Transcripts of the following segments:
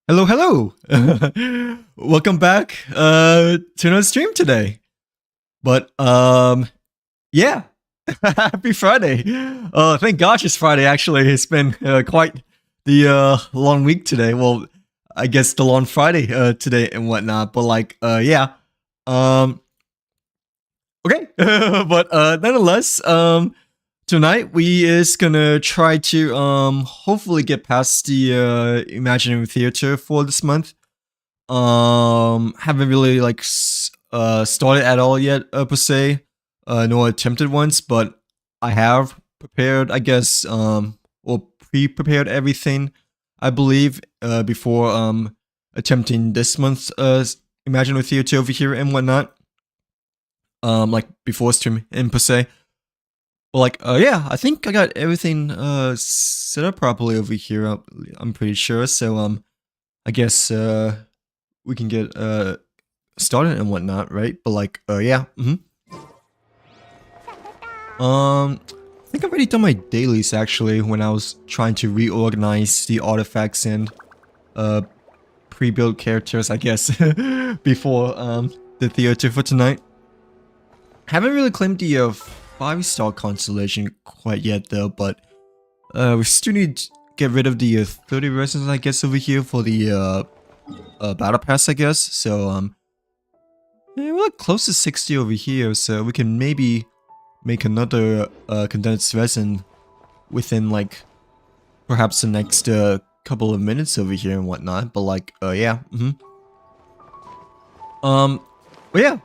Hello, hello. Welcome back to another stream today. But yeah. Happy Friday. Thank gosh it's Friday actually. It's been quite the long week today. Well, I guess the long Friday today and whatnot, but yeah. Um okay. But nonetheless, tonight we is gonna try to hopefully get past the Imaginarium theater for this month. Haven't really started at all yet per se. No attempted ones, but I have prepared, I guess, or pre-prepared everything, I believe, before attempting this month's Imaginary Theater over here and whatnot. Like before stream in per se. But yeah, I think I got everything set up properly over here. I'm pretty sure. So I guess we can get started and whatnot, right? But yeah. I think I've already done my dailies actually when I was trying to reorganize the artifacts and pre-built characters, I guess, before the theater for tonight. Haven't really claimed the 5-star constellation quite yet though, but we still need to get rid of the 30 residents, I guess, over here for the battle pass, I guess. So yeah, we're like close to 60 over here, so we can maybe make another condensed resin within perhaps the next couple of minutes over here and whatnot. But yeah. But yeah,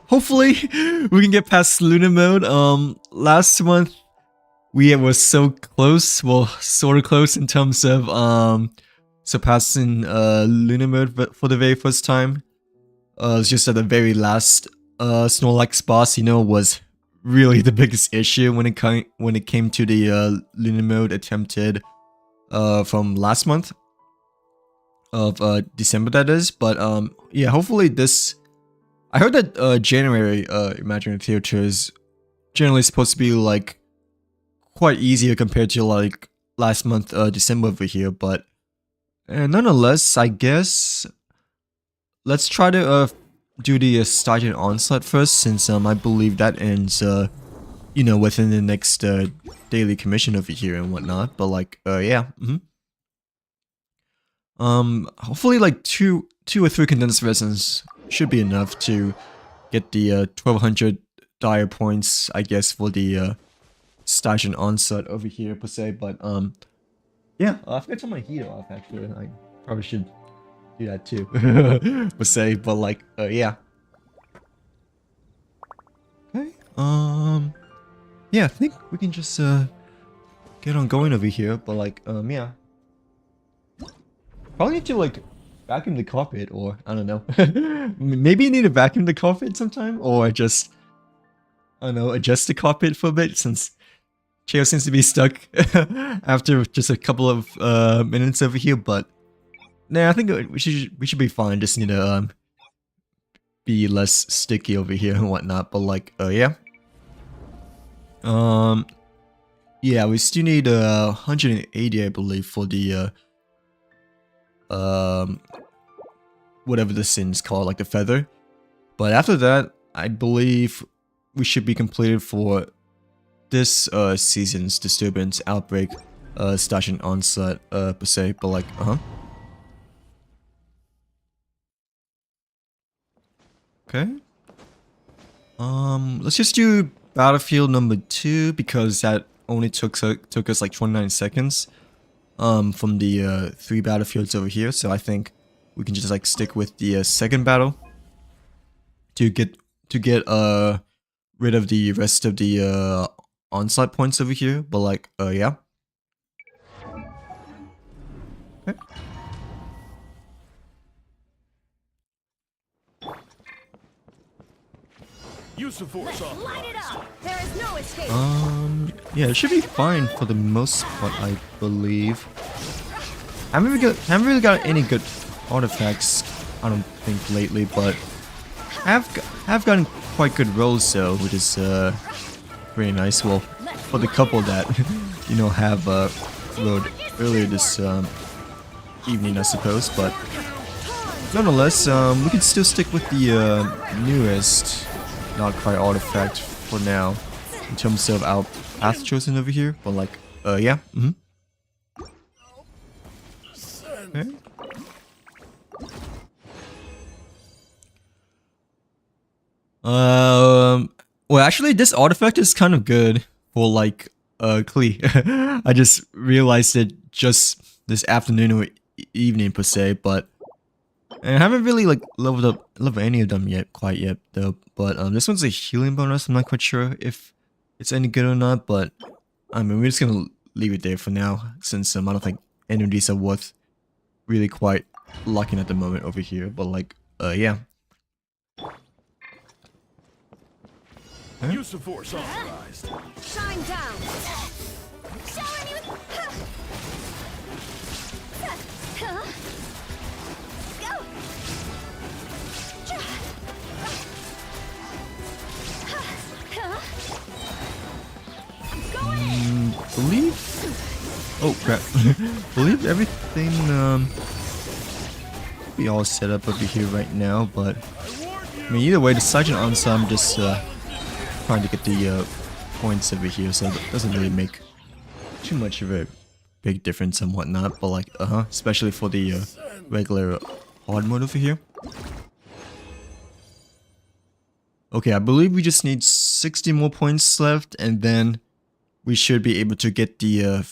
hopefully we can get past Lunar mode. Last month we were so close, well, sort of close in terms of surpassing Lunar mode for the very first time. It's just that the very last Snorlax boss, was really the biggest issue when it came to the Lunar mode attempted from last month of December, that is. But yeah, hopefully this. I heard that January Imaginary Theater is generally supposed to be quite easier compared to last month December over here, but nonetheless, I guess let's try to do the Stygian Onslaught first, since I believe that ends within the next daily commission over here and whatnot. But yeah. Hopefully two or three condensed resins should be enough to get the 1200 dire points, I guess, for the Stygian Onslaught over here per se. But yeah, I forgot to turn my heater off actually. I probably should do that too per se. But yeah. Okay. Yeah, I think we can just get on going over here. But yeah. Probably need to vacuum the carpet, or I don't know. Maybe you need to vacuum the carpet sometime, or just, I don't know, adjust the carpet for a bit, since Cheo seems to be stuck after just a couple of minutes over here. But nah, I think we should be fine. Just need to be less sticky over here and whatnot. But yeah. Yeah, we still need 180, I believe, for the whatever the sin's called, the feather. But after that, I believe we should be completed for this season's disturbance outbreak Stygian Onslaught per se. But okay. Let's just do battlefield number 2, because that only took us 29 seconds from the 3 battlefields over here. So I think we can just stick with the second battle to get rid of the rest of the onslaught points over here. But yeah. Okay. Use the force off. Light it up. There is no escape. Yeah, it should be fine for the most part, I believe. I haven't really got any good artifacts, I don't think, lately, but I have gotten quite good rolls though, which is very nice. Well, for the couple that have rode earlier this evening, I suppose. But nonetheless, we can still stick with the newest, not quite artifact for now, in terms of our path chosen over here. But like, yeah. Okay. Well, actually, this artifact is kind of good for like Klee. I just realized it just this afternoon or evening per se, but I haven't really like leveled any of them quite yet though. But this one's a healing bonus. I'm not quite sure if it's any good or not, but I mean we're just gonna leave it there for now since I don't think energies are worth really quite locking at the moment over here. But like, yeah. Use of force authorized. Shine down. Showing you. Go. Going in. Believe. Oh crap! Believe everything be all set up over here right now, but I mean either way, the sergeant ensemble just trying to get the points over here, so it doesn't really make too much of a big difference and whatnot. But like, especially for the regular hard mode over here. Okay, I believe we just need 60 more points left, and then we should be able to get the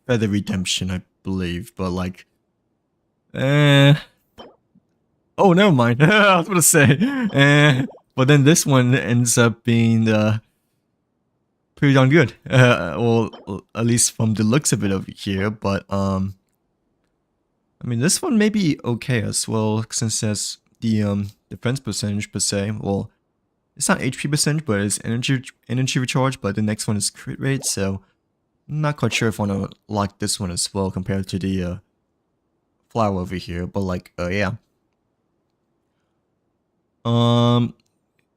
feather redemption, I believe. But like, oh, never mind. I was gonna say, but then this one ends up being pretty darn good. Well, at least from the looks of it over here. But I mean, this one may be okay as well, since there's the defense percentage per se. Well, it's not HP percentage, but it's energy recharge. But the next one is crit rate, so I'm not quite sure if I want to lock this one as well compared to the flower over here. But like, yeah.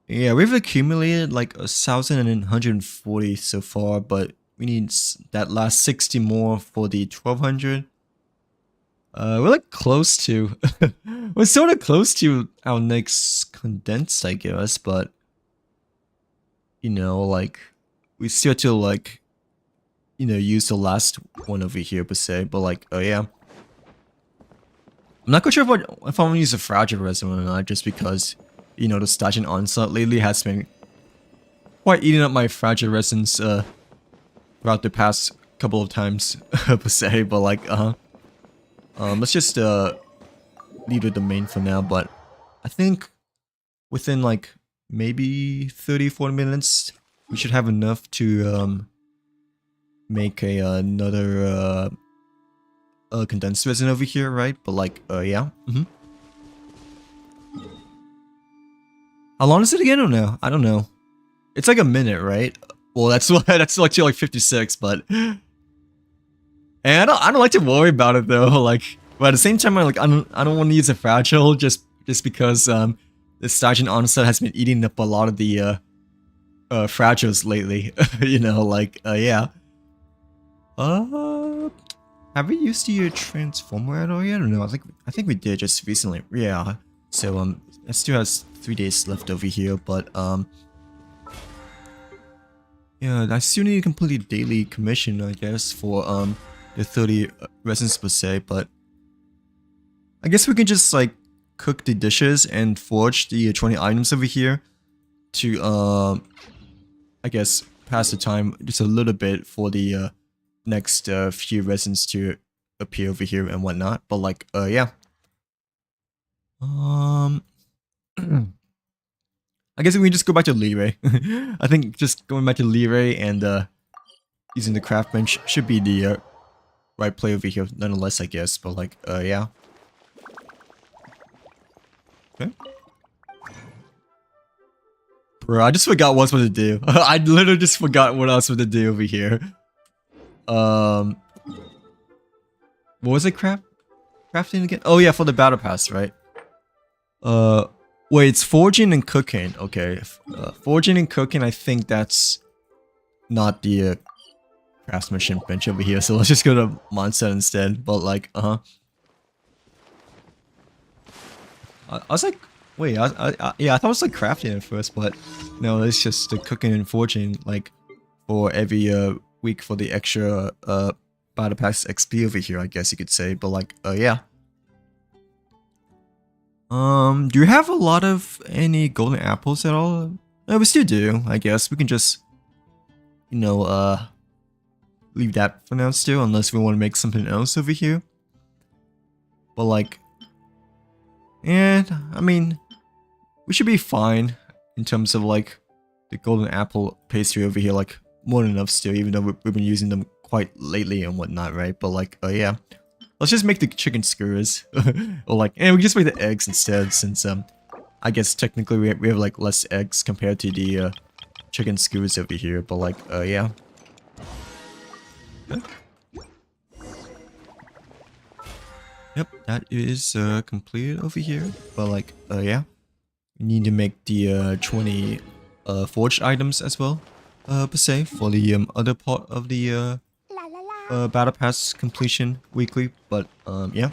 Yeah, we've accumulated like 1,140 so far, but we need that last 60 more for the 1,200. We're like close to, we're sort of close to our next condensed, I guess, but you know, like we still have to like, you know, use the last one over here per se, but like, yeah. I'm not quite sure if I want to use a fragile resin or not, just because, you know, the Stygian onslaught lately has been quite eating up my fragile resins throughout the past couple of times per se, but like, let's just leave the domain for now. But I think within like maybe 30-40 minutes we should have enough to make another condensed resin over here, right? But like, yeah. How long is it again or no? I don't know. It's like a minute, right? Well, that's actually like 56, but and I don't like to worry about it though. Like, but at the same time, I don't want to use a fragile just because the Stygian onslaught has been eating up a lot of the fragiles lately. You know, like, yeah. Have we used the transformer at all yet? I don't know. I think we did just recently. Yeah. So it still has 3 days left over here, but yeah, I still need to complete a daily commission, I guess, for the 30 resins per se. But I guess we can just like cook the dishes and forge the 20 items over here to I guess pass the time just a little bit for the next few resins to appear over here and whatnot. But like, yeah. I guess we can just go back to Leray. I think just going back to Leray and using the craft bench should be the right play over here, nonetheless, I guess. But like, yeah. Okay. Bro, I just forgot what I was supposed to do. I literally just forgot what I was supposed to do over here. What was it, crafting again? Oh yeah, for the battle pass, right? Wait, it's forging and cooking. Okay, forging and cooking. I think that's not the craftsmanship bench over here. So let's just go to Monster instead. But like, I was like, wait, yeah, I thought it was like crafting at first, but no, it's just the cooking and forging, like for every week for the extra battle pass XP over here, I guess you could say. But like, yeah. Do you have a lot of any golden apples at all? No, we still do. I guess we can just, you know, leave that for now still, unless we want to make something else over here. But like, and I mean, we should be fine in terms of like the golden apple pastry over here. Like more than enough still, even though we've been using them quite lately and whatnot, right? But like, yeah, let's just make the chicken skewers, or like, and we just make the eggs instead, since I guess technically we have like less eggs compared to the chicken skewers over here. But like, yeah. Yep, that is completed over here. But like, yeah, we need to make the 20 forged items as well, per se, for the other part of the battle pass completion weekly. But yeah,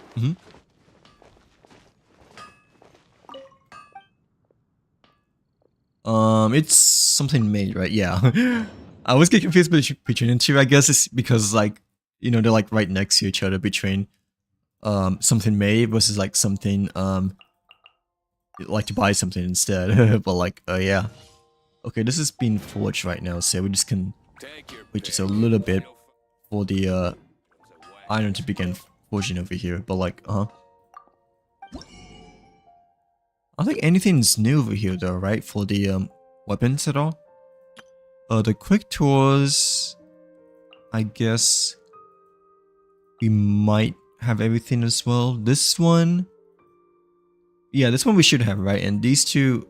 it's something made, right? Yeah. I always get confused between the two. I guess it's because like, you know, they're like right next to each other between something made versus like something like to buy something instead. But like, yeah. Okay, this is being forged right now, so we just can wait just a little bit for the iron to begin forging over here. But like, I don't think anything's new over here though, right? For the weapons at all. The quick tours, I guess we might have everything as well. This one, yeah, this one we should have, right? And these two,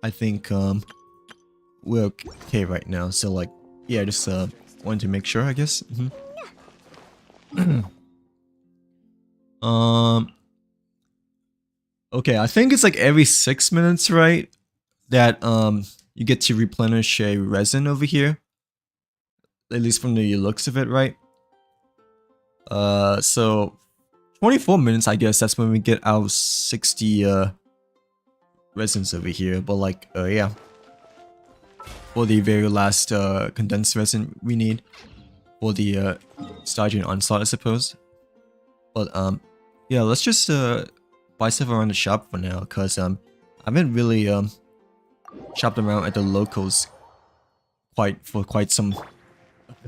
I think we're okay right now. So like, yeah, just wanted to make sure, I guess. Okay, I think it's like every 6 minutes, right? That you get to replenish a resin over here. At least from the looks of it, right? So 24 minutes, I guess that's when we get our 60 resins over here. But like, yeah, for the very last condensed resin we need for the Stygian Onslaught, I suppose. But yeah, let's just buy stuff around the shop for now, cause I haven't really shopped around at the locals for quite some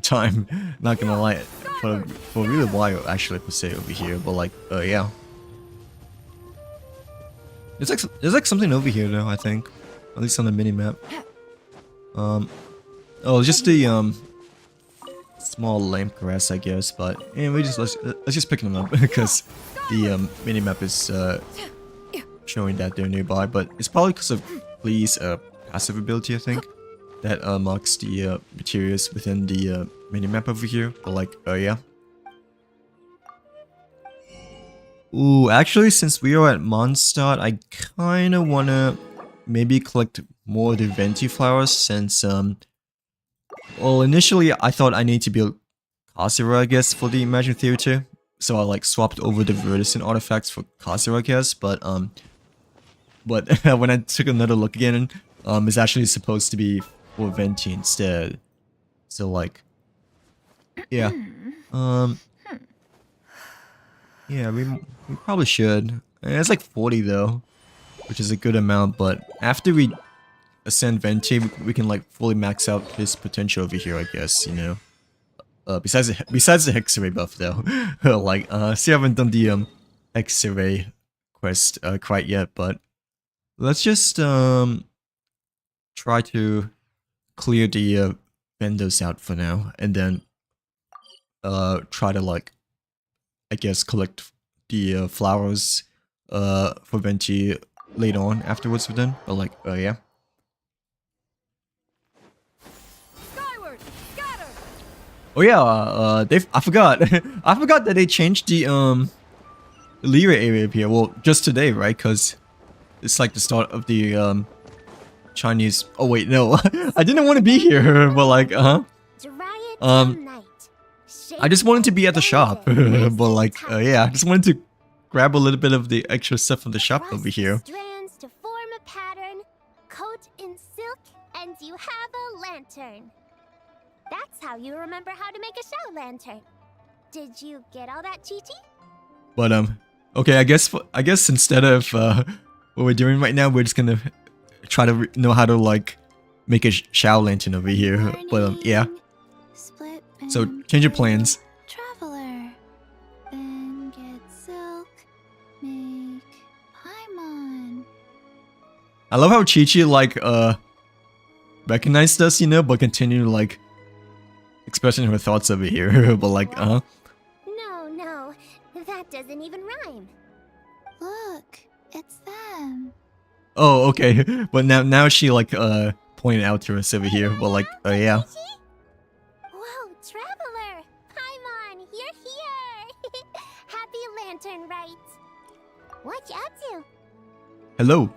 time. Not gonna lie, for a really while actually, per se, over here. But like, yeah, there's like something over here though, I think, at least on the mini map. Oh, just the small lamp grass, I guess. But anyway, let's just pick them up because the mini map is showing that they're nearby. But it's probably because of Lee's passive ability, I think, that unlocks the materials within the minimap over here. But like, yeah. Ooh, actually, since we are at Mondstadt, I kind of want to maybe collect more of the Venti flowers, since, well, initially I thought I need to build Khasera, I guess, for the Imagine Theater. So I like swapped over the Verticin artifacts for Khasera, I guess, but when I took another look again, it's actually supposed to be for Venti instead. So like, yeah, yeah, we probably should. It's like 40 though, which is a good amount. But after we ascend Venti, we can like fully max out his potential over here, I guess. You know, besides the Hex-Ray buff though. Like, still haven't done the Hex-Ray quest quite yet, but let's just try to clear the vendors out for now, and then try to like, I guess, collect the flowers for Venti later on afterwards with them. But like, yeah. Skyward, scatter. Oh yeah, I forgot. I forgot that they changed the Lyra area up here. Well, just today, right? Because it's like the start of the Chinese. Oh wait, no, I didn't want to be here, but like, I just wanted to be at the shop, but like, yeah, I just wanted to grab a little bit of the extra stuff from the shop Cross over here. strands to form a pattern, coat in silk, and you have a lantern. That's how you remember how to make a shell lantern. Did you get all that, Chi-Chi? But okay, I guess instead of what we're doing right now, we're just gonna try to know how to like make a shower lantern over here. But yeah. Split So band change your with plans. Traveler. Then get silk. Make Paimon. I love how Chi-Chi like recognized us, you know, but continue like expressing her thoughts over here. But like No, that doesn't even rhyme. Look, it's them. oh, okay. But now she like pointed out to us over here. But like yeah. Whoa, Traveler! Paimon, you're here! Happy lantern rites. What you up to? Hello.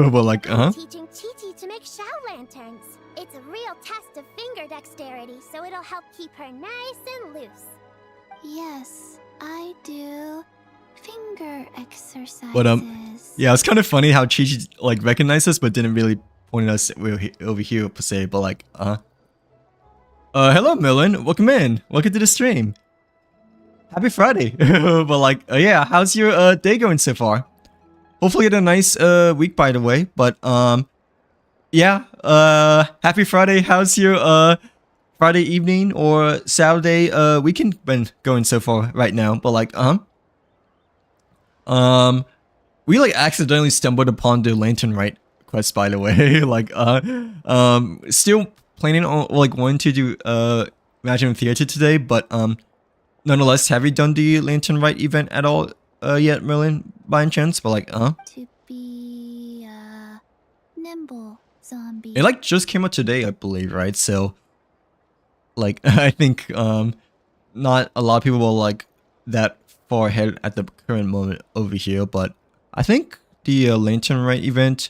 But like I'm teaching Chi-Chi to make shell lanterns. It's a real test of finger dexterity, so it'll help keep her nice and loose. Yes, I do finger exercises. But yeah, it's kind of funny how Chi-Chi like recognized us but didn't really point us over here per se. But like hello Merlin, welcome in. Welcome to the stream. Happy Friday. But like yeah, how's your day going so far? Hopefully you had a nice week by the way. But yeah, happy Friday. How's your Friday evening or Saturday weekend been going so far right now? But like we like accidentally stumbled upon the lantern right quest by the way. Like still planning on like wanting to do Imaginarium Theater today, but nonetheless, have you done the lantern right event at all yet, Merlin, by any chance? But like To be nimble zombie. it like just came out today, I believe, right? So like I think not a lot of people were like that far ahead at the current moment over here, but I think the lantern right event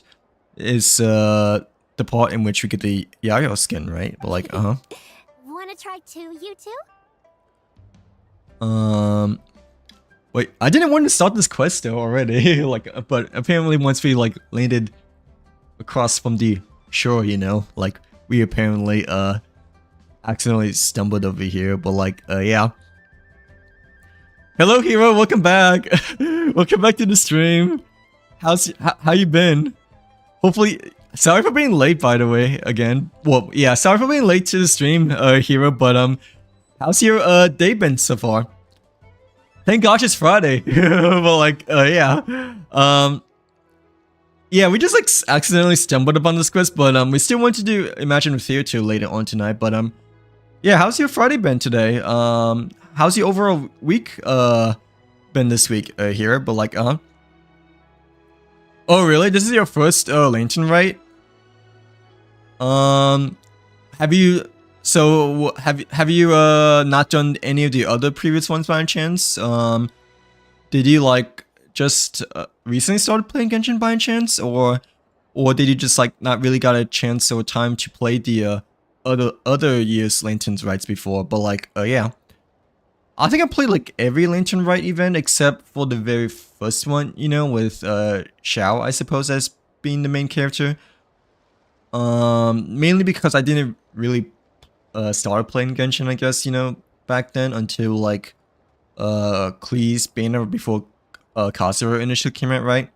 is the part in which we get the Yayo skin, right? But like Wanna try too, you two? wait, I didn't want to start this quest though already. Like but apparently once we like landed across from the shore, you know, like we apparently accidentally stumbled over here. But like yeah. Hello Hero, welcome back. Welcome back to the stream. How you been? Hopefully, sorry for being late by the way again. Well, yeah, sorry for being late to the stream, Hero, but how's your day been so far? Thank gosh it's Friday. But like yeah. Yeah, we just like accidentally stumbled upon this quest, but we still want to do Imaginarium Theater later on tonight, but yeah, how's your Friday been today? How's your overall week been this week here? But like oh really? This is your first lantern, right? Have you not done any of the other previous ones by any chance? Did you like just recently started playing Genshin by any chance, or did you just like not really got a chance or time to play the other year's lanterns rights before? But like yeah, I think I played like every lantern right event except for the very first one, you know, with Xiao, I suppose, as being the main character. Mainly because I didn't really start playing Genshin, I guess, you know, back then until like Klee's banner before Kazura initially came out, right?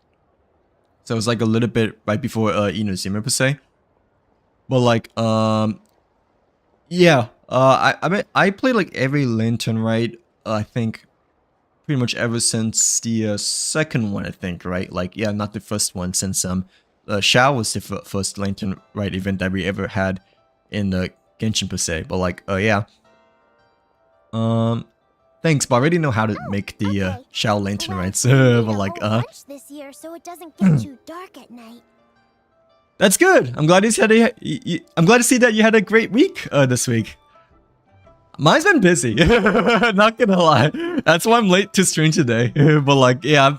So it was like a little bit right before Inazuma per se. But like yeah, I mean I played like every lantern right, I think pretty much ever since the second one, I think, right? Like yeah, not the first one, since Xiao was the first lantern right event that we ever had in the Genshin per se. But like yeah, thanks, but I already know how to make the Xiao lantern rights. But like this year so it doesn't get too dark at night. that's good. I'm glad I'm glad to see that you had a great week this week. Mine's been busy. Not gonna lie. That's why I'm late to stream today. But like, yeah,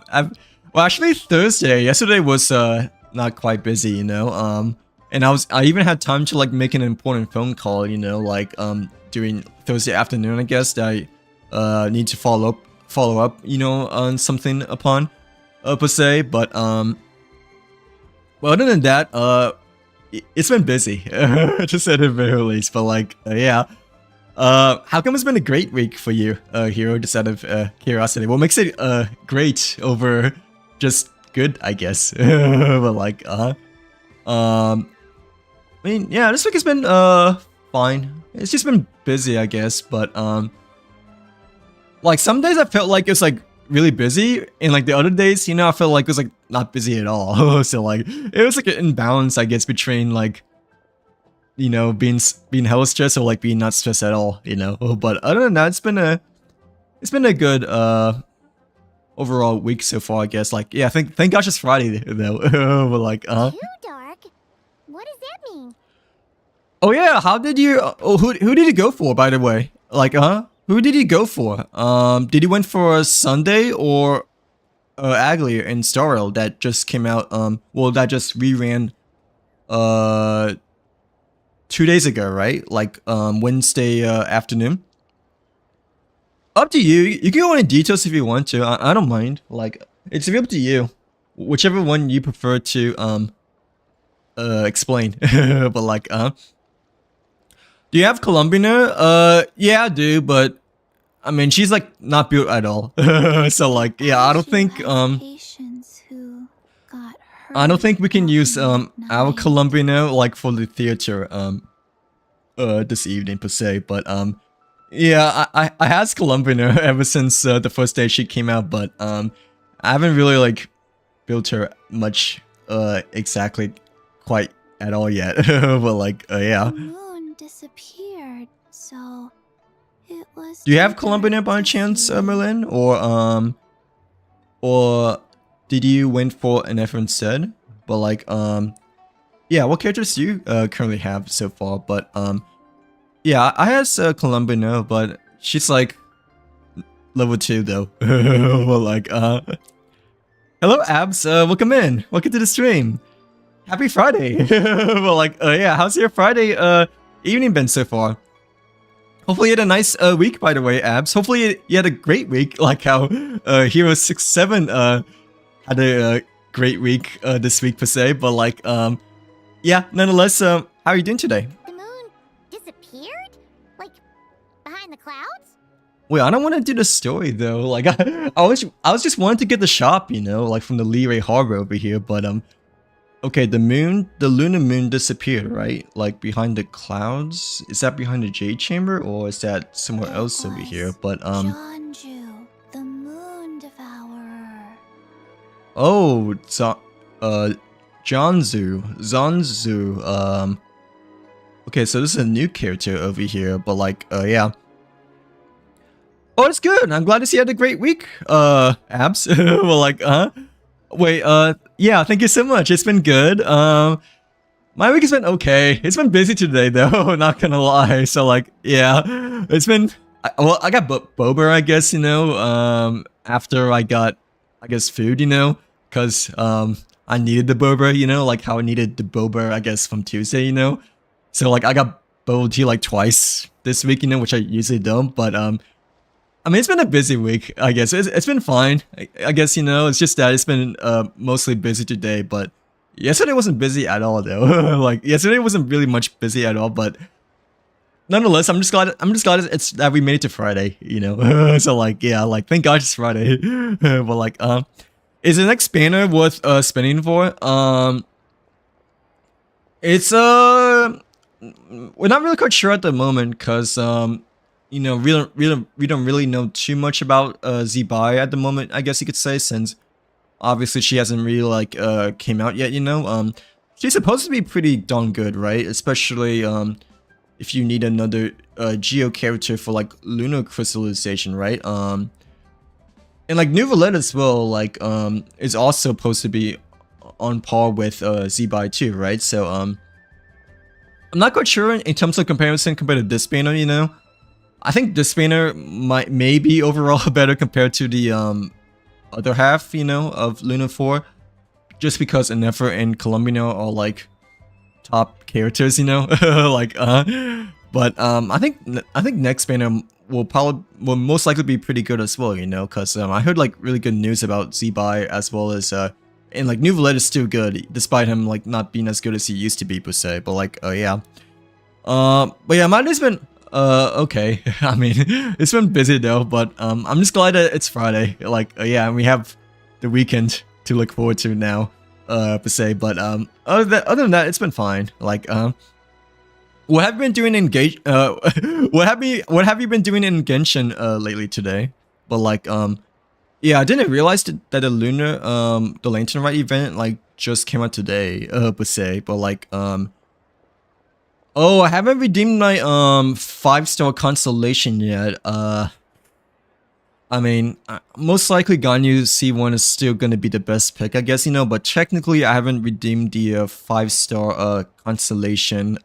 well, actually Thursday. Yesterday was not quite busy, you know. And I even had time to like make an important phone call, you know, like during Thursday afternoon, I guess, that I need to follow up follow up, you know, on something upon per se. But well, other than that, it's been busy, to say the very least. But like, yeah. How come it's been a great week for you, Hero? Just out of curiosity, what makes it great over just good, I guess. But like, I mean, yeah, this week has been fine. It's just been busy, I guess. But like some days I felt like it's like really busy, and like the other days, you know, I felt like it was like not busy at all. So like it was like an imbalance, I guess, between like, you know, being hella stressed or like being not stressed at all, you know. But other than that, it's been a good overall week so far, I guess. Like, yeah, thank gosh it's Friday though. But like, Too dark? What does that mean? oh yeah, how did you? Oh, who did you go for, by the way? Like, who did you go for? Did you went for Sunday or Agli and Starro that just came out? Well, that just reran 2 days ago, right? Like Wednesday afternoon. Up to you. You can go into details if you want to. I don't mind. Like, it's up to you. Whichever one you prefer to explain. But like, do you have Columbina? Yeah, I do, but I mean, she's like not built at all. So like, yeah, I don't think Patients who got hurt I don't think we can use our night. Columbina like for the theater this evening per se. But yeah, I had Columbina ever since the first day she came out, but I haven't really like built her much exactly quite at all yet. But like, yeah. The moon disappeared, so it was. Do you have too Columbina dark by to chance, see. Merlin? Or did you went for an F instead? But like, yeah, what characters do you currently have so far? But yeah, I had Columbina, but she's like level 2 though. Well, like, hello Abs, welcome in, welcome to the stream. Happy Friday. Well, like, yeah, how's your Friday evening been so far? Hopefully you had a nice week, by the way, Abs. Hopefully you had a great week, like how Hero 67 had a great week this week per se. But like, yeah, nonetheless, how are you doing today? The moon disappeared? Like, behind the clouds? Wait, I don't want to do the story though. Like, I was just wanting to get the shop, you know, like from the Leeway Harbor over here. But okay, the lunar moon disappeared, right? Like behind the clouds. Is that behind the Jade Chamber or is that somewhere else over here? But Jonju, the moon devourer. oh, Zanzu. Okay, so this is a new character over here, but like, yeah. Oh, it's good. I'm glad to see you had a great week, Abs. Well, like, wait, yeah, thank you so much. It's been good. My week has been okay. It's been busy today, though. Not gonna lie. So, like, yeah, it's been. Well, I got boba, I guess. You know, after I got, I guess, food. You know, cause I needed the boba. You know, like how I needed the boba, I guess, from Tuesday. You know, so like I got bubble tea like twice this week. You know, which I usually don't. But I mean, it's been a busy week, I guess. It's been fine. I guess, you know, it's just that it's been mostly busy today, but yesterday wasn't busy at all, though. Like, yesterday wasn't really much busy at all, but nonetheless, I'm just glad it's that we made it to Friday, you know? So, like, yeah, like, thank God it's Friday. But, like, is the next banner worth spending for? It's, we're not really quite sure at the moment, because, you know, we don't really know too much about Zibai at the moment, I guess you could say, since obviously she hasn't really like came out yet, you know. She's supposed to be pretty darn good, right? Especially if you need another Geo character for like lunar crystallization, right? And like New Vallette as well, like is also supposed to be on par with Zibai too, right? So I'm not quite sure in terms of comparison compared to this banner, you know. I think this banner may be overall better compared to the other half, you know, of Lunar 4. Just because Ennefer and Columbina are like top characters, you know. Like, but But I think next banner will most likely be pretty good as well, you know, because I heard like really good news about Z-Bai as well as and like New Vallette is still good despite him like not being as good as he used to be per se. But like yeah, but yeah, mine has been okay. I mean, it's been busy though, but I'm just glad that it's Friday. Like yeah, and we have the weekend to look forward to now, per se. But other than that, it's been fine. Like what have you been doing in what have you been doing in Genshin lately today? But like yeah, I didn't realize that the Lunar the Lantern Rite event like just came out today per se. But like oh, I haven't redeemed my 5-star constellation yet. I mean, most likely Ganyu C1 is still gonna be the best pick, I guess, you know, but technically I haven't redeemed the 5-star constellation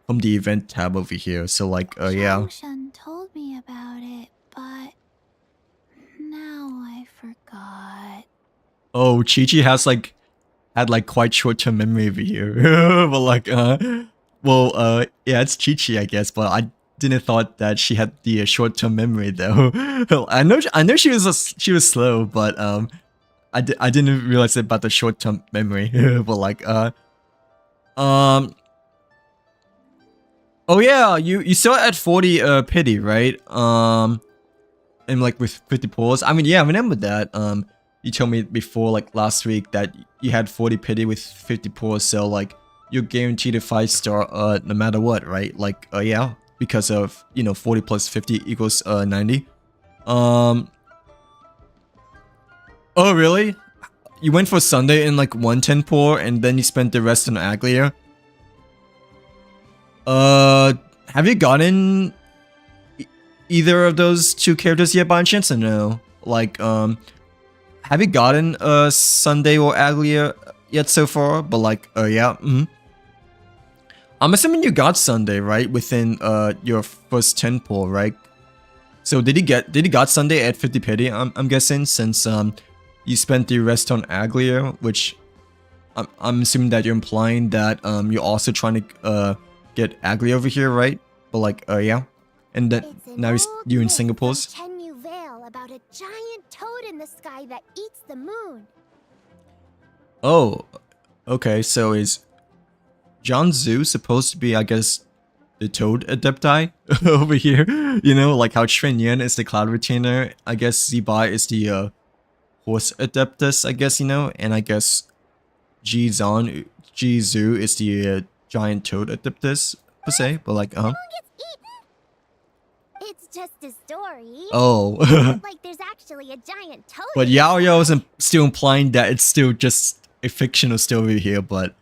from the event tab over here. So like yeah. Shang told me about it, but now I forgot. Oh, Chi-Chi has like had like quite short-term memory over here. But like well yeah, it's Chi-Chi, I guess, but I didn't thought that she had the short-term memory though. I know she was slow, but I didn't realize about the short-term memory. But like oh yeah, you saw it at 40 pity, right? And like with 50 pulls. I mean, yeah, I remember that. You told me before like last week that you had 40 pity with 50 pulls, so like you're guaranteed a 5-star no matter what, right? Like yeah, because of, you know, 40 plus 50 equals 90. Oh really? You went for Sunday in like 110 pull and then you spent the rest on Aglia? Have you gotten either of those two characters yet by any chance or no? Like, have you gotten Sunday or Aglia yet so far? But like, yeah, I'm assuming you got Sunday, right? Within your first 10 pull, right? So did he got Sunday at 50 pity? I'm guessing, since you spent the rest on Aglia, which I'm assuming that you're implying that you're also trying to get Aglia over here, right? But like, yeah, and then now he's doing Singapore's. Chenmu Vale about a giant toad in the sky that eats the moon. Oh, okay. So is Jiangsu supposed to be, I guess, the Toad Adepti over here? You know, like how Chen is the Cloud Retainer. I guess Z-Bai is the Horse Adeptus, I guess, you know, and I guess Jizu is the Giant Toad Adeptus per se. But like, Someone gets eaten? It's just a story. Oh. Like there's actually a giant toad. But Yao Yao is still implying that it's still just a fictional story here, but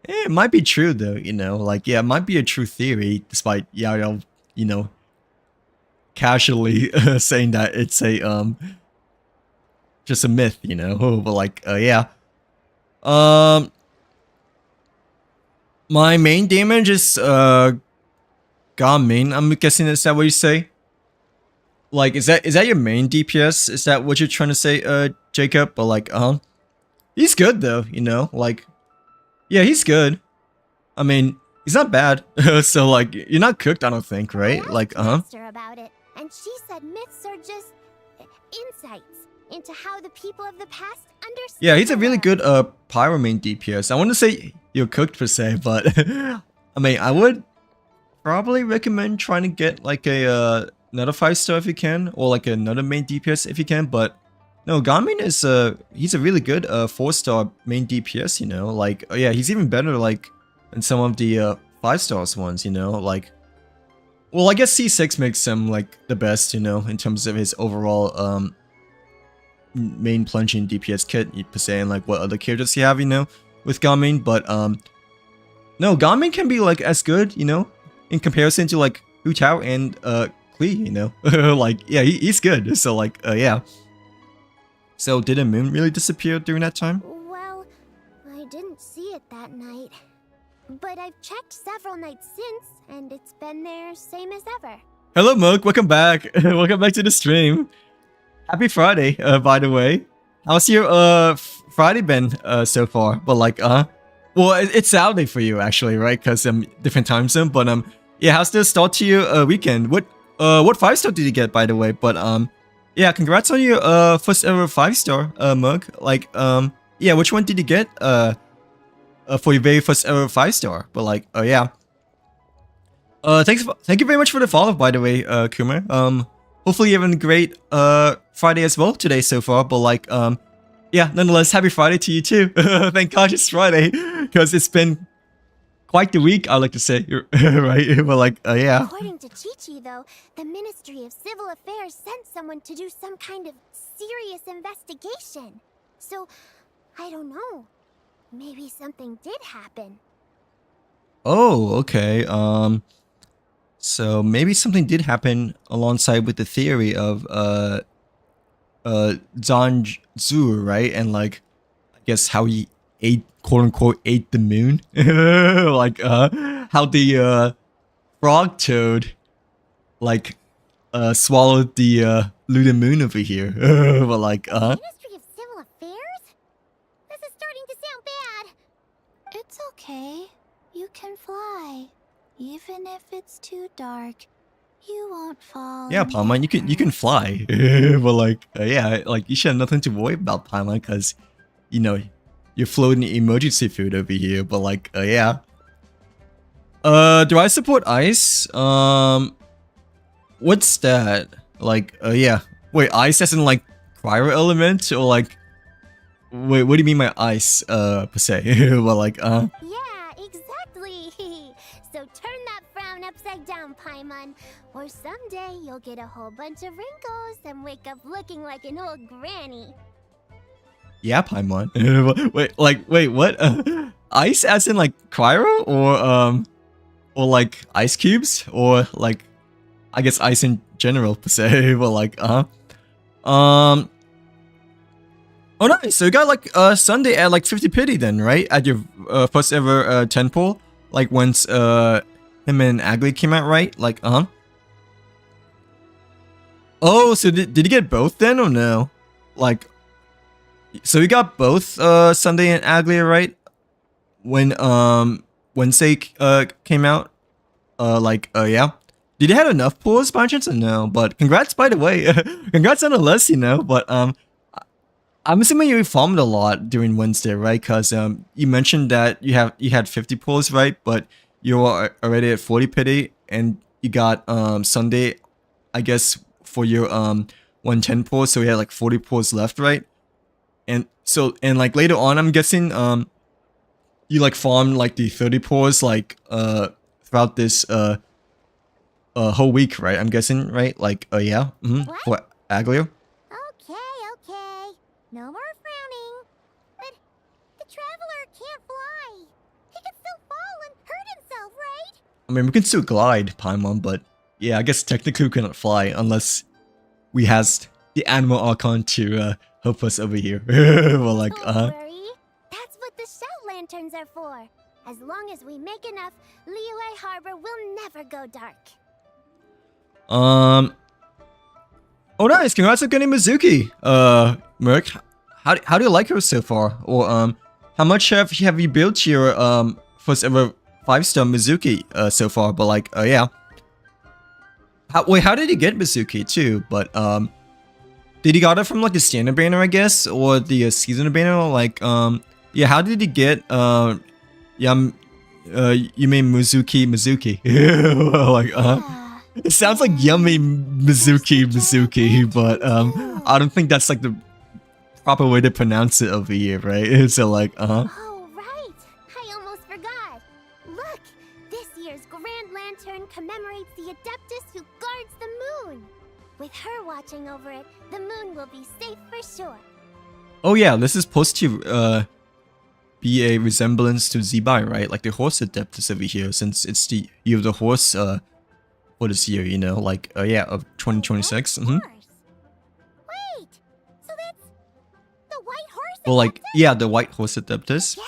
it might be true though, you know, like, yeah, it might be a true theory, despite Yao Yao, you know, casually saying that it's a, just a myth, you know, but like, yeah. My main damage is, God main, I'm guessing, is that what you say? Like, is that your main DPS? Is that what you're trying to say, Jacob? But like, he's good though, you know, like, yeah, he's good. I mean, he's not bad. So like, you're not cooked, I don't think, right? I Like, asked her about it, and she said myths are just insights into how the people of the past understand. yeah, he's a the really world. good pyro main DPS. I want to say you're cooked per se, but I mean, I would probably recommend trying to get like a another 5-star if you can, or like another main DPS if you can. But no, Garmin is he's a really good 4-star main DPS, you know, like, yeah, he's even better like than some of the 5-stars ones, you know, like, well, I guess C6 makes him like the best, you know, in terms of his overall main plunging DPS kit per se, and like what other characters you have, you know, with Garmin. But no, Garmin can be like as good, you know, in comparison to like Hu Tao and Klee, you know. Like, yeah, he's good. So like, yeah. So did the moon really disappear during that time? Well, I didn't see it that night. But I've checked several nights since, and it's been there same as ever. Hello, Mook. Welcome back. Welcome back to the stream. Happy Friday, by the way. How's your Friday been so far? But like, well, it's Saturday for you actually, right? Because different time zone. But yeah, how's the start to your weekend? What 5-star did you get, by the way? But yeah, congrats on your first ever 5-star mug. Like yeah, which one did you get for your very first ever 5-star? But like yeah. Thank you very much for the follow, by the way, Kumar. Hopefully you're having a great Friday as well today so far. But like yeah, nonetheless, happy Friday to you too. Thank God it's Friday, because it's been quite the week, I like to say, right? But like yeah. According to Chi-Chi, though, the Ministry of Civil Affairs sent someone to do some kind of serious investigation. So, I don't know. Maybe something did happen. Oh, okay. So maybe something did happen alongside with the theory of Zhang Zhu, right? And like, I guess how he ate, quote unquote, ate the moon. Like how the frog toad like swallowed the lunar moon over here. But like Ministry of Civil Affairs? This is starting to sound bad. It's okay. You can fly. Even if it's too dark, you won't fall. yeah, Paimon, you can fly. But like yeah, like you should have nothing to worry about, Paimon, because you know you're floating emergency food over here. But like yeah. Do I support ice? What's that? Like yeah. Wait, ice as in like cryo element, or like wait, what do you mean by ice per se? Well like Yeah, exactly. So turn that frown upside down, Paimon. Or someday you'll get a whole bunch of wrinkles and wake up looking like an old granny. yeah, Paimon. Wait, what? Ice as in like cryo, or like ice cubes, or like I guess ice in general per se. But like oh nice. So you got like Sunday at like 50 pity then, right? At your first ever 10 pull, like once him and Agli came out, right? Like oh, so did you get both then, or no? Like, so you got both Sunday and Agli, right? When Wednesday came out, like yeah. Did you have enough pulls by chance or no? But congrats, by the way. Congrats on the list, you know. But I'm assuming you farmed a lot during Wednesday, right? Because you mentioned that you had 50 pulls, right? But you were already at 40 pity, and you got Sunday, I guess, for your 110 pulls, so you had like 40 pulls left, right? And so like later on, I'm guessing you like farmed like the 30 pulls like throughout this whole week, right? I'm guessing, right? Like yeah, What? for Aglio. Okay. No more frowning. But the traveler can't fly. He could still fall and hurt himself, right? I mean, we can still glide, Paimon, but yeah, I guess technically we cannot fly unless we has the animal archon to help us over here. Well, like, Don't worry. That's what the shout lanterns are for. As long as we make enough, Liyue Harbor will never go dark. oh, nice! Congrats on getting Mizuki, Merc. How do you like her so far? Or how much have you built your first ever 5-star Mizuki so far? But like, yeah. How did you get Mizuki too? But did you got it from like the standard banner, I guess, or the seasonal banner? Like, yeah, how did you get you mean Mizuki? Like, Yeah. it sounds like yummy Mizuki, but I don't think that's like the proper way to pronounce it over here, right? So like, Oh, right. I almost forgot. Look, this year's Grand Lantern commemorates the Adeptus who guards the moon. With her watching over it, the moon will be safe for sure. oh yeah, this is supposed to be a resemblance to Zibai, right? Like the horse Adeptus over here, since it's the year of the horse for this year, you know, like yeah, of 2026. Of course. Wait, so that's the white horse? Well, like, Adeptus? yeah, the white horse Adeptus. Yeah.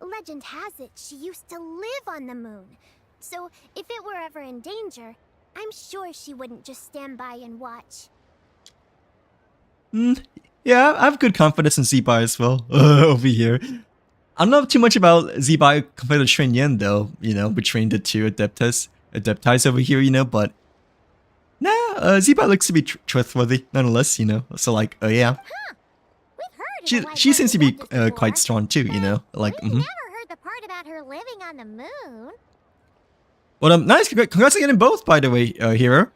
Legend has it she used to live on the moon. So if it were ever in danger, I'm sure she wouldn't just stand by and watch. Yeah, I have good confidence in Zibai as well over here. I don't know too much about Zibai compared to Shen Yan though, you know, between the two Adeptus. adeptize over here, you know, but nah, Ziba looks to be trustworthy nonetheless, you know. So like, yeah, We've heard of she the White she seems to be Horse Adeptus quite before, strong too, you know. Like, we've never heard the part about her living on the moon. But nice, congrats on getting both, by the way, Hero.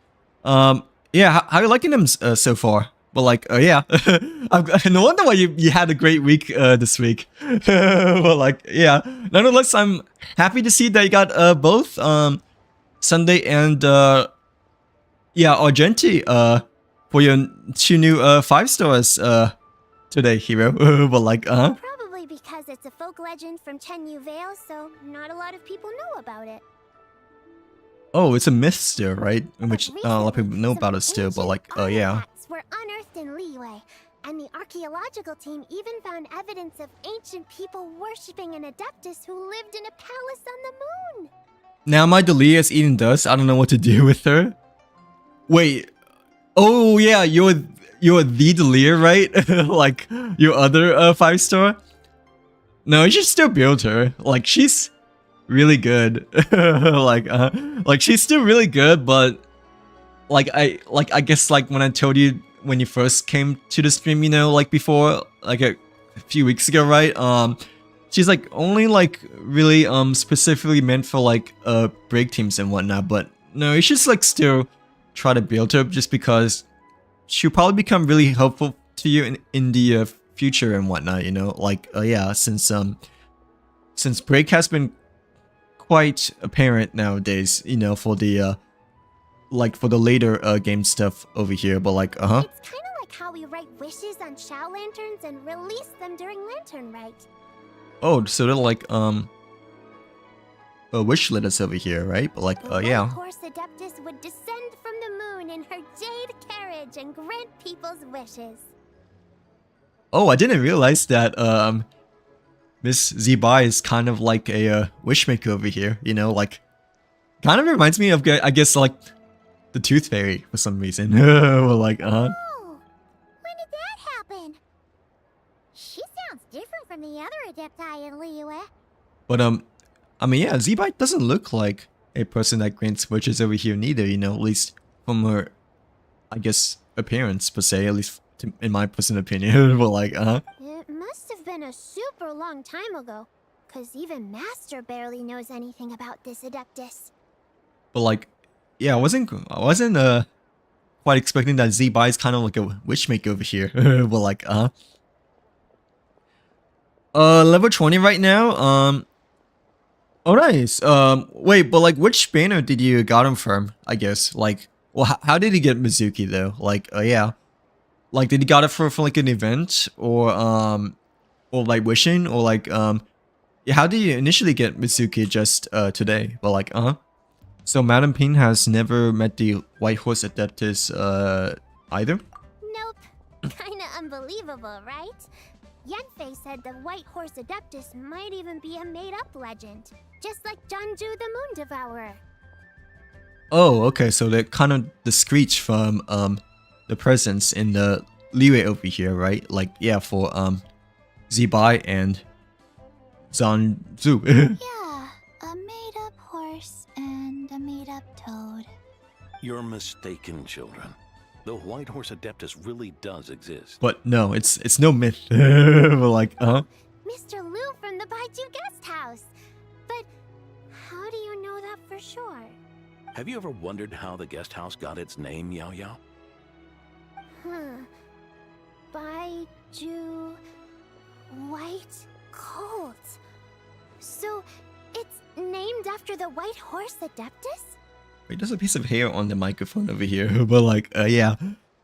Yeah, how you liking them so far? But like, yeah, no wonder why you had a great week this week. But like, yeah, nonetheless, I'm happy to see that you got both Sunday and yeah, Argenti for your 2 new 5 stars today, Hero. But like, Probably because it's a folk legend from Chenyu Vale, so not a lot of people know about it. oh, it's a myth still, right? In But which a lot of people know some about it still, but ancient like, yeah. artifacts were unearthed in Liyue, and the archaeological team even found evidence of ancient people worshipping an adeptus who lived in a palace on the moon. Now my Delia is eating dust. I don't know what to do with her. Wait. Oh yeah, you're the Delia, right? Like your other 5-star. No, you should still build her. Like she's really good. like she's still really good, but I guess like when I told you when you first came to the stream, you know, like before, like a few weeks ago, right? She's like only like really specifically meant for like break teams and whatnot, but no, you should like still try to build her just because she'll probably become really helpful to you in the future and whatnot, you know, like yeah, since break has been quite apparent nowadays, you know, for the like for the later game stuff over here, but like It's kind of like how we write wishes on Shao lanterns and release them during lantern rite. oh, so they're like wish letters over here, right? But like The yeah. White Horse Adeptus would descend from the moon in her jade carriage and grant people's wishes. Oh, I didn't realize that Miss Zibai is kind of like a wishmaker over here, you know, like kind of reminds me of I guess like the Tooth Fairy for some reason. Well, like Oh, when did that happen? She sounds different from the other Adepti in Liyue. but I mean yeah, Zibai doesn't look like a person that grants wishes over here neither, you know, at least from her I guess appearance per se, at least in my personal opinion. But like It must have been a super long time ago, cause even Master barely knows anything about this Adeptus. but like yeah, I wasn't quite expecting that Zibai is kind of like a witchmaker over here. But like level 20 right now. Oh nice. Wait, but like which banner did you got him from? I guess like, well, how did he get Mizuki though? Like yeah, like did he got it for like an event or like wishing or like yeah, how did you initially get Mizuki just today? But like so Madam Ping has never met the White Horse Adeptus either. Nope. Kinda unbelievable, right? Yanfei said the White Horse Adeptus might even be a made-up legend, just like Janju the Moon Devourer. Oh, okay, so they're kind of discreet from the presence in the Liyue over here, right? Like yeah, for Zibai and Zanzu. Yeah, a made-up horse and a made-up toad. You're mistaken, children. The White Horse Adeptus really does exist. But no, it's no myth. We're like Mr. Liu from the Baiju Guest House. But how do you know that for sure? Have you ever wondered how the guest house got its name, Yao Yao? Baiju White Colt. So it's named after the White Horse Adeptus? wait, there's a piece of hair on the microphone over here. But like yeah.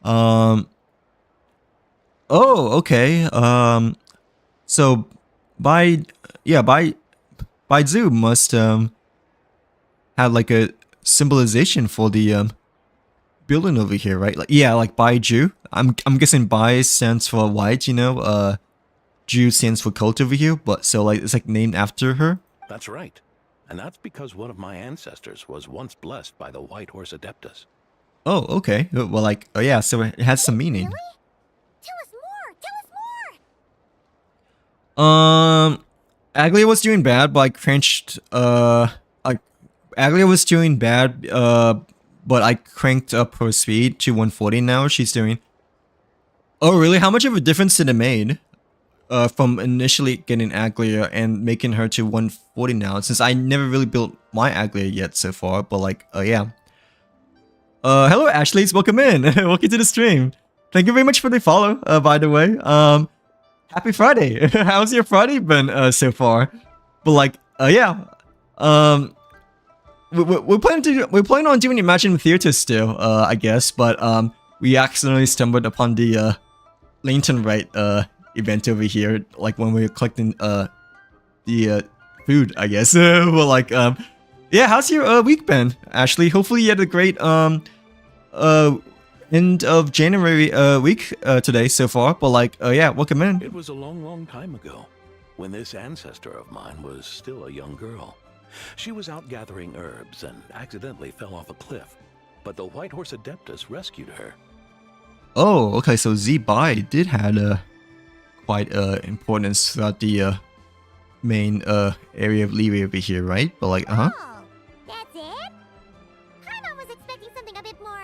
Oh, okay. So by Zoo must have like a symbolization for the building over here, right? Like yeah, like Baiju. I'm guessing Bai stands for white, you know. Ju stands for cult over here, but so like it's like named after her. That's right. And that's because one of my ancestors was once blessed by the White Horse Adeptus. Oh, okay. Well, like oh yeah, so it has some meaning. Really? Tell us more! Tell us more! Aglia was doing bad, but like Cranched, like Aglia was doing bad, but I cranked up her speed to 140 now. She's doing... Oh, really? How much of a difference did it made? From initially getting Aglia and making her to 140 now, since I never really built my Aglia yet so far, but like, yeah. Hello Ashley, welcome in. Welcome to the stream. Thank you very much for the follow, by the way. Happy Friday. How's your Friday been, so far? But like, yeah. We're planning on doing Imagine Theater still, I guess, but, we accidentally stumbled upon the, Lantern Right, event over here, like when we were collecting the food, I guess. Well, like, yeah, how's your week been, Ashley? Hopefully you had a great end of January week today so far. But like, yeah, welcome in. It was a long, long time ago, when this ancestor of mine was still a young girl. She was out gathering herbs and accidentally fell off a cliff, but the White Horse Adeptus rescued her. Oh, okay, so Z-Bai did have quite importance throughout the main area of Leeway over here, right? But like, Oh, that's it? I was expecting something a bit more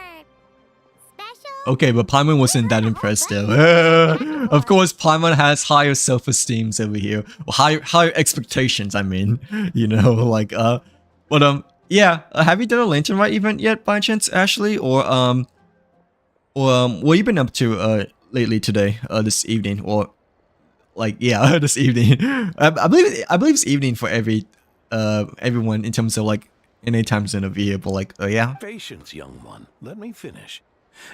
special. Okay, but Paimon wasn't that impressed though. Of course, Paimon has higher self-esteems over here, or higher expectations. I mean, you know, like but yeah. Have you done a Lantern Rite event yet, by chance, Ashley? Or what you been up to lately today, this evening, or like, yeah, this evening? I believe it's evening for everyone in terms of like any time zone of year. But like, yeah. Patience, young one. Let me finish.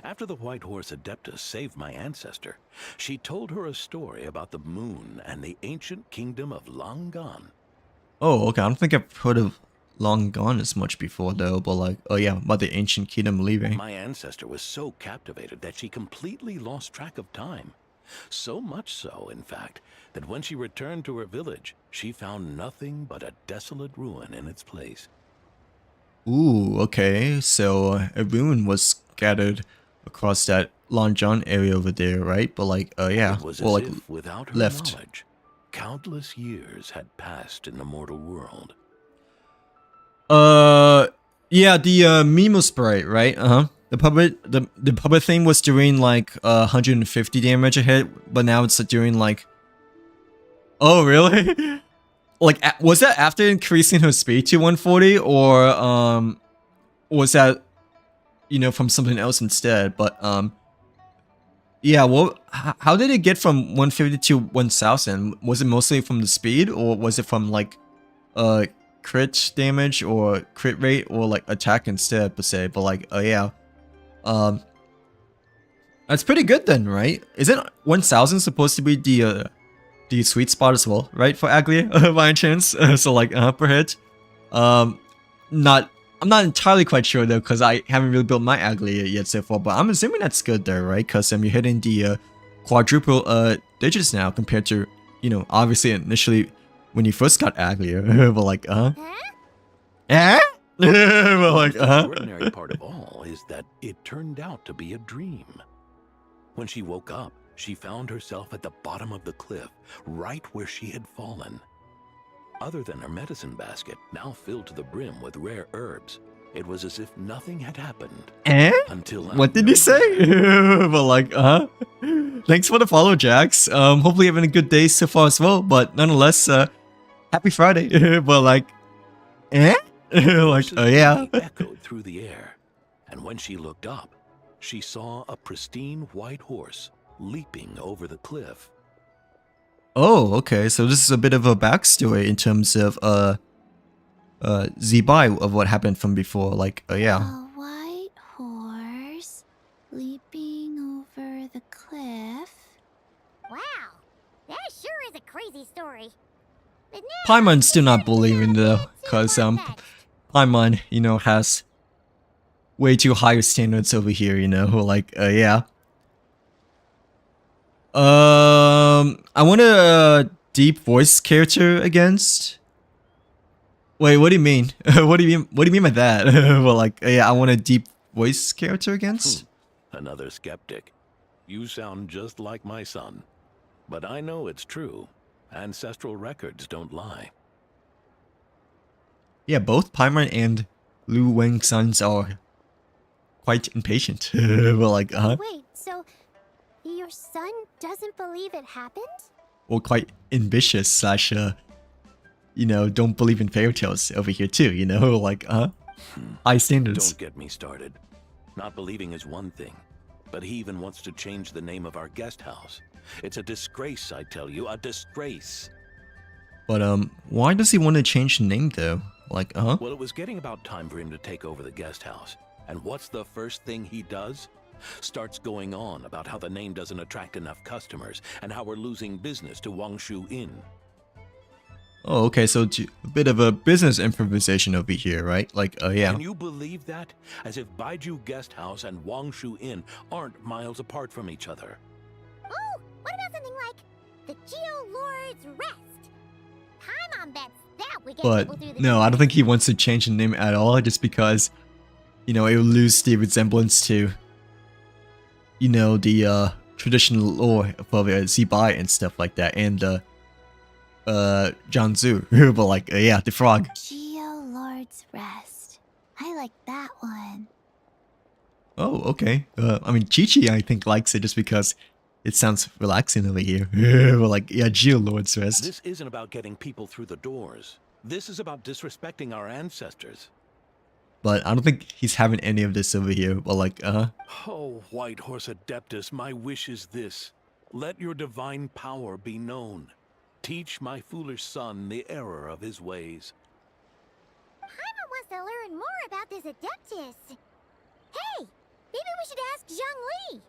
After the White Horse Adeptus saved my ancestor, she told her a story about the moon and the ancient kingdom of Long Gone. Oh, okay. I don't think I've heard of Long Gone as much before though. But like, yeah, about the ancient kingdom leaving. My ancestor was so captivated that she completely lost track of time. So much so, in fact, that when she returned to her village, she found nothing but a desolate ruin in its place. Ooh, okay. So a ruin was scattered across that Long John area over there, right? But like, yeah, It was well, as like if, without her left. knowledge, countless years had passed in the mortal world. Yeah, the Mimo sprite, right? The puppet thing was doing like 150 damage a hit, but now it's doing like... Oh, really? Like, was that after increasing her speed to 140, or was that, you know, from something else instead? But yeah, well, how did it get from 150 to 1000? Was it mostly from the speed, or was it from like crit damage or crit rate, or like attack instead per se? But like, yeah, that's pretty good then, right? Isn't 1000 supposed to be the sweet spot as well, right, for Aglia by chance? So like, per hit. I'm not entirely quite sure though, because I haven't really built my Aglia yet so far, but I'm assuming that's good there, right? Because you're hitting the quadruple digits now compared to, you know, obviously initially when you first got Aglia. But like, Huh? eh? But like, The most extraordinary part of all is that it turned out to be a dream. When she woke up, she found herself at the bottom of the cliff, right where she had fallen. Other than her medicine basket, now filled to the brim with rare herbs, it was as if nothing had happened. Eh? Until What did he say? But like, thanks for the follow, Jax. Hopefully you're having a good day so far as well. But nonetheless, happy Friday. But like, eh? Like, yeah. Echoed through the air, and when she looked up, she saw a pristine white horse leaping over the cliff. Oh, okay. So this is a bit of a backstory in terms of Z-Bai of what happened from before. Like, yeah. A white horse leaping over the cliff. Wow, that sure is a crazy story. But now Paimon's still not it's believing though, too cause far-fetched. Paimon, you know, has way too high standards over here, you know. Like, yeah. I want a deep voice character against. Wait, what do you mean? What do you mean by that? Well, like, yeah, I want a deep voice character against. Another skeptic. You sound just like my son. But I know it's true. Ancestral records don't lie. yeah, both Paimon and Lu Weng's sons are quite impatient. Well, like, Wait, so your son doesn't believe it happened? or quite ambitious slash, you know, don't believe in fairy tales over here too, you know, like, high standards. Don't get me started. Not believing is one thing, but he even wants to change the name of our guest house. It's a disgrace, I tell you, a disgrace. But, why does he want to change the name though? Like, Well, it was getting about time for him to take over the guest house. And what's the first thing he does? Starts going on about how the name doesn't attract enough customers and how we're losing business to Wangshu Inn. Oh, okay, so a bit of a business improvisation over here, right? Like, yeah. Can you believe that? As if Baiju Guest House and Wangshu Inn aren't miles apart from each other. Oh, what about something like the Geo Lord's Rest? Paimon bets that we get people through But the no, I don't think he wants to change the name at all, just because, you know, it will lose the resemblance to, you know, the traditional lore of Zibai and stuff like that, and Jiangsu. But like, yeah, the frog. Geo Lord's Rest. I like that one. Oh, okay. I mean, Chi-Chi, I think, likes it just because it sounds relaxing over here. But like, yeah, Geolord's Rest. This isn't about getting people through the doors. This is about disrespecting our ancestors. But I don't think he's having any of this over here. But like, Oh, White Horse Adeptus, my wish is this. Let your divine power be known. Teach my foolish son the error of his ways. Paimon wants to learn more about this Adeptus. Hey, maybe we should ask Zhang Li.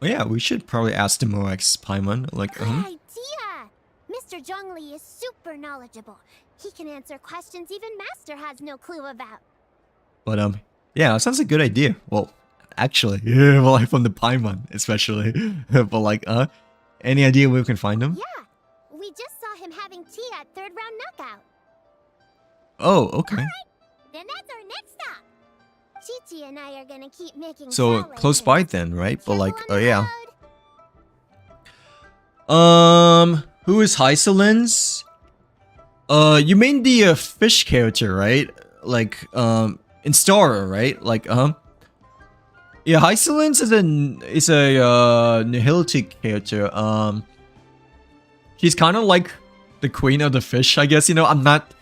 oh yeah, we should probably ask the Morax Paimon. Like, Good idea! Mr. Zhang Li is super knowledgeable. He can answer questions even Master has no clue about. But yeah, that sounds a good idea. Well, actually, yeah, well, like from the Paimon, especially. But like, any idea where we can find him? Yeah, we just saw him having tea at third round knockout. Oh, okay. Then that's our next stop. Chi-Chi and I are gonna keep making So salad close by cakes. then, right? But Travel like, on oh the yeah. road. Who is Hysolins? You mean the fish character, right? Like, in Star, right? Like, yeah, Hysolins is a nihility character. She's kind of like the queen of the fish, I guess. You know, I'm not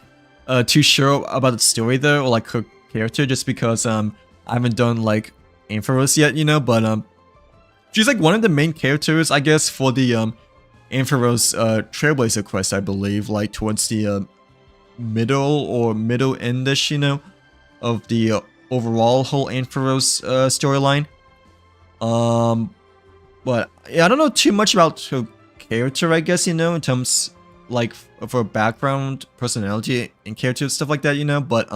too sure about the story though, or like her character, just because I haven't done like Ampharos yet, you know. But she's like one of the main characters, I guess, for the Ampharos Trailblazer quest, I believe, like towards the middle endish, you know, of the overall whole Ampharos storyline. But yeah, I don't know too much about her character, I guess, you know, in terms like of her background, personality, and character stuff like that, you know. But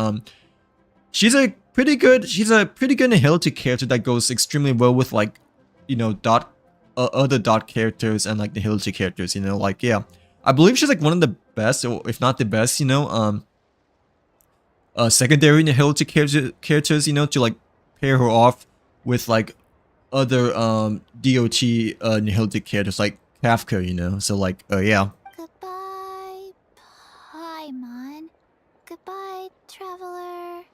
she's a pretty good nihility character that goes extremely well with like, you know, other dot characters and like nihility characters, you know. Like, yeah, I believe she's like one of the best, or if not the best, you know, secondary nihility characters, you know, to like pair her off with like other DOT nihility characters like Kafka, you know. So like, yeah. Goodbye, Paimon. Goodbye, traveler.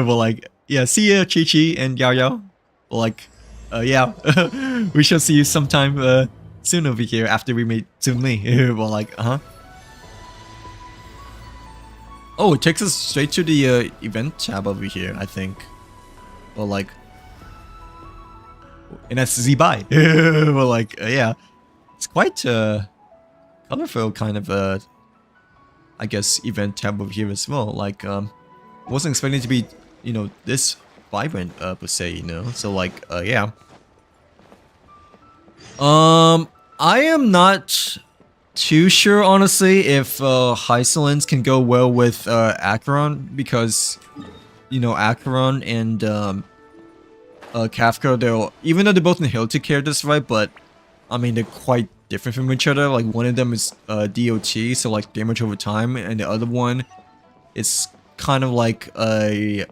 Well, like, yeah, see ya, Chi-Chi and Yao Yao. Well, like, yeah, we shall see you sometime soon over here after we meet Zun Li. Well, like, oh, it takes us straight to the event tab over here, I think. Well, like, and that's Zibai. Well, like, yeah, it's quite colorful kind of I guess event tab over here as well. Like, wasn't expecting it to be, you know, this vibrant per se, you know. So like, yeah. I am not too sure, honestly, if Hysolins can go well with Acheron, because, you know, Acheron and Kafka, even though they're both nihility characters, right? But I mean, they're quite different from each other. Like, one of them is DOT, so like damage over time, and the other one is kind of like a,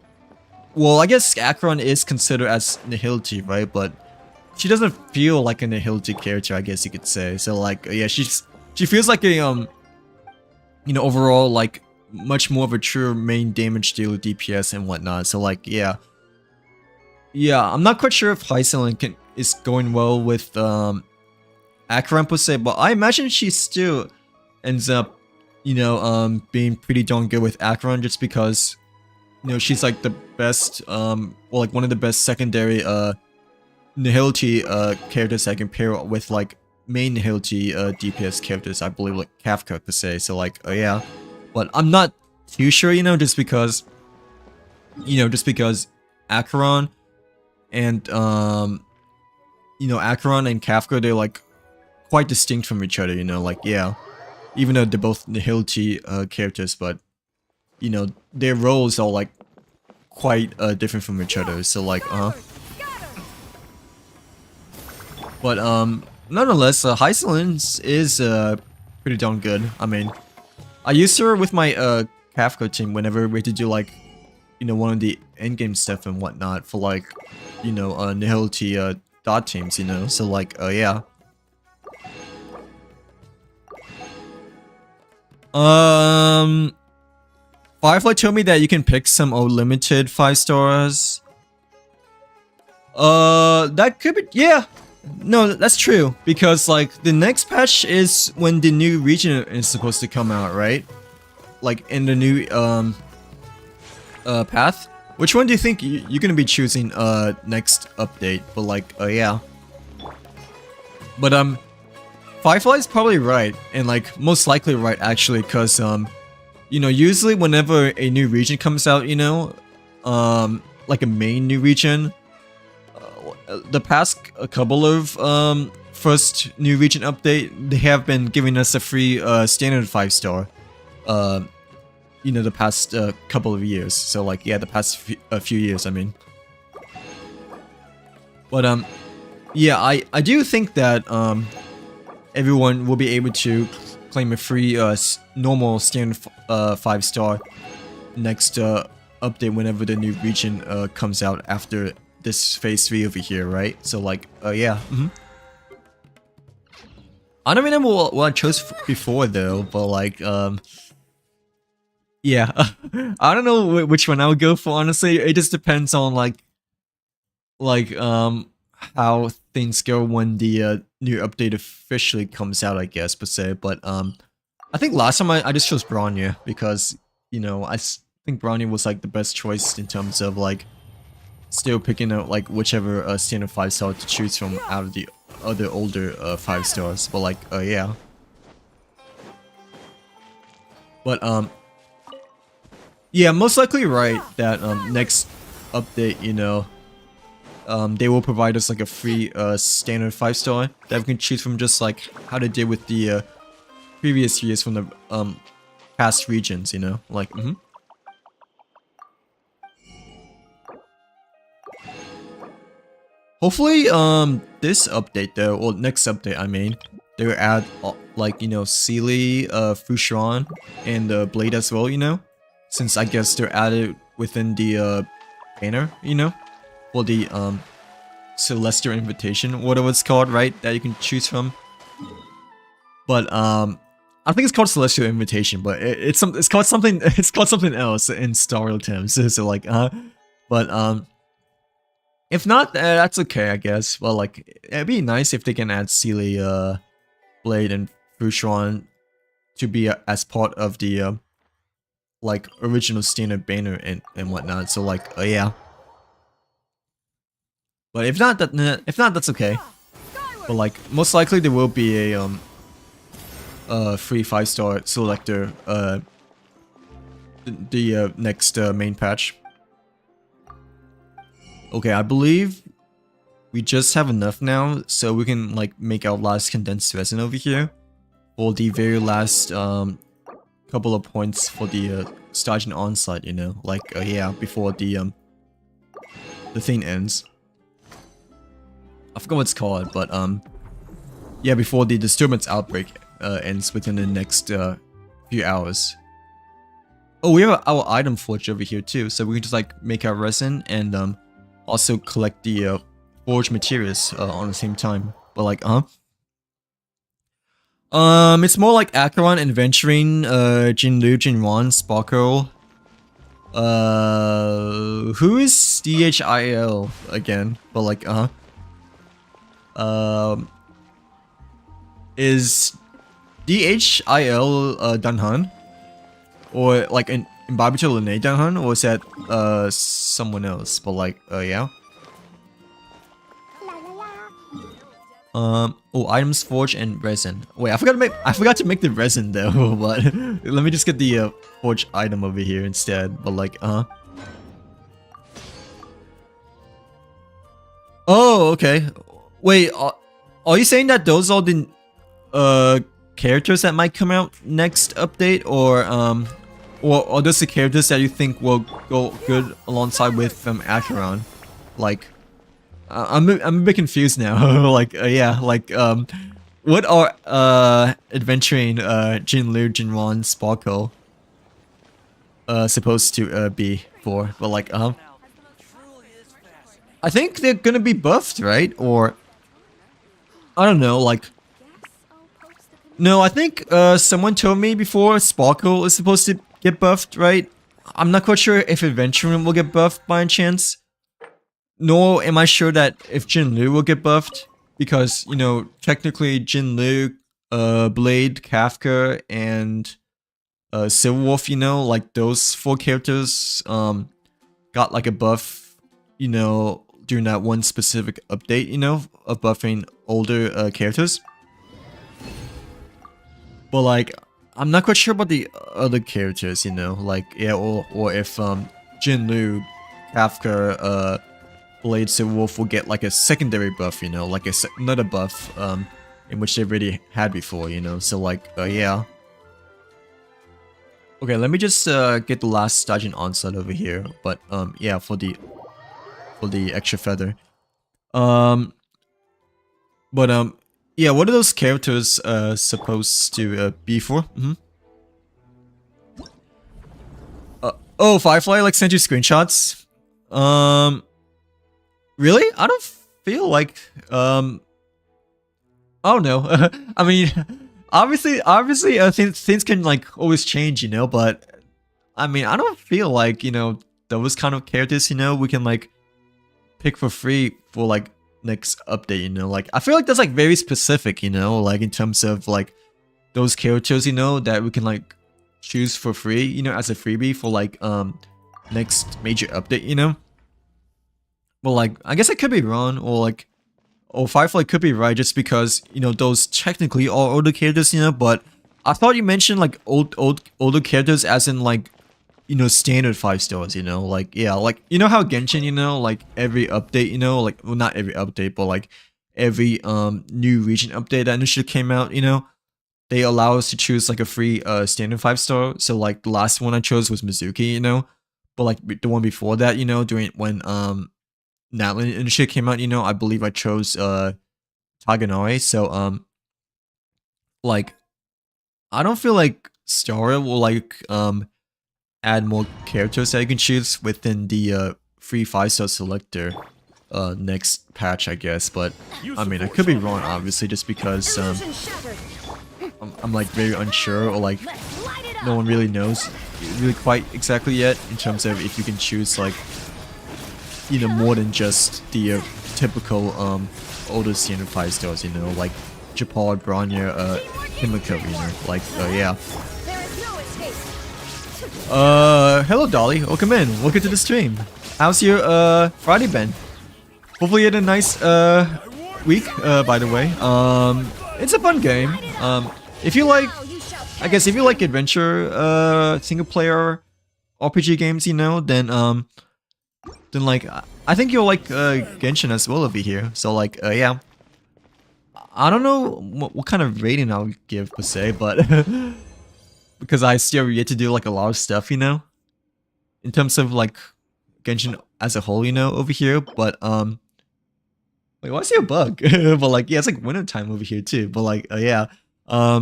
well, I guess Acheron is considered as nihility, right? But she doesn't feel like a nihility character, I guess you could say. So like, yeah, she feels like a you know, overall like much more of a true main damage dealer DPS and whatnot. So like yeah, I'm not quite sure if Hyselin is going well with Acheron per se, but I imagine she still ends up, you know, being pretty darn good with Acheron just because, you know, she's like the best, well, like one of the best secondary Nihility characters I can pair with like main Nihility DPS characters, I believe, like Kafka per se. So like, yeah, but I'm not too sure, you know, just because Acheron and you know, Acheron and Kafka, they're like quite distinct from each other, you know, like yeah, even though they're both Nihility characters, but you know, their roles are like quite different from each other. So like but nonetheless, Hyselin is pretty darn good. I mean, I used her with my Kafka team whenever we had to do like, you know, one of the endgame stuff and whatnot for like, you know, Nihility dot teams, you know. So like yeah. Firefly told me that you can pick some old limited 5 stars. That could be, yeah. No, that's true, because like the next patch is when the new region is supposed to come out, right? Like in the new path. Which one do you think you're gonna be choosing next update? But like yeah. But Firefly's probably right, and like most likely right actually, cause you know, usually whenever a new region comes out, you know, like a main new region, the past couple of first new region update, they have been giving us a free standard 5 star, you know, the past couple of years. So like yeah, the past few years, I mean. But yeah, I do think that everyone will be able to claim a free normal standard 5 star next update whenever the new region comes out after this phase 3 over here, right? So like yeah. I don't remember what I chose before though, but like yeah. I don't know which one I would go for, honestly. It just depends on like how things go when the new update officially comes out, I guess, per se. But I think last time I just chose Bronya because, you know, I think Bronya was like the best choice in terms of like still picking out like whichever standard 5 star to choose from out of the other older 5 stars. But like yeah. But yeah, most likely right that next update, you know, they will provide us like a free standard 5 star that we can choose from, just like how they did with the previous years from the past regions, you know, like Hopefully this update though, or next update I mean, they will add like, you know, Sealy, Fushan, and Blade as well, you know, since I guess they're added within the banner, you know, for the Celestial Invitation, whatever it's called, right, that you can choose from. But I think it's called Celestial Invitation, but it's called something else in Star Rail terms. So like but if not, that's okay, I guess. Well, like it'd be nice if they can add Sealy, Blade, and Fushan to be as part of the like original standard banner and whatnot. So like yeah. But if not, that's okay. But like most likely there will be a free 5 star selector the next main patch. Okay, I believe we just have enough now, so we can like make our last condensed resin over here for the very last couple of points for the Stygian Onslaught, you know, like yeah, before the thing ends. I forgot what it's called, but yeah, before the disturbance outbreak ends within the next few hours. Oh, we have our item forge over here too, so we can just like make our resin and also collect the forge materials on the same time. But like It's more like Acheron, Adventuring, Jinlu, Jinwan, Sparkle. Who is DHIL again? But like, is DHIL Danhan? Or like in Barbito Lene Danhan? Or is that someone else? But like, yeah. Oh, items forge and resin. Wait, I forgot to make the resin though, but let me just get the forge item over here instead. But like, oh, okay. Wait, are you saying that those are the characters that might come out next update, or are those the characters that you think will go good alongside with Acheron? Like, I'm a bit confused now. Like, yeah, like, what are Adventuring Jinlu, Jinwan, Sparkle supposed to be for? But like, I think they're gonna be buffed, right? Or I don't know, like. No, I think someone told me before Sparkle is supposed to get buffed, right? I'm not quite sure if Adventuring will get buffed by any chance. Nor am I sure that if Jinlu will get buffed, because, you know, technically Jinlu, Blade, Kafka, and Silverwolf, you know, like those 4 characters got like a buff, you know, during that one specific update, you know, of buffing older characters. But like, I'm not quite sure about the other characters, you know, like, yeah, or if Jinlu, Kafka, Blade, Silverwolf will get like a secondary buff, you know, like another buff in which they've already had before, you know. So like, yeah. Okay, let me just get the last Dodging Onslaught over here. But yeah, for the extra feather. But yeah, what are those characters supposed to be for? Oh, Firefly like sent you screenshots. Really? I don't feel like I don't know. I mean, obviously things can like always change, you know, but I mean, I don't feel like, you know, those kind of characters, you know, we can like pick for free for like next update, you know. Like I feel like that's like very specific, you know, like in terms of like those characters, you know, that we can like choose for free, you know, as a freebie for like next major update, you know. Well, like, I guess I could be wrong, or like, or Firefly could be right, just because, you know, those technically are older characters, you know, but I thought you mentioned, like, older characters as in, like, you know, standard 5 stars, you know, like, yeah, like, you know how Genshin, you know, like, every update, you know, like, well, not every update, but, like, every, new region update that initially came out, you know, they allow us to choose, like, a free, standard 5 star, so, like, the last one I chose was Mizuki, you know, but, like, the one before that, you know, during, when, Natlan initially came out, you know, I believe I chose Taganori, so like I don't feel like Star will like add more characters that you can choose within the free 5-star selector next patch, I guess, but I mean I could be wrong obviously, just because I'm like very unsure, or like no one really knows really quite exactly yet in terms of if you can choose like, you know, more than just the typical older standard 5 stars, you know, like Japal, Bronya, Himiko, you know, like yeah. Hello Dolly, welcome in, welcome to the stream. How's your Friday been? Hopefully you had a nice week, by the way. It's a fun game. If you like, I guess if you like adventure single player RPG games, you know, then like I think you'll like Genshin as well over here. So like yeah, I don't know what kind of rating I'll give per se, but because I still yet to do like a lot of stuff, you know, in terms of like Genshin as a whole, you know, over here. But wait, why is there a bug? But like yeah, it's like winter time over here too. But like yeah, I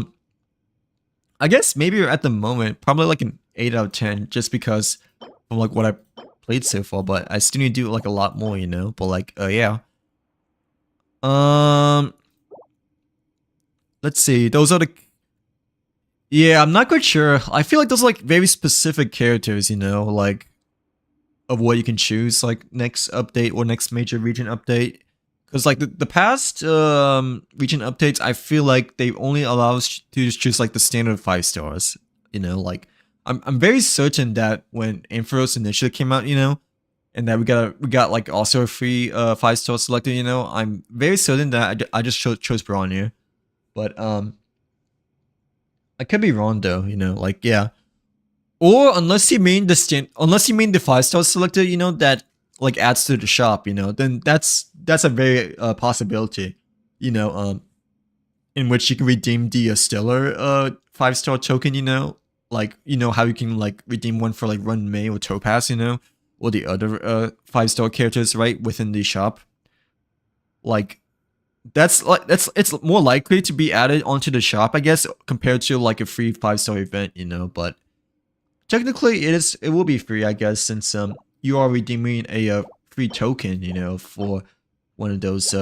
guess maybe at the moment probably like an 8 out of 10, just because from like what I played so far, but I still need to do like a lot more, you know. But like yeah, let's see. Those are the. Yeah, I'm not quite sure. I feel like those are like very specific characters, you know, like of what you can choose, like next update or next major region update. Because like the past region updates, I feel like they only allow us to just choose like the standard 5 stars. You know, like I'm very certain that when Ampharos initially came out, you know, and that we got like also a free 5-star selector, you know, I'm very certain that I just chose Bronir. But I could be wrong though, you know, like yeah. Or unless you mean the 5-star selector, you know, that like adds to the shop, you know, then that's a very possibility, you know, in which you can redeem the stellar 5-star token, you know, like you know how you can like redeem one for like Run May or Topaz, you know, or the other 5-star characters right within the shop. Like it's more likely to be added onto the shop, I guess, compared to like a free 5-star event, you know, but technically it will be free, I guess, since you are redeeming a free token, you know, for one of those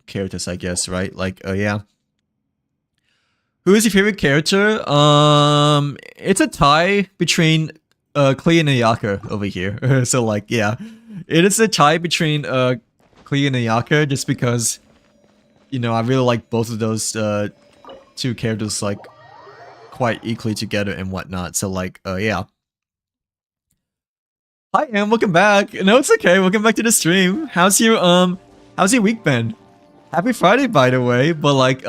characters, I guess, right? Like yeah. Who is your favorite character? It's a tie between Klee and Ayaka over here. So like yeah. It is a tie between Klee and Ayaka just because you know, I really like both of those two characters like quite equally together and whatnot. So like yeah. Hi Em, welcome back. No, it's okay. Welcome back to the stream. How's your week been? Happy Friday, by the way. But like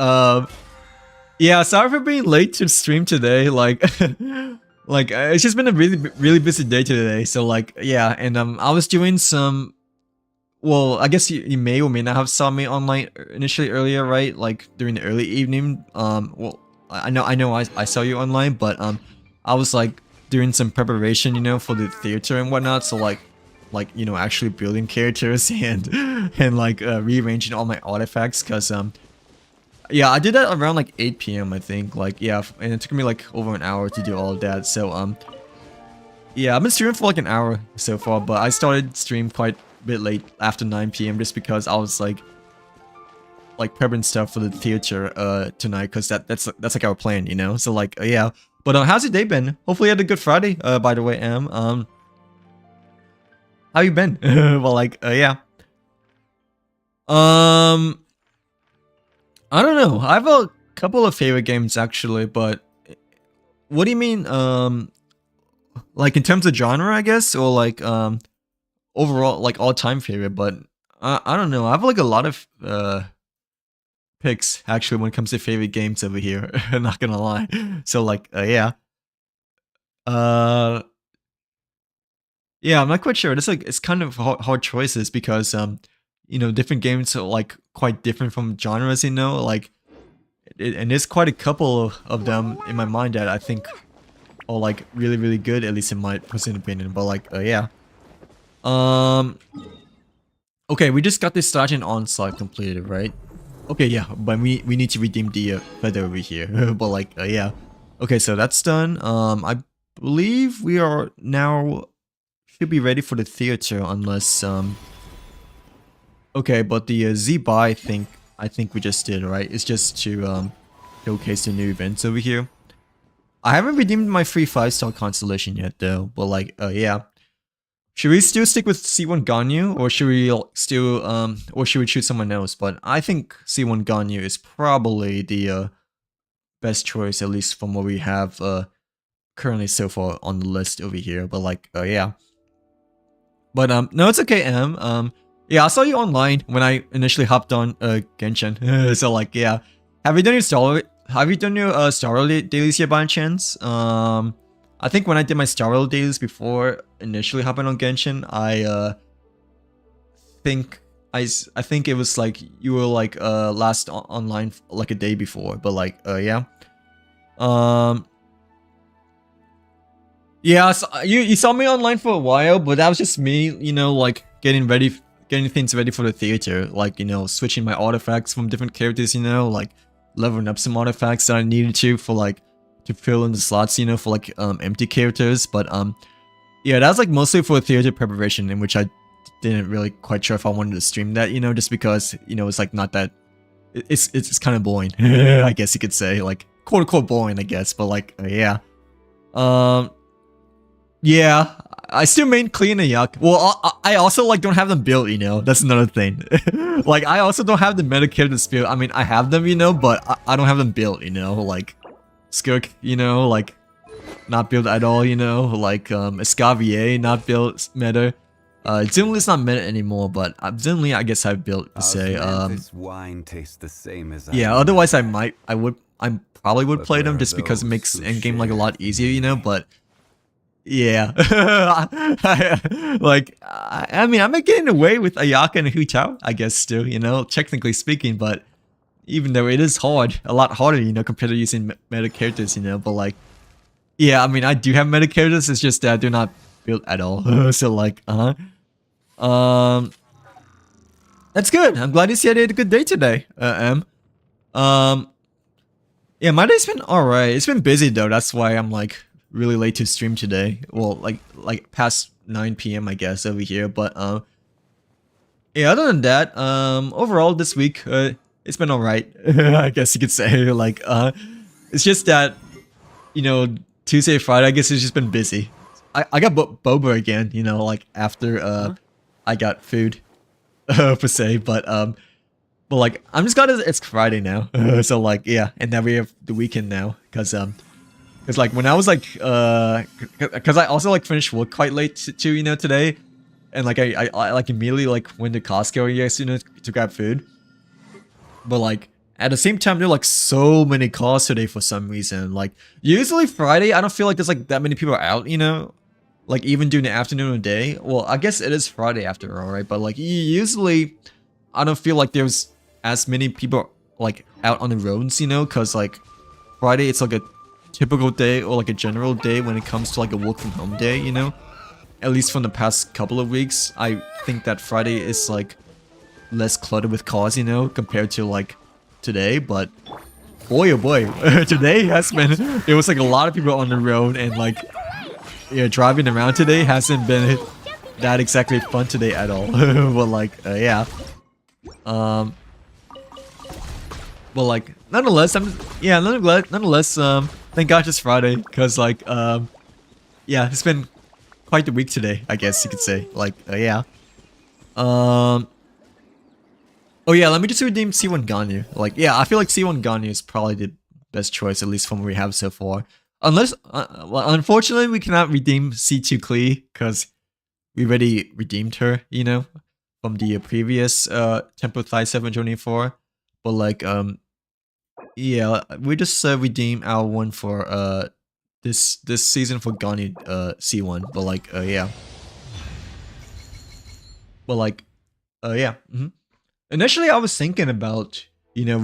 yeah, sorry for being late to stream today. Like like it's just been a really busy day today. So like yeah, and I was doing some. Well, I guess you may or may not have saw me online initially earlier, right? Like during the early evening. Well, I know I saw you online, but I was like doing some preparation, you know, for the theater and whatnot. So like you know, actually building characters and like rearranging all my artifacts, cause yeah, I did that around like 8 p.m. I think. Like yeah, and it took me like over an hour to do all of that. So yeah, I've been streaming for like an hour so far, but I started stream quite bit late after 9 p.m. just because I was like prepping stuff for the theater tonight, because that's like our plan, you know. So like yeah, but how's your day been? Hopefully you had a good Friday, by the way. How you been? Well, like yeah, I don't know, I have a couple of favorite games actually, but what do you mean like in terms of genre, I guess, or like overall like all-time favorite? But I don't know, I have like a lot of picks actually when it comes to favorite games over here. I'm not gonna lie. So like yeah, yeah, I'm not quite sure. It's like it's kind of hard choices because you know, different games are like quite different from genres, you know, like and there's quite a couple of them in my mind that I think are like really good, at least in my personal opinion. But like yeah. Okay, we just got this Sergeant Onslaught completed, right? Okay, yeah, but we need to redeem the feather over here. But like yeah. Okay, so that's done. I believe we are now should be ready for the theater unless okay, but the Z-Buy I think we just did, right? It's just to showcase the new events over here. I haven't redeemed my free 5-star constellation yet though, but like yeah. Should we still stick with C1 Ganyu, or should we still or should we choose someone else? But I think C1 Ganyu is probably the best choice, at least from what we have currently so far on the list over here. But like yeah. But no, it's okay, Em. Yeah, I saw you online when I initially hopped on Genshin. So like yeah. Have you done your Star Rail dailies yet by any chance? I think when I did my Star Rail dailies before initially hopping on Genshin, I think it was like you were like last online like a day before, but like yeah. Yeah, so you saw me online for a while, but that was just me, you know, like getting things ready for the theater, like, you know, switching my artifacts from different characters, you know, like leveling up some artifacts that I needed to for like to fill in the slots, you know, for like empty characters. But yeah, that was like mostly for theater preparation, in which I didn't really quite sure if I wanted to stream that, you know, just because, you know, it's like not that it's kind of boring. I guess you could say, like, quote unquote boring, I guess. But like, yeah. Yeah, I still main clean and yuck. Well, I also like don't have them built, you know. That's another thing. Like, I also don't have the meta characters built. I mean, I have them, you know, but I don't have them built, you know. Like, Skirk, you know, like, not built at all, you know. Like, Escavier, not built meta. Zinli's not meta anymore, but Zinli, I guess I built to say. This wine tastes the same as Yeah, otherwise I probably would play them just because it makes endgame like a lot easier, you know. But yeah, like I mean, I'm getting away with Ayaka and Hu Tao, I guess still, you know, technically speaking. But even though it is hard, a lot harder, you know, compared to using meta characters, you know. But like, yeah, I mean, I do have meta characters. It's just that they're not built at all. So like, that's good. I'm glad you said you had a good day today, M. Yeah, my day's been alright. It's been busy though. That's why I'm like really late to stream today. Well, like past 9 p.m. I guess over here. But yeah. Other than that, overall this week, it's been alright. I guess you could say. Like, it's just that, you know, Tuesday, Friday. I guess it's just been busy. I got boba again. You know, like after I got food, per se. But like I'm just glad it's Friday now. So like yeah, and now we have the weekend now, cause like when I was like cause I also like finished work quite late too, you know, today, and like I like immediately like went to Costco, yes, you know, to grab food. But like at the same time, there are like so many calls today for some reason. Like usually Friday, I don't feel like there's like that many people out, you know. Like even during the afternoon or day. Well, I guess it is Friday after all, right? But like usually, I don't feel like there's as many people like out on the roads, you know, because like Friday it's like a typical day or like a general day when it comes to like a work from home day, you know. At least from the past couple of weeks, I think that Friday is like less cluttered with cars, you know, compared to like today. But boy, oh boy, today has been. There was like a lot of people on the road and like. Yeah, driving around today hasn't been that exactly fun today at all. But like, yeah. But like, nonetheless, nonetheless, thank God it's Friday, cause like, yeah, it's been quite the week today, I guess you could say. Like, yeah. Oh yeah, let me just redeem C1 Ganyu. Like, yeah, I feel like C1 Ganyu is probably the best choice, at least from what we have so far. Unless, well, unfortunately, we cannot redeem C2 Klee because we already redeemed her, you know, from the previous Temple Thigh 724. But like, yeah, we just redeem our one for this season for Ganyu C1. But like, yeah. But like, yeah. Initially, I was thinking about, you know,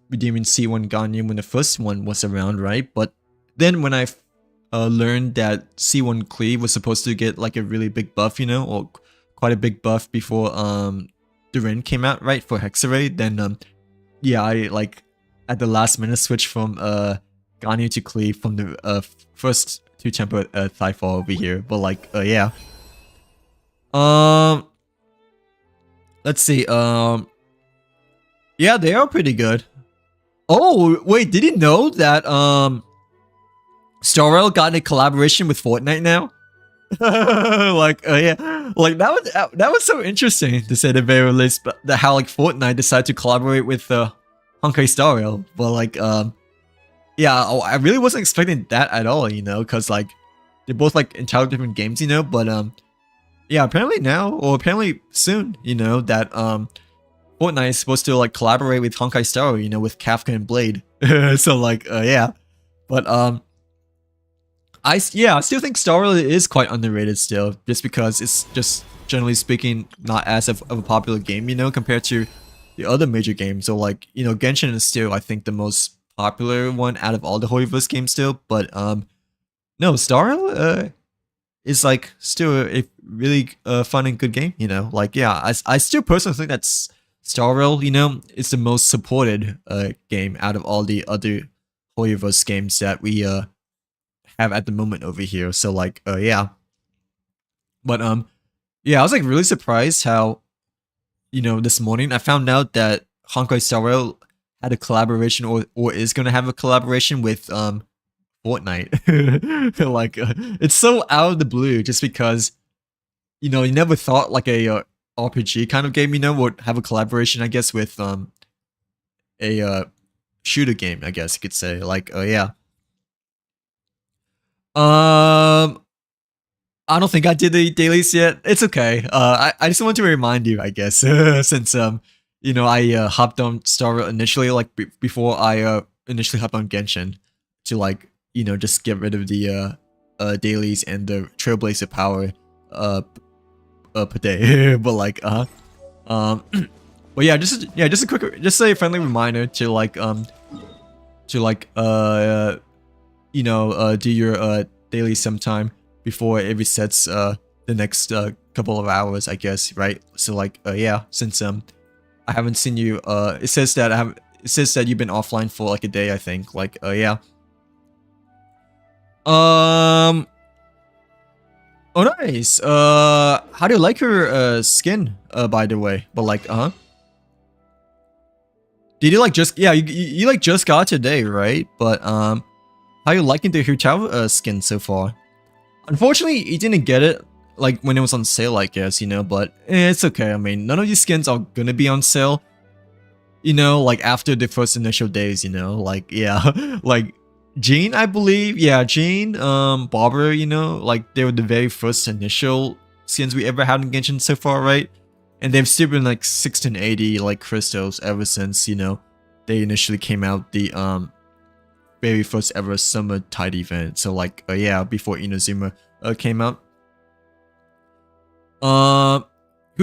redeeming C1 Ganyu when the first one was around, right? But then when I learned that C1 Klee was supposed to get like a really big buff, you know, or quite a big buff before the Ren came out, right, for Hexarray, then yeah, I like at the last minute switched from Ganyu to Klee from the first two Temple Thighfall over here. But like, yeah. Let's see. Yeah, they are pretty good. Oh wait, did you know that Star Rail got a collaboration with Fortnite now? Like, yeah, like that was so interesting to say the very least. But how like Fortnite decided to collaborate with Honkai Star Rail. But like, yeah, I really wasn't expecting that at all, you know, because like they're both like entirely different games, you know. But yeah, apparently now or apparently soon, you know, that Fortnite is supposed to like collaborate with Honkai Star Rail, you know, with Kafka and Blade. So like, yeah, but I still think Star Rail is quite underrated still, just because it's just generally speaking not as of a popular game, you know, compared to the other major games. So like, you know, Genshin is still I think the most popular one out of all the Hoyoverse games still, but no, Star Rail is like still a really fun and good game, you know. Like yeah, I still personally think that's Star Rail, you know, is the most supported game out of all the other Hoyoverse games that we have at the moment over here. So like yeah, but yeah, I was like really surprised how, you know, this morning I found out that Honkai Star Rail had a collaboration or is gonna have a collaboration with Fortnite. Like it's so out of the blue just because you know you never thought like a RPG kind of game would have a collaboration I guess with a shooter game I guess you could say like yeah. I don't think I did the dailies yet. It's okay. I just want to remind you, I guess, since you know, I hopped on Star initially, like before I initially hopped on Genshin, to like you know just get rid of the dailies and the Trailblazer power per day. But like but yeah, just a quick, just a friendly reminder to like you know do your daily sometime before it resets the next couple of hours, I guess, right? So like yeah, since I haven't seen you it says that you've been offline for like a day, I think. Like yeah. Oh nice. How do you like her skin by the way? But like did you like just you like just got it today, right? But how you liking the Hu Tao skin so far? Unfortunately, you didn't get it like when it was on sale, I guess, you know, but it's okay. I mean, none of these skins are gonna be on sale, you know, like after the first initial days, you know, like yeah, like Jean, I believe, yeah, Jean, Barber, you know, like they were the very first initial skins we ever had in Genshin so far, right? And they've still been like 1680 like crystals ever since, you know, they initially came out the very first ever summer tide event. So like yeah, before Inazuma came out. Hu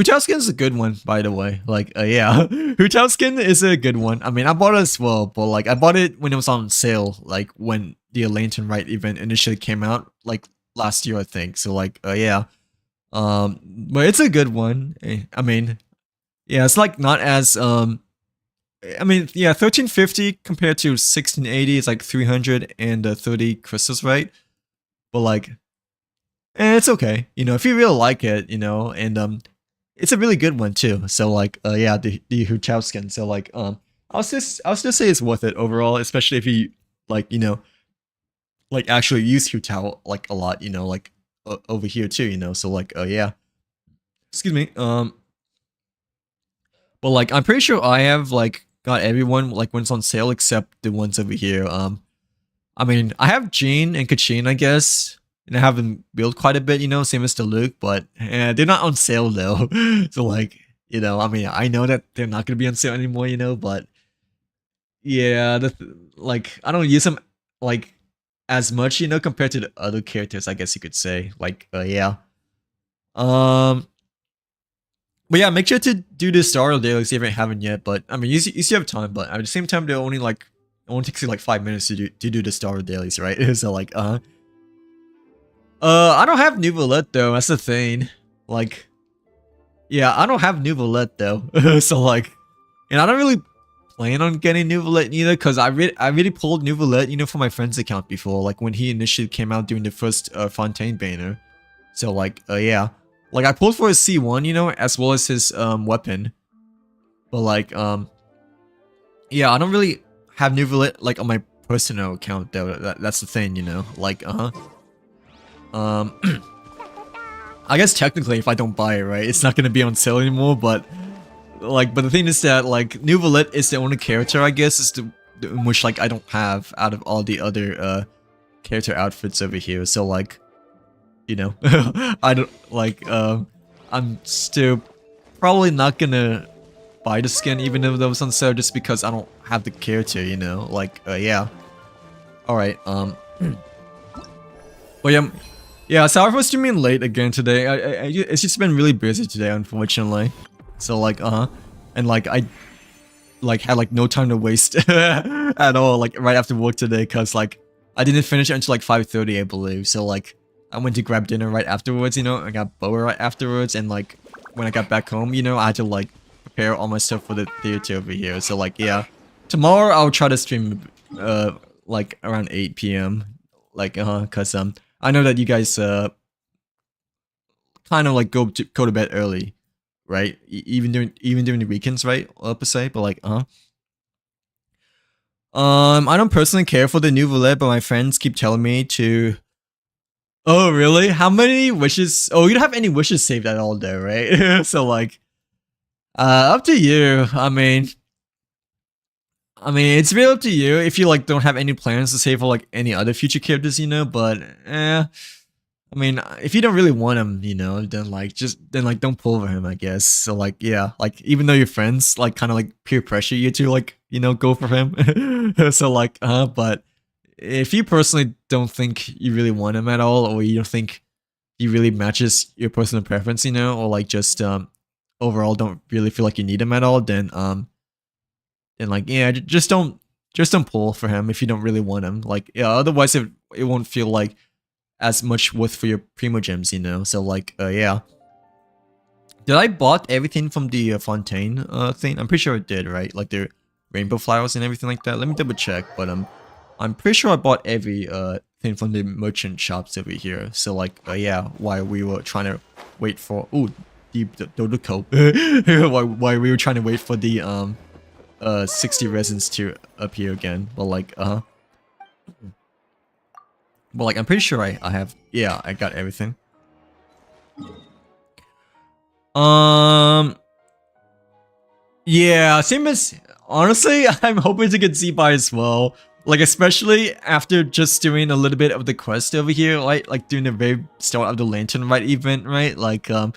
Tao skin is a good one, by the way. Like yeah, Hu Tao skin is a good one. I mean, I bought it as well, but like I bought it when it was on sale, like when the Lantern Rite event initially came out, like last year, I think. So like yeah, but it's a good one. I mean, yeah, it's like not as I mean, yeah, 1350 compared to 1680 is like 330 crystals, right? But like, it's okay. You know, if you really like it, you know, and it's a really good one too. So like, yeah, the Hu Chao skin. So like, I'll just say it's worth it overall, especially if you like, you know, like actually use Hu Chao like a lot, you know, like over here too, you know. So like, yeah. Excuse me. But like, I'm pretty sure I have like got everyone like when it's on sale except the ones over here. I mean, I have Jean and Kachin, I guess, and I have them built quite a bit, you know, same as the Luke, but they're not on sale though. So like, you know, I mean, I know that they're not gonna be on sale anymore, you know, but yeah, like I don't use them like as much, you know, compared to the other characters, I guess you could say. Like, yeah. But yeah, make sure to do the Star dailies if you haven't yet. But I mean, you still have time. But at the same time, they're only like it only takes you like 5 minutes to do the Star dailies, right? So like, I don't have New Valette though. That's the thing. Like, yeah, I don't have New Valette though. So like, and I don't really plan on getting New Valette either, because I really pulled New Valette, you know, for my friend's account before, like when he initially came out during the first Fontaine banner. So like, yeah. Like, I pulled for his C1, you know, as well as his Weapon. But like, yeah, I don't really have New Valette, like, on my personal account, though. That's the thing, you know? Like, I guess technically, if I don't buy it, right, it's not gonna be on sale anymore, but... Like, but the thing is that, like, New Valette is the only character, I guess, is which, like, I don't have out of all the other, character outfits over here. So, like... You know, I don't like, I'm still probably not gonna buy the skin even though that was on sale just because I don't have the character, you know, like, yeah. Alright, well, yeah, sorry for streaming late again today. It's just been really busy today, unfortunately. So, like, and like, I, like, had, like, no time to waste at all, like, right after work today, cause, like, I didn't finish it until, like, 5:30, I believe, so, like, I went to grab dinner right afterwards, you know, I got boa right afterwards, and like, when I got back home, you know, I had to like, prepare all my stuff for the theater over here, so like, yeah. Tomorrow, I'll try to stream, like, around 8 p.m, like, cause, I know that you guys, kind of like, go to bed early, right? Even during the weekends, right, per se, but like, I don't personally care for the new roulette, but my friends keep telling me to. Oh, really? How many wishes? Oh, you don't have any wishes saved at all, though, right? So like, up to you. It's really up to you if you like don't have any plans to save for like any other future characters, you know. But if you don't really want him, you know, then like don't pull for him, I guess. So like, yeah, like even though your friends like kind of like peer pressure you to like, you know, go for him. So like, but if you personally don't think you really want him at all, or you don't think he really matches your personal preference, you know, or like just overall don't really feel like you need him at all, then like yeah, just don't pull for him if you don't really want him. Like yeah, otherwise it won't feel like as much worth for your primo gems, you know. So like yeah. Did I bought everything from the Fontaine thing? I'm pretty sure I did, right? Like the rainbow flowers and everything like that. Let me double check, but I'm pretty sure I bought every thing from the merchant shops over here. So like yeah, while we were trying to wait for the cope. While we were trying to wait for the 60 resins to appear again. But like but like I'm pretty sure I have, yeah, I got everything. Yeah, same as, honestly, I'm hoping to get Z-Buy as well. Like, especially after just doing a little bit of the quest over here, right? Like, doing the very start of the Lantern Rite event, right? Like, it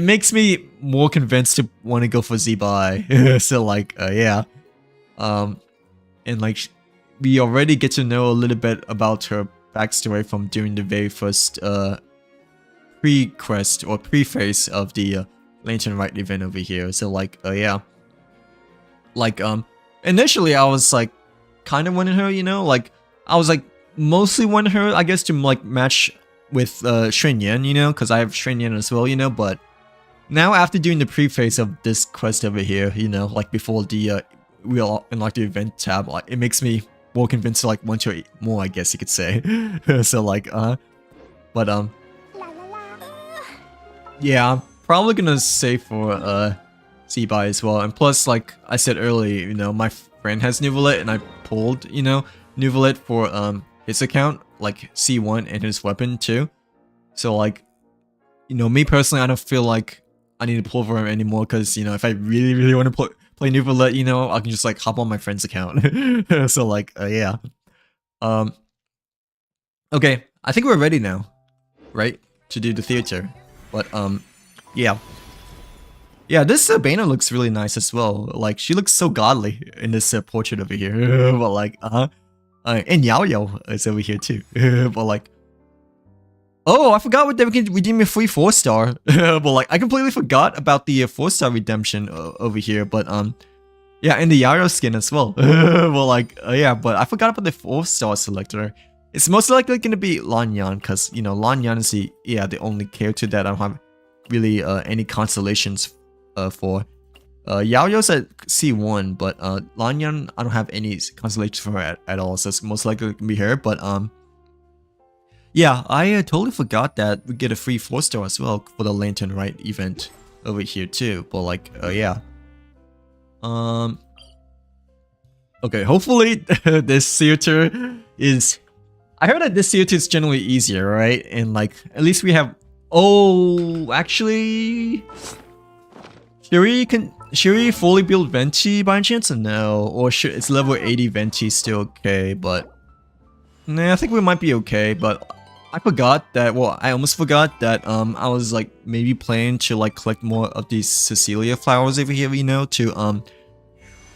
makes me more convinced to want to go for Z-Buy. So, like, yeah. And, like, we already get to know a little bit about her backstory from doing the very first, pre-quest or pre-phase of the, Lantern Rite event over here. So, like, yeah. Like, initially I was like kind of wanting her, you know, like I was like mostly wanting her, I guess, to like match with Shen Yan, you know, because I have Shen Yan as well, you know. But now after doing the pre-phase of this quest over here, you know, like before the we'll unlock the event tab, like it makes me more convinced to like want her more, I guess you could say. So like but yeah, I'm probably gonna save for Z-Buy as well. And plus, like I said earlier, you know, my friend has Nuvolet and I pulled, you know, Nuvolet for his account, like C1 and his weapon too. So like, you know, me personally, I don't feel like I need to pull for him anymore because, you know, if I really want to play Nuvolet, you know, I can just like hop on my friend's account. So like, yeah. Okay, I think we're ready now, right? To do the theater. But yeah. Yeah, this Bana looks really nice as well. Like, she looks so godly in this portrait over here. But like, and Yao Yao is over here too. But like, oh, I forgot what they can redeem a free 4-star. But like, I completely forgot about the 4-star redemption over here. But yeah, and the Yao skin as well. Well, like, yeah, but I forgot about the 4-star selector. It's most likely gonna be Lanyan, because you know Lanyan is the only character that I don't have really any constellations for. Yao Yao's at C1, but Lanyan I don't have any constellations for her at all, so it's most likely gonna be her. But yeah, I totally forgot that we get a free 4-star as well for the Lantern Rite event over here too. But like, yeah. Okay, hopefully this theater is. I heard that this theater is generally easier, right? And like, at least we have. Oh, actually, should we fully build Venti by any chance? Or no, or should it's level 80 Venti still okay? But nah, I think we might be okay. But I forgot that. Well, I almost forgot that. I was like maybe planning to like collect more of these Cecilia flowers over here, you know, to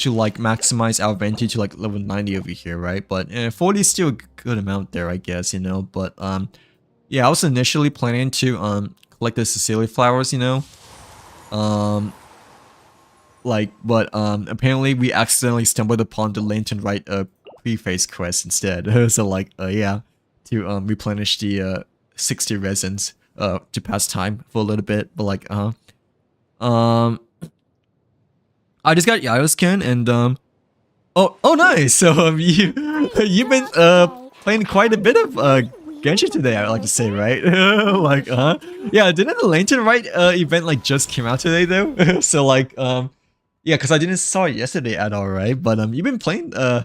like maximize our Venti to like level 90 over here, right? But 40 is still a good amount there, I guess, you know. But yeah, I was initially planning to collect the Cecilia flowers, you know. But apparently we accidentally stumbled upon the Lantern Rite pre-phase quest instead. So like yeah, to replenish the 60 resins to pass time for a little bit. But like I just got Yayo's skin and oh nice. So you've been playing quite a bit of Genshin today, I like to say, right? Like yeah, didn't the Lantern Rite event like just came out today though? So like Yeah, because I didn't saw it yesterday at all, right? But you've been playing uh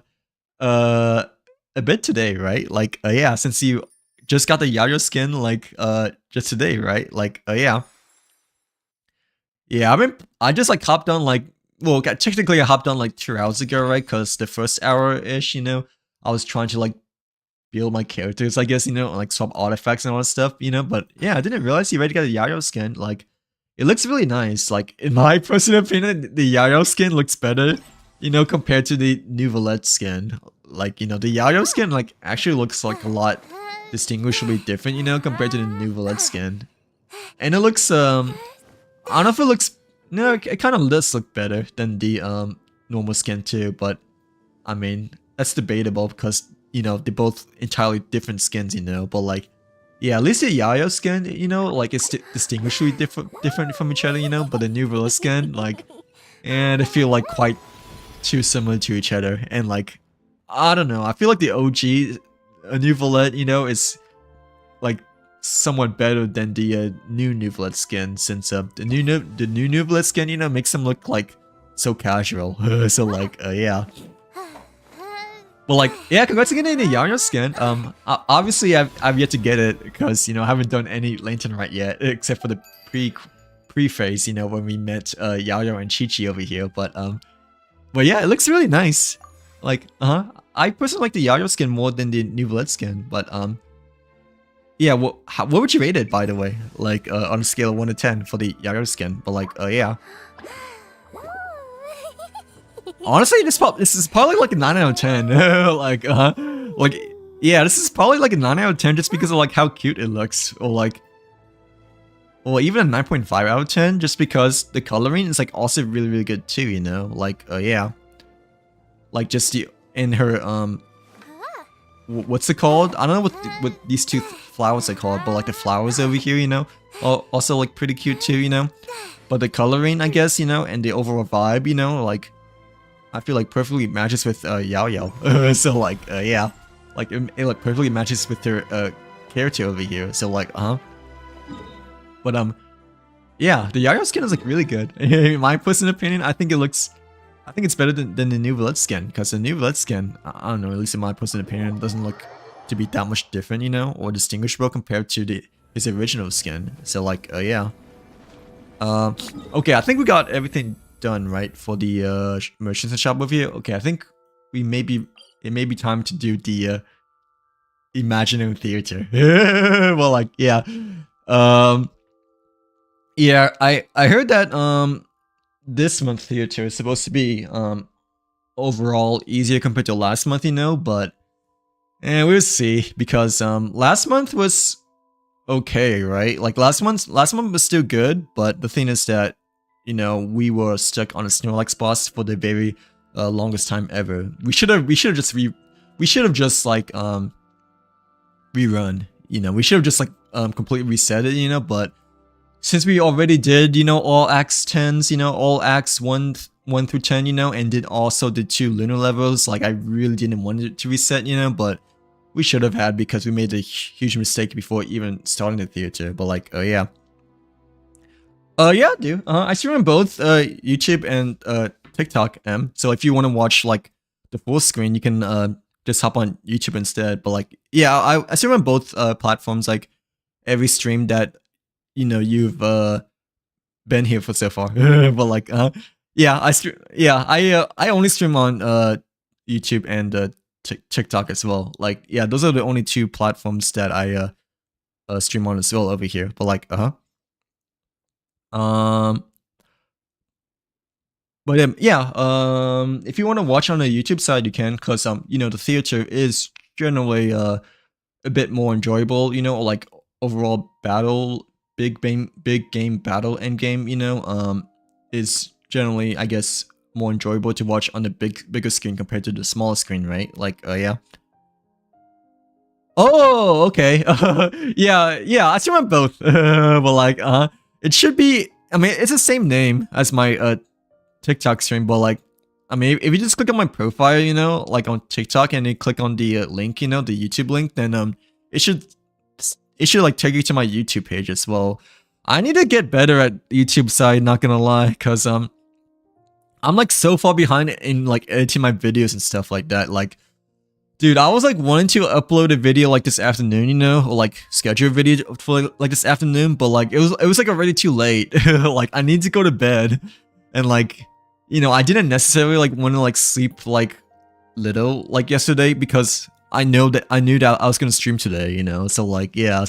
a bit today, right? Like yeah, since you just got the Yayo skin like just today, right? Like yeah. Yeah, I just like hopped on like well technically I hopped on like 2 hours ago, right? Because the first hour-ish, I was trying to like build my characters, I guess, like swap artifacts and all that stuff, but yeah, I didn't realize you already got a Yayo skin. Like it looks really nice. Like in my personal opinion, the Yayo skin looks better, compared to the New Valette skin. Like, the Yayo skin like actually looks like a lot distinguishably different, compared to the New Valette skin. And it looks I don't know if it looks no, it kind of does look better than the normal skin too, but I mean, that's debatable because, they're both entirely different skins, but like yeah, at least the Yayo skin, like it's distinguishably different from each other, but the New Valette skin, like, and they feel like quite too similar to each other. And like, I don't know, I feel like the OG New Valette, is like somewhat better than the new Valette skin, since the new Valette skin, makes them look like so casual. So like, yeah. Well, like, yeah, congrats again on the Yayo skin. Obviously, I've yet to get it because, I haven't done any lantern right yet, except for the pre-phase, when we met Yayo and Chi-Chi over here. But yeah, it looks really nice. Like, I personally like the Yayo skin more than the New Valette skin. But yeah, what would you rate it, by the way? Like, on a scale of 1 to 10 for the Yayo skin. But like, yeah. Honestly, this is probably like a 9 out of 10. Like, like, yeah, this is probably like a 9 out of 10 just because of like how cute it looks, or like, or even a 9.5 out of 10 just because the coloring is like also really really good too. Like, yeah, like just in her what's it called? I don't know what these two flowers are called, but like the flowers over here, also like pretty cute too. But the coloring, I guess, and the overall vibe, like, I feel like perfectly matches with Yao. So like, yeah, like it like perfectly matches with her character over here. So like, but yeah, the Yayo skin is like really good. In my personal opinion, I think it's better than the New Valette skin, because the New Valette skin, I don't know, at least in my personal opinion, doesn't look to be that much different, or distinguishable compared to his original skin. So like, yeah. Okay, I think we got everything done, right, for the merchants and shop over here. Okay, I think it may be time to do the Imaginarium theater. Well, like, yeah. Yeah, I heard that this month theater is supposed to be overall easier compared to last month, but we'll see, because last month was okay, right? Like last month was still good, but the thing is that we were stuck on a Snorlax boss for the very longest time ever. We should have just like rerun. We should have just like completely reset it. But since we already did all Acts 10s, all Acts 1 through 10, and did also the 2 Lunar levels, like I really didn't want it to reset, but we should have had, because we made a huge mistake before even starting the theater. But like, yeah. Yeah, I do. I stream on both YouTube and TikTok. So if you want to watch like the full screen, you can just hop on YouTube instead. But like, yeah, I stream on both platforms. Like every stream that you've been here for so far. But like, yeah, I only stream on YouTube and TikTok as well. Like, yeah, those are the only 2 platforms that I stream on as well over here. But like, but yeah, if you want to watch on the YouTube side, you can, because the theater is generally a bit more enjoyable, or like overall battle, big game battle end game, is generally, I guess, more enjoyable to watch on the bigger screen compared to the smaller screen, right? Like, yeah. Oh, okay. Yeah, I stream on both. But like, it should be, I mean, it's the same name as my TikTok stream, but like, I mean, if you just click on my profile, like on TikTok, and you click on the link, the YouTube link, then it should like take you to my YouTube page as well. I need to get better at YouTube side, not gonna lie, because I'm like so far behind in like editing my videos and stuff like that. Like, dude, I was like wanting to upload a video like this afternoon, you know, or like schedule a video for like this afternoon, but like it was like already too late. Like I need to go to bed, and like, you know, I didn't necessarily like want to like sleep like little like yesterday because I knew that I was gonna stream today, you know. So like yeah,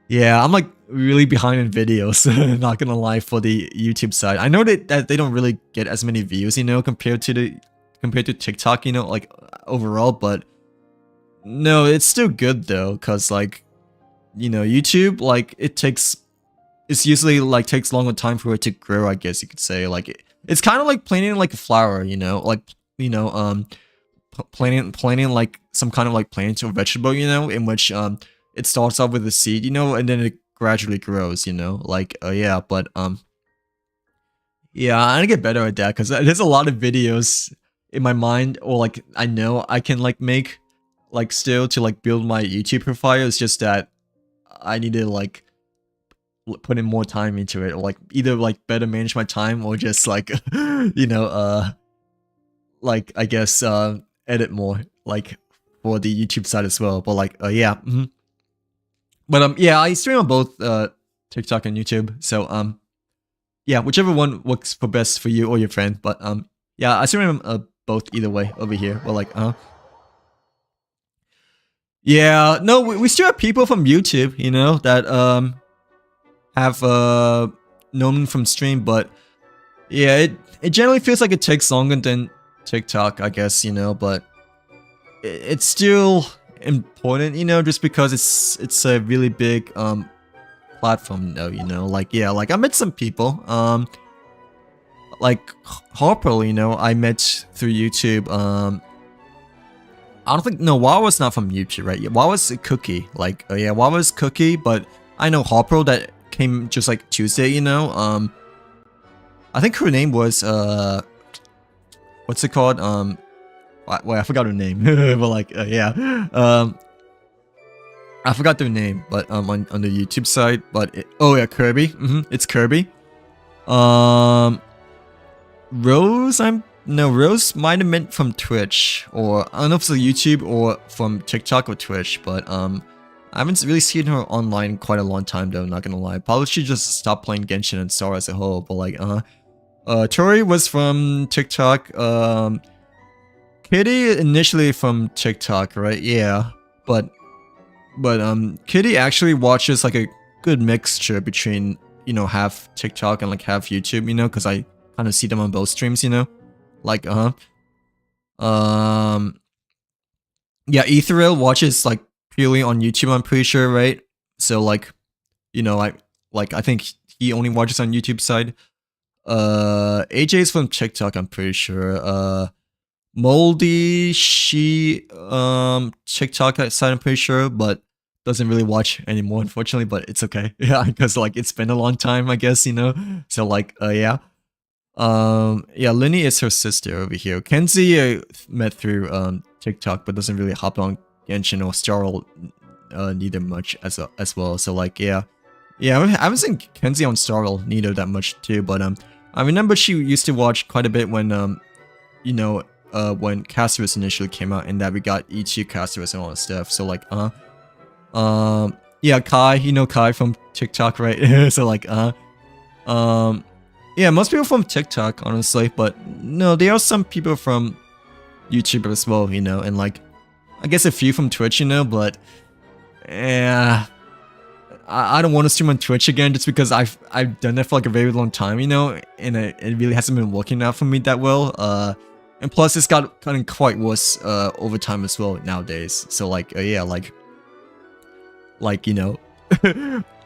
yeah, I'm like really behind in videos. Not gonna lie, for the YouTube side. I know that they don't really get as many views, you know, compared to TikTok, you know, like overall, but no, it's still good though, cause like, you know, YouTube, like it's usually like takes longer time for it to grow, I guess you could say. Like it's kind of like planting like a flower, you know, like, you know, planting like some kind of like plant or vegetable, you know, in which it starts off with a seed, you know, and then it gradually grows, you know, like yeah, but yeah, I need to get better at that because there's a lot of videos in my mind, or like I know I can like make like still to like build my YouTube profile. It's just that I need to like put in more time into it, or like either like better manage my time, or just like you know like I guess edit more like for the YouTube side as well. But like yeah, but yeah, I stream on both TikTok and YouTube, so yeah, whichever one works for best for you or your friend. But yeah, I stream both either way over here. But like yeah, no, we still have people from YouTube, you know, that have known from stream, but yeah, it generally feels like it takes longer than TikTok, I guess, you know, but it's still important, you know, just because it's a really big platform though, you know. Like yeah, like I met some people like Harper, you know, I met through YouTube. I don't think, no, Wawa's not from YouTube, right? Yeah, Wawa's a Cookie, like yeah, Wawa's Cookie, but I know Harper that came just like Tuesday, you know. I think her name was what's it called? Wait, I forgot her name. But like yeah, I forgot their name, but on the YouTube side, but oh yeah, Kirby. It's Kirby. Rose, Rose might have meant from Twitch, or I don't know if it's a YouTube or from TikTok or Twitch, but I haven't really seen her online in quite a long time though, not gonna lie. Probably she just stopped playing Genshin and Star as a whole, but like Tori was from TikTok, Kitty initially from TikTok, right? Yeah, but Kitty actually watches like a good mixture between, you know, half TikTok and like half YouTube, you know, because I kind of see them on both streams, you know, like yeah, Ethereal watches like purely on YouTube, I'm pretty sure, right? So like, you know, I think he only watches on YouTube side. AJ's from TikTok, I'm pretty sure. Moldy, she TikTok side, I'm pretty sure, but doesn't really watch anymore, unfortunately, but it's okay. Yeah, because like it's been a long time, I guess, you know. So like yeah. Yeah, Linny is her sister over here. Kenzie met through TikTok, but doesn't really hop on Genshin or Starl neither much as well. So like yeah. Yeah, I haven't seen Kenzie on Starl neither that much too, but I remember she used to watch quite a bit when you know, when Castorus initially came out, and that we got E2 Castorus and all that stuff. So like yeah, Kai, you know Kai from TikTok, right? So like yeah, most people from TikTok, honestly, but no, there are some people from YouTube as well, you know, and like I guess a few from Twitch, you know, but yeah, I don't want to stream on Twitch again just because I've done that for like a very long time, you know, and it really hasn't been working out for me that well. And plus it's got kind of quite worse over time as well nowadays. So like yeah, like you know,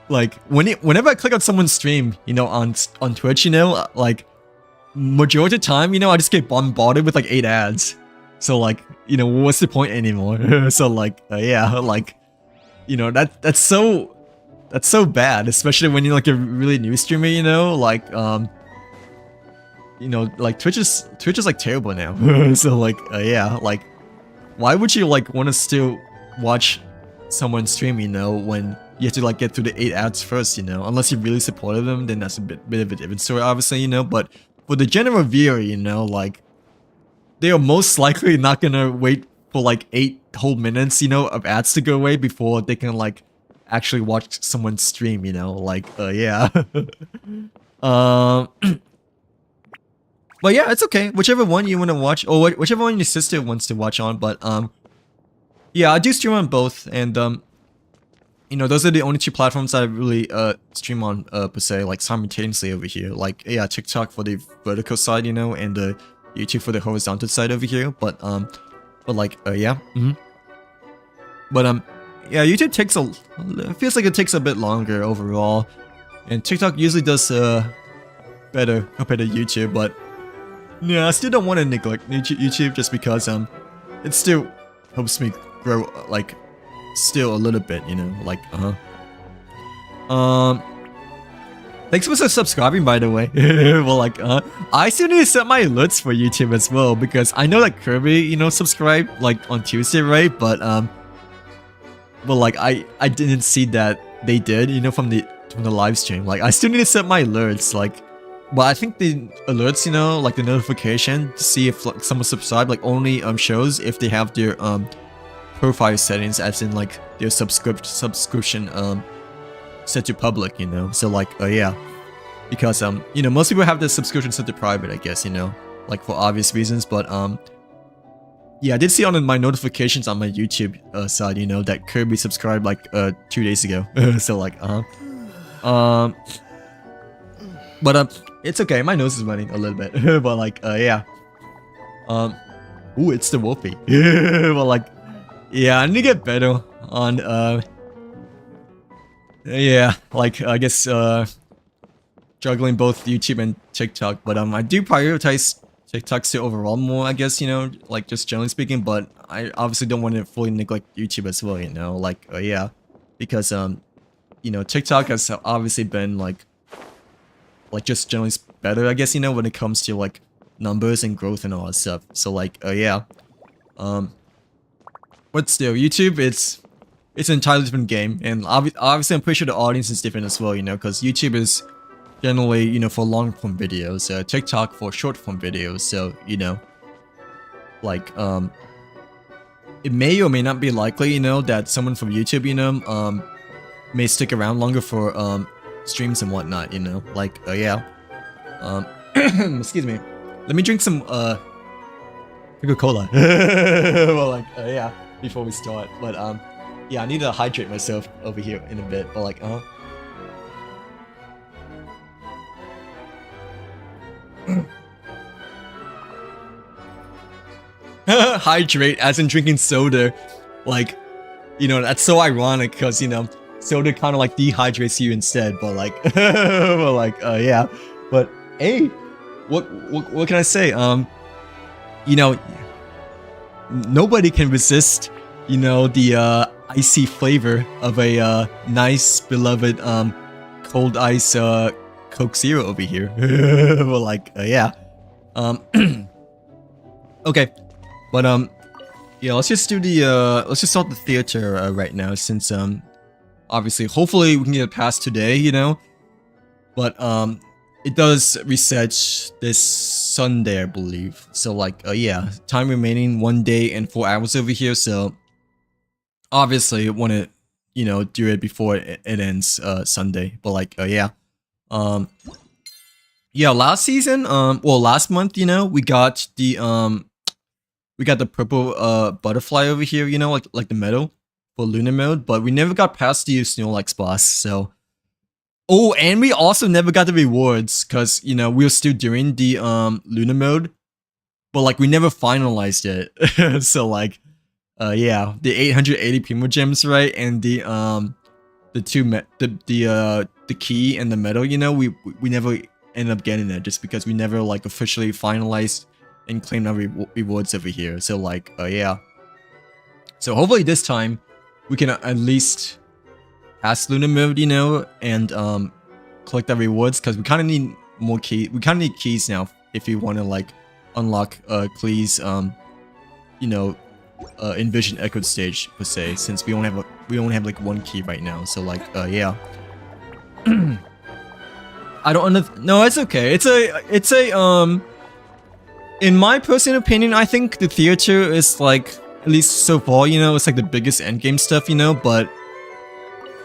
like whenever I click on someone's stream, you know, on Twitch, you know, like majority of the time, you know, I just get bombarded with like 8 ads. So like, you know, what's the point anymore? So like yeah, like, you know, that's so bad, especially when you're like a really new streamer, you know, like you know, like Twitch is like terrible now. So like yeah, like why would you like want to still watch someone stream, you know, when you have to like get through the 8 ads first, you know, unless you really supported them, then that's a bit of a different story, obviously, you know. But for the general viewer, you know, like they are most likely not gonna wait for like 8 whole minutes, you know, of ads to go away before they can like actually watch someone stream, you know, like yeah. um But yeah, it's okay. Whichever one you want to watch, or whichever one your sister wants to watch on. But yeah, I do stream on both, and you know, those are the only 2 platforms I really stream on per se, like simultaneously over here. Like yeah, TikTok for the vertical side, you know, and YouTube for the horizontal side over here. But like yeah, but yeah, YouTube takes it feels like it takes a bit longer overall, and TikTok usually does better compared to YouTube, but. Yeah, I still don't want to neglect YouTube just because it still helps me grow like still a little bit, you know, like thanks for subscribing, by the way. Well, like I still need to set my alerts for YouTube as well, because I know that Kirby, you know, subscribed like on Tuesday, right? But like I didn't see that they did, you know, from the live stream. Like I still need to set my alerts, like. But I think the alerts, you know, like the notification to see if like, someone subscribed, like only shows if they have their profile settings, as in like their subscription set to public, you know. So like yeah, because you know, most people have the subscription set to private, I guess, you know, like for obvious reasons. But yeah, I did see on my notifications on my YouTube side, you know, that Kirby subscribed like 2 days ago. So like but it's okay, my nose is running a little bit. But like yeah, ooh, it's the Wolfie. But like yeah, I need to get better on yeah, like I guess juggling both YouTube and TikTok. But I do prioritize TikTok still overall more, I guess, you know, like just generally speaking. But I obviously don't want to fully neglect YouTube as well, you know, like yeah, because you know, TikTok has obviously been like just generally better, I guess, you know, when it comes to like numbers and growth and all that stuff. So like yeah, but still, YouTube, it's an entirely different game, and obviously I'm pretty sure the audience is different as well, you know, because YouTube is generally, you know, for long form videos, TikTok for short form videos. So you know, like it may or may not be likely, you know, that someone from YouTube, you know, may stick around longer for streams and whatnot, you know, like yeah, excuse me, let me drink some Coca-Cola. Well, like yeah, before we start. But yeah, I need to hydrate myself over here in a bit. But like hydrate as in drinking soda. Like, you know, that's so ironic because, you know, soda kind of like dehydrates you instead. But like but like yeah, but hey, what can I say? You know, nobody can resist, you know, the icy flavor of a nice beloved cold ice Coke Zero over here. Well, like yeah, okay, but yeah, let's just do the let's just start the theater right now, since obviously hopefully we can get past today, you know, but it does reset this Sunday, I believe. So like yeah, time remaining 1 day and 4 hours over here. So obviously want to, you know, do it before it ends Sunday. But like yeah, yeah, last season, well, last month, you know, we got the purple butterfly over here, you know, like the medal for Lunar mode, but we never got past the Snorlax boss. So oh, and we also never got the rewards, because, you know, we were still doing the Lunar mode, but like we never finalized it. So like yeah, the 880 Primogems, right, and the key and the medal, you know, we never ended up getting it, just because we never like officially finalized and claimed our rewards over here. So like yeah, so hopefully this time we can at least pass Lunar mode, you know, and collect our rewards, because we kind of need more keys. We kind of need keys now if you want to like unlock Klee's you know, Envision Echoed stage per se, since we only have like 1 key right now. So like yeah, I don't no, it's okay. It's a in my personal opinion, I think the theater is like, at least so far, you know, it's like the biggest endgame stuff, you know, but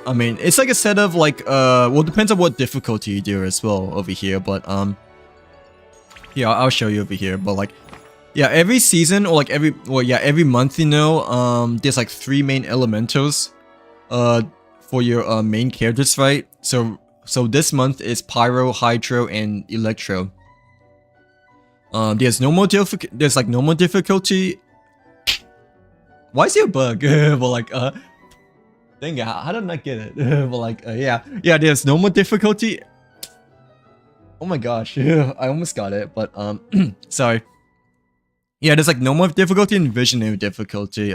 I mean, it's like a set of like, well, depends on what difficulty you do as well over here, but yeah, I'll show you over here, but like, yeah, every season or like every month, you know, there's like 3 main elementals, for your main characters, right? So this month is Pyro, Hydro, and Electro. There's like normal difficulty. Why is there a bug? But like, dang it, how did I not get it? But like, yeah, there's normal difficulty. Oh my gosh, I almost got it, but sorry. Yeah, there's like normal difficulty and visionary difficulty.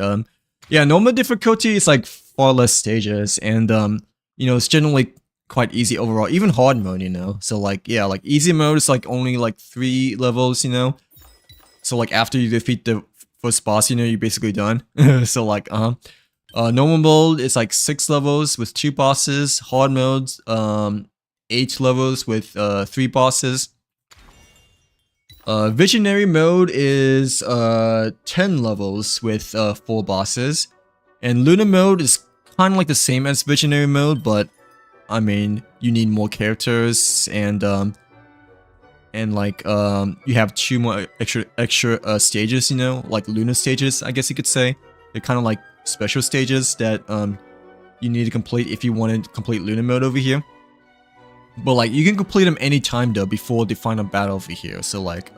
Yeah, normal difficulty is like far less stages, and you know, it's generally quite easy overall. Even hard mode, you know. So like, yeah, like easy mode is like only like 3 levels, you know. So like after you defeat the first boss, you know, you're basically done. So like, normal mode is like 6 levels with 2 bosses. Hard modes, 8 levels with 3 bosses. Visionary mode is 10 levels with 4 bosses. And Lunar mode is kind of like the same as Visionary mode, but I mean, you need more characters, and like you have 2 more extra stages, you know, like Lunar stages, I guess you could say. They're kind of like special stages that you need to complete if you want to complete Lunar mode over here. But like, you can complete them anytime though before the final battle over here. So like,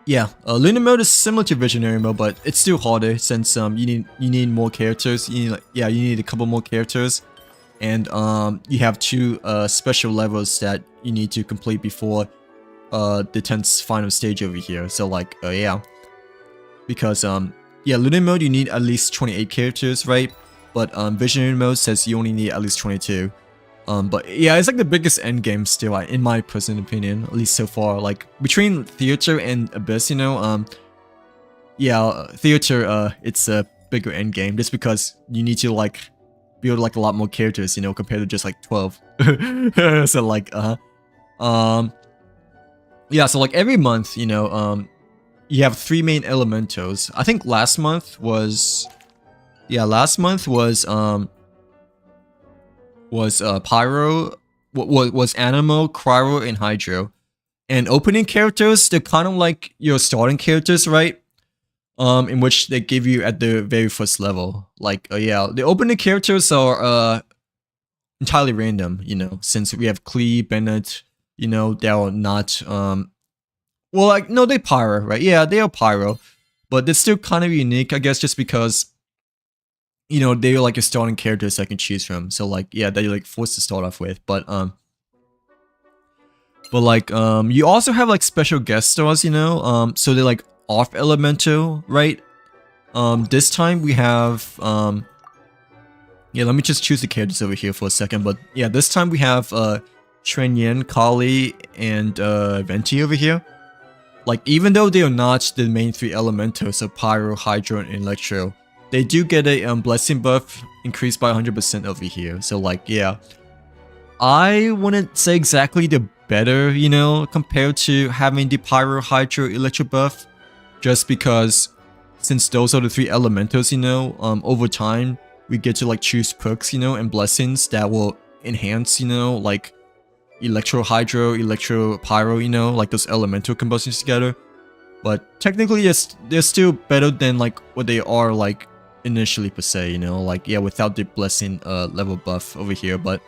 yeah, Lunar mode is similar to Visionary mode, but it's still harder since you need more characters. You need you need a couple more characters, and you have 2 special levels that you need to complete before the 10th final stage over here. So like, yeah, because yeah, Lunar mode you need at least 28 characters, right? But Visionary mode says you only need at least 22. But yeah, it's like the biggest end game still, in my personal opinion, at least so far. Like between Theater and Abyss, you know, yeah, Theater, it's a bigger end game just because you need to like build like a lot more characters, you know, compared to just like 12. So like, yeah, so like every month, you know, you have 3 main elementals. I think last month was, yeah, last month was Pyro, was Animo, Cryo, and Hydro. And opening characters, they're kind of like your starting characters, right? In which they give you at the very first level. Like, yeah, the opening characters are entirely random, you know, since we have Klee, Bennett, you know, they are not, well, like, no, they're Pyro, right? Yeah, they are Pyro, but they're still kind of unique, I guess, just because, you know, they're like your starting characters I can choose from. So like, yeah, that you're like forced to start off with. But like, you also have like special guest stars, you know, so they're like off elemental, right? This time we have, yeah, let me just choose the characters over here for a second. But yeah, this time we have Trenyen, Kali, and Venti over here. Like, even though they are not the main 3 elementals of Pyro, Hydro, and Electro, they do get a blessing buff increased by 100% over here. So like, yeah, I wouldn't say exactly the better, you know, compared to having the Pyro, Hydro, Electro buff, just because since those are the 3 elementals, you know, over time we get to like choose perks, you know, and blessings that will enhance, you know, like Electro, Hydro, Electro, Pyro, you know, like those elemental combustions together. But technically, they're still better than like what they are like initially per se, you know, like, yeah, without the blessing level buff over here. But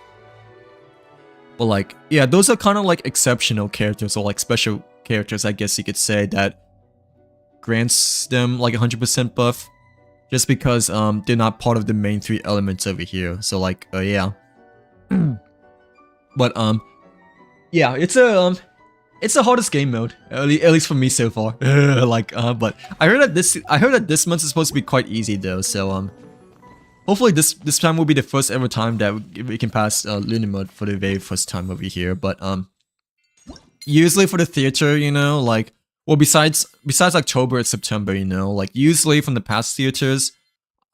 like, yeah, those are kind of like exceptional characters, or like special characters, I guess you could say, that grants them like 100% buff just because they're not part of the main 3 elements over here. So like, yeah. But yeah, it's the hardest game mode, at least for me so far. Like, but I heard that this month is supposed to be quite easy though. So hopefully this time will be the first ever time that we can pass Lunar mode for the very first time over here. But usually for the theater, you know, like, well, besides October and September, you know, like usually from the past theaters,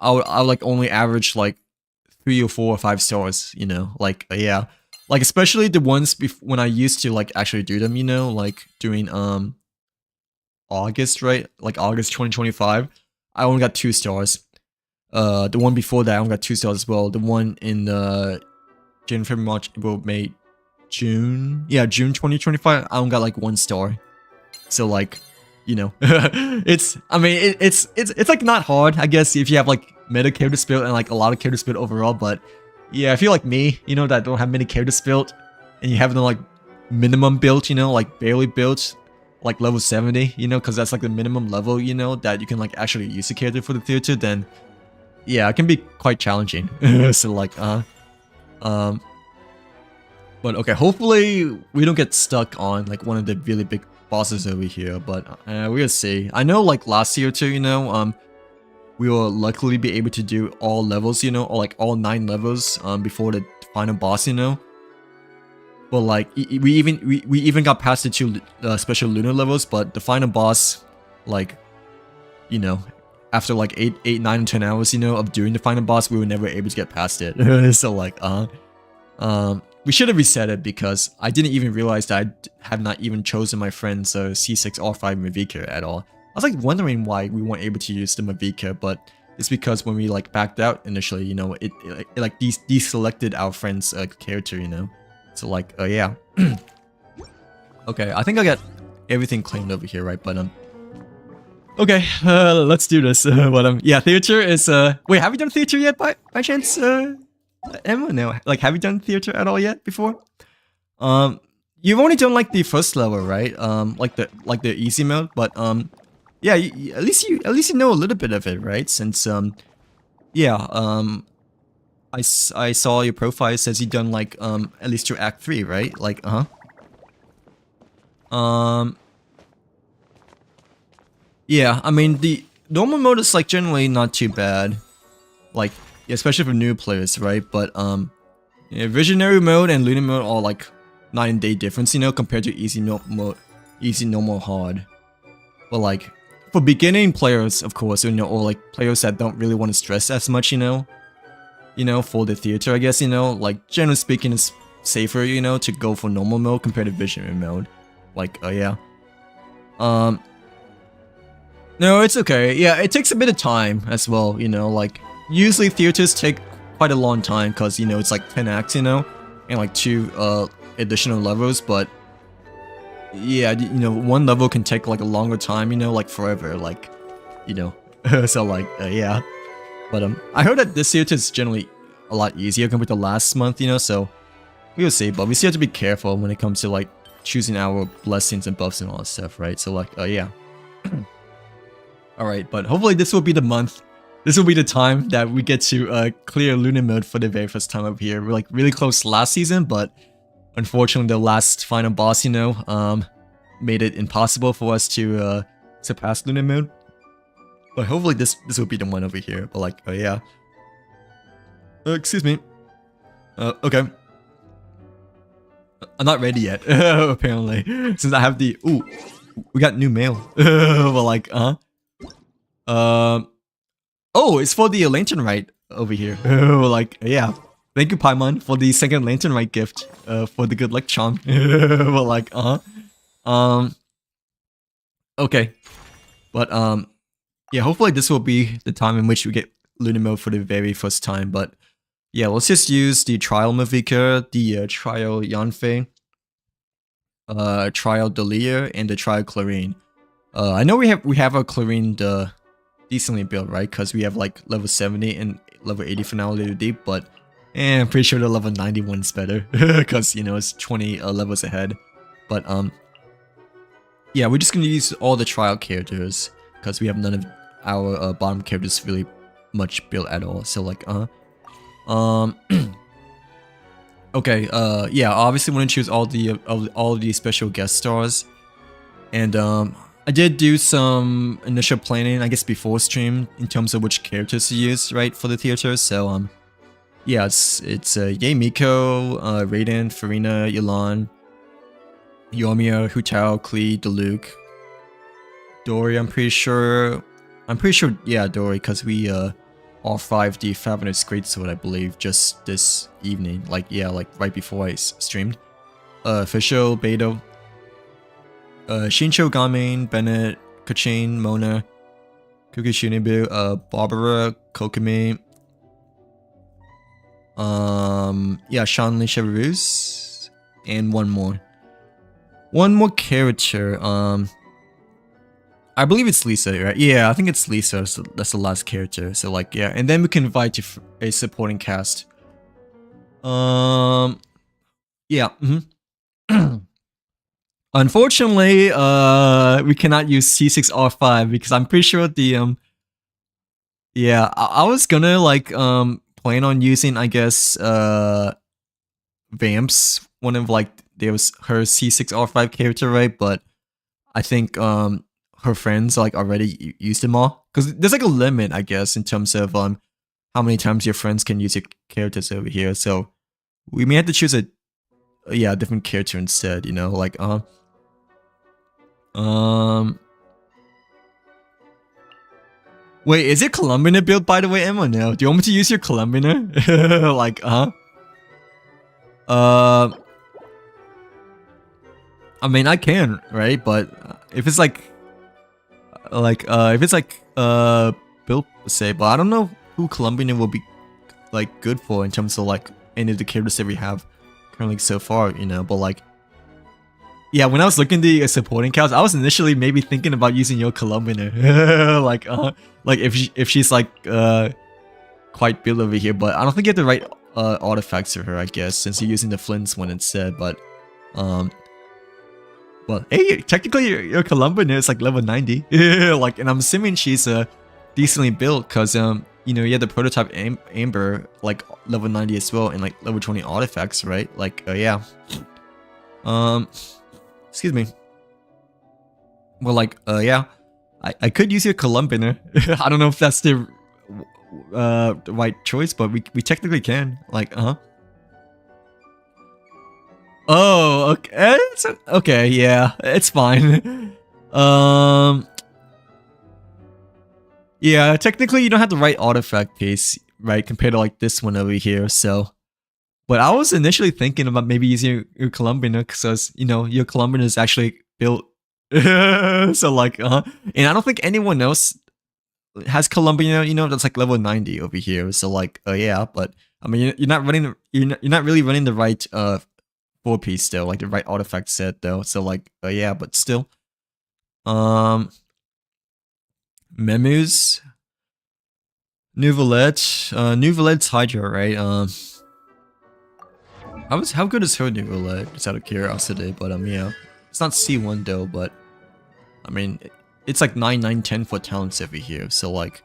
I would like only average like 3 or 4 or 5 stars, you know, like yeah, like especially the ones when I used to like actually do them, you know, like during August, right? Like August 2025, I only got 2 stars. The one before that I only got 2 stars as well. The one in January, February, March, April, May, June, yeah, June 2025, I only got like 1 star. So like, you know, it's like not hard, I guess, if you have like meta characters built and like a lot of characters built overall. But yeah, I feel like me, you know, that don't have many characters built, and you have them like minimum built, you know, like barely built, like level 70, you know, because that's like the minimum level, you know, that you can like actually use a character for the theater. Then yeah, it can be quite challenging. So like but okay, hopefully we don't get stuck on like one of the really big bosses over here, but we'll see. I know like last year too, you know, we will luckily be able to do all levels, you know, or like all 9 levels before the final boss, you know. But like we even got past the 2 special lunar levels, but the final boss, like, you know, after like 8, 9, and 10 hours, you know, of doing the final boss, we were never able to get past it. So like we should have reset it because I didn't even realize that I had not even chosen my friend's C6 R5 Mavica at all. I was like wondering why we weren't able to use the Mavica, but it's because when we like backed out initially, you know, it like deselected our friend's character, you know. So like, yeah. Okay, I think I got everything claimed over here, right? But okay, let's do this. But yeah, theater is wait, have you done theater yet by chance? Emma, no. Like, have you done theater at all yet before? You've only done like the first level, right? Like the easy mode, but yeah, at least you know a little bit of it, right? Since yeah, I saw your profile, it says you done like at least your act 3, right? Like yeah, I mean the normal mode is like generally not too bad, like especially for new players, right? But yeah, Visionary mode and Lunar mode are like night and day difference, you know, compared to easy mode, easy, normal, hard. But like for beginning players, of course, you know, or like players that don't really want to stress as much, you know, for the theater, I guess, you know, like generally speaking, it's safer, you know, to go for normal mode compared to Visionary mode. Like, yeah. No, it's okay. Yeah, it takes a bit of time as well, you know, like usually theaters take quite a long time because, you know, it's like 10 acts, you know, and like 2 additional levels. But yeah, you know, 1 level can take like a longer time, you know, like forever, like, you know. So like, yeah. But I heard that this theater is generally a lot easier compared to last month, you know, so we'll see. But we still have to be careful when it comes to like choosing our blessings and buffs and all that stuff, right? So like, yeah. Alright, but hopefully this will be the month. This will be the time that we get to clear Lunar mode for the very first time up here. We're like really close last season, but unfortunately the last final boss, you know, made it impossible for us to surpass Lunar mode. But hopefully this will be the one over here. But like, yeah. Excuse me. Okay. I'm not ready yet, apparently. Since I have the... Ooh, we got new mail. But like, oh, it's for the lantern rite over here. Like, yeah. Thank you, Paimon, for the second lantern rite gift. For the good luck charm. But like, okay. But yeah, hopefully this will be the time in which we get Lunar mode for the very first time. But yeah, let's just use the trial Mavica, the trial Yanfei, trial Delia, and the trial Clarine. I know we have our Clarine decently built, right? Because we have like level 70 and level 80 for now, a little deep, but I'm pretty sure the level 91 is better because, you know, it's 20 levels ahead. But yeah, we're just gonna use all the trial characters because we have none of our bottom characters really much built at all. So like, okay, yeah, obviously want to choose all the special guest stars, and I did do some initial planning, I guess, before stream in terms of which characters to use, right, for the theater. So yeah, it's Yae Miko, Raiden, Farina, Yelan, Yomiya, Hu Tao, Klee, Diluc, Dory. I'm pretty sure, yeah, Dory, because we R5 the Fabulous Greatsword, I believe, just this evening. Like, yeah, like right before I streamed. Official, Beto, Shincho, Gamin, Bennett, Kachin, Mona, Kuki Shunibu, Barbara, Kokumi, yeah, Shanli Cheverus, and one more. One more character, I believe it's Lisa, right? Yeah, I think it's Lisa, so that's the last character. So like, yeah, and then we can invite a supporting cast. Yeah. Unfortunately, we cannot use C6R5 because I'm pretty sure the yeah, I was gonna like plan on using, I guess, Vamps, one of like there was her C6R5 character, right? But I think her friends like already used them all because there's like a limit, I guess, in terms of how many times your friends can use your characters over here. So we may have to choose a different character instead, you know, like wait, is it Columbiner build, by the way, Emma? No, do you want me to use your Columbiner? Like I mean, I can, right? But if it's like if it's like built, say, but I don't know who Columbiner will be like good for in terms of like any of the characters that we have currently so far, you know. But like, yeah, when I was looking at the supporting cast, I was initially maybe thinking about using your Columbiner, like if she's like quite built over here, but I don't think you have the right artifacts for her, I guess, since you're using the Flynn's one instead. But well, hey, technically your Columbiner is like level 90, like, and I'm assuming she's decently built because you know, you had the prototype Amber like level 90 as well, and like level 20 artifacts, right? Like yeah. Excuse me. Well, like yeah, I could use your Columbiner. I don't know if that's the right choice, but we technically can. Like oh, okay. Okay, yeah, it's fine. Yeah, technically you don't have the right artifact piece, right, compared to like this one over here, so. But I was initially thinking about maybe using your Columbiner because, you know, your Columbiner is actually built. So like, and I don't think anyone else has Columbiner, you know, that's like level 90 over here. So like, yeah, but I mean, you're not running, you're not really running the right 4-piece though, like the right artifact set though. So like, yeah, but still, Memus, Nouvelette's Hydra, right? How good is her Nouvellette? Just out of curiosity, but yeah, it's not C1 though, but I mean, it's like 9, 9, 10 for talents over here, so like,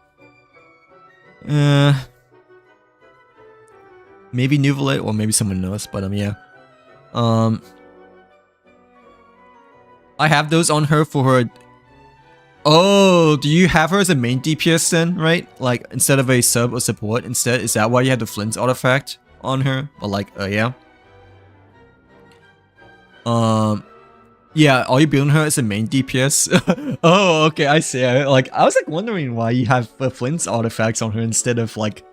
maybe Nouvellette or maybe someone else, but yeah, I have those on her for her. Oh, do you have her as a main DPS then, right? Like instead of a sub or support instead? Is that why you have the Flynn's artifact on her? But like, yeah. Yeah, are you building her as a main DPS? Oh, okay, I see. I was like wondering why you have Flynn's artifacts on her instead of like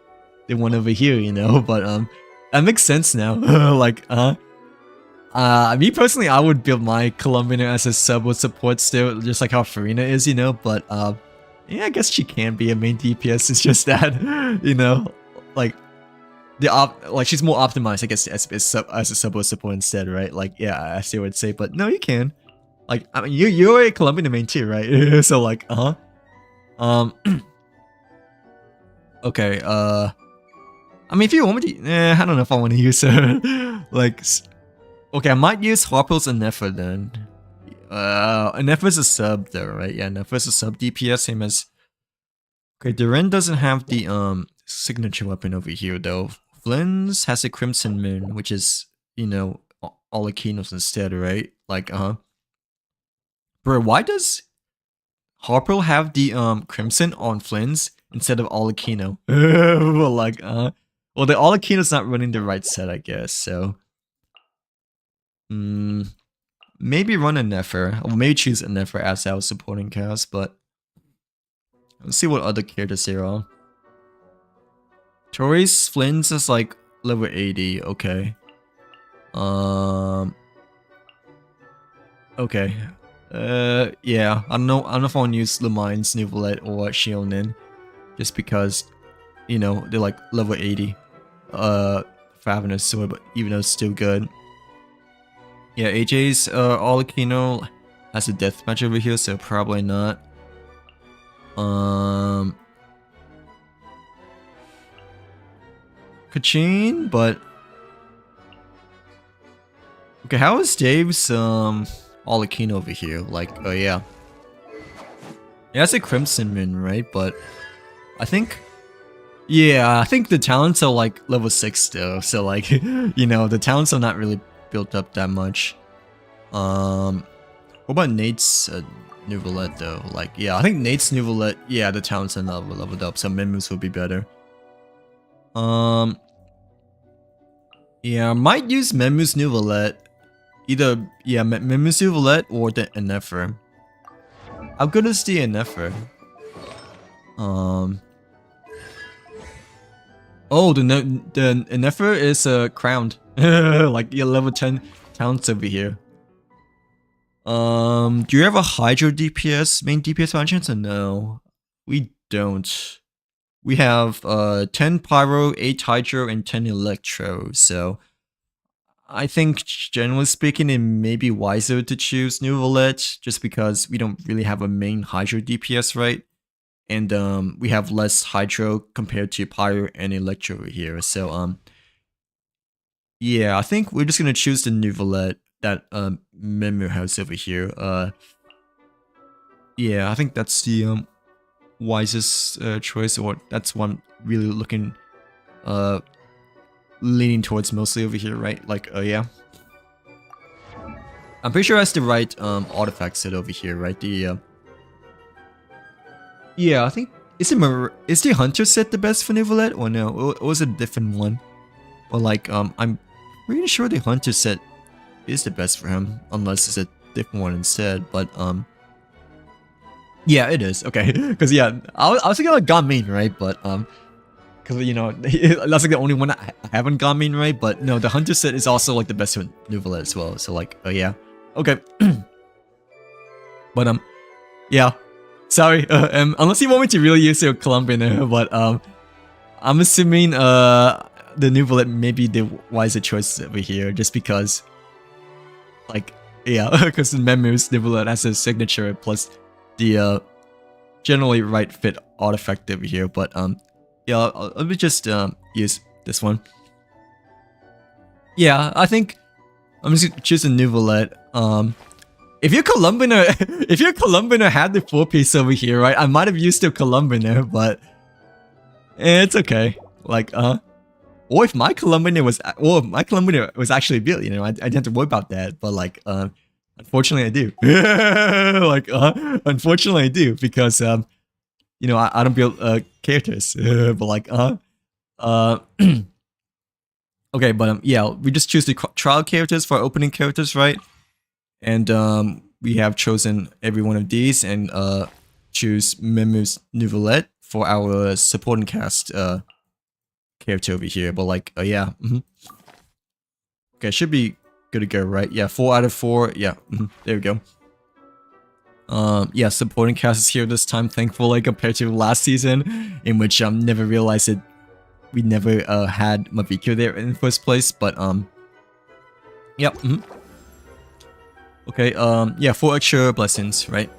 the one over here, you know? But that makes sense now. Like, me personally, I would build my Columbiner as a sub or support still, just like how Farina is, you know? But yeah, I guess she can be a main DPS. It's just that, you know, like like she's more optimized, I guess, as a sub or support instead, right? Like, yeah, I see what I'd say, but no, you can. Like, I mean, you're a Columbiner main too, right? So like, okay, I mean, if you want me to, I don't know if I want to use her. Like, okay, I might use Harple's Anefa then. Anefa's a sub though, right? Yeah, Anefa's a sub DPS, same as. Okay, Duran doesn't have the signature weapon over here though. Flynn's has a Crimson Moon, which is, you know, Alakinos instead, right? Like, bro, why does Harple have the Crimson on Flynn's instead of Alakino? Well, like, well, the Alakino's not running the right set, I guess, so. Maybe run a Nefer, or maybe choose a Nefer as our supporting cast, but let's see what other characters there are. Tori's Flynn's is like level 80. Okay. Okay. Yeah. I don't know if I want to use Lemine's Neuvillette or Shionin, just because, you know, they're like level 80. For having a sword, but even though it's still good. Yeah, AJ's Olakino has a deathmatch over here, so probably not. Kachin, but okay, how is Dave's Olakino over here? Like, oh yeah. Yeah, that's a Crimson Moon, right? But I think, yeah, I think the talents are like level 6 though, so like, you know, the talents are not really built up that much. What about Nate's Neuvillette though? Like, yeah, I think Nate's Neuvillette, yeah, the talents are not leveled up, so Menmus will be better. Yeah, I might use Menmu's Neuvillette. Either, yeah, Menmu's Neuvillette or the Ennefer. How good is the Ennefer? Oh, the Ennefer is crowned. Like, yeah, level 10 talents over here. Do you have a Hydro DPS, main DPS by chance, or no? We don't. We have 10 Pyro, 8 Hydro, and 10 Electro, so I think generally speaking it may be wiser to choose Neuvillette, just because we don't really have a main Hydro DPS, right? And we have less Hydro compared to Pyro and Electro here, so yeah, I think we're just gonna choose the Neuvillette that Menmu has over here. Yeah, I think that's the wisest choice, or that's what I'm really looking leaning towards mostly over here, right? Like, yeah, I'm pretty sure that's the right artifact set over here, right? The yeah, I think is the hunter set the best for Neuvillette, or no? Or was it a different one? Or like I'm pretty sure the hunter set is the best for him, unless it's a different one instead. But yeah, it is. Okay, because yeah, I was thinking like Gamin, right? But because you know that's like the only one I haven't Gamin, right? But no, the hunter set is also like the best one Neuvillette as well. So like, oh yeah, okay. But yeah, sorry. Unless you want me to really use your Colombian, but I'm assuming the Neuvillette may be the wiser choice over here, just because, like, yeah, because the Menmu's Neuvillette has a signature plus the generally right fit artifact over here. But yeah, let me just use this one. Yeah, I think I'm just gonna choose a Neuvillette. If your Columbiner had the 4-piece over here, right, I might have used the Columbiner, but it's okay. Like, or if my Columbiner was actually built, you know, I didn't have to worry about that. But like, unfortunately, I do. Like, unfortunately, I do, because you know, I don't build characters. But like, okay, but yeah, we just choose the trial characters for opening characters, right? And we have chosen every one of these, and choose Menmu's Neuvillette for our supporting cast character over here. But like, yeah, okay, should be good to go, right? Yeah, 4 out of 4. Yeah, there we go. Yeah, supporting cast is here this time, thankfully, compared to last season, in which never realized it. We never had Maviko there in the first place, but yep. Okay, yeah, 4 extra blessings, right?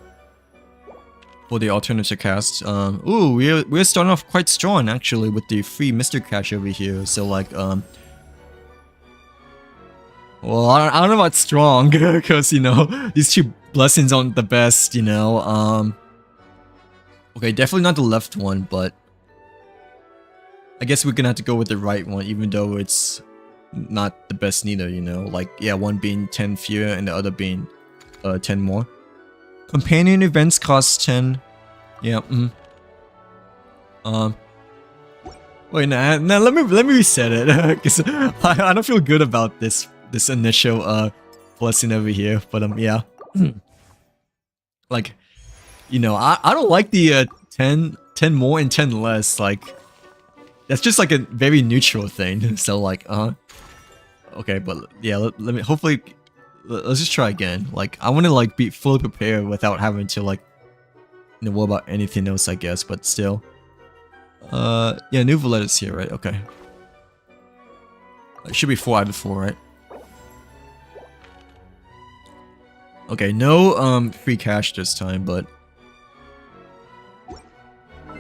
For the alternative cast. Ooh, we're starting off quite strong actually with the free Mr. Cash over here. So like, well, I don't know about strong, because you know these 2 blessings aren't the best, you know. Okay, definitely not the left one, but I guess we're gonna have to go with the right one, even though it's not the best neither, you know. Like, yeah, one being 10 fewer and the other being 10 more. Companion events cost 10. Yeah. Wait, nah, let me reset it, because I don't feel good about this initial blessing over here. But yeah. Like, you know, I don't like the 10 more and 10 less. Like, that's just like a very neutral thing. So like, okay, but yeah, let me hopefully let's just try again. Like, I want to like be fully prepared without having to like, you know, worry about anything else, I guess. But still, yeah, new Valletta's here, right? Okay, it should be 4 out of 4, right? Okay, no free cash this time, but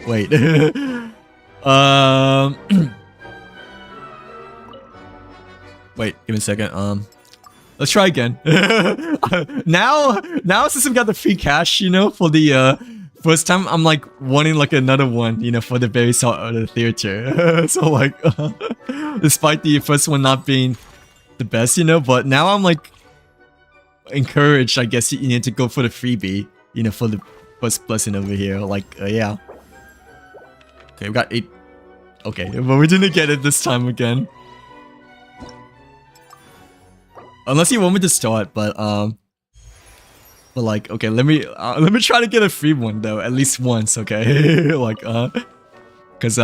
wait. Wait, give me a second. Let's try again. now since we got the free cash, you know, for the first time, I'm like wanting like another one, you know, for the very start of the theater. So like, despite the first one not being the best, you know, but now I'm like encouraged, I guess, you need to go for the freebie, you know, for the first blessing over here. Like, yeah. Okay, we got 8. Okay, but we didn't get it this time again. Unless you want me to start, but like, okay, let me try to get a free one though, at least once, okay? Like, cause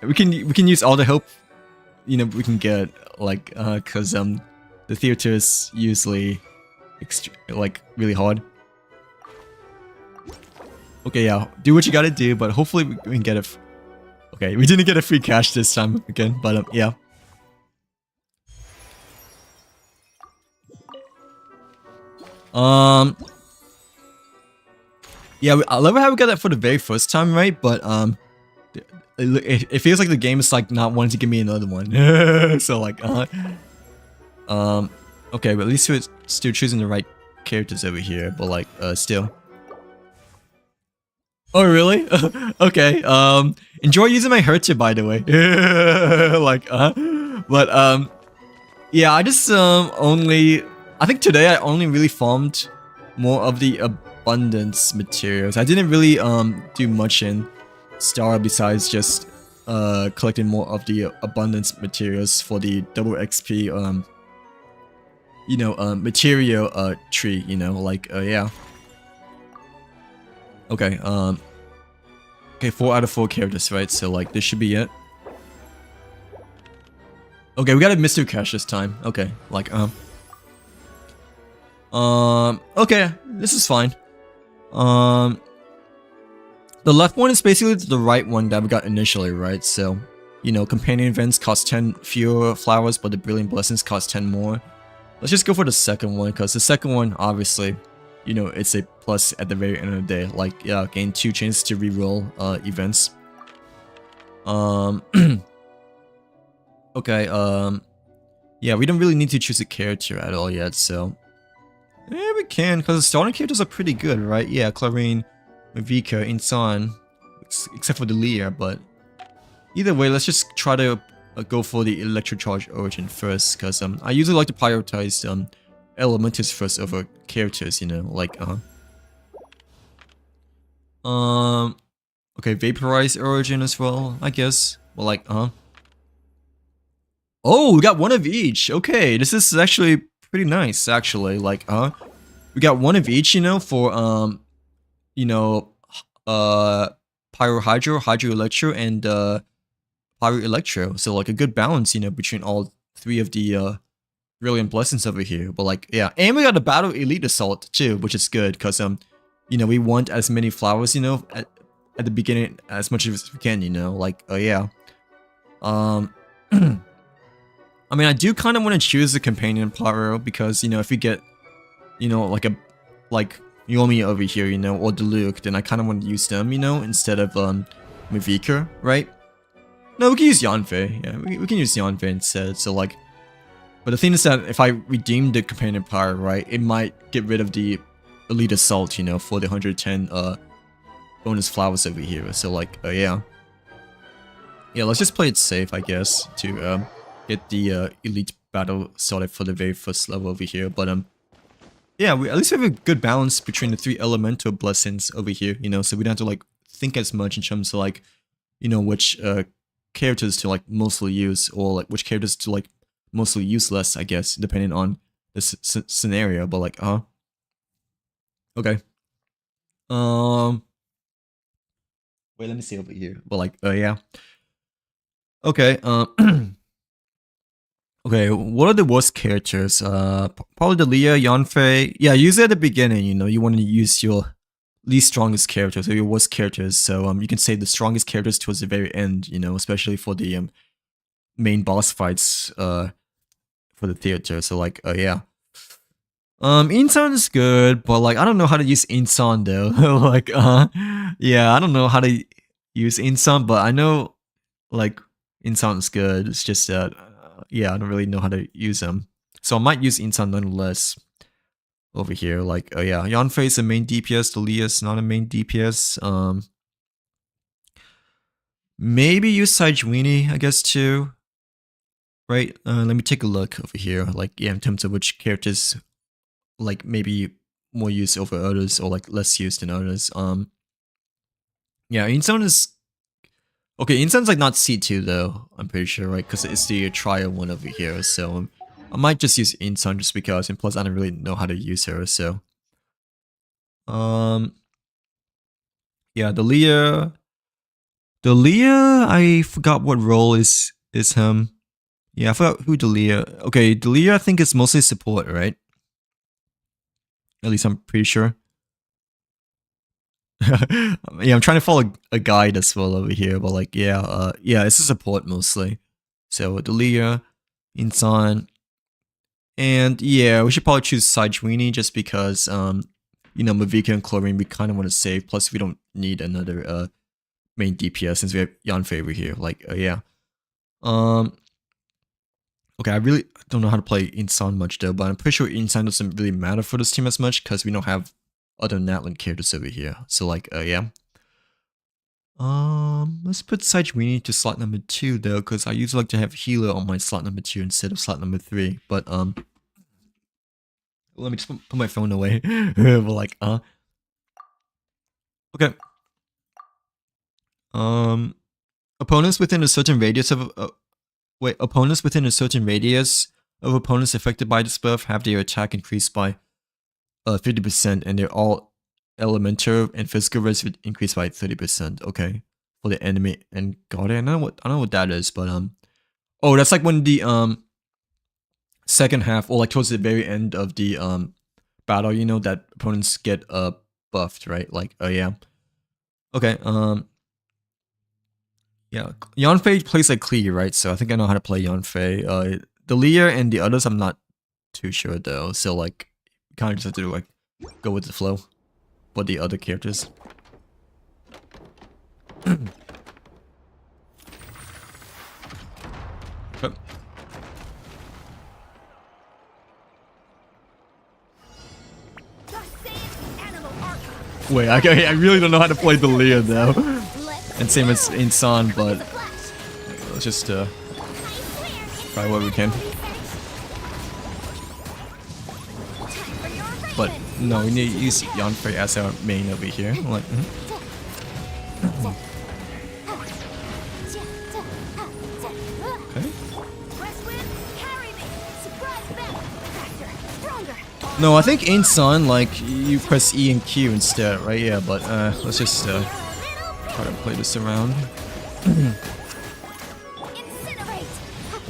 we can use all the help, you know, we can get, like, cause the theater is usually like really hard. Okay, yeah, do what you gotta do, but hopefully we can get it. Okay, we didn't get a free cash this time again, but yeah. Yeah, I love how we got that for the very first time, right? But it feels like the game is like not wanting to give me another one. So like, okay, but at least we're still choosing the right characters over here. But like, still. Oh really? Okay. Enjoy using my Hertz, by the way. Like, but yeah, I just I think today I only really farmed more of the abundance materials. I didn't really do much in Star besides just collecting more of the abundance materials for the double XP you know, material tree, you know, like yeah. Okay, okay, 4 out of 4 characters, right? So like this should be it. Okay, we got a mystery cache this time. Okay, like okay, this is fine. The left one is basically the right one that we got initially, right? So, you know, companion events cost 10 fewer flowers, but the brilliant blessings cost 10 more. Let's just go for the second one, because the second one, obviously, you know, it's a plus at the very end of the day. Like, yeah, gain 2 chances to reroll events. Okay, yeah, we don't really need to choose a character at all yet, so yeah, we can, because the starting characters are pretty good, right? Yeah, Clarine, Mavika, Insan, except for the Lear, but either way, let's just try to go for the Electro Charge Origin first, because I usually like to prioritize Elementals first over characters, you know, like, okay, Vaporize Origin as well, I guess, well, like, oh, we got one of each, okay, this is actually pretty nice, actually, like, we got one of each, you know, for, you know, Pyro Hydro, Hydro Electro, and, Pyro Electro, so, like, a good balance, you know, between all 3 of the, brilliant blessings over here, but, like, yeah, and we got a Battle Elite Assault, too, which is good, because, you know, we want as many flowers, you know, at the beginning, as much as we can, you know, like, yeah, I mean, I do kind of want to choose the companion Pyro because, you know, if we get, you know, like Yomi over here, you know, or Diluc, then I kind of want to use them, you know, instead of Mavika, right? No, we can use Yanfei. Yeah, we can use Yanfei instead. So like, but the thing is that if I redeem the companion Pyro, right, it might get rid of the Elite Assault, you know, for the 110 bonus flowers over here. So like, yeah, let's just play it safe, I guess, to get the elite battle started for the very first level over here. But yeah, we at least have a good balance between the 3 elemental blessings over here, you know, so we don't have to like think as much in terms of like, you know, which characters to like mostly use, or like which characters to like mostly use less, I guess, depending on the scenario. But like, okay, wait, let me see over here. But like, yeah. Okay, okay, what are the worst characters? Probably the Leah, Yanfei. Yeah, usually at the beginning, you know, you want to use your least strongest characters or your worst characters. So you can save the strongest characters towards the very end, you know, especially for the main boss fights for the theater. So like, yeah. Insan is good, but like I don't know how to use Insan though. Like, yeah, I don't know how to use Insan, but I know like Insan is good. It's just that, yeah, I don't really know how to use them. So I might use Insan nonetheless over here. Like, yeah, Yanfei is the main DPS. Dalia is not a main DPS. Maybe use Saijwini, I guess too. Right? Let me take a look over here. Like, yeah, in terms of which characters like maybe more used over others or like less used than others. Yeah, Insan is okay. Insan's like not C2 though. I'm pretty sure, right? Because it's the trial one over here. So I might just use Insan just because, and plus I don't really know how to use her. So yeah, the Leah. I forgot what role is him. Yeah, I forgot who Delia. Okay, Delia I think is mostly support, right? At least I'm pretty sure. Yeah, I'm trying to follow a guide as well over here, but like, yeah, yeah, it's a support mostly. So Delia, Insan, and yeah, we should probably choose Saijwini just because, you know, Mavika and Chlorine we kind of want to save. Plus, we don't need another main DPS since we have Yanfei over here. Like, yeah. Okay, I really don't know how to play Insan much though, but I'm pretty sure Insan doesn't really matter for this team as much because we don't have other Natlan characters over here. So like, yeah. Let's put Saijwini to slot number 2 though, because I usually like to have healer on my slot number 2 instead of slot number 3. But let me just put my phone away. We're like, okay. Opponents within a certain radius of opponents within a certain radius of opponents affected by this buff have their attack increased by 50%, and they're all elemental and physical res increased by 30%. Okay, for the enemy and guardian. I don't know what that is, but oh, that's like when the second half or like towards the very end of the battle, you know, that opponents get buffed, right? Like, yeah. Okay, yeah, Yanfei plays like Klee, right? So I think I know how to play Yanfei. The Leah and the others I'm not too sure though. So like, kind of just have to like go with the flow for the other characters. But, wait, I really don't know how to play the Leah though. And same as Insan, but let's just try what we can. But no, we need to use Yanfei as our main over here. I'm like, okay. No, I think Insan, like, you press E and Q instead, right? Yeah, but let's just try to play this around.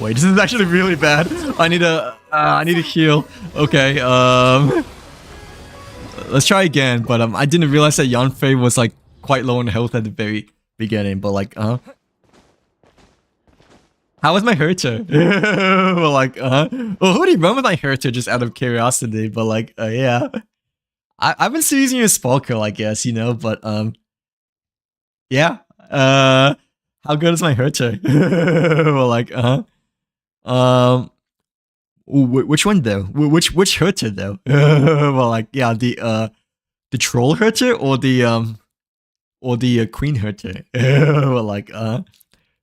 Wait, this is actually really bad. I need a heal. Okay, let's try again. But I didn't realize that Yanfei was like quite low on health at the very beginning. But like, how was my Herter? Well, like, well, who do you run with my Herter just out of curiosity? But like, yeah, I've been still using your Sparkle, I guess, you know. But yeah, how good is my Herter? Well, like, which one though? Which Herter though? Well, like, yeah, the troll Herter or the queen Herter? Well, like,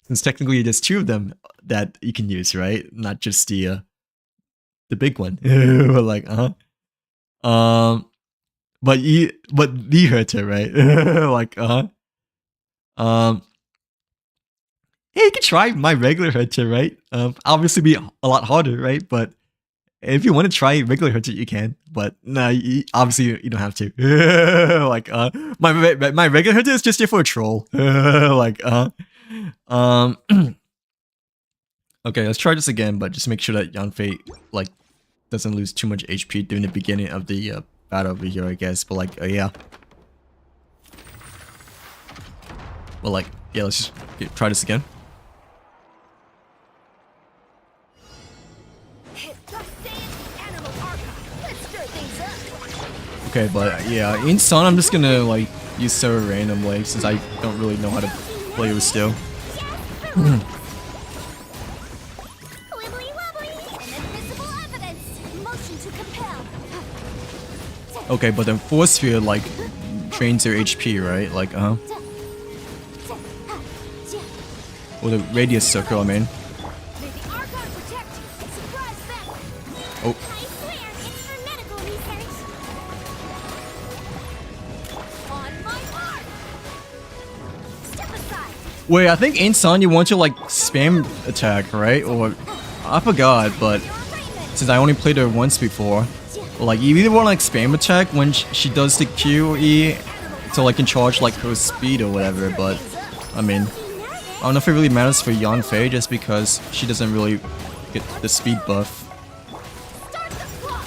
since technically there's 2 of them that you can use, right? Not just the big one. Well, like, but the Herter, right? Like, hey, you can try my regular Herter, right? Obviously be a lot harder, right? But if you want to try regular Herter, you can. But nah, obviously you don't have to. Like, my regular Herter is just here for a troll. Like, Okay, let's try this again, but just make sure that Yanfei like doesn't lose too much HP during the beginning of the battle over here, I guess. But like, yeah. Well, like, yeah, let's just try this again. Okay, but yeah, in Sun, I'm just gonna like use Sarah randomly since I don't really know how to play with still. Wibbly wobbly, inadmissible evidence. Motion to compel. Okay, but then Force Field like drains their HP, right? Like, or the Radius Circle, I mean. May the Archon protect you. Surprise them. Oh. I swear it's for medical research. On my mark. Step aside. Wait, I think in Sun you want to like spam attack, right? Or I forgot, but Your arraignment. since I only played her once before, like you either want like spam attack when she does the Q or E to like in charge like her speed or whatever. But I mean, I don't know if it really matters for Yanfei just because she doesn't really get the speed buff. Start the clock.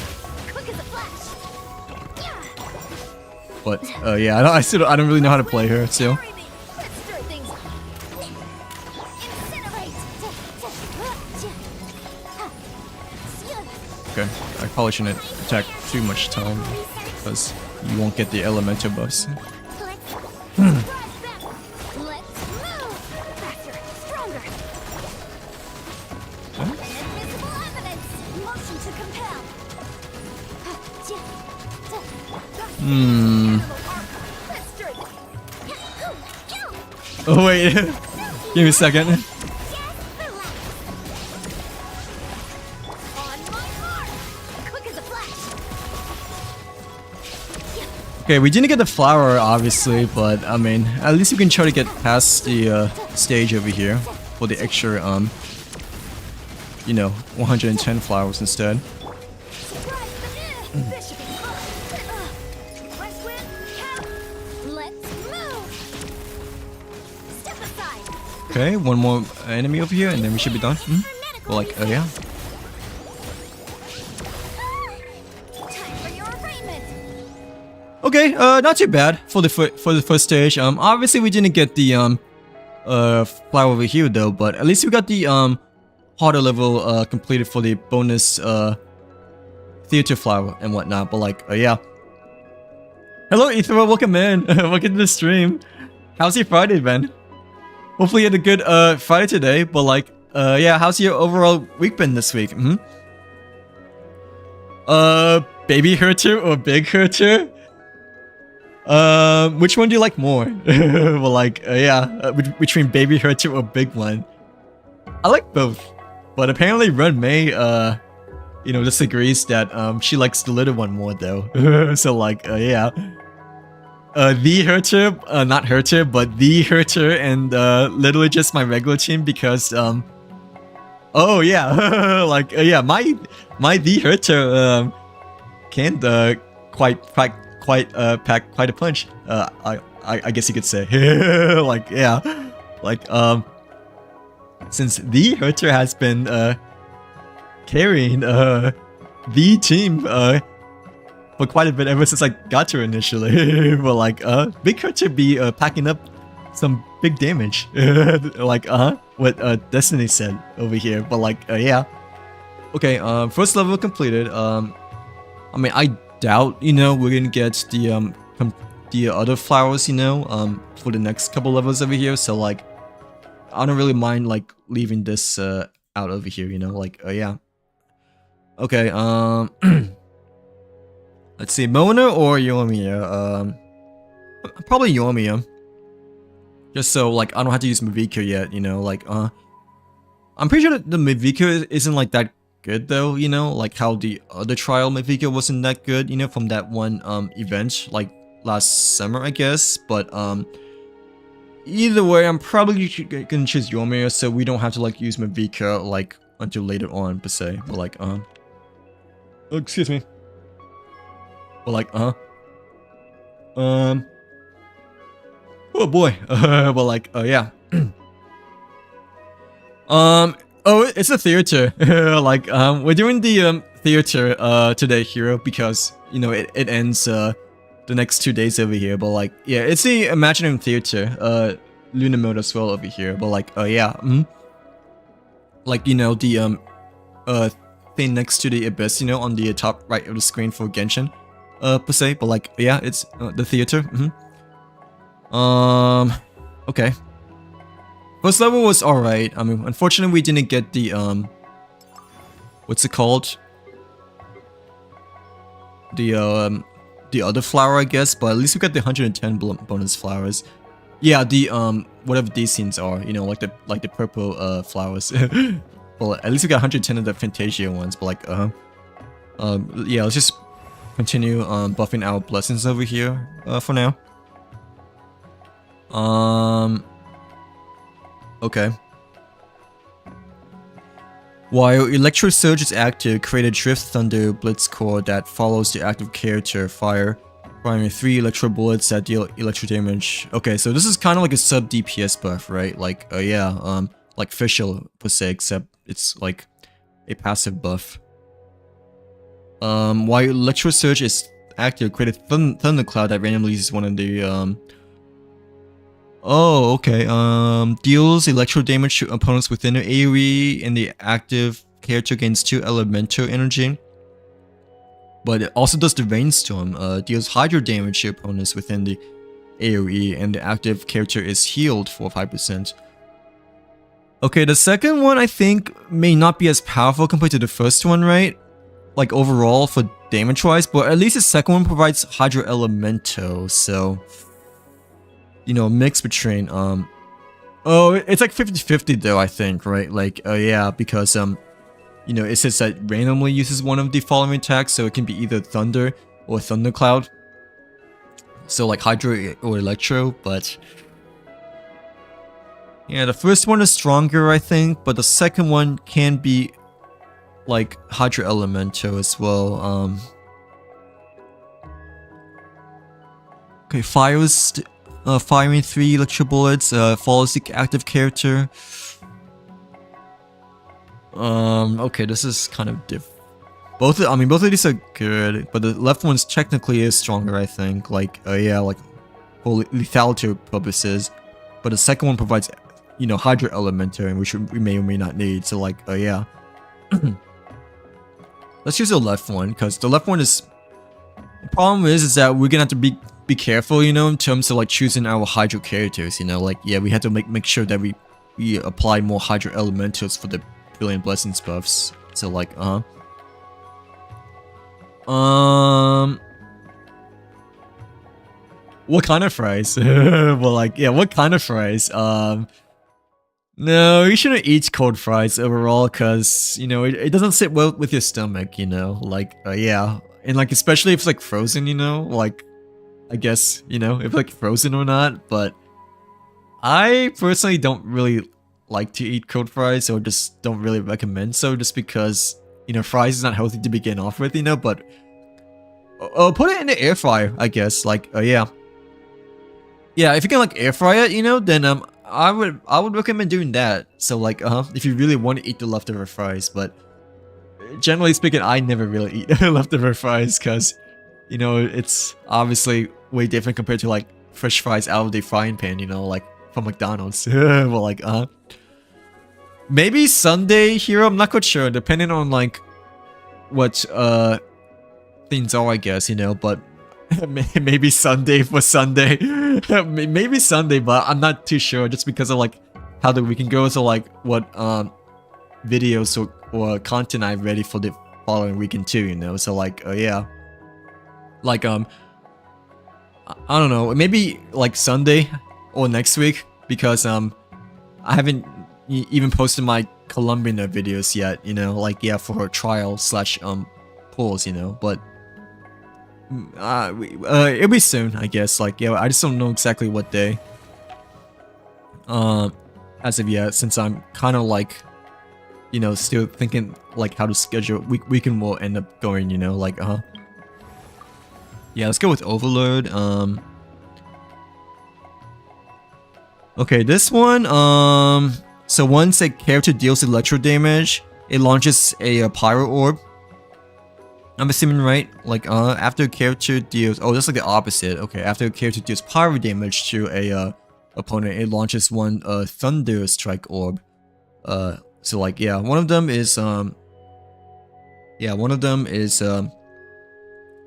Quick as a flash. But yeah, I don't really know how to play her still. Carry me. Let's stir things up. Incinerate. Okay, I probably shouldn't attack too much time because you won't get the elemental buffs. Let's move. Faster, stronger. Inadmissible evidence. Motion to compel. Let's stir it. Oh wait, give me a second. On my mark. Quick as a flash. Okay, we didn't get the flower obviously, but I mean, at least we can try to get past the stage over here for the extra you know, 110 flowers instead. Surprise the This should be fun. West wind, cap. Let's move. Step aside. Okay, one more enemy over here, and then we should be done. Well, like, yeah. Time for your arraignment. Okay, not too bad for the first stage. Obviously we didn't get the flower over here though, but at least we got the harder level completed for the bonus theater flower and whatnot. But like, yeah. Hello, Ether, welcome in. Welcome to the stream. How's your Friday, man? Hopefully you had a good Friday today. But like, yeah, how's your overall week been this week? Baby Herter or Big Herter? Which one do you like more? Well, like, yeah, between Baby Herter or Big One. I like both, but apparently Red May, you know, disagrees that she likes the little one more though. So like, yeah, the Herter, not Herter, but the Herter, and literally just my regular team because oh yeah, like yeah, my the Herter can pack quite a punch. I guess you could say. Like, yeah, like since the Herter has been carrying the team for quite a bit ever since I got her initially. But like Big Herter be packing up some big damage. Like what Destiny said over here. But like yeah. Okay, first level completed. I mean, I doubt, you know, we're gonna get the other flowers, you know, for the next couple levels over here. So like, I don't really mind like leaving this out over here, you know, like yeah. Okay, let's see, Mona or Yoimiya. Probably Yoimiya. Just so like I don't have to use Mavika yet, you know, like I'm pretty sure that the Mavika isn't like that good though, you know, like how the other trial Mavika wasn't that good, you know, from that one event like last summer, I guess. But either way, I'm probably gonna choose Yoimiya so we don't have to like use Mavika like until later on per se. But like oh, excuse me. But like oh boy. But like yeah. Oh, it's a theater. Like, we're doing the theater today, Hero, because you know it ends the next 2 days over here. But like, yeah, it's the Imaginarium theater, Lunar mode as well over here. But like, yeah, like you know the thing next to the abyss, you know, on the top right of the screen for Genshin, per se. But like, yeah, it's the theater. Okay. First level was alright. I mean, unfortunately, we didn't get the what's it called? The other flower, I guess. But at least we got the 110 bonus flowers. Yeah, the whatever these scenes are, you know, like the purple flowers. Well, at least we got 110 of the Fantasia ones. But like, yeah, let's just continue buffing our blessings over here for now. Okay. While Electro Surge is active, create a Drift Thunder Blitz core that follows the active character, firing 3 electro bullets that deal electro damage. Okay, so this is kind of like a sub DPS buff, right? Like, yeah, like Fischl per se, except it's like a passive buff. While Electro Surge is active, create a Thundercloud that randomly uses one of the oh, okay. Deals electro damage to opponents within the AoE, and the active character gains 2 elemental energy. But it also does the Rainstorm. Deals hydro damage to opponents within the AoE, and the active character is healed for 5%. Okay, the second one I think may not be as powerful compared to the first one, right? Like overall for damage wise, but at least the second one provides hydro elemental, so you know, mix between oh, it's like 50-50 though, I think, right? Like, yeah, because you know, it says that randomly uses one of the following attacks, so it can be either Thunder or Thundercloud. So like Hydro or Electro, but yeah, the first one is stronger, I think, but the second one can be like Hydro Elemental as well. Okay, firing 3 electro bullets, follows the active character. Okay, this is kind of both of these are good, but the left one's technically is stronger, I think. Like, yeah, like for lethality purposes. But the second one provides, you know, Hydro Elemental, which we may or may not need. So like, yeah. Let's use the left one, because the left one is... The problem is that we're gonna have to be careful, you know, in terms of like choosing our Hydro characters, you know, like, yeah, we have to make sure that we apply more Hydro Elementals for the Brilliant Blessings buffs. So like, what kind of fries? Well, like, yeah, what kind of fries? No, you shouldn't eat cold fries overall, because, you know, it doesn't sit well with your stomach, you know, like, yeah. And like, especially if it's like frozen, you know, like, I guess, you know, if like frozen or not, but I personally don't really like to eat cold fries, or just don't really recommend so, just because, you know, fries is not healthy to begin off with, you know, but put it in the air fryer, I guess, like, yeah. Yeah, if you can like air fry it, you know, then I would recommend doing that. So like, if you really want to eat the leftover fries, but generally speaking, I never really eat leftover fries, because, you know, it's obviously way different compared to like fresh fries out of the frying pan, you know, like from McDonald's. Well, like, maybe Sunday here, I'm not quite sure, depending on like what things are, I guess, you know, but maybe Sunday for Sunday. Maybe Sunday, but I'm not too sure, just because of like how the weekend goes, or like what videos or content I'm ready for the following weekend too, you know. So like, yeah, like I don't know, maybe like Sunday or next week, because I haven't even posted my Colombian videos yet, you know, like, yeah, for trial slash pulls, you know, but it'll be soon, I guess. Like, yeah, I just don't know exactly what day as of yet, since I'm kind of like, you know, still thinking like how to schedule weekend will end up going, you know, like, yeah, let's go with Overload. Okay, this one, So once a character deals electro damage, it launches a pyro orb. I'm assuming, right? Like after a character deals, oh, that's like the opposite. Okay, after a character deals pyro damage to a opponent, it launches one thunder strike orb. So like yeah, one of them is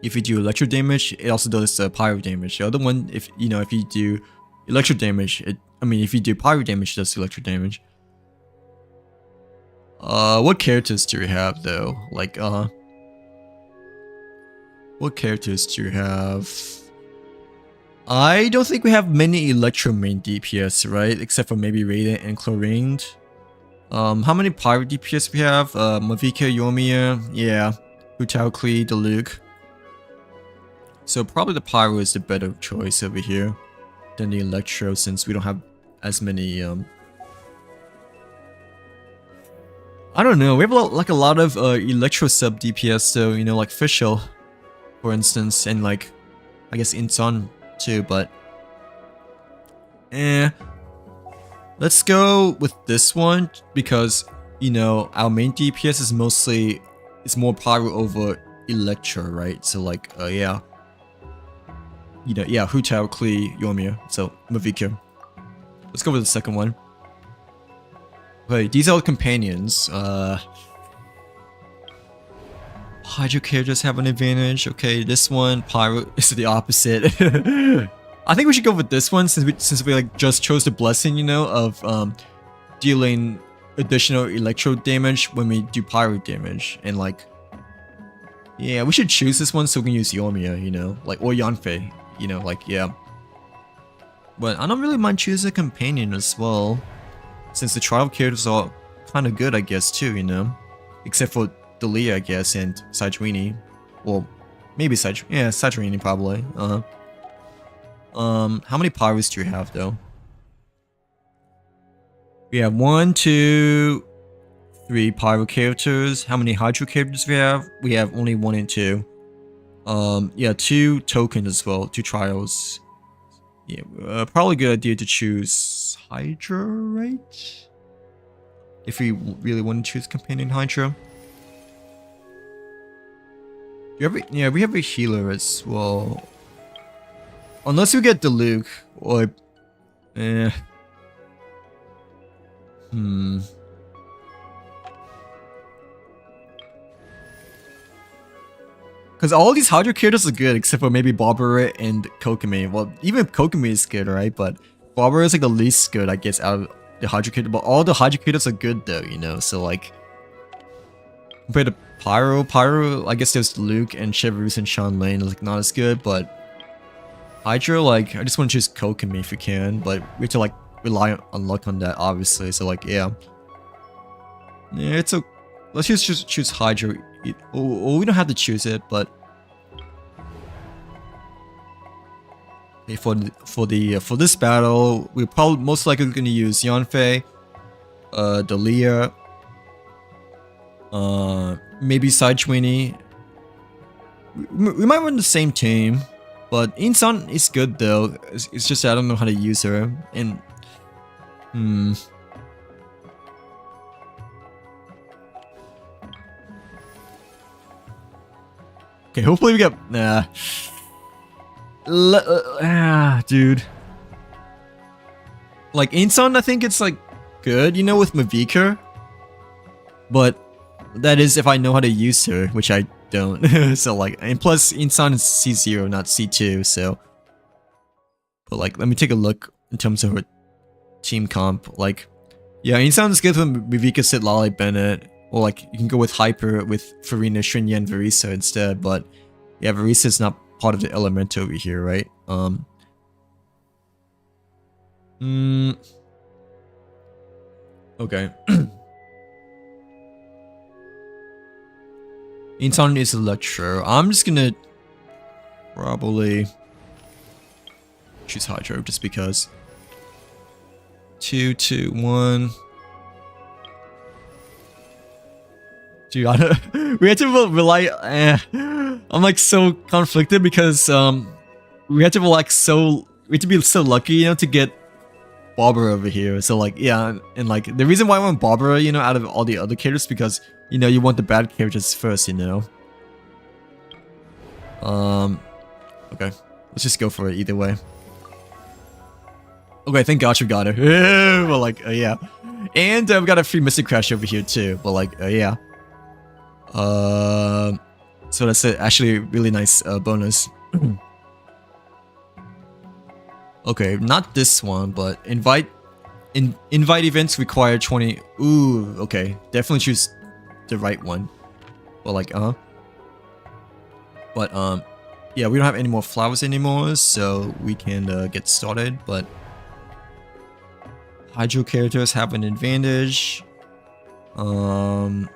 if you do electro damage, it also does pyro damage. The other one, if you do electro damage, if you do pyro damage, it does electro damage. What characters do we have though? Like what characters do you have? I don't think we have many Electro main DPS, right? Except for maybe Radiant and Chlorine. How many Pyro DPS we have? Mavika, Yoimiya, yeah. Utaukli, Diluc. So probably the Pyro is the better choice over here than the Electro, since we don't have as many I don't know, we have a lot of Electro sub DPS though, like Fischl, for instance, and like I guess Inson too, but let's go with this one because our main DPS is mostly more pyro over Electro, right? So like yeah, Hu Tao, Klee, Yoimiya, so Mavika. Let's go with the second one. Okay, these are the companions. Hydro characters have an advantage. Okay, this one, Pyro, is the opposite. I think we should go with this one since we like just chose the blessing, of dealing additional electro damage when we do pyro damage. And like yeah, we should choose this one so we can use Yoimiya, like or Yanfei, like yeah. But I don't really mind choosing a companion as well, since the trial characters are kind of good, I guess, too, except for Dalia, I guess, and Sajuini. Well, maybe Sajuini probably. How many pyros do you have though? We have 1, 2, 3 pyro characters. How many hydro characters we have? We have only 1 and 2. Yeah, 2 tokens as well, 2 trials. Yeah, probably a good idea to choose Hydra, right? If we really want to choose companion Hydra. Yeah, we have a healer as well. Unless we get Diluc or because all these Hydra characters are good except for maybe Barbara and Kokomi. Well, even Kokomi is good, right? But Barbara is like the least good, I guess, out of the Hydra characters. But all the Hydra characters are good though, so like compared to Pyro, I guess there's Luke and Chevrolet and Sean Lane, like not as good, but Hydra, like I just want to choose Kokomi if we can, but we have to like rely on luck on that, obviously. So like yeah, it's a let's just choose Hydra. Or we don't have to choose it, but okay, for this battle, we're probably most likely going to use Yanfei, Dalia, maybe Sajuini. We might run the same team, but Inson is good though. It's just I don't know how to use her, and okay, hopefully we get dude. Like Inson, I think it's like good, with Mavika, but that is if I know how to use her, which I don't. So like, and plus Inson is C0, not C2. So, but like, let me take a look in terms of her team comp. Like, yeah, Inson is good with Mavika, Sid, Lolly, Bennett. Or like, you can go with Hyper with Farina, Shrinya, and Verisa instead, but yeah, Verisa is not part of the element over here, right? Okay. Inton is Electro. I'm just gonna probably choose Hydro just because. 2, 2, 1. Dude, we had to rely. I'm like so conflicted because we had to be so lucky, to get Barbara over here. So like, yeah, and like the reason why I want Barbara, you know, out of all the other characters, because you know you want the bad characters first, you know. Okay, let's just go for it either way. Okay, thank God you got her. Well, like, yeah, and we got a free Mystic Crash over here too. But like, yeah. So that's actually a really nice bonus. Okay, not this one, but invite events require 20. Ooh, okay, definitely choose the right one. Well, like, but yeah, we don't have any more flowers anymore, so we can get started. But Hydro characters have an advantage. 1,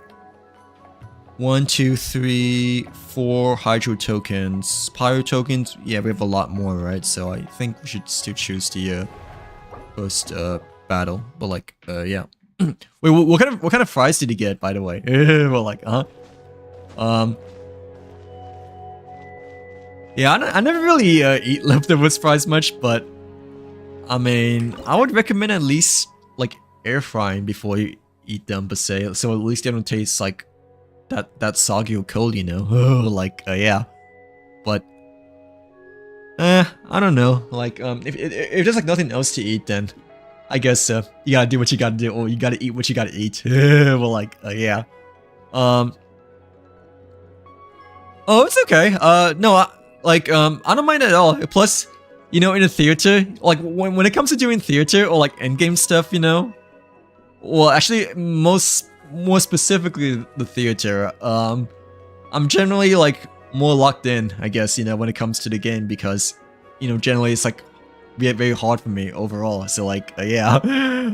2, 3, 4 Hydro tokens. Pyro tokens, yeah, we have a lot more, right? So I think we should still choose the first battle. But like, yeah. Wait, what kind of fries did he get, by the way? Well, like, yeah, I never really eat leftover fries much, but I mean, I would recommend at least like air frying before you eat them, per se, so at least they don't taste like that soggy or cold, you know. Like, yeah, but I don't know. Like, if there's like nothing else to eat, then I guess you gotta do what you gotta do, or you gotta eat what you gotta eat. Well, like, yeah. Oh, it's okay. No, I don't mind at all. Plus, you know, in a theater, like when it comes to doing theater or like endgame stuff, you know, well, actually, more specifically the theater, I'm generally like more locked in, I guess, you know, when it comes to the game, because, you know, generally it's like very hard for me overall. So like, yeah,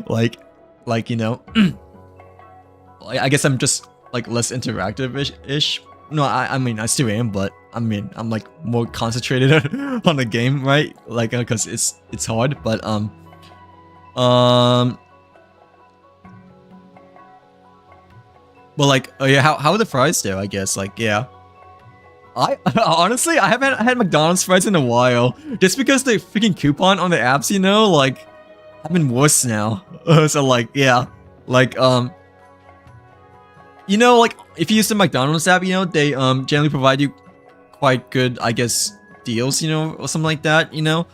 like you know, I guess I'm just like less interactive-ish. No, I mean, I still am, but I mean, I'm like more concentrated on the game, right? Like, because it's hard, but but like, yeah, how are the fries there? I guess, like, yeah. I honestly, I haven't had McDonald's fries in a while, just because the freaking coupon on the apps, you know, like, have been worse now. So like, yeah, like, you know, like, if you use the McDonald's app, you know, they generally provide you quite good, I guess, deals, you know, or something like that, you know.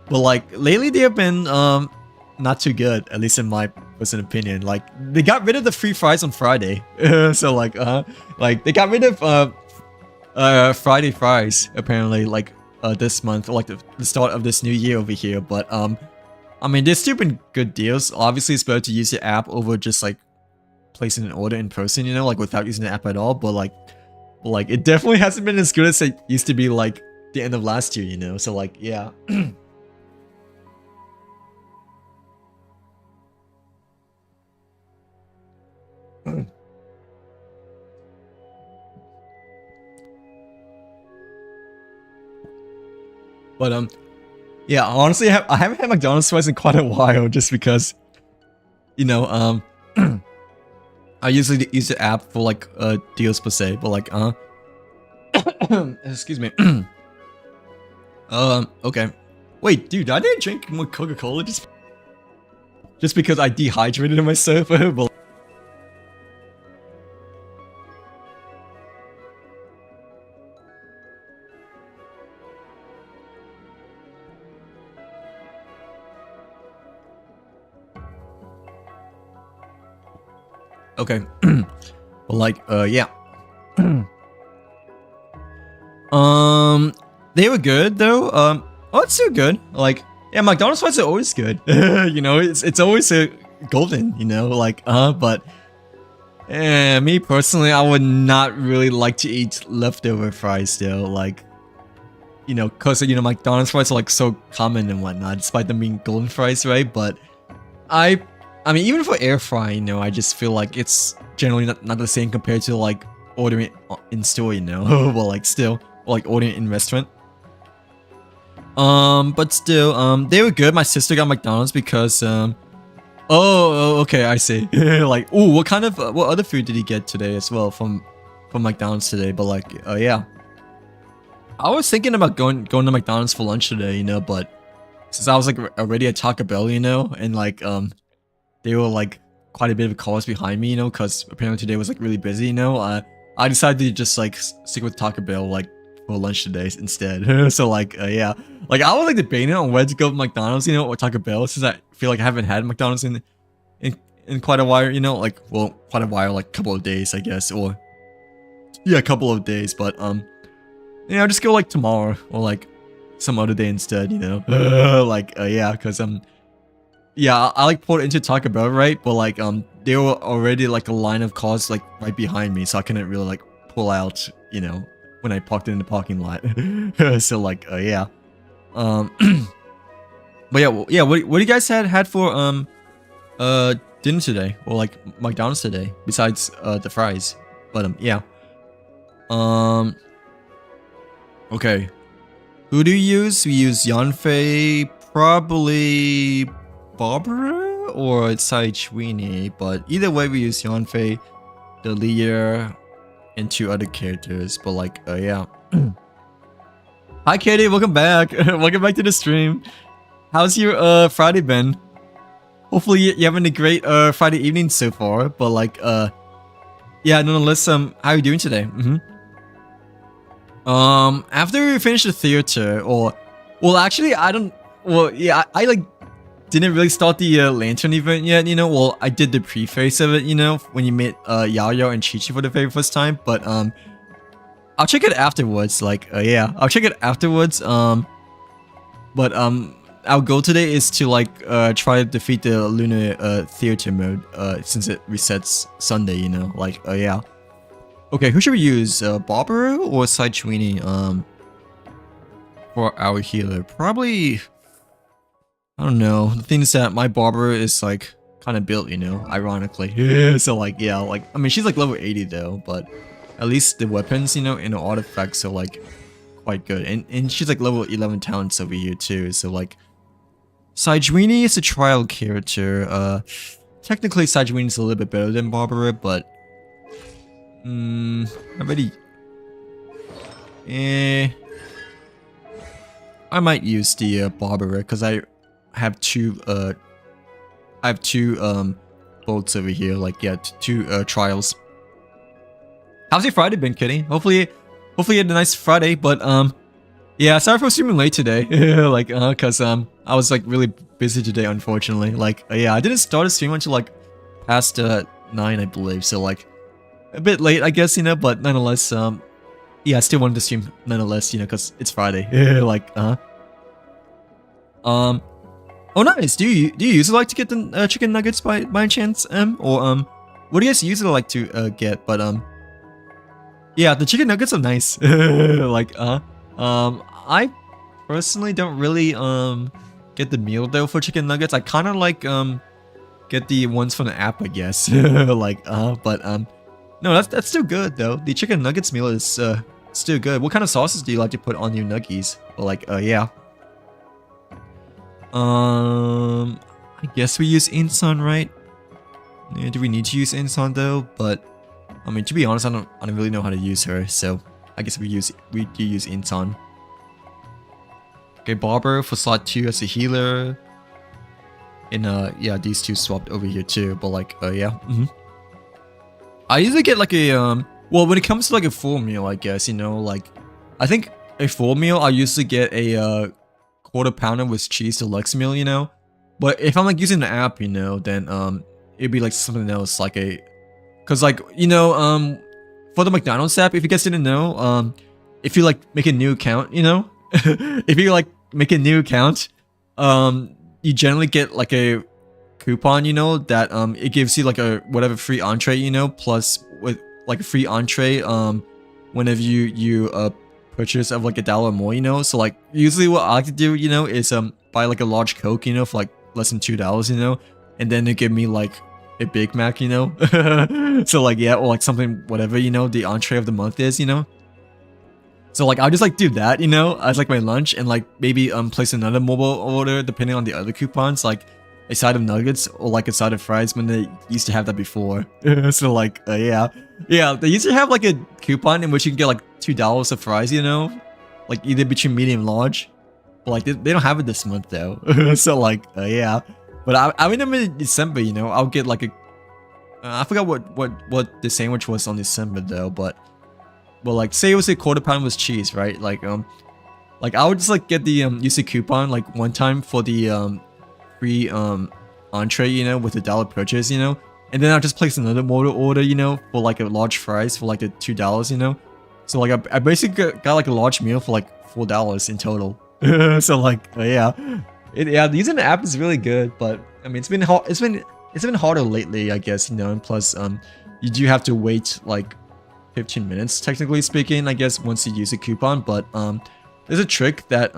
But like, lately they have been not too good, at least in my personal opinion. Like, they got rid of the free fries on Friday. So like, they got rid of Friday fries apparently, like this month, or like the start of this new year over here. But I mean, there's still been good deals. Obviously, it's better to use the app over just like placing an order in person, you know, like without using the app at all. But like it definitely hasn't been as good as it used to be like the end of last year, you know. So like, yeah. But yeah, honestly, I haven't had McDonald's fries in quite a while, just because, you know, I usually use the app for like deals per se, but like excuse me. Okay. Wait, dude, I didn't drink more Coca-Cola just because I dehydrated myself. But okay. Well, like, yeah. They were good though. Oh, it's still good. Like, yeah, McDonald's fries are always good. You know, it's always golden. You know, like, but me personally, I would not really like to eat leftover fries though. Like, you know, cause you know, McDonald's fries are like so common and whatnot, despite them being golden fries, right? But I mean, even for air frying, you know, I just feel like it's generally not the same compared to like ordering in store, you know. Well, like still, or, like ordering in restaurant. But still, they were good. My sister got McDonald's because oh, okay, I see. Like, oh, what other food did he get today as well from McDonald's today? But like, yeah, I was thinking about going to McDonald's for lunch today, you know, but since I was like already at Taco Bell, you know, and like they were like quite a bit of calls behind me, you know, because apparently today was like really busy, you know. I decided to just like stick with Taco Bell like for lunch today instead. So like yeah, like I was like debating on where to go with McDonald's, you know, or Taco Bell, since I feel like I haven't had McDonald's in quite a while, you know, like well quite a while, like a couple of days I guess, or yeah, a couple of days, but yeah, I'll just go like tomorrow or like some other day instead, you know. Like yeah, because yeah, I like pulled into Taco Bell, right? But like there were already like a line of cars like right behind me, so I couldn't really like pull out, you know, when I parked in the parking lot. So like yeah. But yeah, yeah, what do you guys had for dinner today, or like McDonald's today, besides the fries? But yeah. Okay. Who do you use? We use Yanfei, probably Barbara or Saichwini, but either way we use Yanfei, the leader, and 2 other characters. But like yeah. Hi Katie, welcome back. Welcome back to the stream. How's your Friday been? Hopefully you're having a great Friday evening so far. But like yeah, nonetheless, how are you doing today? After we finish the theater, or well actually I don't, well yeah, I like didn't really start the lantern event yet, you know. Well, I did the preface of it, you know, when you met Yao and Chi-Chi for the very first time, but I'll check it afterwards, like yeah, I'll check it afterwards. But our goal today is to like try to defeat the Lunar theater mode since it resets Sunday, you know, like yeah. Okay, who should we use, Barbara or Saichwini for our healer? Probably, I don't know. The thing is that my Barbara is like kind of built, you know, ironically. So like yeah, like I mean she's like level 80 though, but at least the weapons, you know, and the artifacts are like quite good, and she's like level 11 talents over here too. So like Saichwini is a trial character. Technically Saichwini is a little bit better than Barbara, but I already I might use the Barbara because I have two bolts over here, like yeah, 2 trials. How's your Friday been, Kitty? Hopefully you had a nice Friday, but yeah, sorry for streaming late today. Like cause I was like really busy today, unfortunately. Like yeah, I didn't start a stream until like past 9, I believe, so like a bit late, I guess, you know, but nonetheless, yeah, I still wanted to stream nonetheless, you know, because it's Friday. Like, oh, nice. Do you usually like to get the chicken nuggets by chance, or what do you guys usually like to get? But yeah, the chicken nuggets are nice. Like, I personally don't really get the meal though for chicken nuggets. I kind of like get the ones from the app, I guess. Like, but no, that's still good though. The chicken nuggets meal is still good. What kind of sauces do you like to put on your nuggies? Or like, yeah. I guess we use Insun, right? Yeah, do we need to use Insun though? But I mean, to be honest, I don't really know how to use her, so I guess we do use Insun. Okay, Barber for slot 2 as a healer. And yeah, these 2 swapped over here too. But like, yeah. I usually get like a well, when it comes to like a full meal, I guess, you know, like I think a full meal I usually get a quarter pounder with cheese deluxe meal, you know. But if I'm like using the app, you know, then it'd be like something else, like a, cause like, you know, for the McDonald's app, if you guys didn't know, if you like make a new account, you know, if you like make a new account, you generally get like a coupon, you know, that it gives you like a whatever free entree, you know, plus with like a free entree whenever you purchase of like $1 or more, you know. So like usually what I like to do, you know, is buy like a large Coke, you know, for like less than $2, you know, and then they give me like a Big Mac, you know. So like yeah, or like something whatever, you know, the entree of the month is, you know. So like I'll just like do that, you know, as like my lunch, and like maybe place another mobile order depending on the other coupons, like a side of nuggets or like a side of fries when they used to have that before. So like yeah, they used to have like a coupon in which you can get like $2 of fries, you know, like either between medium and large. But like they don't have it this month though. So like yeah. But I remember in December, you know, I'll get like a I forgot what the sandwich was on December though, but like say it was a quarter pound with cheese, right? Like I would just like get the use a coupon like one time for the free entree, you know, with a $1 purchase, you know, and then I'll just place another order, you know, for like a large fries for like the $2, you know. So like I basically got like a large meal for like $4 in total. So like yeah, using the app is really good, but I mean it's been hard. It's been harder lately, I guess, you know, and plus you do have to wait like 15 minutes technically speaking, I guess, once you use a coupon. But there's a trick that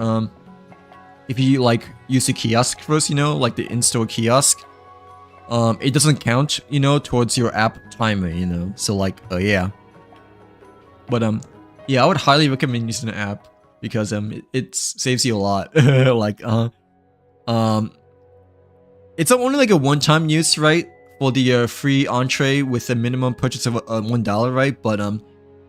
if you like use the kiosk first, you know, like the in-store kiosk, it doesn't count, you know, towards your app timer, you know. So like yeah. But yeah, I would highly recommend using the app because it saves you a lot. Like it's only like a one-time use, right? For the free entree with a minimum purchase of $1, right? But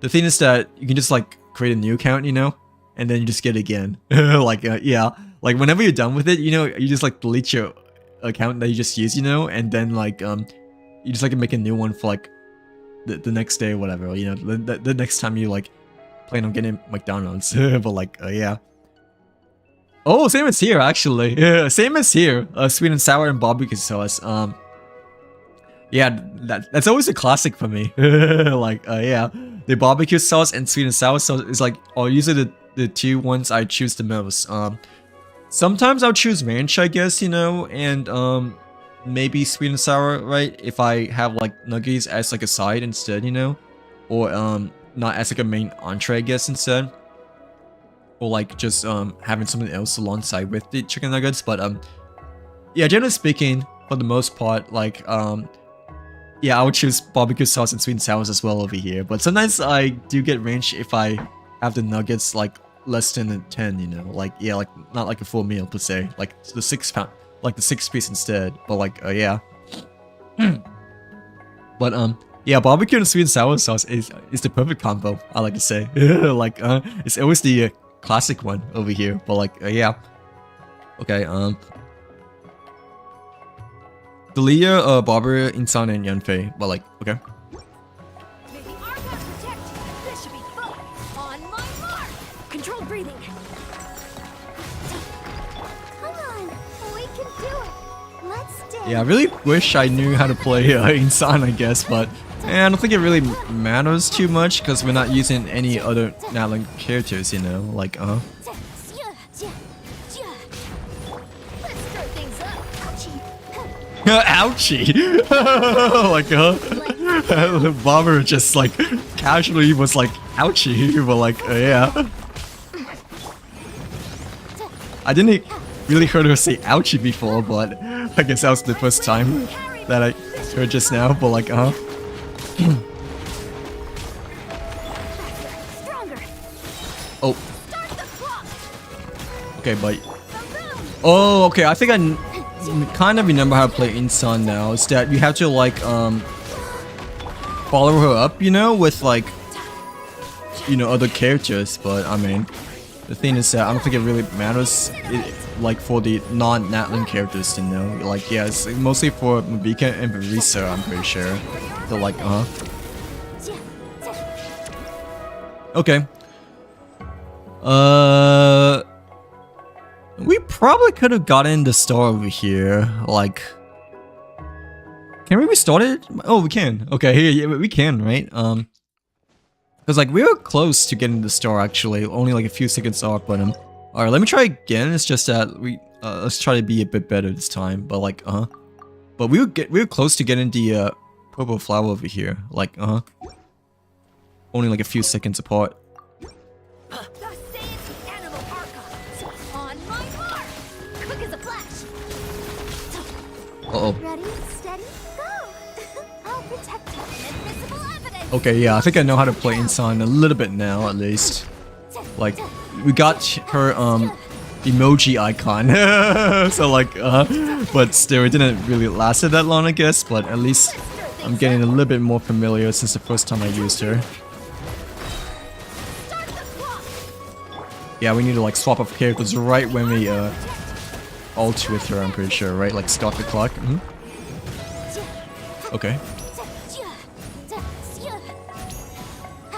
the thing is that you can just like create a new account, you know, and then you just get it again. Like yeah, like whenever you're done with it, you know, you just like delete your account that you just used, you know, and then like you just like make a new one for like the next day or whatever, you know, the next time you like plan on getting McDonald's. But like yeah. Oh, same as here actually. Yeah, same as here. Sweet and sour and barbecue sauce. Yeah, that's always a classic for me. Like yeah, the barbecue sauce and sweet and sour sauce is like usually the two ones I choose the most. Sometimes I'll choose ranch, I guess, you know, and maybe sweet and sour, right? If I have like nuggets as like a side instead, you know, or not as like a main entree, I guess, instead. Or like just having something else alongside with the chicken nuggets. But yeah, generally speaking, for the most part, like yeah, I would choose barbecue sauce and sweet and sours as well over here. But sometimes I do get ranch if I have the nuggets like less than 10, you know, like yeah, like not like a full meal per se, like the 6-pound, like the 6-piece instead. But like yeah. But yeah, barbecue and sweet and sour sauce is the perfect combo, I like to say. Like it's always the classic one over here. But like yeah. Okay, Delia, Barbara, Insan, and Yanfei. But like, okay. May the Archive protect you. This should be fun. On my mark. Control breathing. Come on, we can do it. Let's dance. Yeah, I really wish I knew how to play Insan, I guess, but I don't think it really matters too much because we're not using any other Natlan characters, you know, like Let's stir things up. ouchie. Like Bomber just like casually was like ouchie, but like yeah. I didn't really heard her say ouchie before, but I guess that was the first time that I heard just now. But like oh. Okay, but oh, okay. I think I kind of remember how to play Insan now. It's that you have to like follow her up, you know, with like other characters. But I mean, the thing is that I don't think it really matters, like for the non-Natlan characters, you know. Like yeah, it's mostly for Mabika and Barisa, I'm pretty sure. So like okay. We probably could have gotten the star over here. Like, can we restart it? Oh, we can. Okay, yeah, we can, right? Because like we were close to getting the star actually, only like a few seconds off. But all right, let me try again. It's just that let's try to be a bit better this time. But like but we were close to getting the purple flower over here. Like only like a few seconds apart. Uh-oh. Ready, steady, go! I'll protect you from invisible evidence! Okay, yeah, I think I know how to play Insan a little bit now, at least. Like, we got her, emoji icon. So like, but still, it didn't really last that long, I guess, but at least I'm getting a little bit more familiar since the first time I used her. Yeah, we need to like swap up characters right when we ult with her, I'm pretty sure, right? Like start the clock. Okay.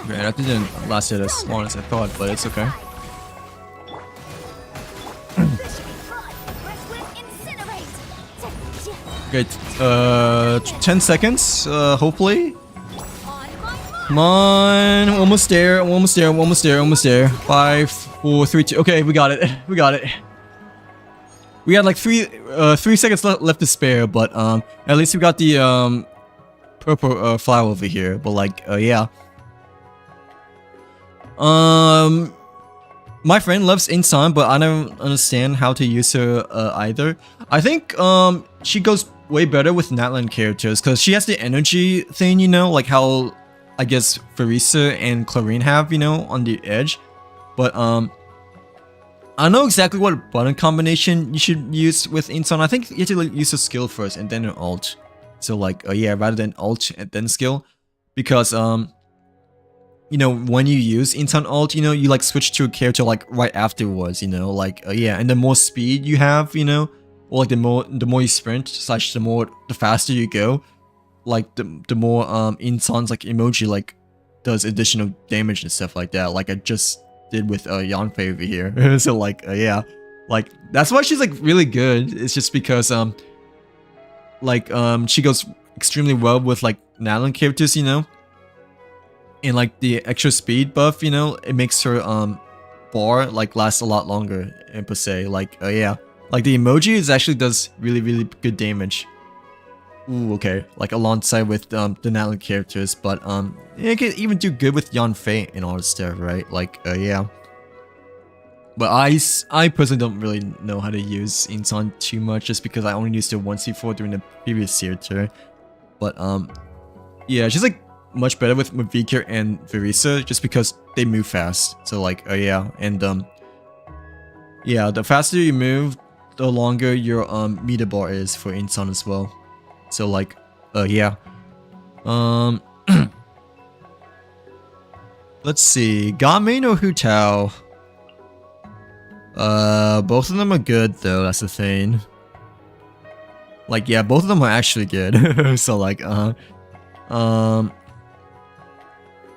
Man, that didn't last it as long as I thought, but it's okay. Okay, 10 seconds, hopefully. Come on, almost there, almost there, almost there, almost there. 5, 4, 3, 2. Okay, we got it. We got it. We had like 3 seconds left to spare, but at least we got the purple flower over here. But like, yeah. My friend loves Insan, but I don't understand how to use her either. I think she goes way better with Natlan characters because she has the energy thing, you know, like how I guess Farisa and Clarine have, you know, on the edge. But I know exactly what button combination you should use with Insan. I think you have to like, use a skill first and then an ult. So like, yeah, rather than ult and then skill, because you know, when you use Insan ult, you know, you like switch to a character like right afterwards, you know, like yeah, and the more speed you have, you know, or like the more you sprint slash the faster you go, like the more Insan's like emoji like does additional damage and stuff like that, like I just did with Yanfei over here. So like yeah, like that's why she's like really good. It's just because like she goes extremely well with like Natlan characters, you know. And like the extra speed buff, you know, it makes her bar like last a lot longer per se. Like yeah, like the emoji is actually does really good damage. Ooh, okay, like alongside with the Natlan characters, but it can even do good with Yanfei and all this stuff, right? Like yeah. But I personally don't really know how to use Insan too much, just because I only used it once before during the previous theater. But yeah, she's like much better with Mavika and Verisa just because they move fast. So like yeah, and yeah, the faster you move, the longer your meter bar is for Insan as well. So like yeah. Let's see, Gaming or Hu Tao? Both of them are good though, that's the thing. Like yeah, both of them are actually good. So like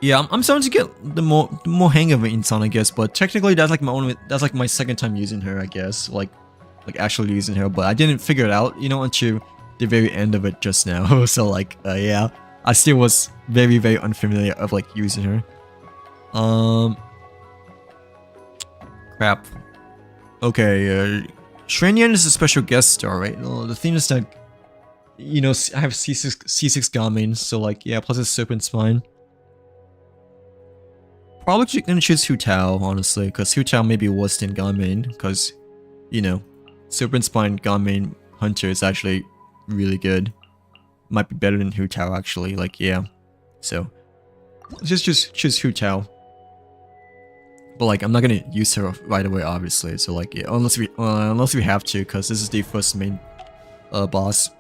yeah, I'm starting to get the more hang of Insan, I guess, but technically that's like my second time using her, I guess, like actually using her, but I didn't figure it out, you know, until the very end of it just now. So like yeah, I still was very unfamiliar of like using her. Crap. Okay, Shrinian is a special guest star, right? Well, the thing is that, you know, I have C6 Gaming, so like yeah, plus it's Serpent Spine. Probably gonna choose Hu Tao, honestly, because Hu Tao may be worse than Gaming, because, you know, Serpent Spine Gaming Hunter is actually really good. Might be better than Hu Tao, actually, like, yeah. So, let's just choose Hu Tao. But, like, I'm not gonna use her right away, obviously, so, like, yeah, unless we have to, because this is the first main boss.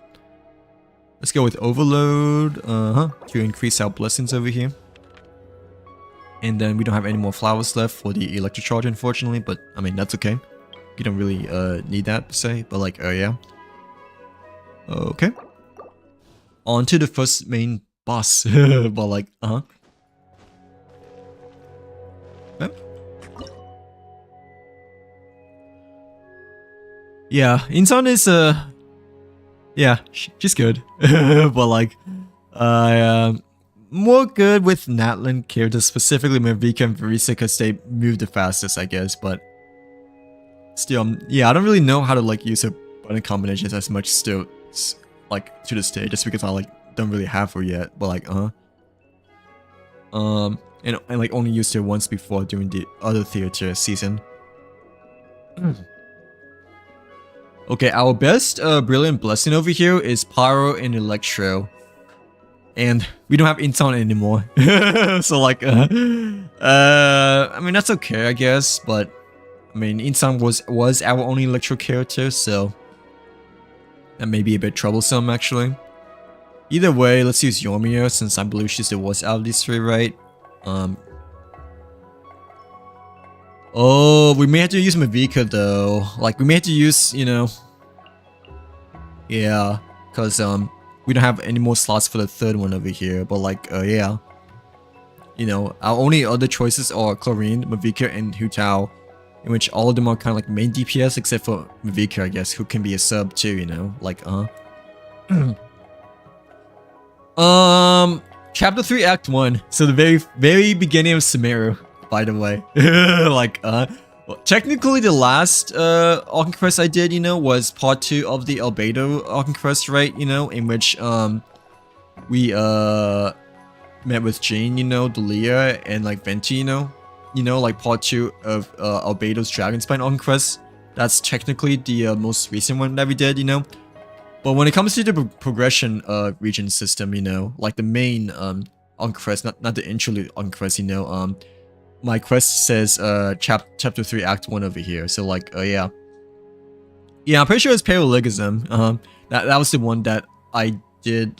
Let's go with Overload, to increase our blessings over here. And then we don't have any more flowers left for the electric charge, unfortunately, but I mean, that's okay. You don't really need that per se, but like, yeah. Okay. On to the first main boss, but like, okay. Yeah, Insan is, yeah, she's good, but like, more good with Natlan characters, specifically Mavika and Verisa, because they move the fastest, I guess, but still, yeah, I don't really know how to like use her button combinations as much still, like, to this day, just because I like don't really have her yet, but like, and like only used her once before during the other theater season. Okay, our best brilliant blessing over here is Pyro and Electro. And we don't have Insan anymore. So like, I mean, that's okay, I guess, but I mean, Insan was our only Electro character, so that may be a bit troublesome, actually. Either way, let's use Yomiya, since I believe she's the worst out of these three, right? Oh, we may have to use Mavika though. Like we may have to use, you know. Yeah, cause we don't have any more slots for the third one over here. But like yeah, you know, our only other choices are Chlorine, Mavika, and Hu Tao, in which all of them are kind of like main DPS except for Mavika, I guess, who can be a sub too. You know, like Chapter 3, Act 1. So the very beginning of Sumeru, by the way. Like, well, technically the last Arcane Quest I did, you know, was part 2 of the Albedo Arcane Quest, right? You know, in which we met with Jane, you know, Delia, and like Venti, you know, like part 2 of Albedo's Dragonspine Arcane Quest. That's technically the most recent one that we did, you know. But when it comes to the progression region system, you know, like the main on quest, not the interlude on quest, you know, my quest says chapter 3 act 1 over here. So like yeah, I'm pretty sure it's Paralegism. That was the one that I did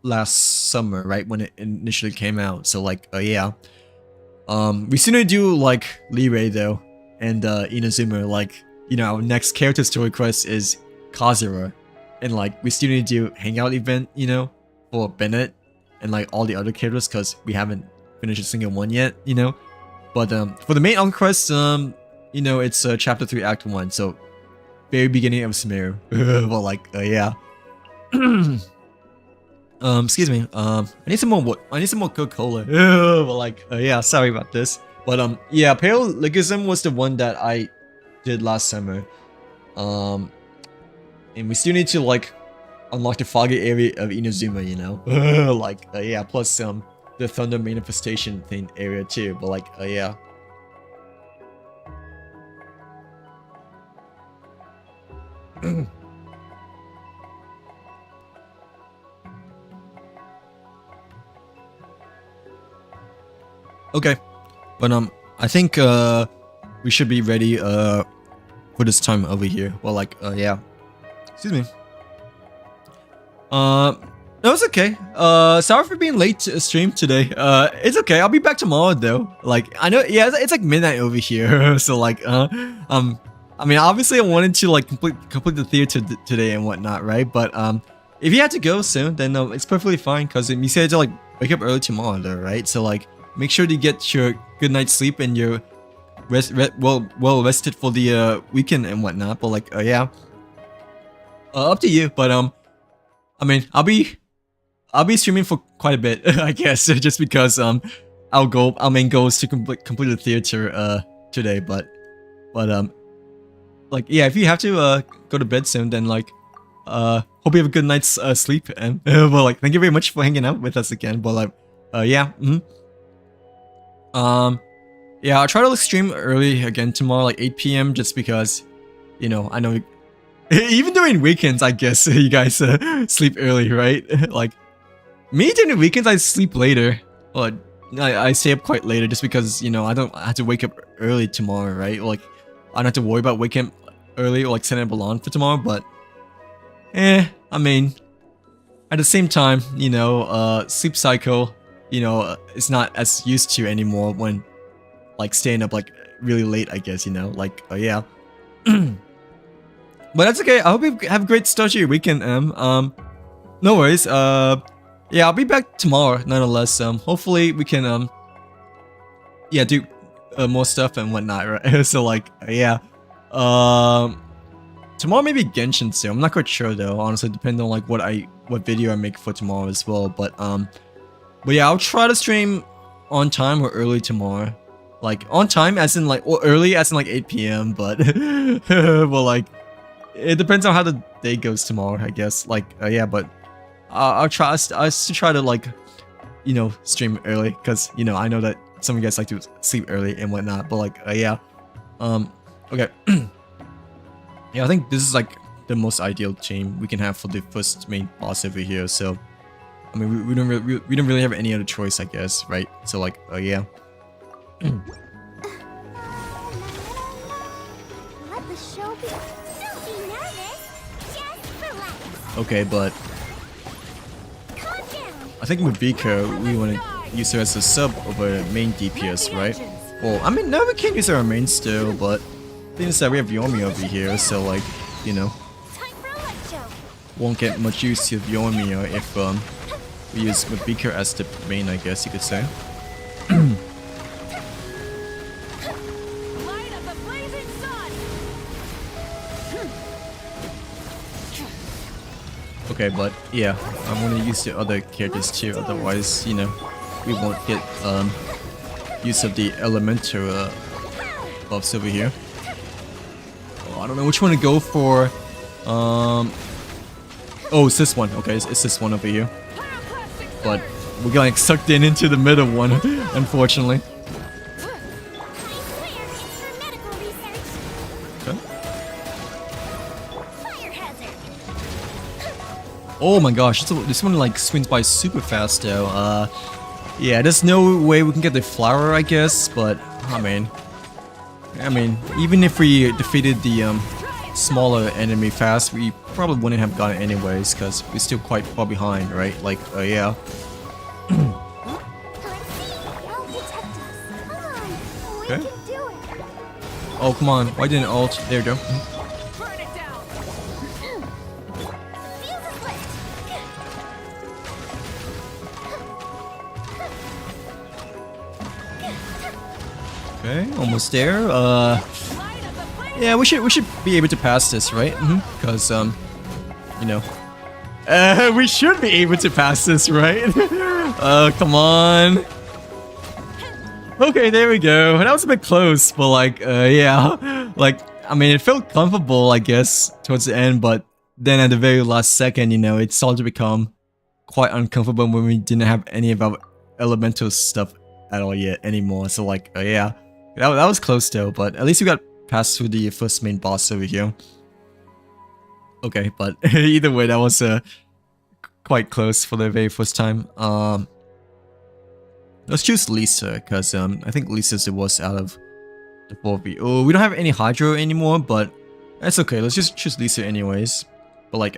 last summer, right, when it initially came out. So like yeah, we still need to do like Liray though, and Inazuma. Like, you know, our next character story quest is Kazura. And like we still need to do hangout event, you know, for Bennett and like all the other characters, because we haven't finished a single one yet, you know. But for the main on quest, you know, it's chapter 3 act 1, so very beginning of Sumeru. Well, like yeah. Excuse me. I need some more Coca-Cola. Well, like yeah, sorry about this. But yeah, Paralegism was the one that I did last summer. And we still need to like unlock the foggy area of Inazuma, you know. Like yeah, plus the thunder manifestation thing area too. But like yeah. Okay, but I think we should be ready for this time over here. Well, like yeah. Excuse me. No, it's okay. Sorry for being late to stream today. It's okay. I'll be back tomorrow though. Like, I know, yeah, it's like midnight over here. So like, I mean, obviously I wanted to like complete the theater today and whatnot, right? But if you had to go soon, then it's perfectly fine. Cause you said to like wake up early tomorrow, though, right? So like, make sure to get your good night's sleep and your well rested for the weekend and whatnot. But like, yeah. Up to you, but I mean, I'll be streaming for quite a bit, I guess, just because our main goal is to complete the theater today. But like yeah, if you have to go to bed soon, then like hope you have a good night's sleep. And well, like thank you very much for hanging out with us again. But like yeah, yeah, I'll try to stream early again tomorrow, like 8 p.m. just because, you know, I know. Even during weekends, I guess you guys sleep early, right? Like me during the weekends, I sleep later. Well, I stay up quite later just because, you know, I have to wake up early tomorrow, right? Like I don't have to worry about waking up early or like setting up alarm for tomorrow. But I mean, at the same time, you know, sleep cycle, you know, it's not as used to anymore when like staying up like really late, I guess, you know, like yeah. But that's okay. I hope you have a great start to your weekend, no worries. Yeah, I'll be back tomorrow, nonetheless. Hopefully we can yeah, do more stuff and whatnot, right? So like yeah. Tomorrow maybe Genshin too. I'm not quite sure though. Honestly, depending on like what video I make for tomorrow as well. But yeah, I'll try to stream on time or early tomorrow. Like on time as in like, or early as in like 8 p.m. But well, like. It depends on how the day goes tomorrow, I guess. Like, yeah, but I'll try us to try to like, you know, stream early, because you know I know that some of you guys like to sleep early and whatnot. But like, yeah, okay, yeah, I think this is like the most ideal team we can have for the first main boss over here. So, I mean, we don't really have any other choice, I guess, right? So like, yeah. Let the show be. Don't be nervous. Just relax. Okay, but Calm down. I think with Vika, we want to use her as a sub over main DPS, right? Well, I mean, no, we can't use our main still, but the thing is that we have Yomi over here, so like, you know, Time for a light show. won't get much use to Yomi if we use Mabika as the main, I guess you could say. Light of the blazing sun. Okay, but yeah, I'm gonna use the other characters too, otherwise, you know, we won't get use of the elemental buffs over here. Oh, I don't know which one to go for. Oh, it's this one. Okay, it's this one over here. But we got like sucked into the middle one, unfortunately. Okay. Oh my gosh, this one like swings by super fast though. Yeah, there's no way we can get the flower, I guess, but I mean, even if we defeated the smaller enemy fast, we probably wouldn't have gotten it anyways, because we're still quite far behind, right? Like, yeah. Okay. Oh, come on. Why didn't ult? There you go. Burn it down. Okay, almost there. Yeah, we should be able to pass this, right? Because you know, we should be able to pass this, right? Come on. Okay, there we go. That was a bit close, but like, yeah, like, I mean, it felt comfortable, I guess, towards the end, but then at the very last second, you know, it started to become quite uncomfortable when we didn't have any of our elemental stuff at all yet anymore. So like, yeah, that was close though, but at least we got past through the first main boss over here. Okay, but either way, that was quite close for the very first time. Let's choose Lisa, because I think Lisa's the worst out of the 4v. Oh, we don't have any Hydro anymore, but that's okay. Let's just choose Lisa anyways. But like,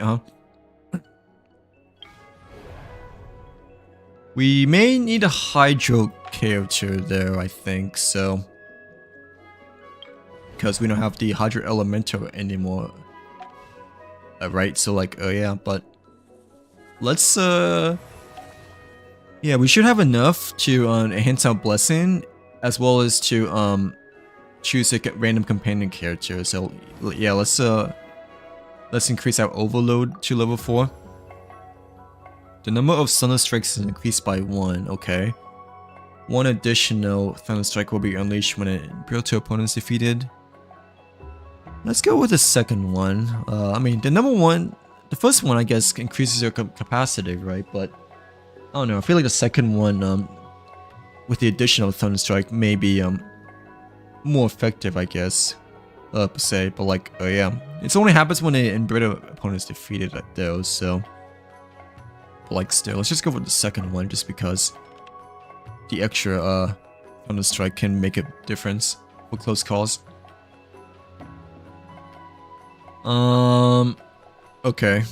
we may need a Hydro character there, I think, so. Because we don't have the Hydro Elemental anymore. Right, so like, yeah, but let's, yeah, we should have enough to enhance our blessing, as well as to choose a random companion character. So yeah, let's increase our overload to level 4. The number of Thunderstrikes is increased by 1. Okay, 1 additional Thunderstrike will be unleashed when an Imperial opponent is defeated. Let's go with the second one. I mean, the first one, I guess, increases your capacity, right? But I don't know. I feel like the second one, with the additional Thunderstrike, may be more effective, I guess, per se. But like, yeah, it only happens when an Imperial opponent is defeated, though. So, but like, still, let's just go with the second one, just because the extra Thunderstrike can make a difference for close calls. Okay.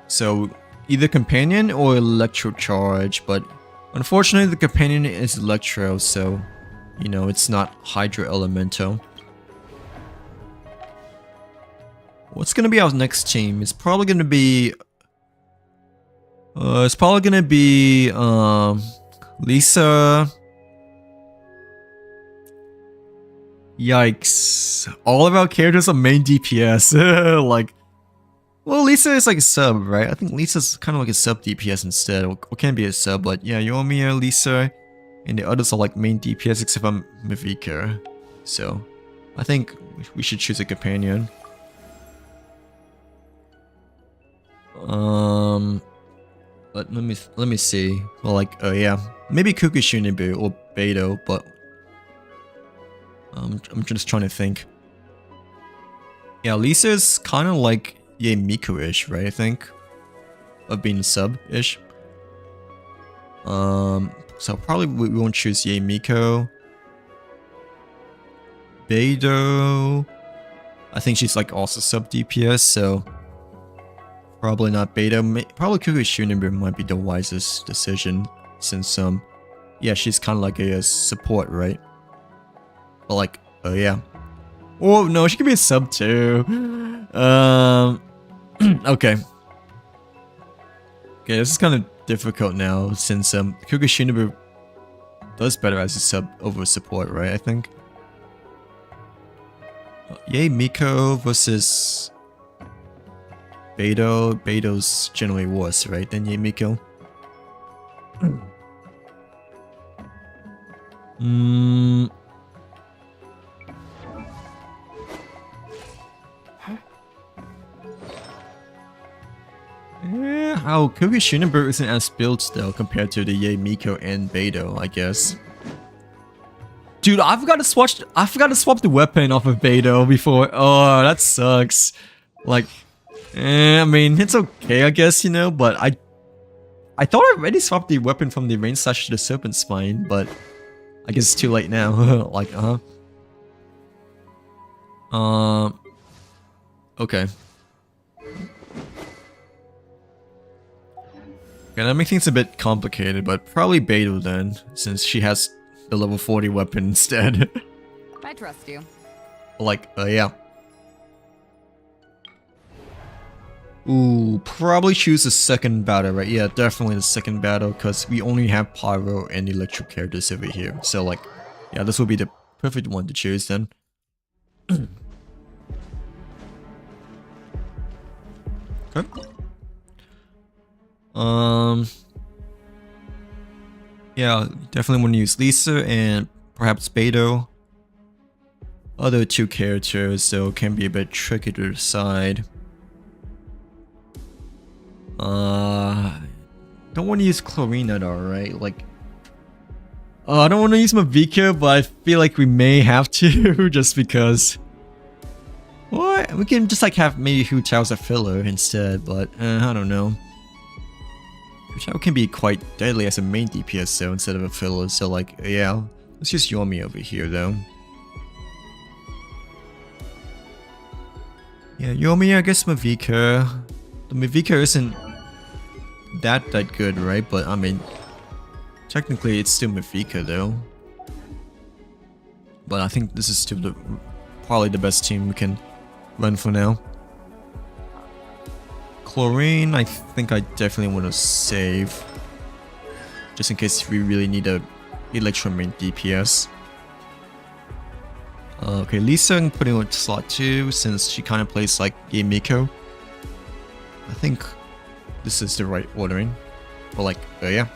So, either Companion or Electro Charge, but unfortunately the Companion is Electro, so, you know, it's not Hydro Elemental. What's gonna be our next team? It's probably gonna be... Lisa... Yikes. All of our characters are main DPS. Like, well, Lisa is like a sub, right? I think Lisa's kind of like a sub DPS instead. Or can be a sub, but yeah, Yomi, Lisa, and the others are like main DPS except for Mavika. So, I think we should choose a companion. But let me see. Well, like, yeah, maybe Kukushunibu or Beto, but I'm just trying to think. Yeah, Lisa's kind of like Miku-ish, right? I think, of being sub-ish. So probably we won't choose Miko. Beto, I think she's like also sub DPS, so probably not Beto. Probably Kukushunibu might be the wisest decision, since yeah, she's kind of like a support, right? But like, oh yeah. Oh no, she could be a sub too. Okay. Okay, this is kind of difficult now since Kuga Shinobu does better as a sub over support, right? I think. Yay Miko versus Beidou. Beidou's generally worse, right? Than Yay Miko. Oh, Kuga Shinobu isn't as built though compared to the Yay Miko and Beidou, I guess. Dude, I forgot to swap the weapon off of Beidou before. Oh, that sucks. Like, I mean, it's okay, I guess, you know, but I thought I already swapped the weapon from the Rain Slash to the Serpent Spine, but I guess it's too late now. Like, okay. Okay, that makes things a bit complicated, but probably Beidou then, since she has the level 40 weapon instead. I trust you. Like, yeah. Ooh, probably choose the second battle, right? Yeah, definitely the second battle, because we only have Pyro and Electro characters over here. So, like, yeah, this will be the perfect one to choose then. Okay. Yeah, definitely want to use Lisa and perhaps Beidou. Other two characters, though, can be a bit tricky to decide. Don't want to use Chlorina though, right? Like, I don't want to use Mavika, but I feel like we may have to, just because. Or we can just like have maybe Hu Tao's a filler instead, but I don't know. Hu Tao can be quite deadly as a main DPS though, instead of a filler, so like, yeah. Let's use Yomi over here though. Yeah, Yomi, I guess Mavika. The Mavika isn't that good, right? But I mean, technically it's still Mavika though. But I think this is still probably the best team we can run for now. Chlorine, I think I definitely want to save, just in case we really need a Electro main DPS. Okay, Lisa I'm putting on slot 2 since she kind of plays like Yay Miko. I think this is the right ordering. But like, yeah.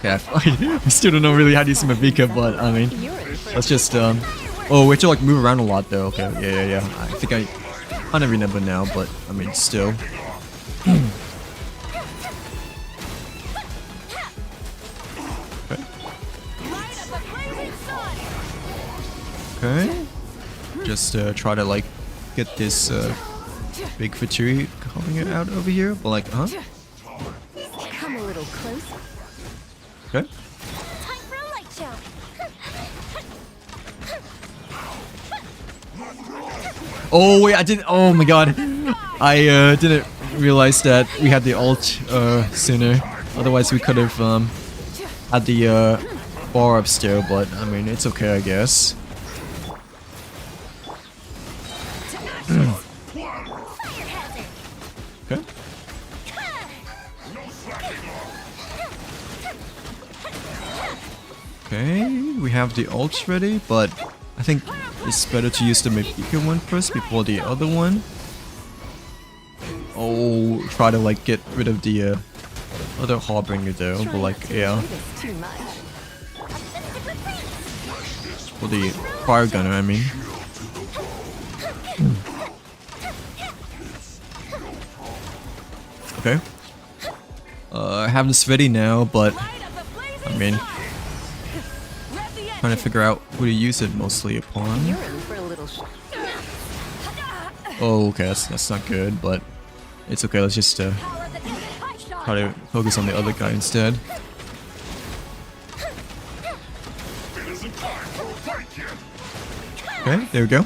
Okay, I still don't know really how to use Mavika, but I mean, let's just, oh, we have to like move around a lot though. Okay, yeah. I think I don't remember now, but I mean, still. Okay. Just try to like get this big Fatui coming out over here, but like, Come a little closer. Okay. Time for a light show. Oh wait, I didn't. Oh my god, I didn't realize that we had the ult sooner. Otherwise, we could have had the bar up still. But I mean, it's okay, I guess. Okay. Okay, we have the ults ready, but I think it's better to use the Mavika one first before the other one. Oh, try to like get rid of the other Harbinger though, but like, yeah. For the Fire Gunner, I mean. Okay. I have this ready now, but I mean, trying to figure out who to use it mostly upon. Oh, okay, that's not good, but it's okay. Let's just try to focus on the other guy instead. Okay, there we go.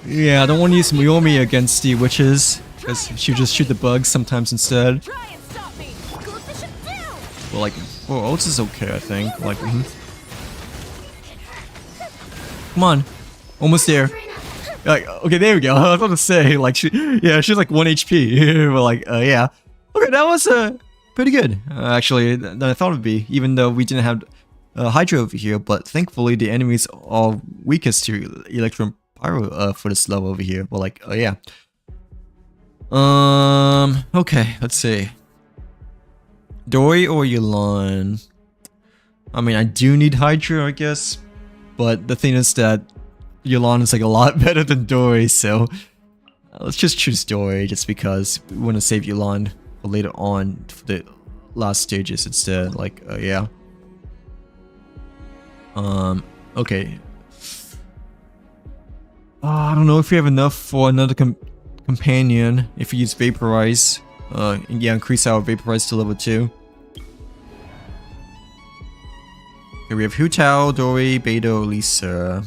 Yeah, I don't want to use Miyomi against the witches, because she'll just shoot the bugs sometimes instead. Try and stop me. Good bishop down. But like, oh, ults is okay, I think. Like, Come on, almost there. Like, okay, there we go. I was about to say, like, she's like 1 HP. But like, yeah. Okay, that was pretty good, actually, than I thought it would be. Even though we didn't have Hydra over here, but thankfully the enemies are weakest to Electrum Pyro for this level over here. But like, yeah. Okay, let's see. Dori or Yelan? I mean, I do need Hydra, I guess. But the thing is that Yelan is like a lot better than Dori, so let's just choose Dori just because we want to save Yelan for later on for the last stages instead. Like, yeah. Okay. I don't know if we have enough for another companion if we use Vaporize. Yeah, increase our Vaporize to level 2. Okay, we have Hu Tao, Dori, Beidou, Lisa.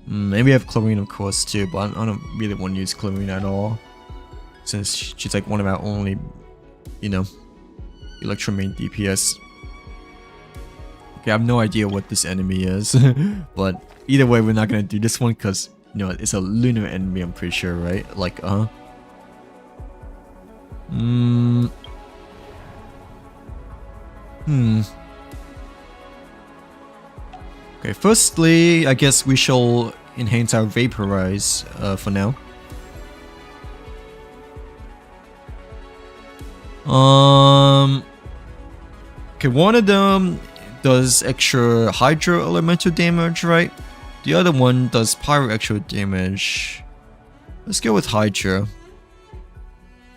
Maybe we have Chlorine, of course, too, but I don't really want to use Chlorine at all. Since she's like one of our only, you know, Electro main DPS. Okay, I have no idea what this enemy is. But either way, we're not gonna do this one because, you know, it's a Lunar enemy, I'm pretty sure, right? Like, Okay, firstly, I guess we shall enhance our Vaporize for now. Okay, one of them does extra Hydro elemental damage, right? The other one does Pyro extra damage. Let's go with Hydra.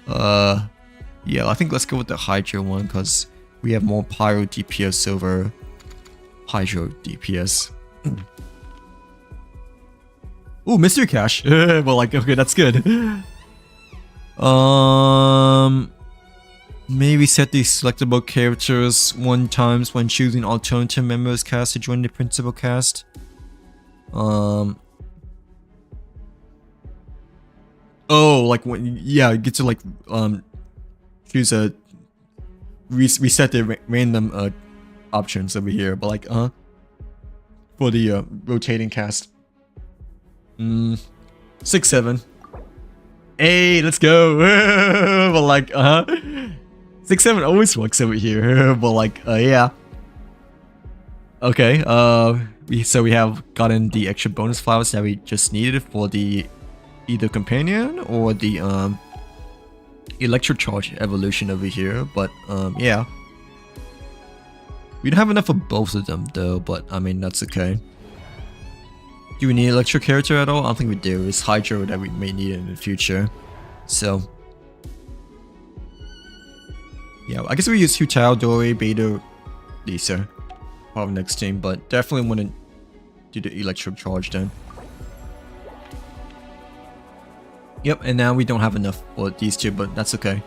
Yeah, I think let's go with the Hydra one because we have more Pyro DPS over Hydro DPS. Ooh, Mystery Cache. Well, like, okay, that's good. Maybe set these selectable characters 1 times when choosing alternative members cast to join the principal cast. Oh, like when, yeah, you get to like choose a reset the random options over here, but like for the rotating cast. 6, 7. Hey, let's go. But like 6, 7 always works over here. But like yeah. Okay, so we have gotten the extra bonus flowers that we just needed for the either companion or the electro charge evolution over here, but yeah. We don't have enough for both of them though, but I mean that's okay. Do we need an electro character at all? I don't think we do. It's Hydro that we may need in the future. So yeah, I guess we use Hu Tao, Dori, Beidou, Lisa for our next team, but definitely want to do the electro charge then. Yep, and now we don't have enough for these two, but that's okay.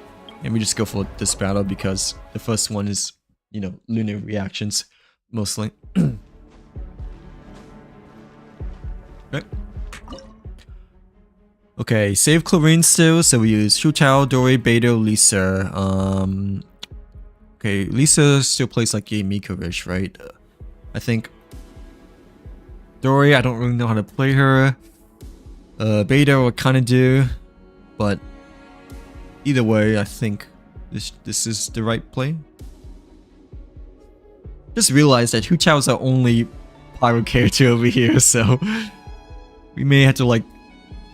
And we just go for this battle because the first one is, you know, Lunar reactions, mostly. Okay. Okay, save Chlorine still, so we use Hu Tao, Dori, Beidou, Lisa. Okay, Lisa still plays like a Miko-ish, right? I think. Dori, I don't really know how to play her. Beidou I kinda do, but either way, I think this is the right play. Just realized that Hu Tao is our only Pyro character over here, so we may have to like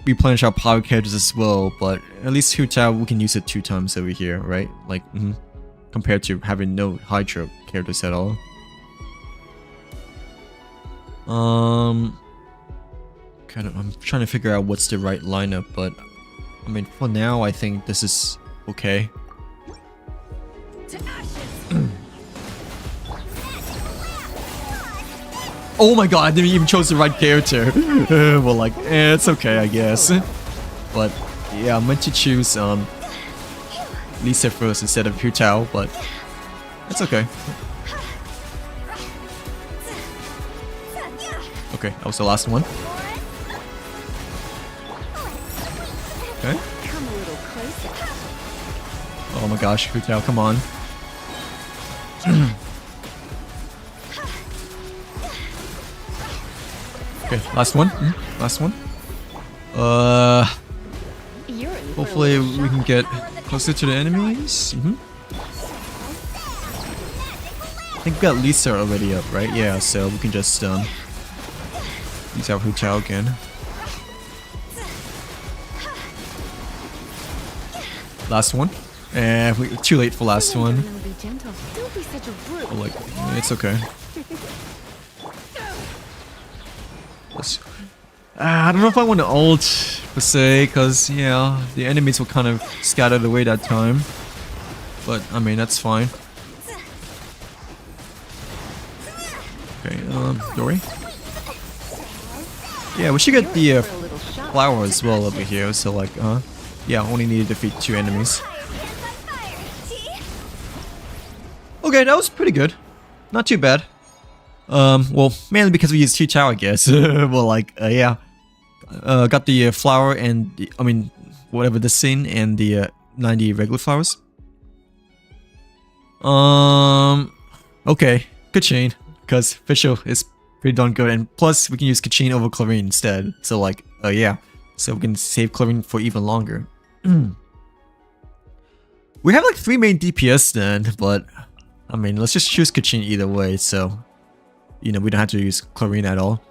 replenish our Pyro characters as well, but at least Hu Tao we can use it 2 times over here, right? Like, compared to having no Hydro characters at all. I'm trying to figure out what's the right lineup, but I mean, for now, I think this is okay. Oh my god, I didn't even choose the right character. Well, like, it's okay, I guess. But yeah, I meant to choose Lisa first instead of Hu Tao, but it's okay. Okay, that was the last one. Oh my gosh, Hutao, come on. Okay, last one. Last one. Hopefully we can get closer to the enemies. I think we got Lisa already up, right? Yeah, so we can just use our Hutao again. Last one. Too late for last one. Oh, like, it's okay. I don't know if I want to ult per se, because yeah, the enemies were kind of scattered away that time. But I mean, that's fine. Okay, Dory. Yeah, we should get the flower as well over here. So like, yeah, only need to defeat 2 enemies. Okay, that was pretty good. Not too bad. Well, mainly because we used Hutao, I guess. Well, like, yeah. Got the flower and the, I mean, whatever the scene and the 90 regular flowers. Okay, Kachin, because Fischl is pretty darn good, and plus we can use Kachin over Chlorine instead. So like, yeah, so we can save Chlorine for even longer. We have like 3 main DPS then, but I mean, let's just choose Kachin either way. So, you know, we don't have to use Chlorine at all.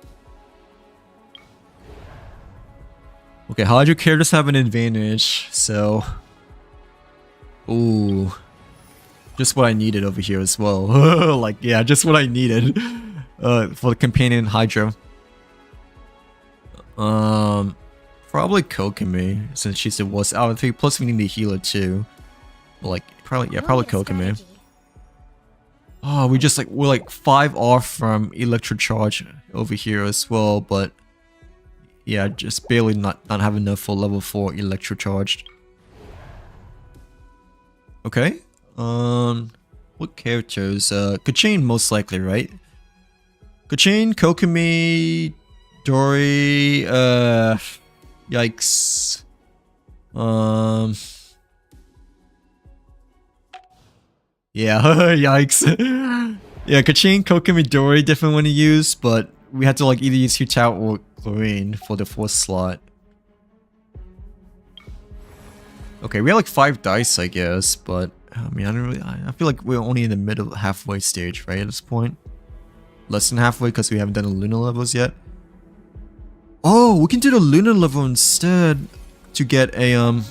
Okay, Hydro characters have an advantage, so... Ooh. Just what I needed over here as well. Like, yeah, just what I needed. For the companion Hydro. Probably Kokomi, since she's the worst out of the 3, plus we need the healer too. Like, probably, yeah, probably Kokomi. Oh, we're like 5 off from Electro Charge over here as well, but... Yeah, just barely not have enough for level 4 Electro Charged. Okay. What characters? Kachin most likely, right? Kachin, Kokomi, Dory, yikes. Yeah, yikes. Yeah, Kachin, Kokomi, Dory, different one to use, but we had to like either use Hutao or Chlorine for the 4th slot. Okay, we have like 5 dice, I guess, but I mean, I feel like we're only in the middle halfway stage, right, at this point? Less than halfway because we haven't done the Lunar levels yet. Oh, we can do the Lunar level instead to get a,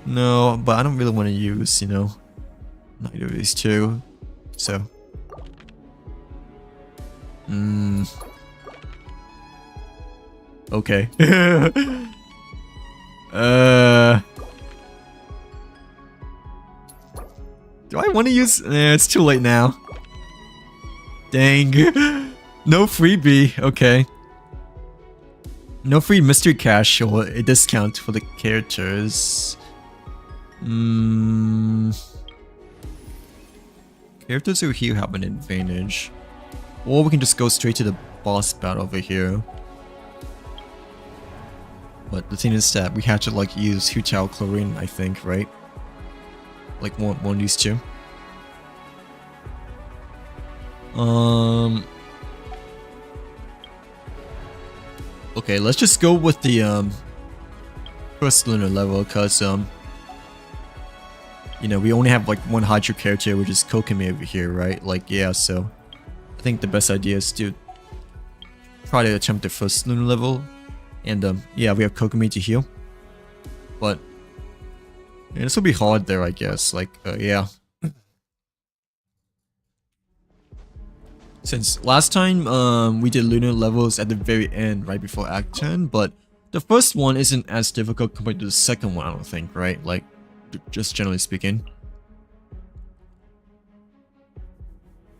no, but I don't really want to use, you know, neither of these 2, so. Okay. Do I want to use... it's too late now. Dang. No freebie. Okay. No free mystery cash or a discount for the characters. Characters over here have an advantage. Or we can just go straight to the boss battle over here. But the thing is that we have to like use Hutao Chlorine, I think, right? Like one of these 2. Okay, let's just go with the first Lunar level, cause you know, we only have like 1 Hydro character, which is Kokomi over here, right? Like, yeah, so I think the best idea is to try to attempt the first Lunar level. And yeah, we have Kokomi to heal. But yeah, this will be hard there, I guess. Like, yeah. Since last time we did Lunar levels at the very end, right before Act 10, but the first one isn't as difficult compared to the second one, I don't think, right? Like, just generally speaking.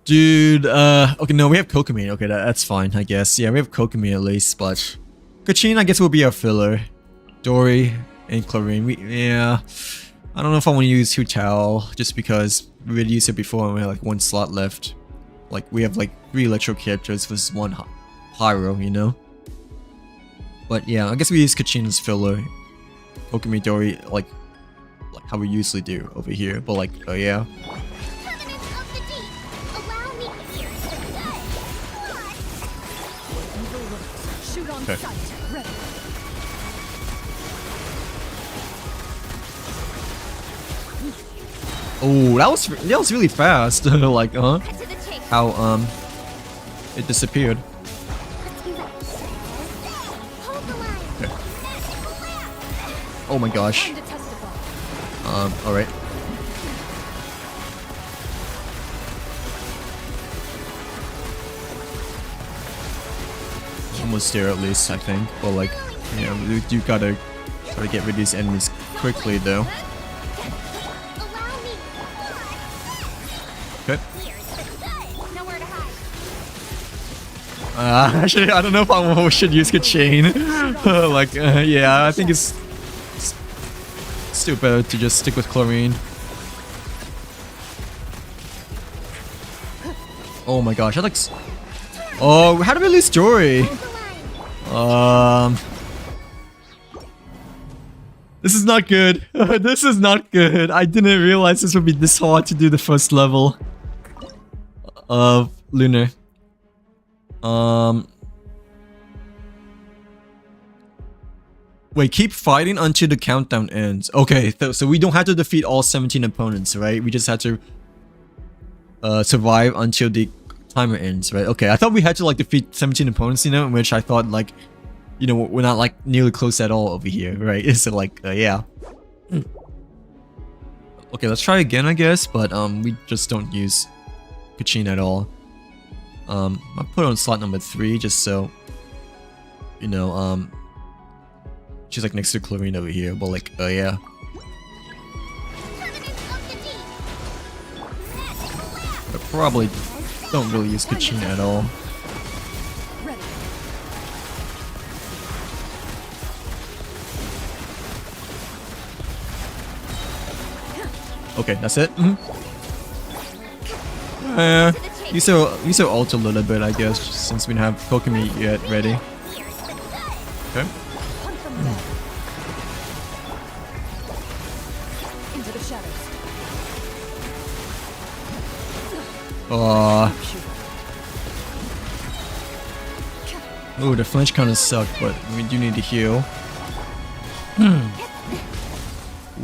Dude, okay, no, we have Kokomi. Okay, that's fine, I guess. Yeah, we have Kokomi at least, but Kachin, I guess, will be our filler. Dory and Chlorine. Yeah, I don't know if I want to use Hutao just because we already used it before and we had like 1 slot left. Like, we have like 3 Electro characters versus 1 Pyro, you know? But yeah, I guess we use Kachin as filler. Kokomi, Dory, like like how we usually do over here. But like, oh yeah. Covenant of the deep. Allow me here's the good. Shoot on Okay. sight. Ready. Oh, that was really fast. Like, Cut to the chase. how it disappeared. Let's be ready. Hold the line. Okay. Magical lamp. Oh my gosh. Time to testify. All right. Almost there at least, I think. But like, you know, you gotta try to get rid of these enemies quickly though. Allow me. Okay. Here's the good. Nowhere to hide. Actually, I don't know if I should use Kachane. Like, yeah, I think it's still better to just stick with chlorine. Oh my gosh, that looks. Oh, how do we lose Jory? Hold the line. This is not good. This is not good. I didn't realize this would be this hard to do the first level of Lunar. Wait, keep fighting until the countdown ends. Okay, so we don't have to defeat all 17 opponents, right? We just have to survive until the timer ends, right? Okay, I thought we had to like defeat 17 opponents, you know, in which I thought like, you know, we're not like nearly close at all over here, right? So like, yeah. Okay, let's try again, I guess, but we just don't use Kachin at all. I put on slot number 3 just so, you know, she's like next to Chlorine over here, but like, yeah. Covenant of the deep. Magical lamp. I probably don't really use Kachin at all. Ready. Okay, that's it. Use our ult a little bit, I guess, since we don't have Kokumi yet ready. Here's the good. Okay. Hunt them down. Into the shadows. Ooh, the flinch kind of sucked, but we do need to heal.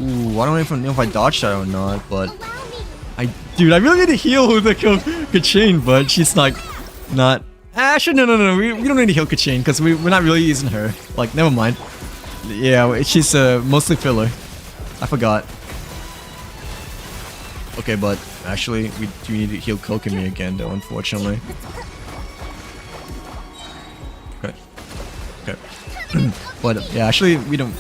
Ooh, I don't even know if I dodged that or not, but Allow me. dude, I really need to heal with the Kachin, but she's like, not. Actually, no, we don't need to heal Kachin because we're not really using her. Like, never mind. Yeah, she's mostly filler. I forgot. Okay, but actually, we do need to heal Kokumi again, though, unfortunately. Okay. Okay. But yeah, actually, we don't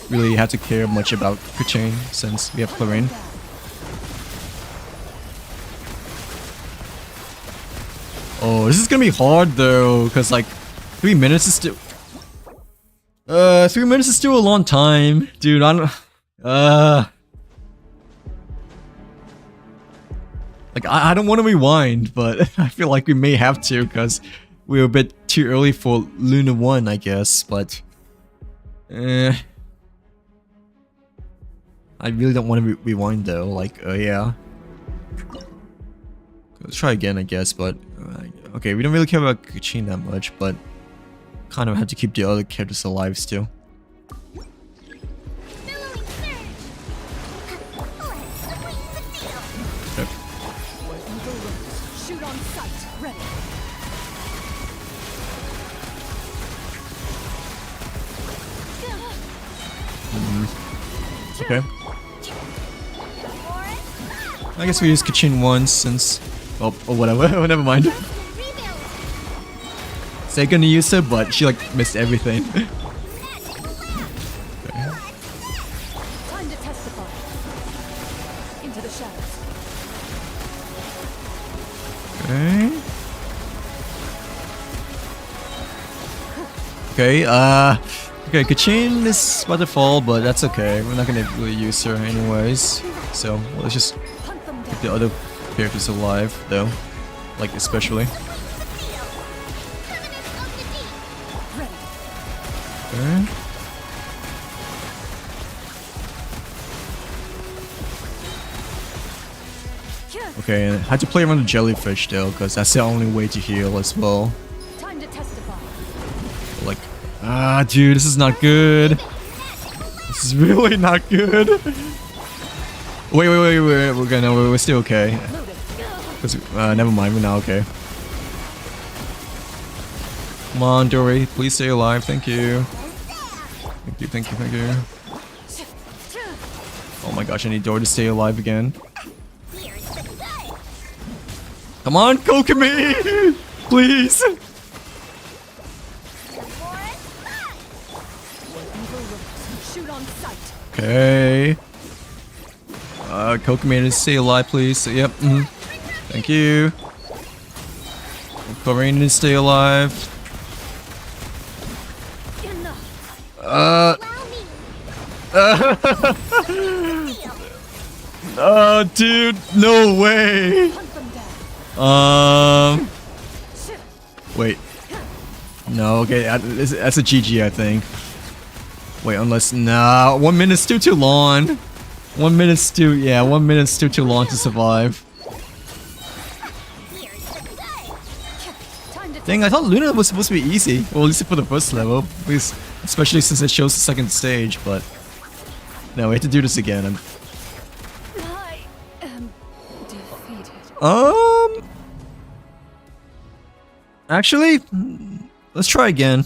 really have to care much about Kachin since we have Chlorine. Oh, this is gonna be hard though, cause like 3 minutes is still 3 minutes is still a long time, dude. I don't like I don't want to rewind, but I feel like we may have to, cause we were a bit too early for Lunar 1, I guess. But I really don't want to rewind though. Like, yeah. Let's try again, I guess, but okay, we don't really care about Kachin that much, but kind of have to keep the other characters alive still. Billowing surge. Let's squeeze the deal. Okay. Shoot on sight. Ready. Okay. I guess we use Kachin once since, well, or whatever. Oh, never mind. Rebuild. They're gonna use her, but she like missed everything. Magical lamp. Time to testify. Into the shadows. Okay. Okay, Kachin is about to fall, but that's okay. We're not gonna really use her anyways. So let's just Hunt them keep down. the other characters alive, though. Like especially. Ready. Okay. okay. And I had to play around the jellyfish though, because that's the only way to heal as well. Time to testify. Like, dude, this is not good. This is really not good. Wait. We're gonna. We're still okay. Never mind. We're now okay. Come on, Dory. Please stay alive. Thank you. Thank you. Oh my gosh, I need Dory to stay alive again. Come on, Kokomi! Please! Shoot on sight. Okay. Kokomi to stay alive, please. Yep. Thank you. Corrine to stay alive. Oh, dude, no way. Hunt them down. Wait. No, okay, that's a GG, I think. Wait, unless, nah, 1 minute's still too long. 1 minute's still, yeah, 1 minute's still too long to survive. Dang, I thought Lunar was supposed to be easy. Well, at least for the first level. Especially since it shows the second stage, but... No, we have to do this again. I am defeated. Actually, let's try again.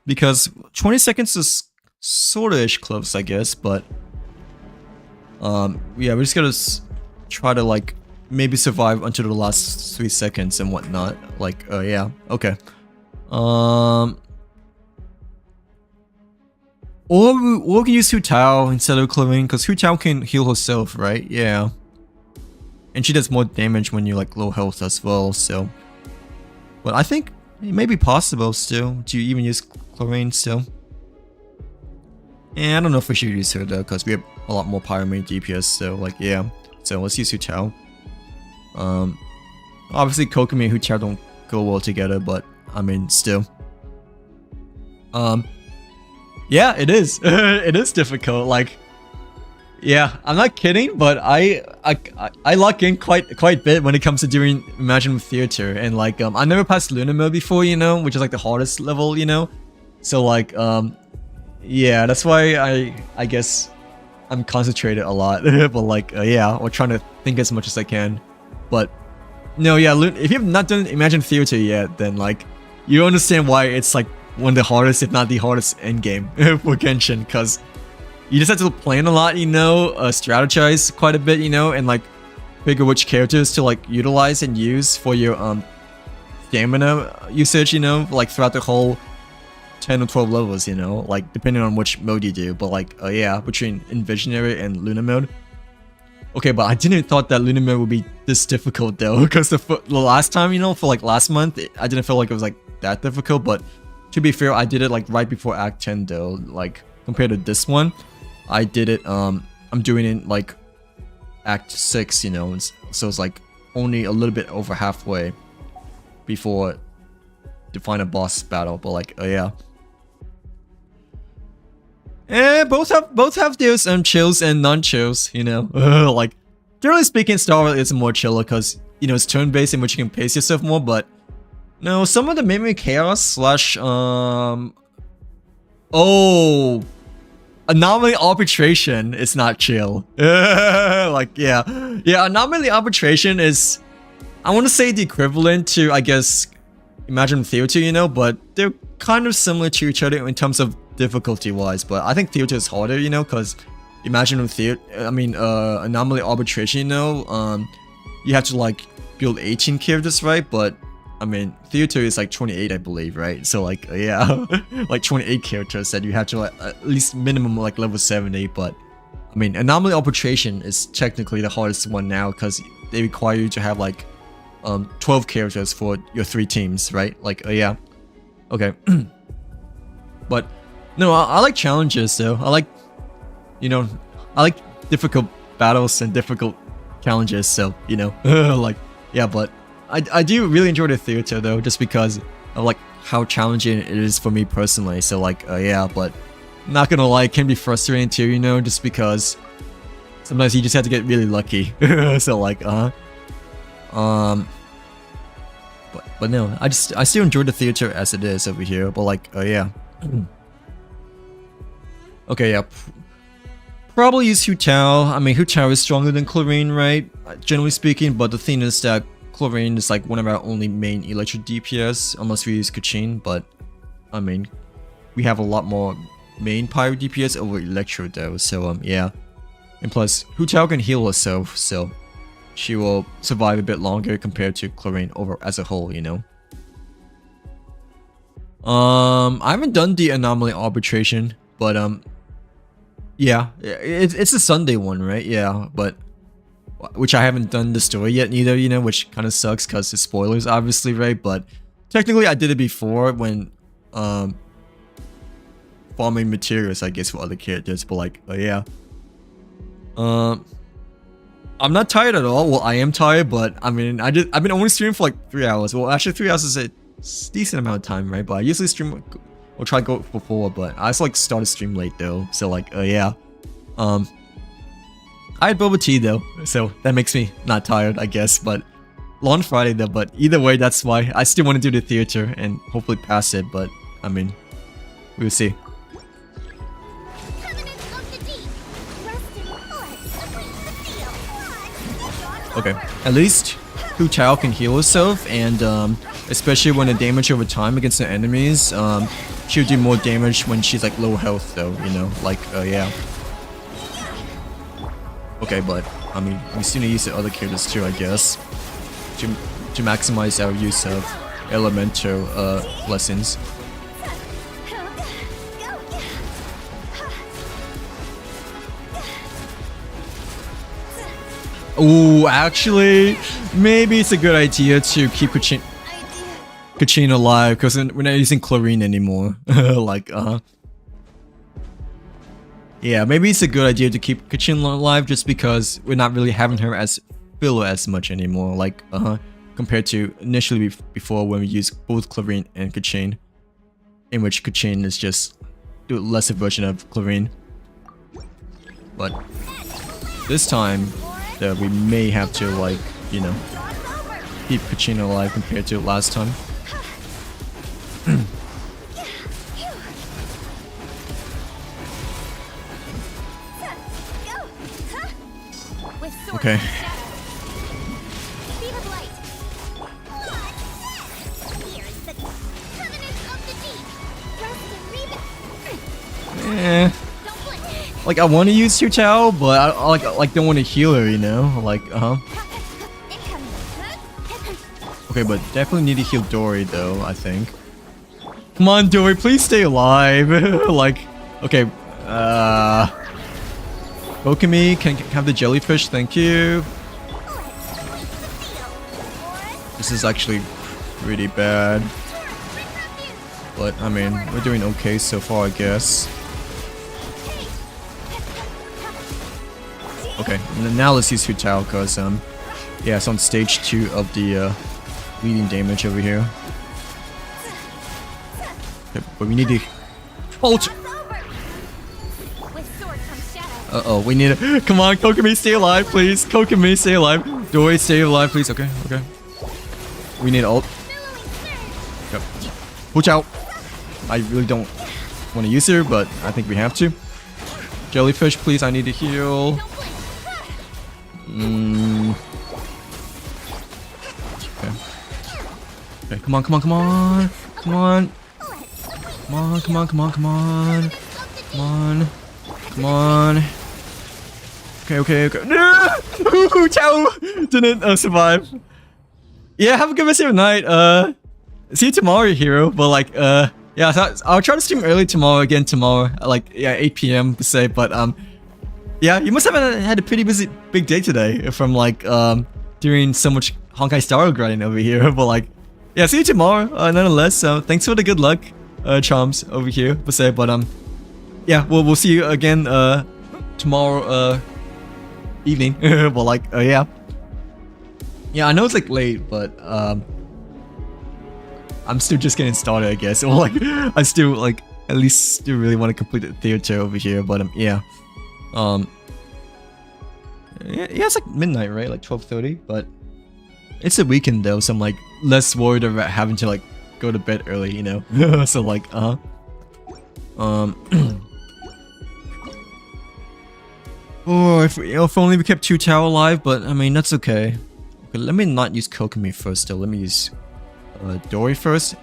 Because 20 seconds is sort-ish close, I guess, but... yeah, we're just gonna try to, like, maybe survive until the last 3 seconds and whatnot. Like, yeah, okay. Or we can use Hu Tao instead of Chlorine, because Hu Tao can heal herself, right? Yeah. And she does more damage when you're like low health as well, so... But I think it may be possible still to even use Chlorine still. And I don't know if we should use her though, because we have a lot more Pyramid DPS, so like, yeah. So let's use Hu Tao. Obviously Kokomi and Hu Tao don't go well together, but I mean, still. Yeah, it is. It is difficult. Like, yeah, I'm not kidding, but I lock in quite a bit when it comes to doing Imaginative Theater, and like I never passed Lunar mode before, you know, which is like the hardest level, you know. So like yeah, that's why I guess I'm concentrated a lot, but like yeah, we're trying to think as much as I can. But no, yeah, if you've not done Imaginative Theater yet, then like you understand why it's like one of the hardest, if not the hardest endgame for Genshin, because you just have to plan a lot, you know, strategize quite a bit, you know, and like figure which characters to like utilize and use for your stamina usage, you know, like throughout the whole 10 or 12 levels, you know, like depending on which mode you do. But like yeah, between Envisionary and Lunar mode. Okay, but I didn't thought that Lunar mode would be this difficult though, because the last time, you know, for like last month, I didn't feel like it was like that difficult. But to be fair, I did it like right before Act 10 though. Like compared to this one, I did it, I'm doing it like Act 6, you know, so it's like only a little bit over halfway before the final boss battle. But like yeah. Both have their chills and non-chills, you know. Like, generally speaking, Star Wars is more chiller because, you know, it's turn-based in which you can pace yourself more, but no, some of the Memory Chaos slash, oh, Anomaly Arbitration is not chill. Like, yeah. Yeah, Anomaly Arbitration is, I want to say the equivalent to, I guess, Imaginative Theater, you know, but they're kind of similar to each other in terms of difficulty wise, but I think Theater is harder, you know, because Imaginative Theater, I mean, Anomaly Arbitration, you know, you have to like build 18 characters, right? But I mean, Theater is like 28, I believe, right? So like, yeah, like 28 characters that you have to like, at least minimum like level 70. But I mean, Anomaly Arbitration is technically the hardest one now because they require you to have like 12 characters for your 3 teams, right? Like, yeah, okay. But no, I like challenges though. I like, you know, I like difficult battles and difficult challenges. So, you know, like, yeah, but I do really enjoy the Theater though, just because of like how challenging it is for me personally. So like, yeah, but not gonna lie, it can be frustrating too, you know, just because sometimes you just have to get really lucky. So like, But no, I still enjoy the theater as it is over here. But like, yeah. Okay, yeah. Probably use Hu Tao. I mean, Hu Tao is stronger than Chlorine, right? Generally speaking, but the thing is that Chlorine is like one of our only main electric DPS, unless we use Kachin, but I mean, we have a lot more main Pyro DPS over Electro though, so yeah. And plus, Hu Tao can heal herself, so she will survive a bit longer compared to Chlorine over as a whole, you know? I haven't done the Anomaly Arbitration, but yeah, it's a Sunday one, right? Yeah, but which I haven't done the story yet neither, you know, which kind of sucks because it's spoilers, obviously, right? But technically, I did it before when farming materials, I guess, for other characters. But like, yeah, I'm not tired at all. Well, I am tired, but I mean, I've been only streaming for like 3 hours. Well, actually, 3 hours is a decent amount of time, right? But I usually stream. We'll try to go for 4, but I just like started stream late though, so like, yeah. I had boba tea though, so that makes me not tired, I guess. But long Friday though, but either way, that's why I still want to do the theater and hopefully pass it. But I mean, we'll see. Okay, at least Hu Tao can heal herself, and especially when the damage over time against the enemies, she'll do more damage when she's like low health though, you know, like, yeah. Okay, but I mean, we still need to use the other characters too, I guess, to maximize our use of elemental lessons. Oh, actually, maybe it's a good idea to keep Kachin alive, because we're not using Chlorine anymore. Like, yeah, maybe it's a good idea to keep Kachin alive just because we're not really having her as filler as much anymore. Like, compared to initially before when we used both Chlorine and Kachin, in which Kachin is just a lesser version of Chlorine. But this time, we may have to, like, you know, keep Kachin alive compared to last time. Okay. Eh. Like, I want to use Hu Tao, but I like don't want to heal her, you know? Like, Okay, but definitely need to heal Dory though, I think. Come on, Dory, please stay alive. Like, okay, Okami, can have the jellyfish, thank you. This is actually pretty bad. But, I mean, we're doing okay so far, I guess. Okay, now let's use Hu Tao, because, yeah, it's on stage 2 of the, leading damage over here. Okay, but we need to... Ult! Uh-oh, we need to... Come on, Kokumi, stay alive, please! Kokumi, stay alive! Dory, stay alive, please. Okay, okay. We need ult. Yep. Hu Tao! I really don't want to use her, but I think we have to. Jellyfish, please, I need to heal. Okay. Okay, come on, come on, come on! Come on! Come on, come on, come on, come on! Come on! Come on! Okay, okay, okay. No! Hu Tao didn't survive. Yeah, have a good rest of your night. See you tomorrow, hero. But like, yeah, so I'll try to stream early tomorrow again tomorrow, like, yeah, 8 PM to say. But yeah, you must have had a pretty big day today from like doing so much Honkai Star grinding over here. But like, yeah, see you tomorrow. Nonetheless, so thanks for the good luck, Charms over here per se. But yeah, we'll see you again tomorrow evening. But like, yeah. Yeah, I know it's like late, but I'm still just getting started, I guess. Or like, I still like at least still really want to complete the theater over here. But yeah, yeah, it's like midnight, right? Like 12:30. But it's a weekend though, so I'm like less worried about having to like go to bed early, you know. So like, oh, if only we kept Hu Tao alive, but I mean that's okay. Okay, let me not use Kokomi first though. Let me use Dory first.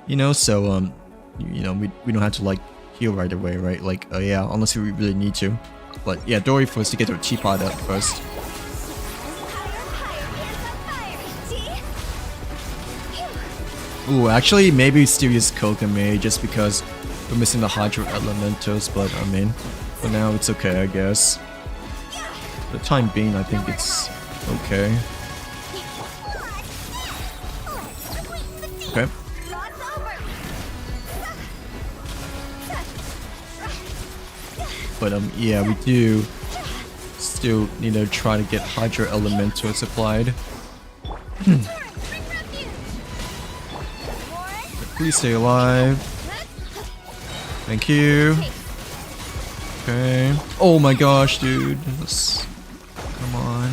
You know, so you know, we don't have to like heal right away, right? Like, yeah, unless we really need to. But yeah, Dory first to get our chi pod up first. Ooh, actually, maybe still use Kokomi just because we're missing the Hydro Elementals, but I mean, for now it's okay, I guess. For the time being, I think it's okay. Okay. But yeah, we do still need to try to get Hydro Elementals applied. Please stay alive. Thank you. Okay. Oh my gosh, dude. Come on.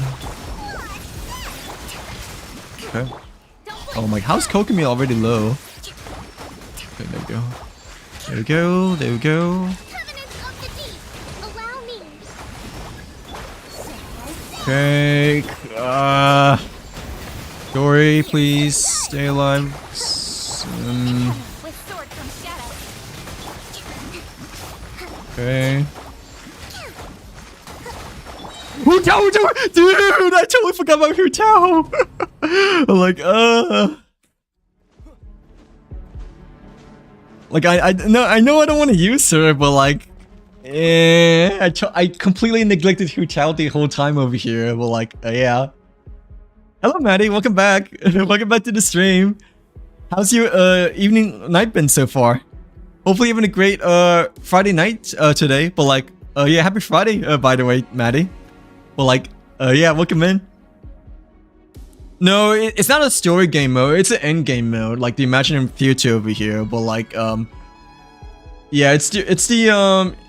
Okay. Oh my, how's Kokomi already low? Okay, there we go. There we go. There we go. Okay. Dory, please stay alive. Okay. Hu Tao, dude! I totally forgot about Hu Tao. I'm like, like I know I don't want to use her, but like, I completely neglected Hu Tao the whole time over here. But like, yeah. Hello, Maddie. Welcome back. Welcome back to the stream. How's your night been so far? Hopefully you're having a great Friday night today. But like, yeah, happy Friday, by the way, Maddie. But like, yeah, welcome in. No, it's not a story game mode. It's an end game mode, like the Imaginarium Theater over here. But like, yeah, it's the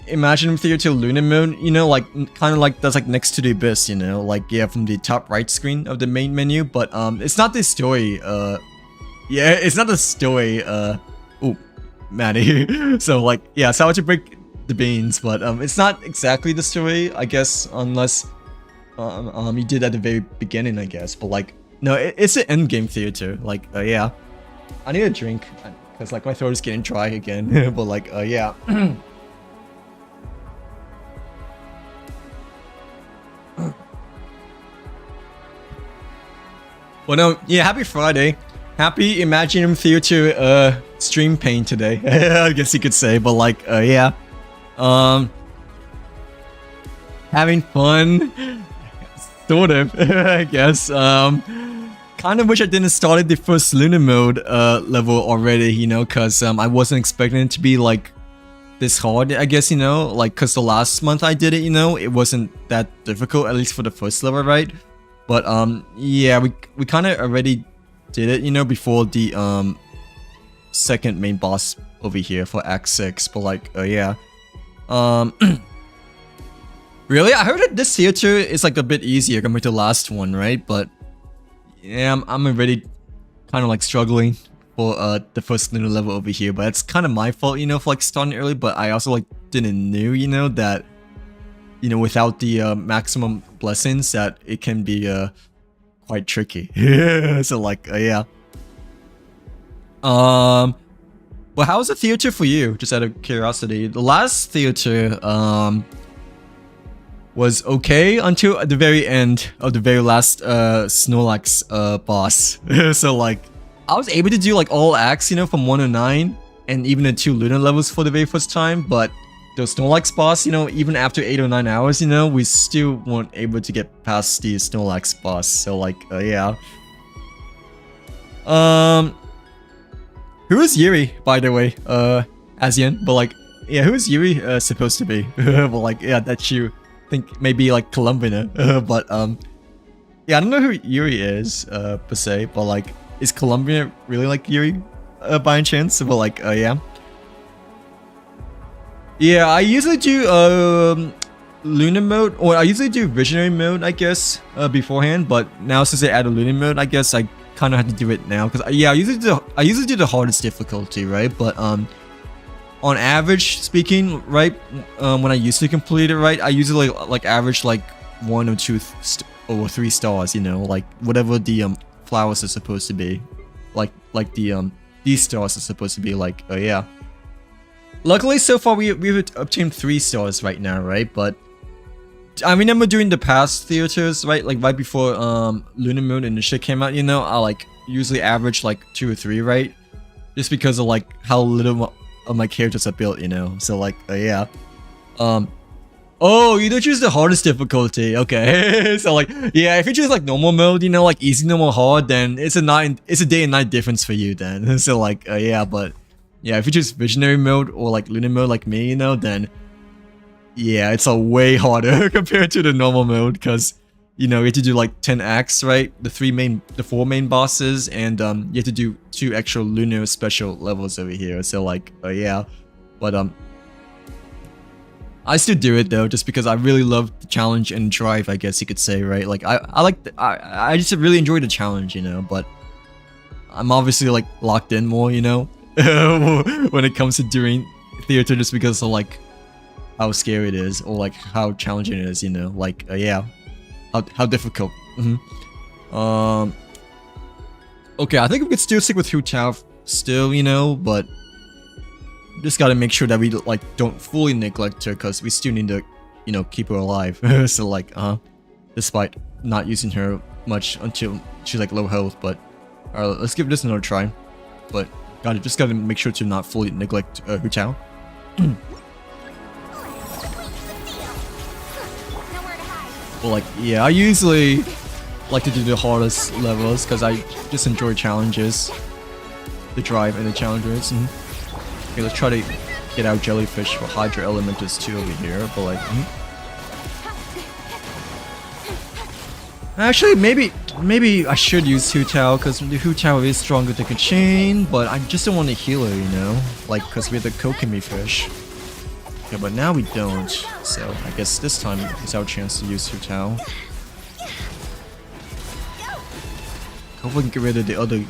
Imaginarium Theater Lunar mode. You know, like kind of like that's like next to the abyss. You know, like yeah, from the top right screen of the main menu. But it's not the story. Yeah, it's not the story. Oh, Maddie. So like, yeah, sorry to break the beans, but it's not exactly the story, I guess, unless you did at the very beginning, I guess. But like, no, it's an end game theater. Like, yeah, I need a drink because like my throat is getting dry again. But like, yeah. Well, no, yeah, happy Friday. Happy Imaginarium Theater stream pain today. I guess you could say, but like, yeah. Having fun. Sort of, I guess. Kind of wish I didn't started the first Lunar mode level already, you know, cause I wasn't expecting it to be like this hard, I guess, you know, like cause the last month I did it, you know, it wasn't that difficult, at least for the first level, right? But yeah, we kind of already did it, you know, before the second main boss over here for Act 6, but like, yeah. Really? I heard that this theater is like a bit easier compared to the last one, right? But yeah, I'm already kind of like struggling for the first Lunar level over here, but it's kind of my fault, you know, for like starting early, but I also like didn't know, you know, that, you know, without the maximum blessings that it can be quite tricky. So like, yeah. Well, how was the theater for you? Just out of curiosity. The last theater, was okay until the very end of the very last Snorlax boss. So like, I was able to do like all acts, you know, from 1 to 9, and even the 2 Lunar levels for the very first time, but the Snorlax boss, you know, even after 8 or 9 hours, you know, we still weren't able to get past the Snorlax boss. So like, yeah. Who is Yuri, by the way? Asian, but like, yeah, who is Yuri supposed to be? But like, yeah, that's you. Think maybe like Colombian, but yeah, I don't know who Yuri is per se, but like, is Colombia really like Yuri by any chance? But like, yeah, I usually do Lunar mode, or I usually do Visionary mode, I guess, beforehand. But now since they added Lunar mode, I guess I kind of had to do it now because yeah, I usually do the hardest difficulty, right? But on average speaking, right, when I used to complete it, right, I usually like average like 1 or 2 or 3 stars, you know, like whatever the flowers are supposed to be, like the these stars are supposed to be, like, oh yeah. Luckily, so far we've obtained 3 stars right now, right? But I remember doing the past theaters, right? Like right before Lunar Moon and the shit came out, you know, I like usually average like 2 or 3, right? Just because of like how little of my characters are built, you know. So like, yeah. Oh, you don't choose the hardest difficulty. Okay. So like, yeah, if you choose like normal mode, you know, like easy, normal, hard, then it's a day and night difference for you then. So like, yeah, but yeah, if you choose Visionary mode or like Lunar mode like me, you know, then yeah, it's a way harder compared to the normal mode because, you know, you have to do like 10 acts, right? The 4 main bosses, and you have to do 2 extra Lunar special levels over here. So like, yeah, but I still do it though, just because I really love the challenge and drive, I guess you could say, right? Like I just really enjoy the challenge, you know, but I'm obviously like locked in more, you know, when it comes to doing theater, just because of like how scary it is, or like how challenging it is, you know, like yeah, how difficult. Okay, I think we could still stick with Hu Tao still, you know, but just gotta make sure that we like don't fully neglect her, because we still need to, you know, keep her alive. So like, despite not using her much until she's like low health. But alright, let's give this another try. But just gotta make sure to not fully neglect Hu Tao. Well, like, yeah, I usually like to do the hardest levels because I just enjoy challenges, the drive and the challenges. Okay, let's try to get out jellyfish for Hydra Elementals too over here, but like, actually, maybe I should use Hu Tao, because the Hu Tao is stronger than Chain, but I just don't want to heal her, you know, like, because we have the Kokomi fish. Yeah, but now we don't, so I guess this time is our chance to use Hu Tao. Hopefully we can get rid of the other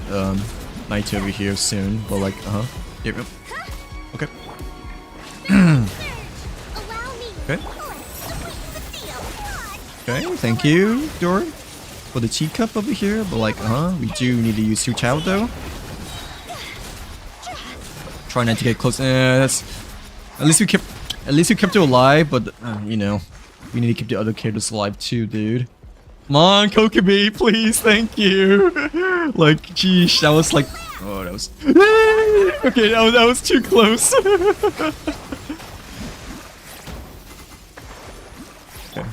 knight over here soon, but like, there we go. Okay. Okay. Okay, thank you, Doran, for the teacup over here, but like, we do need to use Hu Tao though. Try not to get close. That's at least we kept her alive, but you know, we need to keep the other characters alive too, dude. Come on, Kokomi, please, thank you. Like, geesh, that was like, oh, that was okay. That was too close. Okay,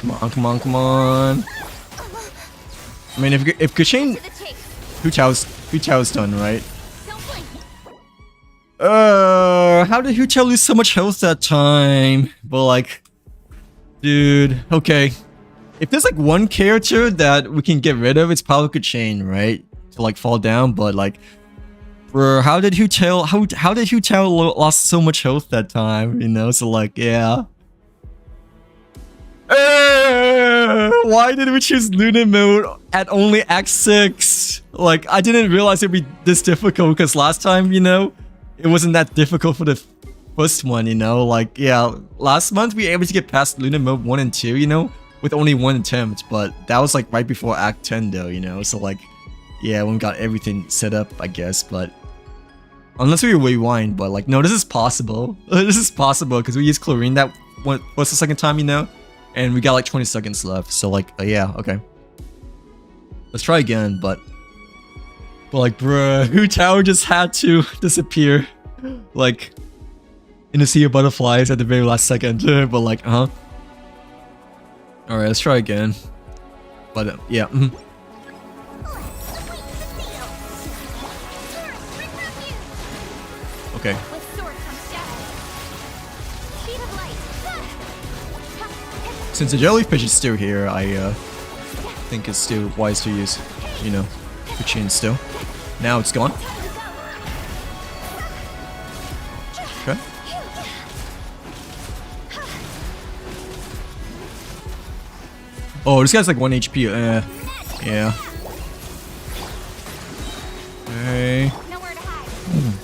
come on. I mean, if Genshin, Hu Tao's done, right? How did Hu Tao lose so much health that time? But like, dude, okay. If there's like one character that we can get rid of, it's probably Genshin, right? To like fall down, but like, bro, how did Hu Tao lost so much health that time? You know, so like, yeah. Why did we choose Lunar mode at only Act 6? Like, I didn't realize it'd be this difficult, because last time, you know, it wasn't that difficult for the first one, you know? Like, yeah, last month we were able to get past Lunar mode 1 and 2, you know? With only 1 attempt, but that was like right before Act 10 though, you know? So like, yeah, when we got everything set up, I guess, but unless we rewind, but like, no, this is possible. This is possible, because we used chlorine that was the second time, you know? And we got like 20 seconds left, so like, yeah, okay. Let's try again, but like, bruh, Hu Tao just had to disappear, like, in a sea of butterflies at the very last second, but like, Alright, let's try again. But, yeah, Okay. Since the jellyfish is still here, I think it's still wise to use, you know, the chain still. Now it's gone. Okay. Oh, this guy's like 1 HP. Yeah. Okay. Nowhere to hide. Covenants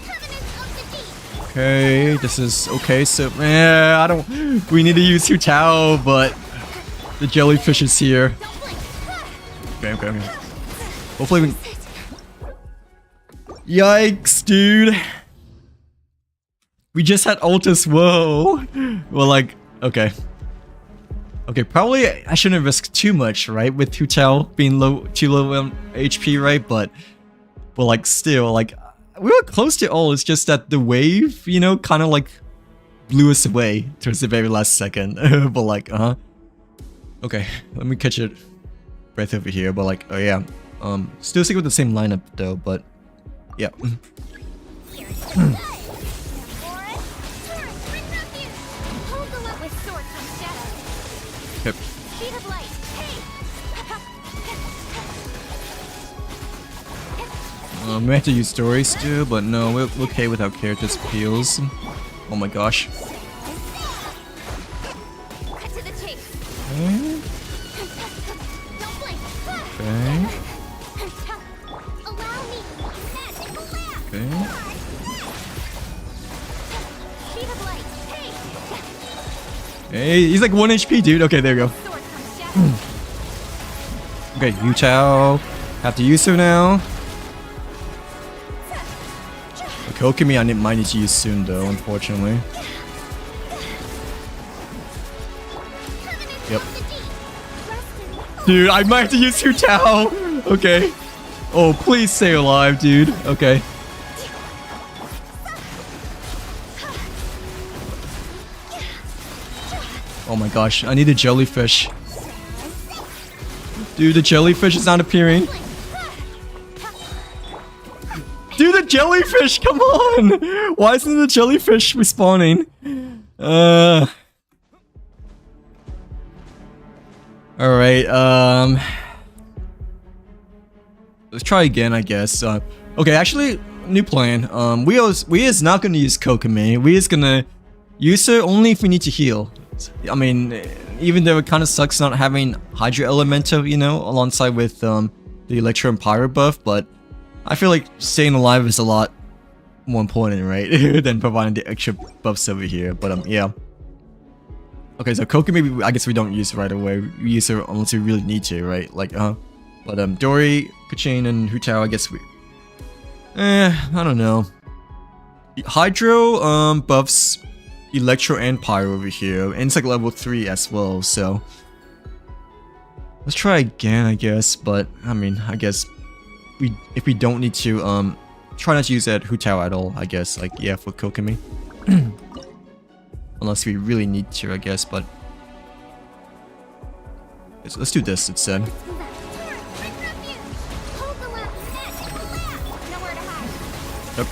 of the deep. Okay, this is okay. So, I don't. We need to use Hu Tao, but the jellyfish is here. Don't blink. Okay. Hopefully we. Yikes, dude. We just had Altus. Whoa. Well, like, okay. Okay, probably I shouldn't risk too much, right? With Hu Tao being too low HP, right? But like, still, like, we were close to all. It's just that the wave, you know, kind of like blew us away towards the very last second. But like, okay, let me catch it breath over here. But like, oh yeah, still stick with the same lineup though. But yeah. Here's the good. Hold the line with sword from shadow. Yep. Speed of light. Hey. We have to use stories too, but no, we're okay without characters' peels. Oh my gosh. Cut to the chase. Okay. Don't blink. Okay. Allow me. Magical lamp. Okay. Speed of light. Hey. Hey, he's like 1 HP, dude. Okay, there you go. Sword from shadow. Okay, Hu Tao. Have to use her now. Okay, Okami, I might need to use soon though, unfortunately. Yep. Dude, I might have to use Hu Tao. Okay. Oh, please stay alive, dude. Okay. Oh my gosh, I need a jellyfish. Dude, the jellyfish is not appearing. Dude, the jellyfish, come on! Why isn't the jellyfish respawning? Alright, let's try again, I guess. Okay, actually, new plan. We is not gonna use Kokame. We is gonna use her only if we need to heal. I mean, even though it kind of sucks not having Hydro Elemental, you know, alongside with the Electro and Pyro buff, but I feel like staying alive is a lot more important, right? Than providing the extra buffs over here. But yeah. Okay, so Kokame, I guess we don't use right away. We use her unless we really need to, right? Like, But Dory, Kachin, and Hu Tao, I guess we. I don't know. Hydro buffs Electro and Pyro over here, and it's like level 3 as well. So let's try again, I guess. But I mean, I guess if we don't need to try not to use that Hu Tao at all, I guess. Like, yeah, for Kokami. Unless we really need to, I guess. But let's do this instead. Yep.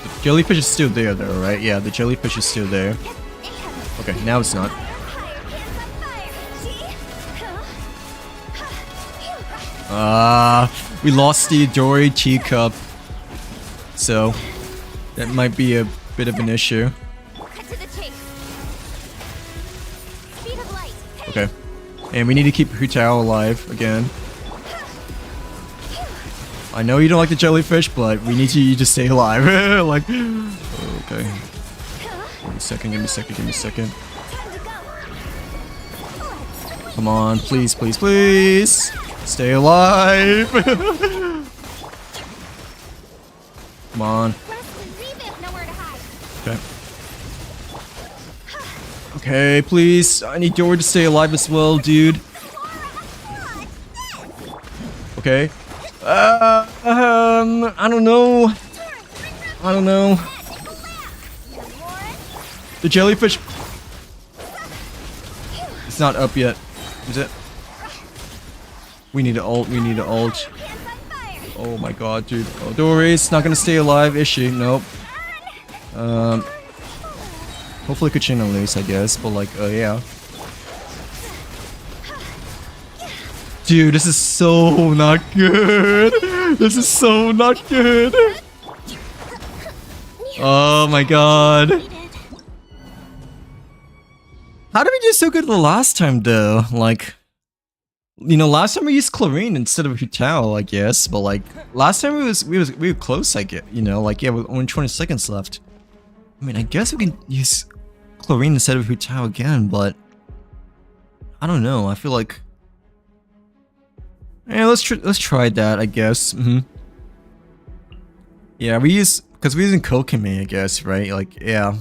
The jellyfish is still there though, right? Yeah, the jellyfish is still there. Okay, now it's not. We lost the Dory teacup. So that might be a bit of an issue. Okay. And we need to keep Hu Tao alive again. I know you don't like the jellyfish, but we need you to stay alive. Like, okay. Give me a second, give me a second, give me a second. Come on, please, please, please. Stay alive. Come on. Okay. Okay, please. I need Dory to stay alive as well, dude. Okay. I don't know. I don't know. The jellyfish. It's not up yet, is it? We need to ult. We need to ult. Oh my god, dude. Oh, Dory's not gonna stay alive, is she? Nope. Hopefully Kachin at least, I guess. But like, yeah. Dude, this is so not good. This is so not good. Oh my god. How did we do so good the last time though? Like, you know, last time we used chlorine instead of Hutao, I guess. But like, last time we were close, I get. You know, like yeah, with only 20 seconds left. I mean, I guess we can use chlorine instead of Hutao again, but I don't know. I feel like, yeah, let's try that. I guess. Yeah, because we're using Kokumi, I guess, right? Like, yeah.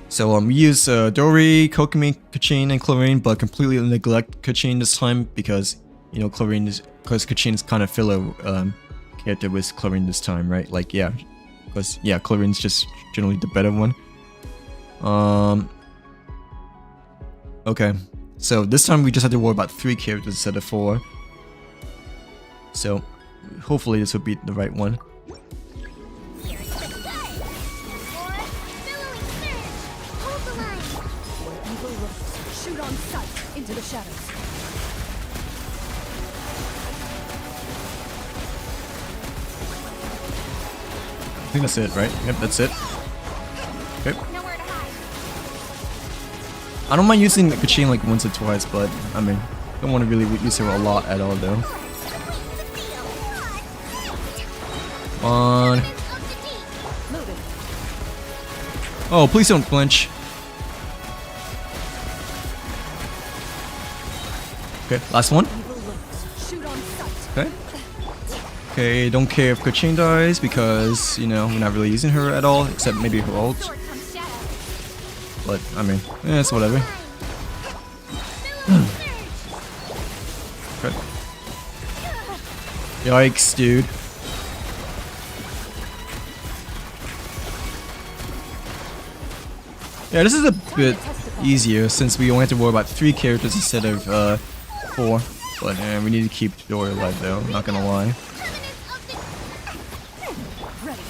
So we use Dori, Kokumi, Kachin, and Chlorine, but completely neglect Kachin this time because you know because Kachin is kind of filler character with Chlorine this time, right? Like yeah, because yeah, Chlorine's just generally the better one. Okay, so this time we just have to worry about 3 characters instead of 4. So hopefully this will be the right one. Here's the gun. Or billowing surge. Hold the line. Where evil lurks, shoot on sight into the shadows. I think that's it, right? Yep, that's it. Okay. Nowhere to hide. I don't mind using Kachin like once or twice, but I mean, don't want to really use her a lot at all though. Come on. Loaded. Oh, please don't flinch. Okay, last one. Evil lurks, shoot on sight. Okay. Okay, don't care if Kachin dies because, you know, we're not really using her at all, except maybe her ult. Sword comes shadow. But, I mean, it's whatever. Billowing surge. Okay. Yikes, dude. Yeah, this is a bit easier since we only have to worry about 3 characters instead of 4. But we need to keep Dori alive though, I'm not gonna lie. Ready.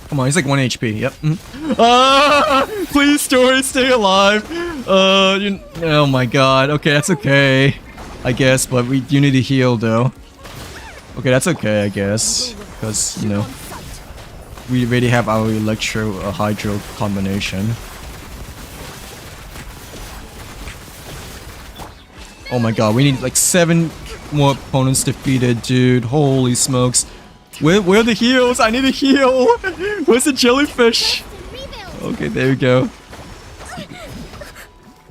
Come on, he's like 1 HP. Yep. Ah, please, Dori, stay alive. Oh my god. Okay, that's okay. I guess, but you need to heal though. Okay, that's okay, I guess, because you know we already have our Electro Hydro combination. Oh my god, we need like 7 more opponents defeated, dude. Holy smokes. Where are the heals? I need a heal. Where's the jellyfish? Okay, there we go.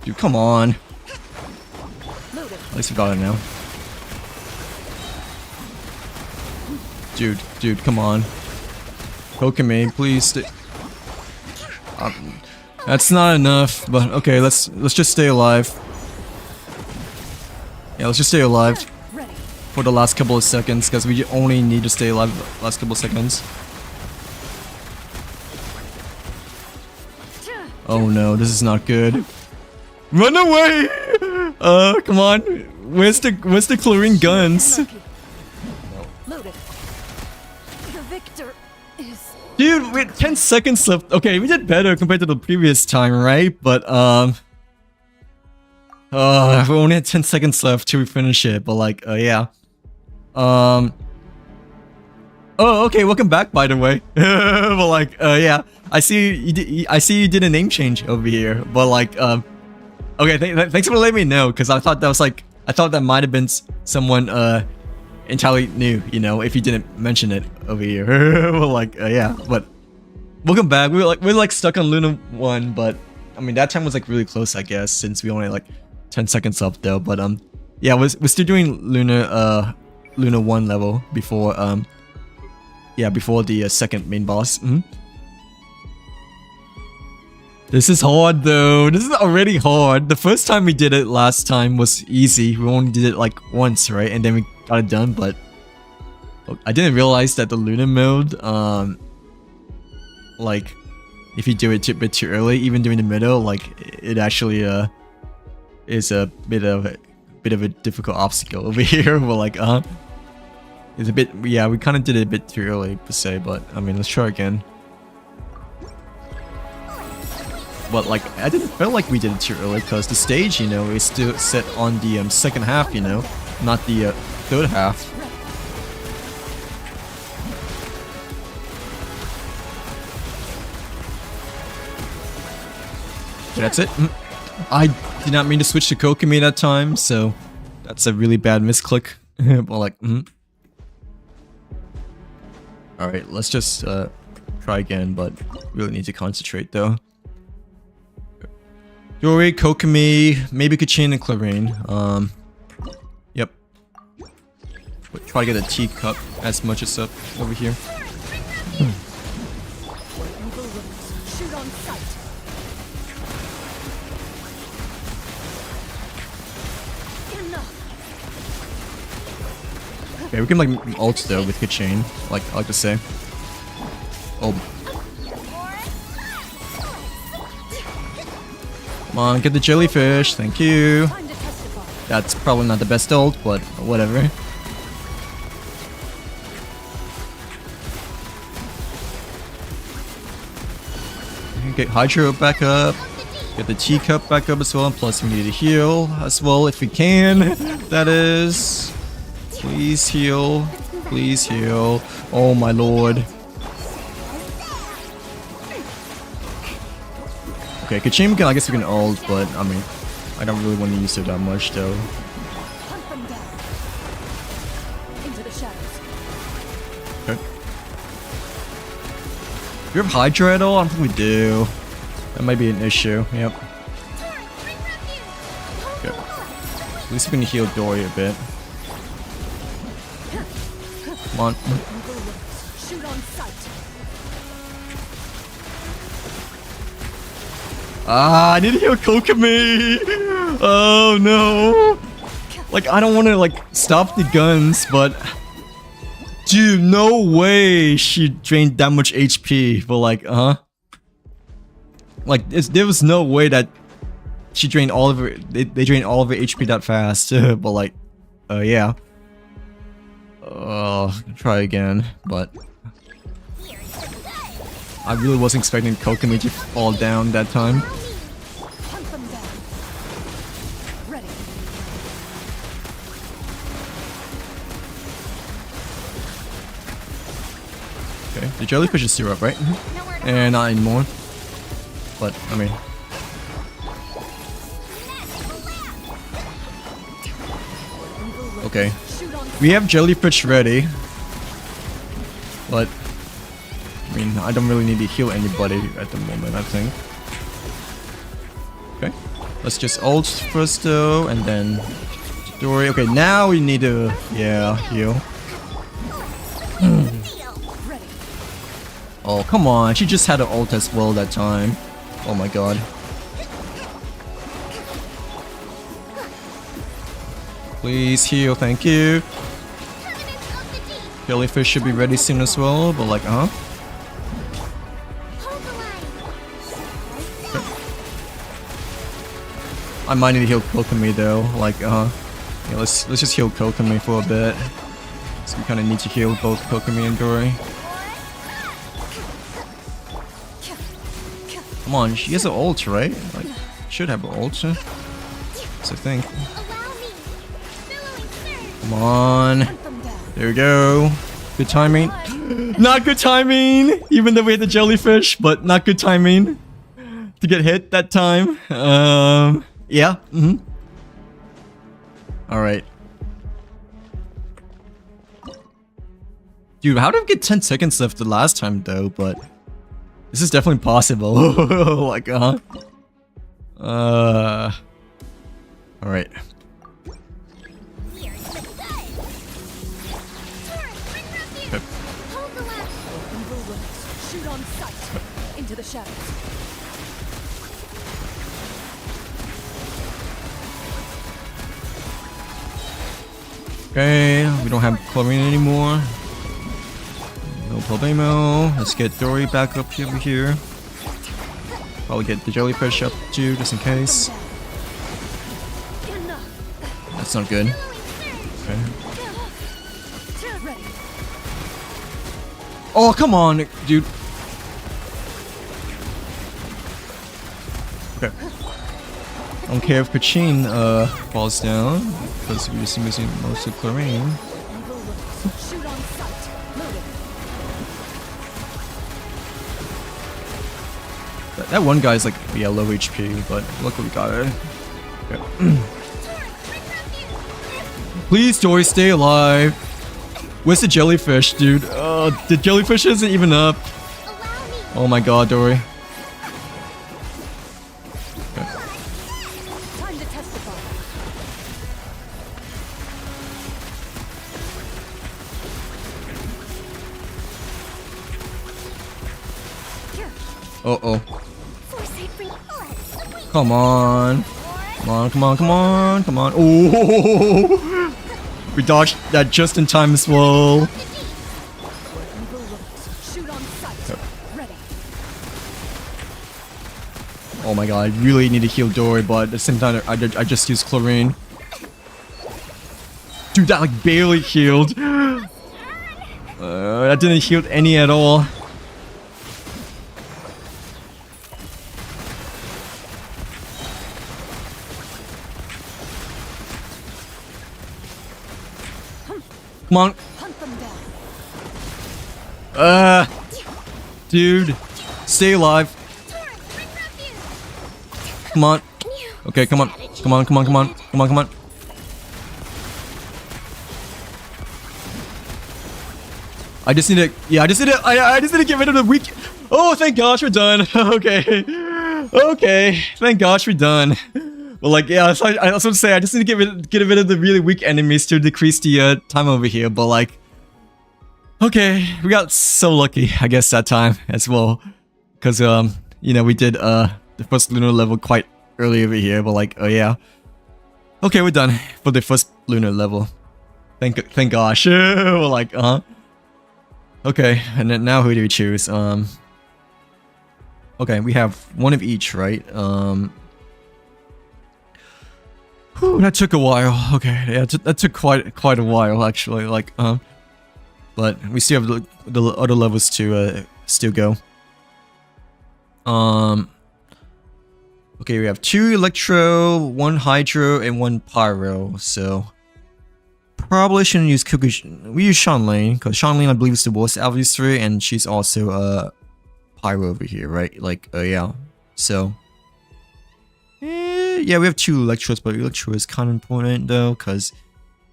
Dude, come on. At least we got it now. Dude, come on. Kokumi, please. That's not enough, but okay, let's just stay alive. Yeah, let's just stay alive Ready. for the last couple of seconds, because we only need to stay alive the last couple of seconds. Oh no, this is not good. Run away! Come on. Where's the chlorine guns? Loaded. The victor is. Dude, we had 10 seconds left. Okay, we did better compared to the previous time, right? But, we only had 10 seconds left till we finish it, but like, yeah. Oh, okay, welcome back, by the way. But like, yeah. I see you did a name change over here, but like, okay, thanks for letting me know, because I thought that might have been someone, entirely new, you know, if you didn't mention it over here. Well, like, yeah, but welcome back. We're like stuck on Lunar 1, but I mean that time was like really close, I guess, since we only had like 10 seconds left though. But yeah, we're still doing Lunar 1 level before yeah, before the second main boss. This is hard though. This is already hard. The first time we did it last time was easy. We only did it like once, right? And then we got it done, but I didn't realize that the Lunar mode, like, if you do it a bit too early, even during the middle, like, it actually, is a bit of a difficult obstacle over here. We're like, it's a bit, yeah, we kind of did it a bit too early, per se, but, I mean, let's try again. But like, I didn't feel like we did it too early because the stage, you know, is still set on the second half, you know. not the third half. Okay, that's it. I did not mean to switch to Kokomi that time, so that's a really bad misclick. Well, like, Alright, let's just try again, but really need to concentrate though. Dory, Kokomi, maybe Kachin and Clarine. Yep. But try to get a teacup as much as up over here. Shoot on sight. Okay, we can like ult though with Kachin, like I like to say. Oh. Come on, get the jellyfish, thank you. Time to testify. That's probably not the best ult, but whatever. Get Hydro back up. Get the teacup back up as well. Plus we need to heal as well if we can. That is. Please heal. Please heal. Oh my lord. Okay, Kachim, I guess we can ult, but I mean, I don't really want to use it that much though. Hunt them down. Into the shadows. Okay. Do we have Hydra at all? I don't think we do. That might be an issue. Yep. Okay. At least we can heal Dory a bit. Come on. Shoot on sight. Ah, I need to heal Kokomi! Oh no! Like, I don't want to, like, stop the guns, but... Dude, no way she drained that much HP, but like, Like, there was no way that she drained all of her... They drained all of her HP that fast, but like... yeah. Try again, but... I really wasn't expecting Kokomi to fall down that time. Hunt them down. Ready. Okay, the jellyfish is still up, right? And not anymore. But, I mean... Okay. We have jellyfish ready. But... I mean, I don't really need to heal anybody at the moment, I think. Okay. Let's just ult first though, and then... Dory. Okay, now we need to... Yeah, heal. Oh, come on. She just had an ult as well that time. Oh my god. Please heal, thank you. Jellyfish should be ready soon as well, but like, Okay. I might need to heal Kokomi though, like, Yeah, let's just heal Kokomi for a bit. So we kind of need to heal both Kokomi and Dory. Come on, she has an ult, right? Like, should have an ult. So I think. Come on. There we go. Good timing. Not good timing! Even though we hit the jellyfish, but not good timing. To get hit that time. Yeah. Alright. Dude, how did we get 10 seconds left the last time though, but... This is definitely possible. Like, Alright. Shoot on sight. Into the shadows. Okay, we don't have chlorine anymore. No problemo. Let's get Dory back up over here. Probably get the jellyfish up too, just in case. That's not good. Okay. Oh, come on, dude. Okay. I don't care if Kachin falls down because we're just missing most of chlorine. Evil looks. Shoot on sight. Loading. That one guy's like low HP, but look what we got it. Okay. Please, Dory, stay alive. Where's the jellyfish, dude? The jellyfish isn't even up. Oh my god, Dory. Okay. Time to testify. Uh-oh. Come on. Come on, come on, come on, come on. Oh! We dodged that just in time as well. Evil looks. Shoot on sight. Ready. Oh my god, I really need to heal Dory, but at the same time, I just used chlorine. Dude, that like barely healed. That didn't heal any at all. Come on. Hunt them down. Dude, stay alive. Come on. Okay, come on. Come on, come on, come on. Come on, come on. I just need to, I just need to get rid of the weak. Oh, thank gosh, we're done. Okay. Okay, thank gosh, we're done. Well, like, yeah, I was going to say, I just need to get rid of the really weak enemies to decrease the time over here, but like, okay, we got so lucky, I guess, that time as well. Because, you know, we did, the first lunar level quite early over here, but like, oh yeah. Okay, we're done for the first lunar level. Thank gosh. We're like, okay, and then now who do we choose? Okay, we have one of each, right? Whew, that took a while. Okay, yeah, that took quite a while actually. Like, but we still have the other levels to still go. Okay, we have 2 Electro, 1 Hydro, and 1 Pyro. So probably shouldn't use Kukush. We use Shanlane because Shanlane I believe is the worst out of these 3, and she's also Pyro over here, right? Like, yeah. So. Yeah, we have 2 Electros, but Electro is kind of important though, because,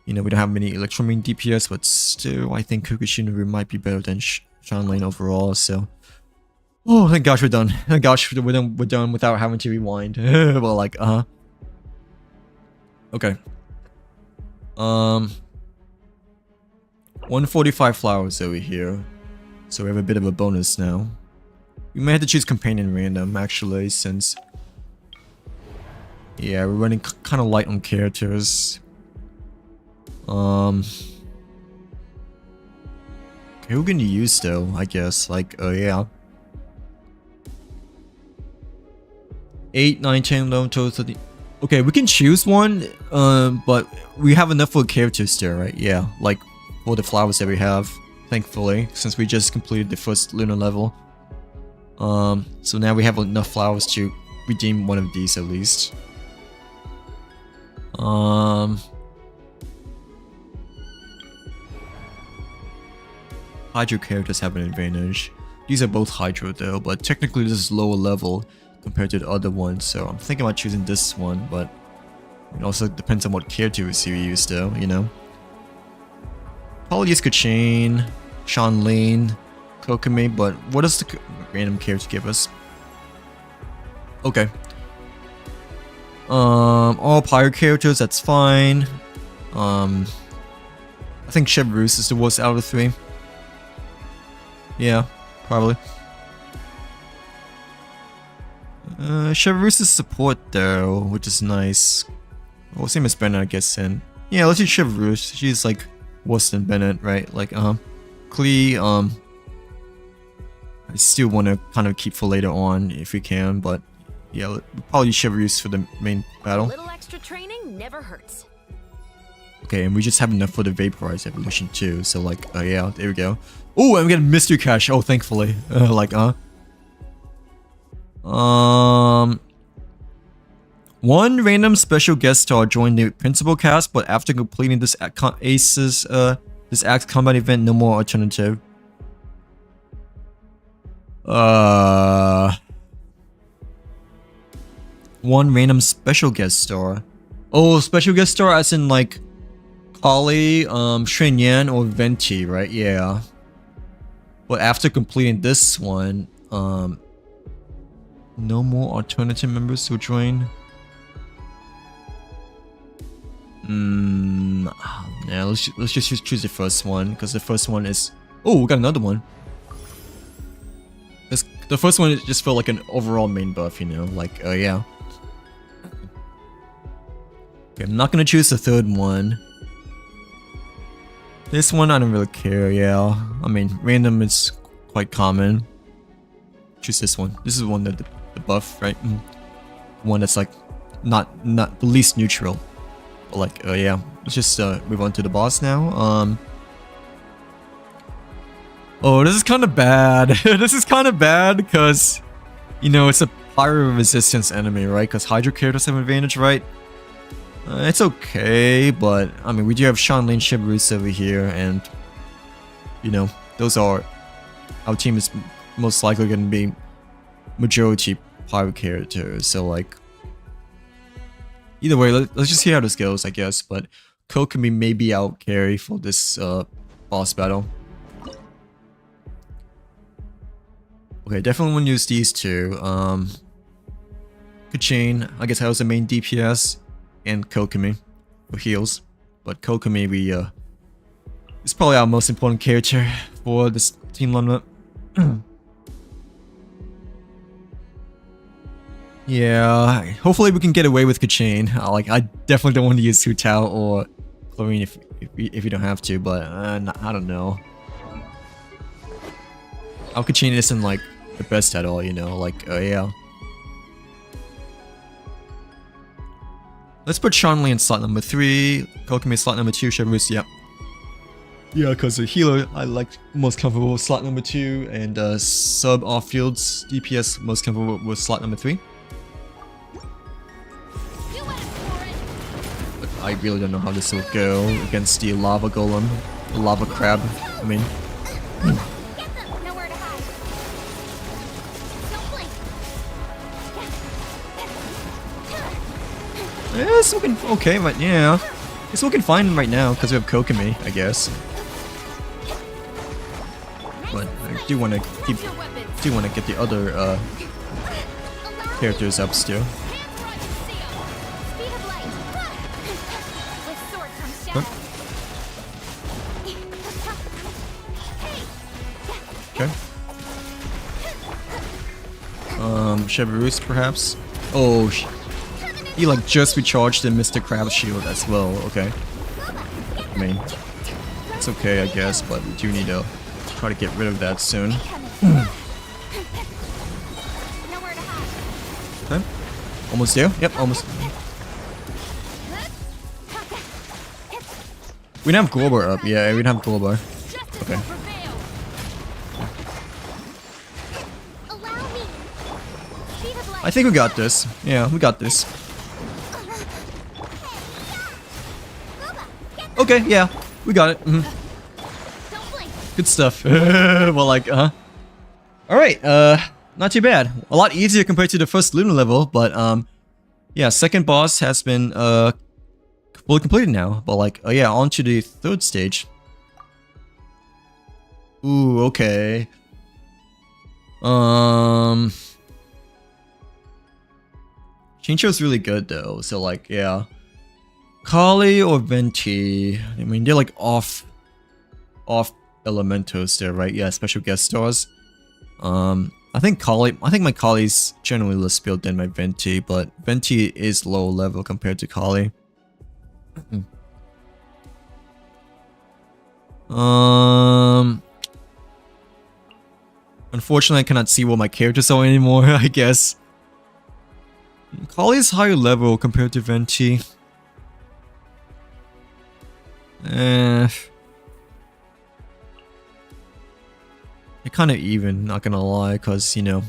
you know, we don't have many Electro-main DPS, but still, I think Kukushinuru might be better than Shanlane overall, so. Oh, thank gosh we're done. Thank gosh we're done without having to rewind. Well, like, okay. 145 flowers over here, so we have a bit of a bonus now. We may have to choose Companion random, actually, since... yeah, we're running kind of light on characters. Okay, who can you use though? I guess like yeah. 8, 9, 10, 11, 12, 13. Okay, we can choose one. But we have enough for characters there, right? Yeah, like all the flowers that we have. Thankfully, since we just completed the first lunar level. So now we have enough flowers to redeem one of these at least. Hydro characters have an advantage. These are both Hydro though, but technically this is lower level compared to the other ones, so I'm thinking about choosing this one, but it also depends on what character we use though, you know. Probably use Kachin, Shanlane, Kokomi, but what does the random character give us? Okay. All Pyro characters, that's fine. I think Chevreuse is the worst out of the 3. Yeah, probably. Chevreuse is support though, which is nice. Well, same as Bennett, I guess, and yeah, let's use Chevreuse. She's like worse than Bennett, right? Like, Klee, I still want to kind of keep for later on if we can, but yeah, we'll probably use Chevreuse for the main battle. A little extra training never hurts. Okay, and we just have enough for the Vaporize evolution too, so like, yeah, there we go. Oh, and we get a mystery cache. Oh, thankfully. Like, One random special guest star joined the principal cast, but after completing this this Axe combat event, no more alternative. One random special guest star. Oh, special guest star as in like Kali, Shenyan, or Venti, right? Yeah. But after completing this one, no more alternative members to join. Yeah, let's just choose the first one, because the first one is... Oh, we got another one. The first one just felt like an overall main buff, you know, like, yeah. Okay, I'm not gonna choose the third one. This one, I don't really care, yeah. I mean, random is quite common. Choose this one. This is one that the buff, right? One that's like, not the least neutral. But like, yeah. Let's just move on to the boss now. Oh, this is kind of bad. This is kind of bad because, you know, it's a pyro resistance enemy, right? Because Hydro characters have advantage, right? It's okay, but I mean, we do have Shanlin Shibarus over here, and you know, those are our team is most likely going to be majority pyro characters. So like, either way, let's just see how this goes, I guess. But Kokomi may be out carry for this boss battle. Okay, definitely want to use these two. Kachin, I guess, has the main DPS, and Kokomi for heals. But Kokomi, is probably our most important character for this team lineup. Yeah, hopefully we can get away with Kachin. Like, I definitely don't want to use Hu Tao or Chlorine if you don't have to, but I don't know. Our Kachin isn't like the best at all, you know, like, yeah. Let's put Shanley in slot number 3, Kokomi slot number 2, Shibarus, yep. Yeah, because the healer I like most comfortable with slot number 2, and sub off fields DPS most comfortable with slot number 3. But I really don't know how this will go against the lava golem, the lava crab. I mean, yeah, it's looking okay, but yeah, it's looking fine right now because we have Kokomi, I guess. But I do want to get the other characters up still. Huh? Okay. Shibarus perhaps. Oh, he like just recharged the Mr. Crab shield as well. Okay. I mean, it's okay, I guess, but we do need to try to get rid of that soon. Okay. Almost there? Yep, almost. We don't have Globber up. Yeah, we don't have Globber. Okay. I think we got this. Yeah, we got this. Okay, yeah, we got it. Good stuff. Well, like, alright, not too bad. A lot easier compared to the first Lunar level, but, yeah, second boss has been, fully completed now. But, like, yeah, on to the third stage. Ooh, okay. Chincho's really good, though, so, like, yeah. Kali or Venti, I mean, they're, like, off elementals there, right? Yeah, special guest stars. I think my Kali's generally less built than my Venti, but Venti is low level compared to Kali. Unfortunately, I cannot see what my characters are anymore, I guess. Kali's higher level compared to Venti. They're kind of even, not gonna lie, because, you know,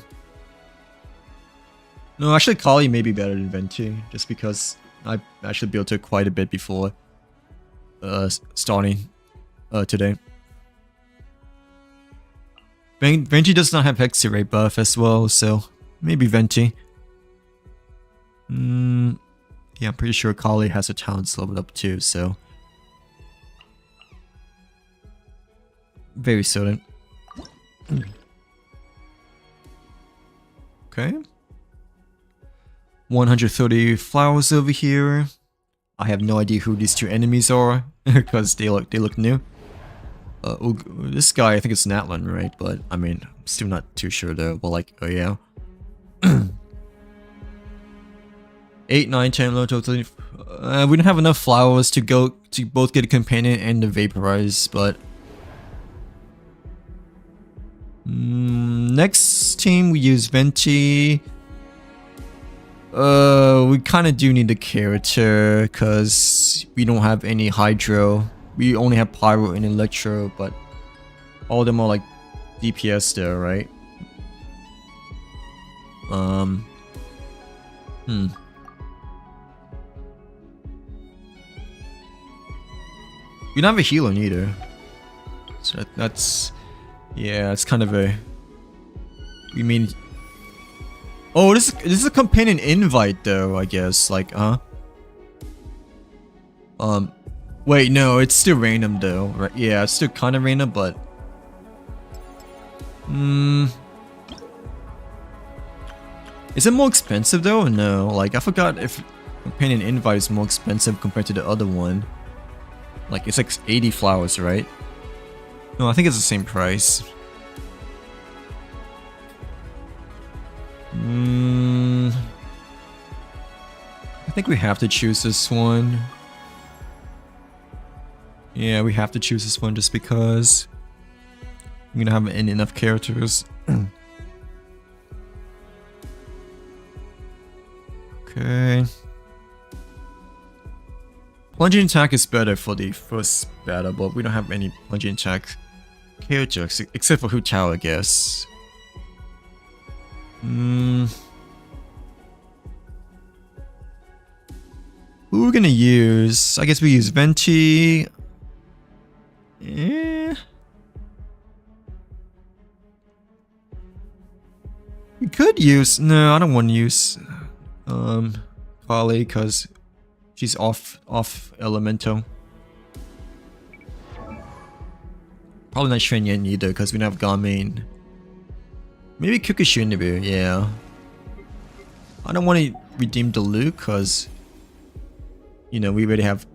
No, actually, Kali may be better than Venti, just because I actually built her quite a bit before starting today. Venti does not have Hexy Ray buff as well, so maybe Venti. Yeah, I'm pretty sure Kali has her talents leveled up too, so very certain. Okay. 130 flowers over here. I have no idea who these two enemies are because they look new. This guy, I think it's Natlan, right? But I mean, I'm still not too sure though. Well, like, oh yeah. 8, 9, 10, 11, 12, 13. We don't have enough flowers to go to both get a companion and the vaporize, but next team we use Venti. We kind of do need a character because we don't have any Hydro. We only have Pyro and Electro, but all of them are like DPS there, right? We don't have a healer neither. So that's... Yeah, it's kind of a... We mean... Oh, this is a companion invite though, I guess. Like, huh? Wait, no, it's still random though. Right? Yeah, it's still kind of random, but... Is it more expensive though? Or no, like I forgot if companion invite is more expensive compared to the other one. Like it's like 80 flowers, right? No, I think it's the same price. I think we have to choose this one. Yeah, we have to choose this one just because we're gonna have enough characters. Okay. Plunging attack is better for the first battle, but we don't have any plunging attack characters except for Hu Tao, I guess. Who are we gonna use? I guess we use Venti. We could use... No, I don't want to use Kali because she's off elemental. Probably not Shen Yan either because we don't have Garmin. Maybe Kikushunibu, yeah. I don't want to redeem the Luke because, you know, we already have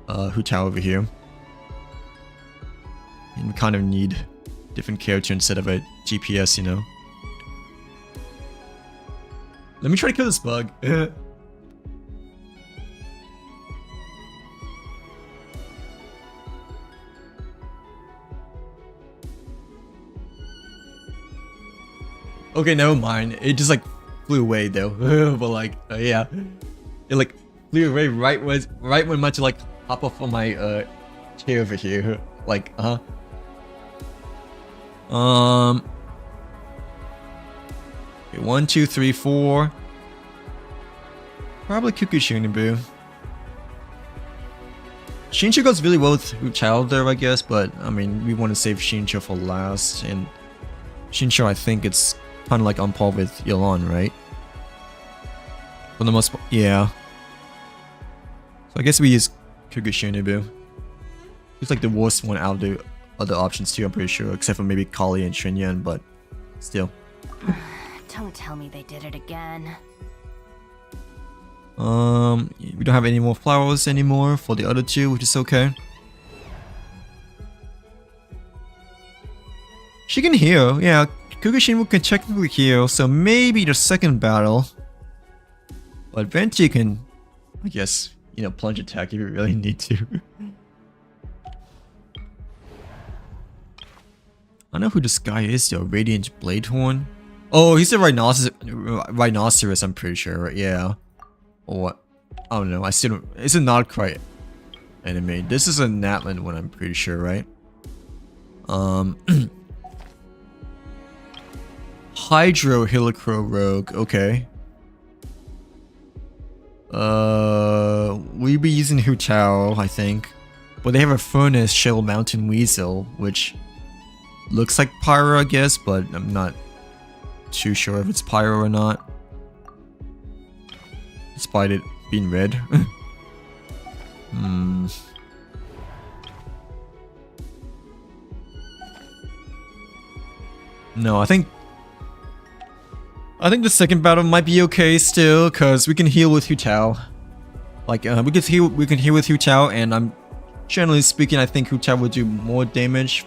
Hu Tao over here. And we kind of need different character instead of a GPS, you know. Let me try to kill this bug. Okay, never mind. It just like flew away though. But like, yeah, it like flew away right when I'm about to like hop off on my chair over here. Like, okay, 1, 2, 3, 4. Probably Kikushunibu. Shincho goes really well with Hu Tao there, I guess, but I mean, we want to save Shincho for last, and Shincho, I think it's kind of like on par with Yelan, right? For the most part, yeah. So I guess we use Kikushunibu. He's like the worst one out of the other options too, I'm pretty sure, except for maybe Kali and Shinyan, but still. Don't tell me they did it again. We don't have any more flowers anymore for the other two, which is okay. She can heal, yeah. Kikushinibu can technically heal, so maybe the second battle. But Venti can, I guess, you know, plunge attack if you really need to. I know who this guy is though, Radiant Bladehorn. Oh, he's a rhinoceros, I'm pretty sure, right? Yeah. Or what? I don't know, I still don't... It's a not quite anime. This is a Natlan one, I'm pretty sure, right? Hydro Helicro Rogue, okay. We'll be using Hu Tao, I think. But they have a furnace shell mountain weasel, which looks like pyro, I guess, but I'm not too sure if it's pyro or not. Despite it being red. No, I think the second battle might be okay still, cause we can heal with Hu Tao. Like we can heal with Hu Tao, and I'm generally speaking, I think Hu Tao will do more damage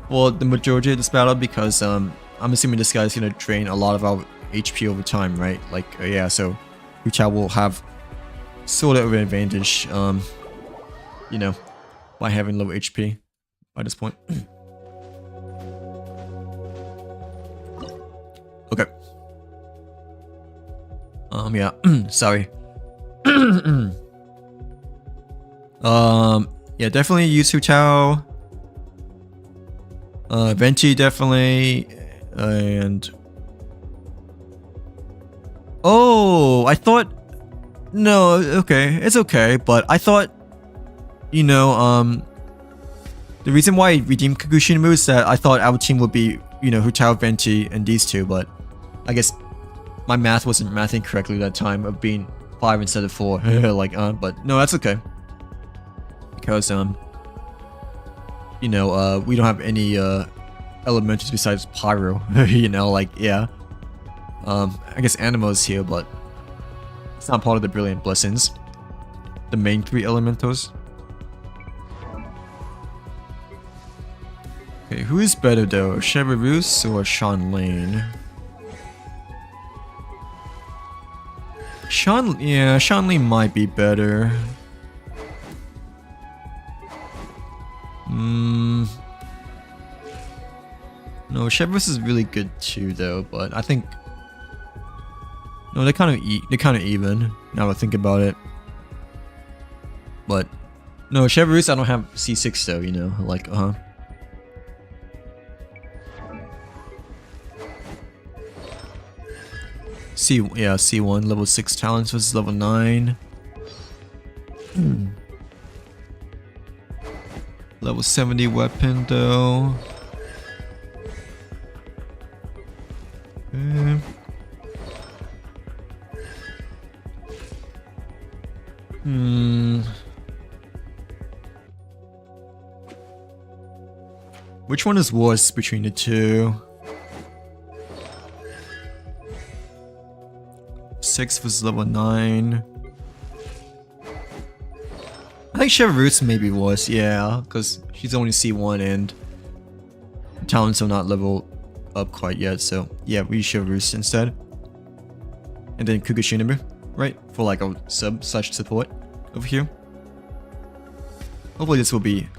for the majority of this battle because I'm assuming this guy is gonna drain a lot of our HP over time, right? Like yeah, so Hu Tao will have sort of an advantage, you know, by having low HP by this point. Okay. Yeah, sorry. Yeah, definitely use Hu Tao. Venti definitely, and oh, I thought no, okay, it's okay, but I thought, you know, the reason why I redeemed Kakushino is that I thought our team would be, you know, Hu Tao, Venti, and these two, but I guess my math wasn't mathing correctly that time of being 5 instead of 4. Like, but no, that's okay. Because, you know, we don't have any, elementals besides Pyro, you know, like, yeah. I guess Animo is here, but it's not part of the Brilliant Blessings. The main 3 elementals. Okay, who is better though, Cheverus or Sean Lane? Sean Lane might be better. No, Cheverus is really good too though, but I think no, they're kind of even now I think about it. But no, Cheverus I don't have C6 though, you know, like C1 level 6 talents versus level 9. Level 70 weapon though. Which one is worse between the two? 6 versus level 9. I think Cheverus maybe was, yeah, because she's only C1 and talents are not leveled up quite yet, so yeah, we use Cheverus instead. And then Kukushinobu, right? For like a sub/support over here. Hopefully this will be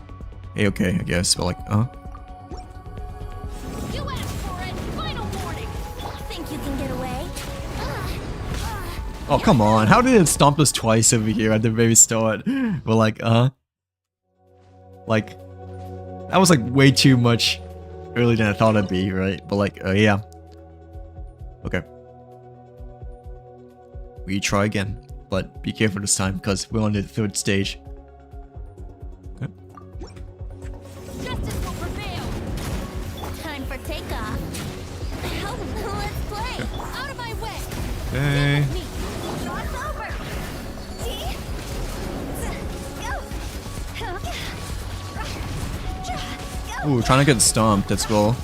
a-okay, I guess, but like, You asked for it. Final warning. Think you can get away? Oh, come on. How did it stomp us twice over here at the very start? We're like, like, that was like way too much earlier than I thought it'd be, right? But like, yeah. Okay. We try again, but be careful this time because we're on the 3rd stage. Okay. Justice will prevail. Time for takeoff. Oh, let's play. Out of my way. Okay. Me. Shot's over. See? Go. Ooh, trying to get stomped as well.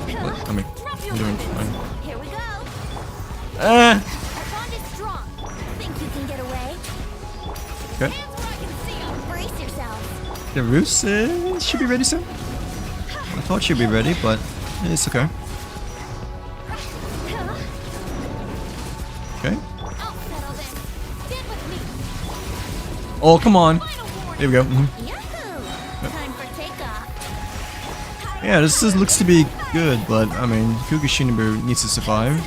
But, I mean, we're doing fine. Here we go. Ah! Our bond is strong. Think you can get away? Okay. Hands where I can see 'em. Brace yourself. The Roos should be ready soon. I thought she'd be ready, but it's okay. Okay. I'll settle this. Stand with me. Oh, come on. Final warning. There we go. Yahoo! Time for takeoff. Yeah, this looks to be good, but I mean, Kukushinobu needs to survive. You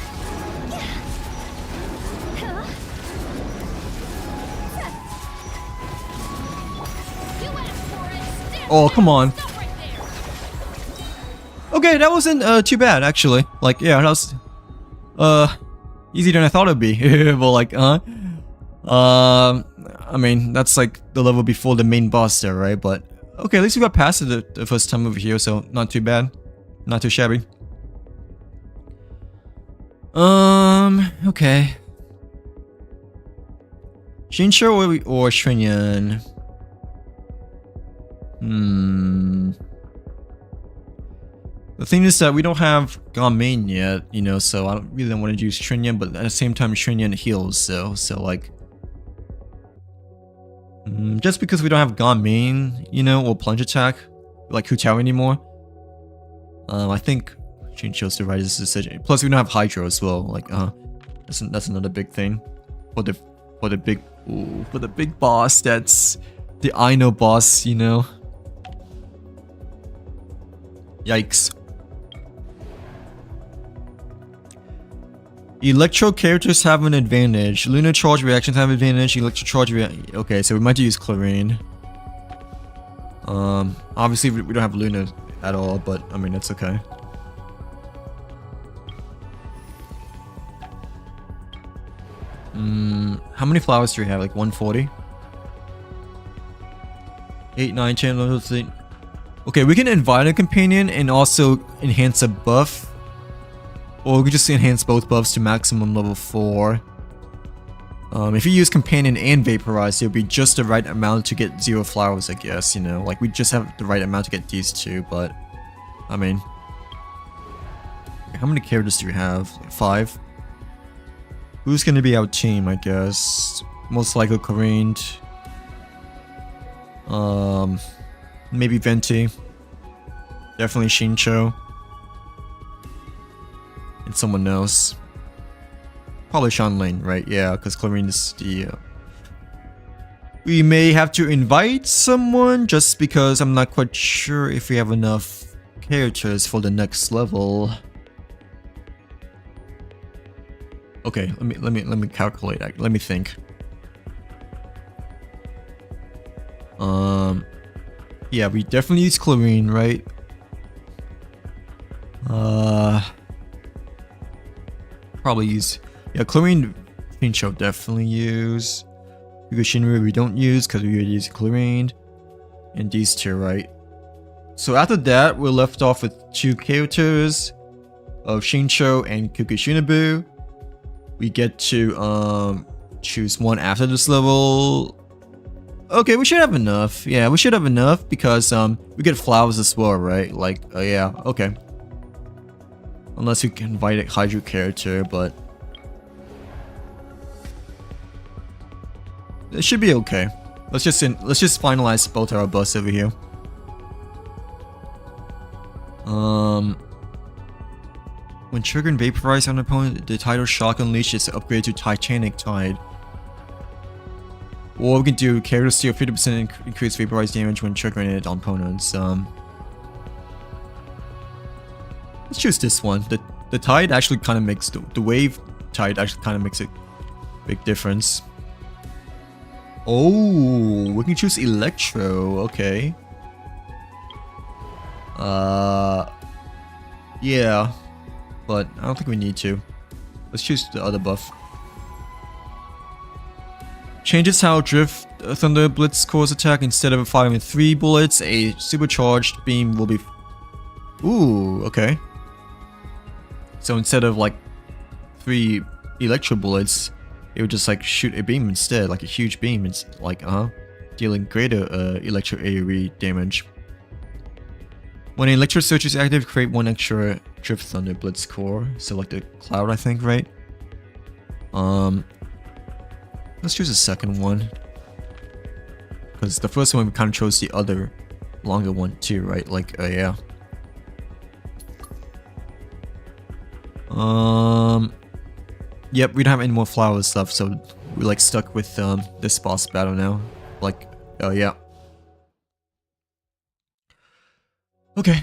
asked for it. Stand Oh, come on. Stop right there. Okay, that wasn't too bad actually. Like, yeah, that was Easier than I thought it'd be. But like, I mean, that's like the level before the main boss there, right? But okay, at least we got past it the first time over here, so not too bad. Not too shabby. Okay. Shinsho or Shinyan? The thing is that we don't have Gamin yet, you know, so I don't really want to use Shinyan, but at the same time Shinyan heals, so like... just because we don't have Gamin, you know, or Plunge Attack, like Hutao anymore, I think Shinsho's the right decision. Plus we don't have Hydro as well, like, that's another big thing. For the big boss, that's the Aino boss, you know. Yikes. Electro characters have an advantage. Lunar charge reactions have an advantage. Electro charge okay, so we might use Chlorine. Obviously we don't have Lunar at all, but I mean, that's okay. How many flowers do we have? Like 140? 8, 9, 10, 11, okay, we can invite a companion and also enhance a buff. Or we could just enhance both buffs to maximum level 4. If you use companion and vaporize, it'll be just the right amount to get 0 flowers, I guess, you know. Like, we just have the right amount to get these two, but... I mean... how many characters do we have? Like 5? Who's gonna be our team, I guess? Most likely Corinne. Maybe Venti. Definitely Shincho. And someone else. Probably Sean Lane, right? Yeah, because Chlorine is the... We may have to invite someone just because I'm not quite sure if we have enough characters for the next level. Okay, let me calculate. Let me think. Yeah, we definitely use Chlorine, right? Probably use... yeah, Chlorine, Shincho definitely use. Shinru we don't use because we already use Chlorine. And these two, right? So after that, we're left off with 2 characters of Shincho and Kukushinabu. We get to choose one after this level. Okay, we should have enough. Yeah, we should have enough because we get flowers as well, right? Like, yeah, okay. Unless we can invite a Hydro character, but it should be okay. Let's just finalize both our buffs over here. When trigger and vaporize on an opponent, the Tidal Shock Unleashed is upgraded to Titanic Tide. Or we can do character steal 50% increased vaporize damage when triggering it on opponents. Let's choose this one. The tide actually kind of makes the wave tide actually kind of makes a big difference. Oh, we can choose Electro. Okay. Yeah, but I don't think we need to. Let's choose the other buff. Changes how Drift Thunder Blitz cores attack. Instead of firing 3 bullets, a supercharged beam will be... Ooh, okay. So instead of like 3 electro bullets, it would just like shoot a beam instead, like a huge beam. It's like, dealing greater electro AoE damage. When an electro search is active, create 1 extra Drift Thunder Blitz core. So like the cloud, I think, right? Let's choose the second one. Because the first one we kind of chose the other longer one too, right? Like, yeah. Yep, we don't have any more flowers left, so we're like stuck with this boss battle now. Like, yeah. Okay.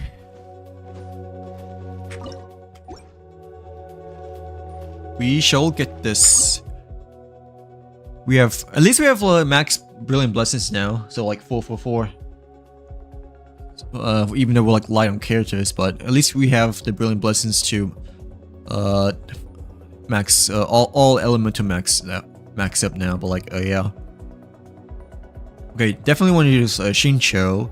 We shall get this. We have, at least we have max Brilliant Blessings now, so like 444. Even though we're like light on characters, but at least we have the Brilliant Blessings to max all elemental max up now, but like yeah. Okay, definitely want to use Shincho.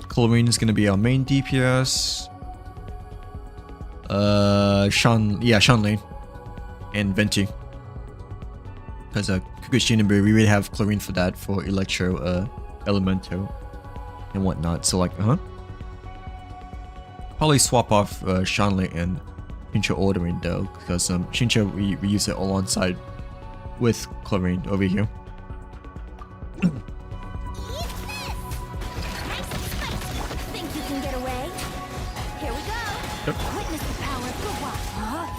Chlorine is gonna be our main DPS. Shanley and Venti. Because Kukushina, we really have Chlorine for that, for Electro Elemental and whatnot. So like probably swap off Shanley and Shincho ordering though, because Shincho we use it alongside with Chlorine over here. Think you can get away? Here we go. Yep. Witness the power of the wild.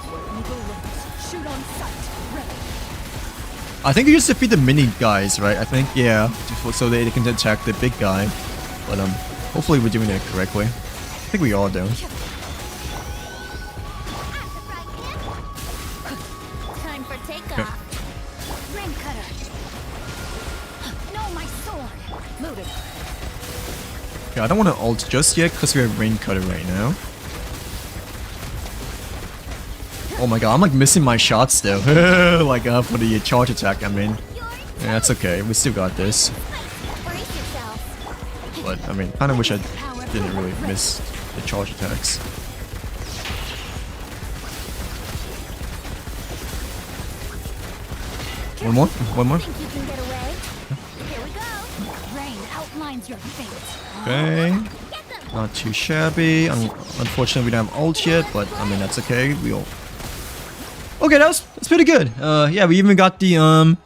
Where eagle looks, shoot on sight. Ready. I think you just defeat the mini guys, right? I think, yeah, so they can attack the big guy. But hopefully we're doing it correctly. I think we all do. Time for takeoff. Rain cutter. No, my sword. Loaded. Yeah, I don't want to ult just yet because we have Rain Cutter right now. Oh my god, I'm like missing my shots though. Like for the charge attack, I mean. Yeah, that's okay, we still got this. Brace yourself. But I mean, kind of wish I didn't really miss the charge attacks. One more? One more? Think you can get away? Here we go. Rain outlines your fate. Okay. Get them. Not too shabby. Unfortunately, we don't have ult yet, but I mean, that's okay. We'll... Okay, that's pretty good. Yeah, we even got the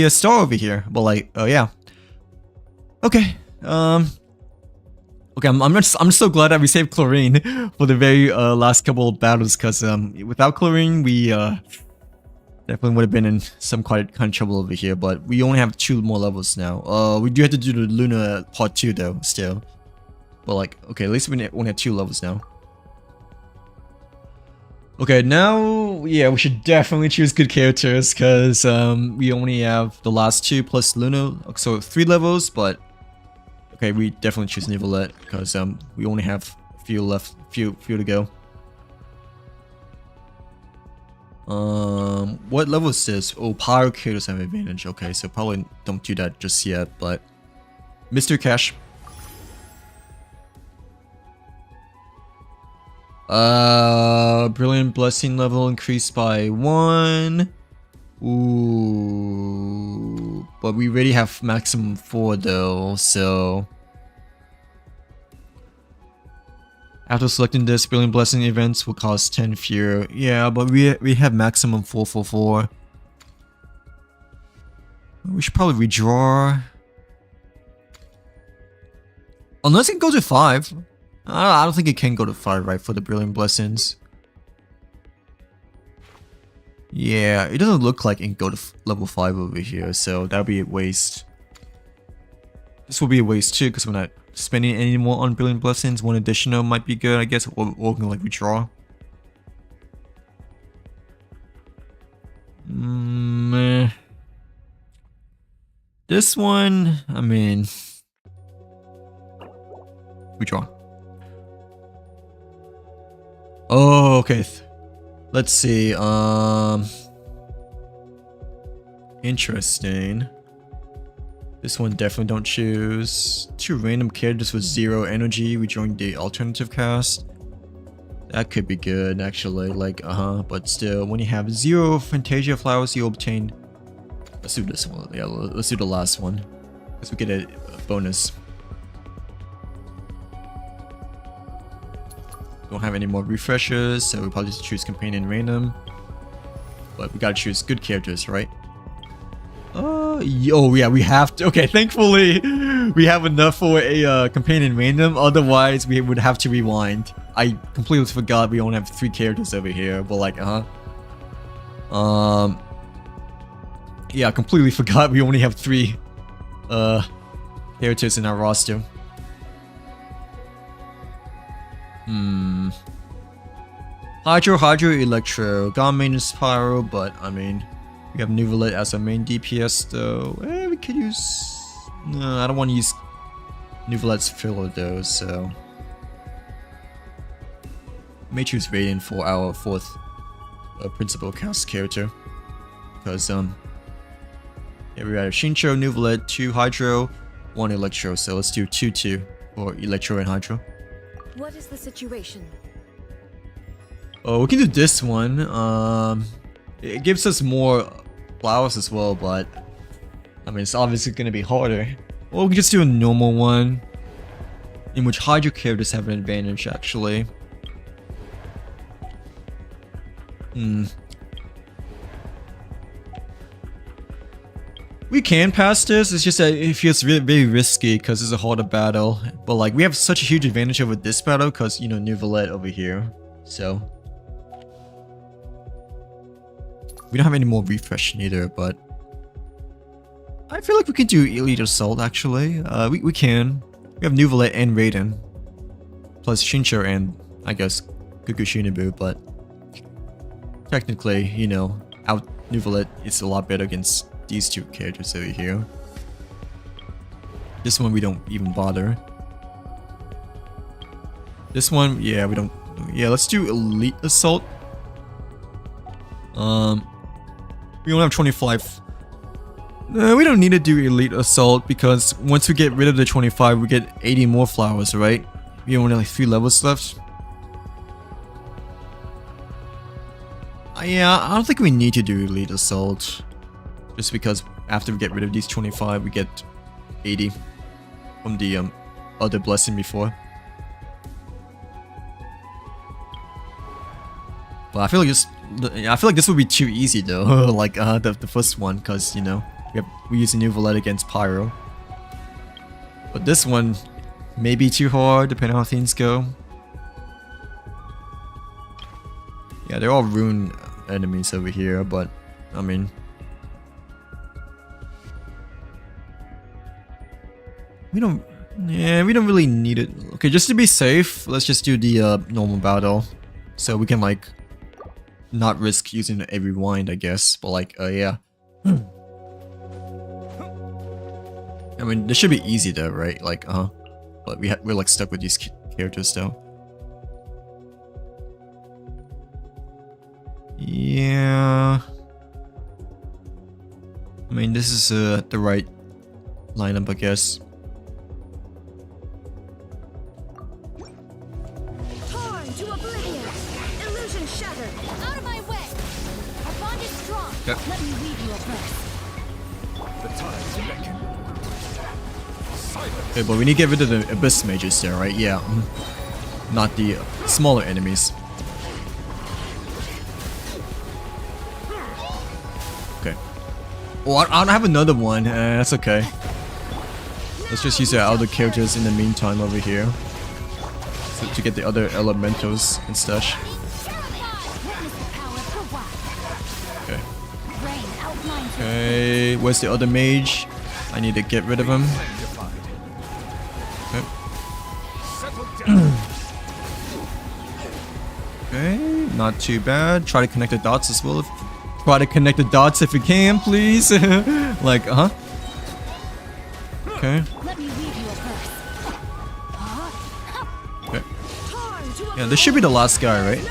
star over here. But like, yeah. Okay. Okay, I'm just so glad that we saved Chlorine for the very last couple of battles, because without Chlorine, we definitely would have been in some kind of trouble over here. But we only have 2 more levels now. We do have to do the Lunar part 2 though, still. But like, okay, at least we only have 2 levels now. Okay, now, yeah, we should definitely choose good characters, because we only have the last 2 plus Lunar, so 3 levels, but okay, we definitely choose Nivelette, because we only have a few left, few to go. What level is this? Oh, Pyro characters have advantage. Okay, so probably don't do that just yet, but Mr. Cash. Brilliant Blessing level increased by 1. Ooh, but we already have maximum 4 though, so after selecting this, Brilliant Blessing events will cost 10 fear. Yeah, but we have maximum 444. We should probably redraw. Unless it can go to 5. I don't think it can go to 5, right, for the Brilliant Blessings. Yeah, it doesn't look like it can go to level 5 over here, so that'll be a waste. This will be a waste too, because we're not spending any more on Brilliant Blessings. 1 additional might be good, I guess, or we can like redraw. This one, I mean, redraw. Oh, okay. Let's see. Interesting. This one definitely don't choose. 2 random characters with 0 energy. We joined the alternative cast. That could be good, actually. Like, but still, when you have 0 Fantasia flowers, you obtain. Let's do this one. Yeah, let's do the last one, because we get a bonus. Don't have any more refreshers, so we'll probably just choose companion random. But we gotta choose good characters, right? Oh yeah, we have to. Okay, thankfully we have enough for a companion random. Otherwise, we would have to rewind. I completely forgot we only have 3 characters over here. But like, yeah, I completely forgot we only have 3 characters in our roster. Hydro, Electro, God Maintenance Pyro, but I mean, we have Nivelette as our main DPS though. We could use... No, I don't want to use Nivelette's filler though, so... may choose Raiden for our 4th principal cast character. Because, yeah, we have Shincho, Nuvolet, 2 Hydro, 1 Electro. So let's do 2-2 for Electro and Hydro. What is the situation? Oh, we can do this one. It gives us more flowers as well, but I mean, it's obviously gonna be harder. Or we can just do a normal one, in which Hydro characters have an advantage, actually. We can pass this, it's just that it feels really, very risky because it's a harder battle. But like, we have such a huge advantage over this battle because, you know, Nuvolet over here. So we don't have any more refresh neither, but I feel like we can do Elite Assault actually. We can. We have Nuvolet and Raiden. Plus Shincho and, I guess, Kukushinabu, but technically, you know, out Nuvolet is a lot better against these 2 characters over here. This one we don't even bother. This one, yeah, we don't. Yeah, let's do Elite Assault. We only have 25. No, we don't need to do Elite Assault because once we get rid of the 25, we get 80 more flowers, right? We only have like 3 levels left. Yeah, I don't think we need to do Elite Assault. Just because after we get rid of these 25, we get 80 from the other blessing before. But I feel like this would be too easy though, like the first one, cause you know we use a Nuvolet against Pyro. But this one may be too hard depending on how things go. Yeah, they're all rune enemies over here, but I mean, we don't really need it. Okay, just to be safe, let's just do the normal battle, so we can like not risk using a rewind, I guess. But like, yeah. I mean, this should be easy though, right? Like, but we're like stuck with these characters though. Yeah. I mean, this is the right lineup, I guess. Torn to oblivion! Illusion shattered! Out of my way! Our bond is strong! Yep. Let me weave you a verse. Okay, but we need to get rid of the Abyss Mages there, right? Yeah. Not the smaller enemies. Okay. Oh, I don't have another one. That's okay. Let's just use our other characters in the meantime over here. So, to get the other elementals and such. Okay. Okay, where's the other mage? I need to get rid of him. Okay. Okay, not too bad. Try to connect the dots as well. Try to connect the dots if you can, please. Like, Okay. Okay. Yeah, this should be the last guy, right?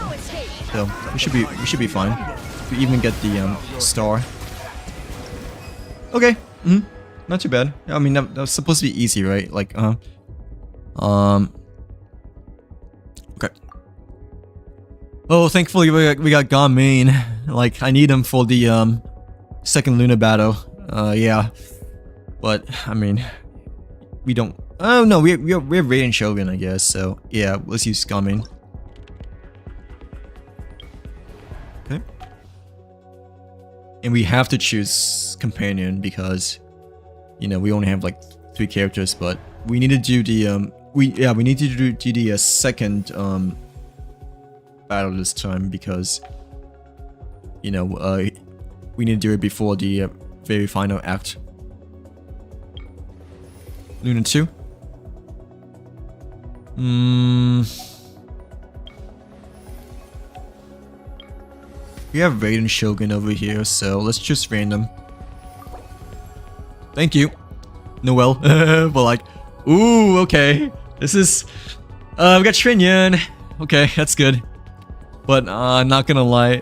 So we should be fine. We even get the star. Okay. Not too bad. I mean, that was supposed to be easy, right? Like, okay. Oh, thankfully we got Gon main. Like, I need him for the second Lunar battle. Yeah. But I mean, we don't. Oh no, we're Raiden Shogun, I guess. So yeah, let's use Gon main. Okay. And we have to choose companion because, you know, we only have like 3 characters, but we need to do the we need to do the second battle this time because, you know, we need to do it before the very final act. Lunar 2. We have Raiden Shogun over here, so let's choose random. Thank you, Noel. But like, ooh, okay. This is, we got Trinyan. Okay, that's good. But not gonna lie,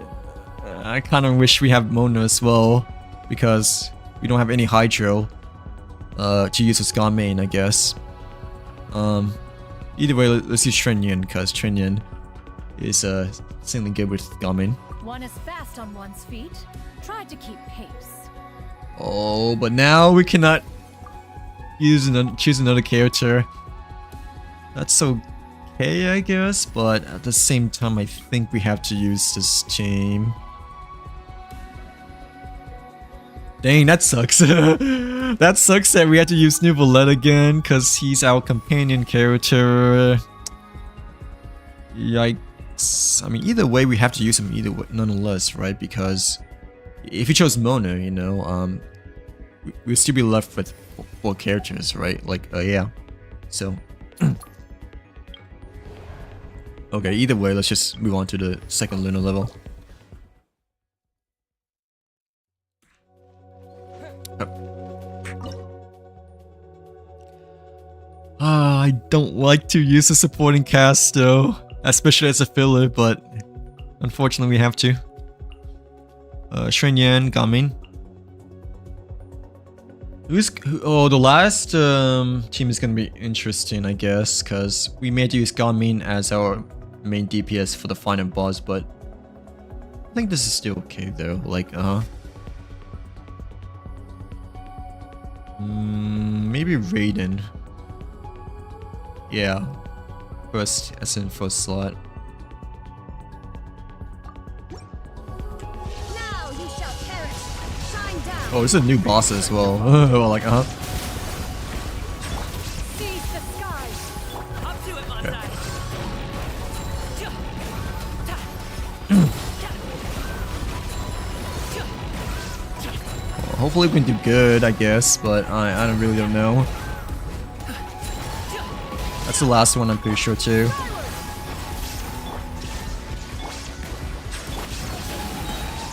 I kind of wish we have Mona as well, because we don't have any Hydro to use as God main, I guess. Either way, let's use Shenyan, because Shenyan is certainly good with God main. One is fast on one's feet. Try to keep pace. Oh, but now we cannot choose another character. That's okay, I guess, but at the same time, I think we have to use this team. Dang, that sucks. That sucks that we have to use Neuvillette again, because he's our companion character. Yikes. I mean, either way, we have to use him either way, nonetheless, right? Because if you chose Mona, you know, we'll still be left with 4 characters, right? Like, yeah. So... Okay, either way, let's just move on to the second Lunar level. I don't like to use the supporting cast though, especially as a filler, but unfortunately we have to. Shenyan, Gamin. The last team is gonna be interesting, I guess, because we may have to use Gamin as our main DPS for the final boss, but I think this is still okay though. Like, maybe Raiden. Yeah, first slot. Now you shall perish. Shine down. Oh, this is a new boss as well. Like, Seize the skies. Up to it, Monzai. Hopefully we can do good, I guess, but I really don't know. That's the last one, I'm pretty sure too.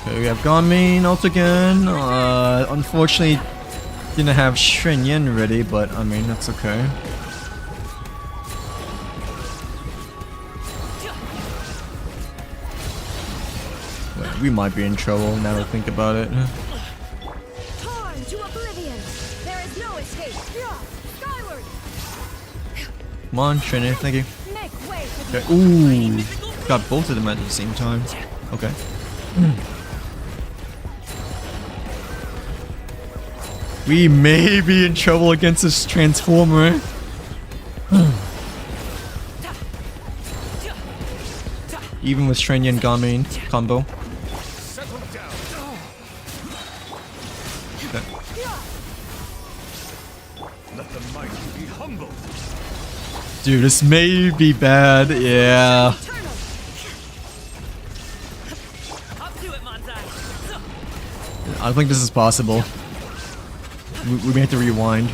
Okay, we have Gamin out again. Unfortunately, didn't have Shenyan ready, but I mean, that's okay. Wait, we might be in trouble now that I think about it. Torn to oblivion. There is no escape. Skyward. Come on, Shenyan, thank you. Make way for Okay. Ooh, got both of them at the same time. Okay. We may be in trouble against this Transformer. Even with Shenyan and Gamin combo. Okay. Let the mighty be humble. Dude, this may be bad. Yeah. eternal. Up to it, Monzai. I don't think this is possible. We may have to rewind.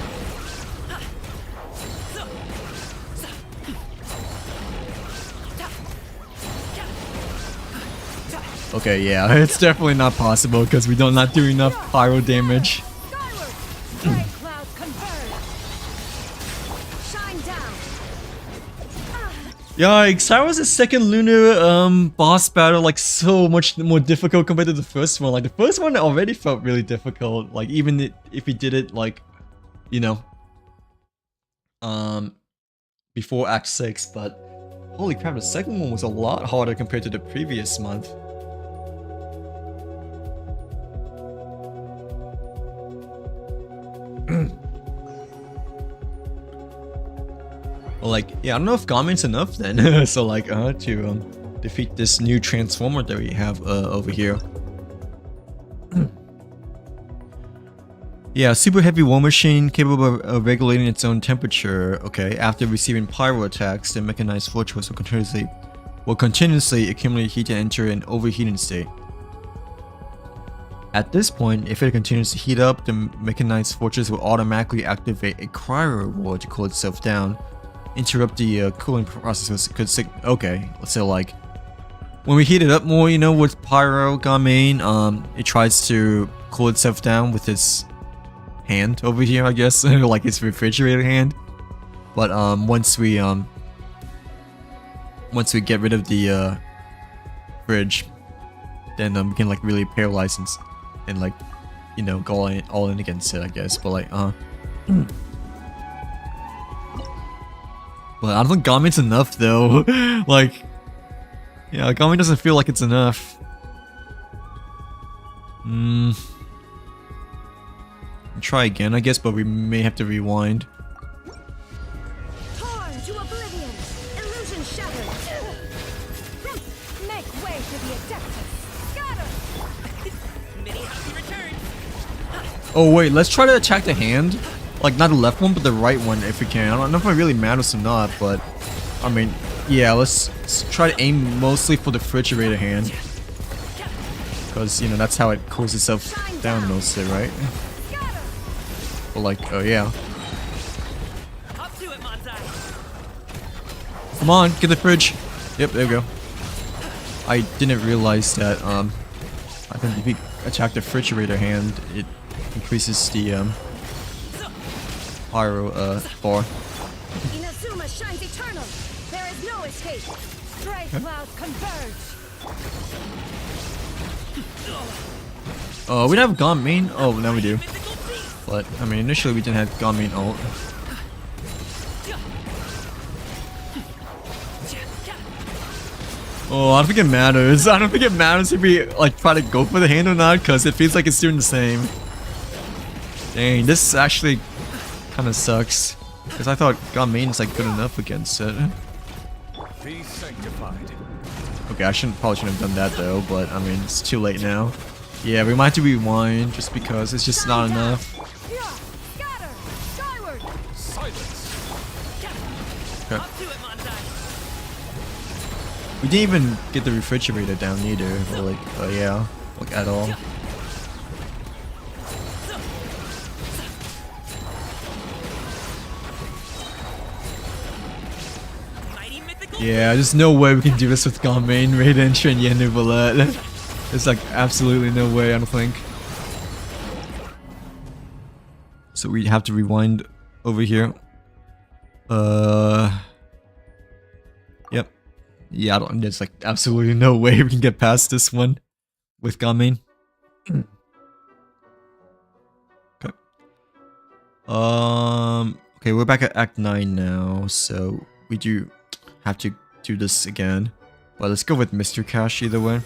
Okay, yeah, it's definitely not possible because we don't not do enough pyro damage. Skyward. Rain clouds converge. Shine down. Yikes, how was the second Lunar boss battle like so much more difficult compared to the first one? Like the first one already felt really difficult, like even if we did it like, you know, before Act 6, but holy crap, the second one was a lot harder compared to the previous month. Well, like, yeah, I don't know if Gamin's enough then. So like, to defeat this new Transformer that we have over here. Yeah, super heavy war machine capable of regulating its own temperature. Okay, after receiving pyro attacks, the mechanized fortress will continuously accumulate heat and enter an overheating state. At this point, if it continues to heat up, the mechanized fortress will automatically activate a cryo ward to cool itself down. Interrupt the cooling process. Okay, let's say like when we heat it up more, you know, with pyro Gamin, it tries to cool itself down with its hand over here, I guess, like its refrigerator hand. But once we get rid of the fridge, then we can like really paralyze and like, you know, go all in against it, I guess. But like, but I don't think Gami's enough though. Like, yeah, Gami doesn't feel like it's enough. Try again, I guess, but we may have to rewind. Torn to oblivion. Illusion shattered. Make way for the Adeptus. Scatter. Mini happy return. Oh wait, let's try to attack the hand. Like, not the left one, but the right one if we can. I don't know if it really matters or not, but I mean, yeah, let's try to aim mostly for the refrigerator hand. Because, you know, that's how it cools itself down mostly, right? But like, oh yeah. Up to it, Monzai. Come on, get the fridge. Yep, there we go. I didn't realize that, I think if you attack the refrigerator hand, it increases the, pyro, bar. Inazuma shines eternal. There is no escape. Stray clouds converge. We don't have Gon main? Oh, now we do. But, I mean, initially we didn't have Gon main ult. Oh, I don't think it matters. I don't think it matters if we, like, try to go for the hand or not, because it feels like it's doing the same. Dang, this actually kind of sucks. Because I thought Gon main is, like, good enough against it. Be sanctified. Okay, probably shouldn't have done that though, but I mean, it's too late now. Yeah, we might have to rewind just because it's just not enough. Scatter. Skyward. Silence. Okay. Up to it, Monzai. We didn't even get the refrigerator down either, or like, yeah, like at all. Yeah, there's no way we can do this with Gon main, Raiden, Shen, Yenu, Bullet. There's like absolutely no way, I don't think. So we have to rewind over here. Yep. Yeah, there's like absolutely no way we can get past this one with Gon main. Okay. Okay, we're back at Act 9 now, so we do have to do this again. But let's go with Mr. Cash either way.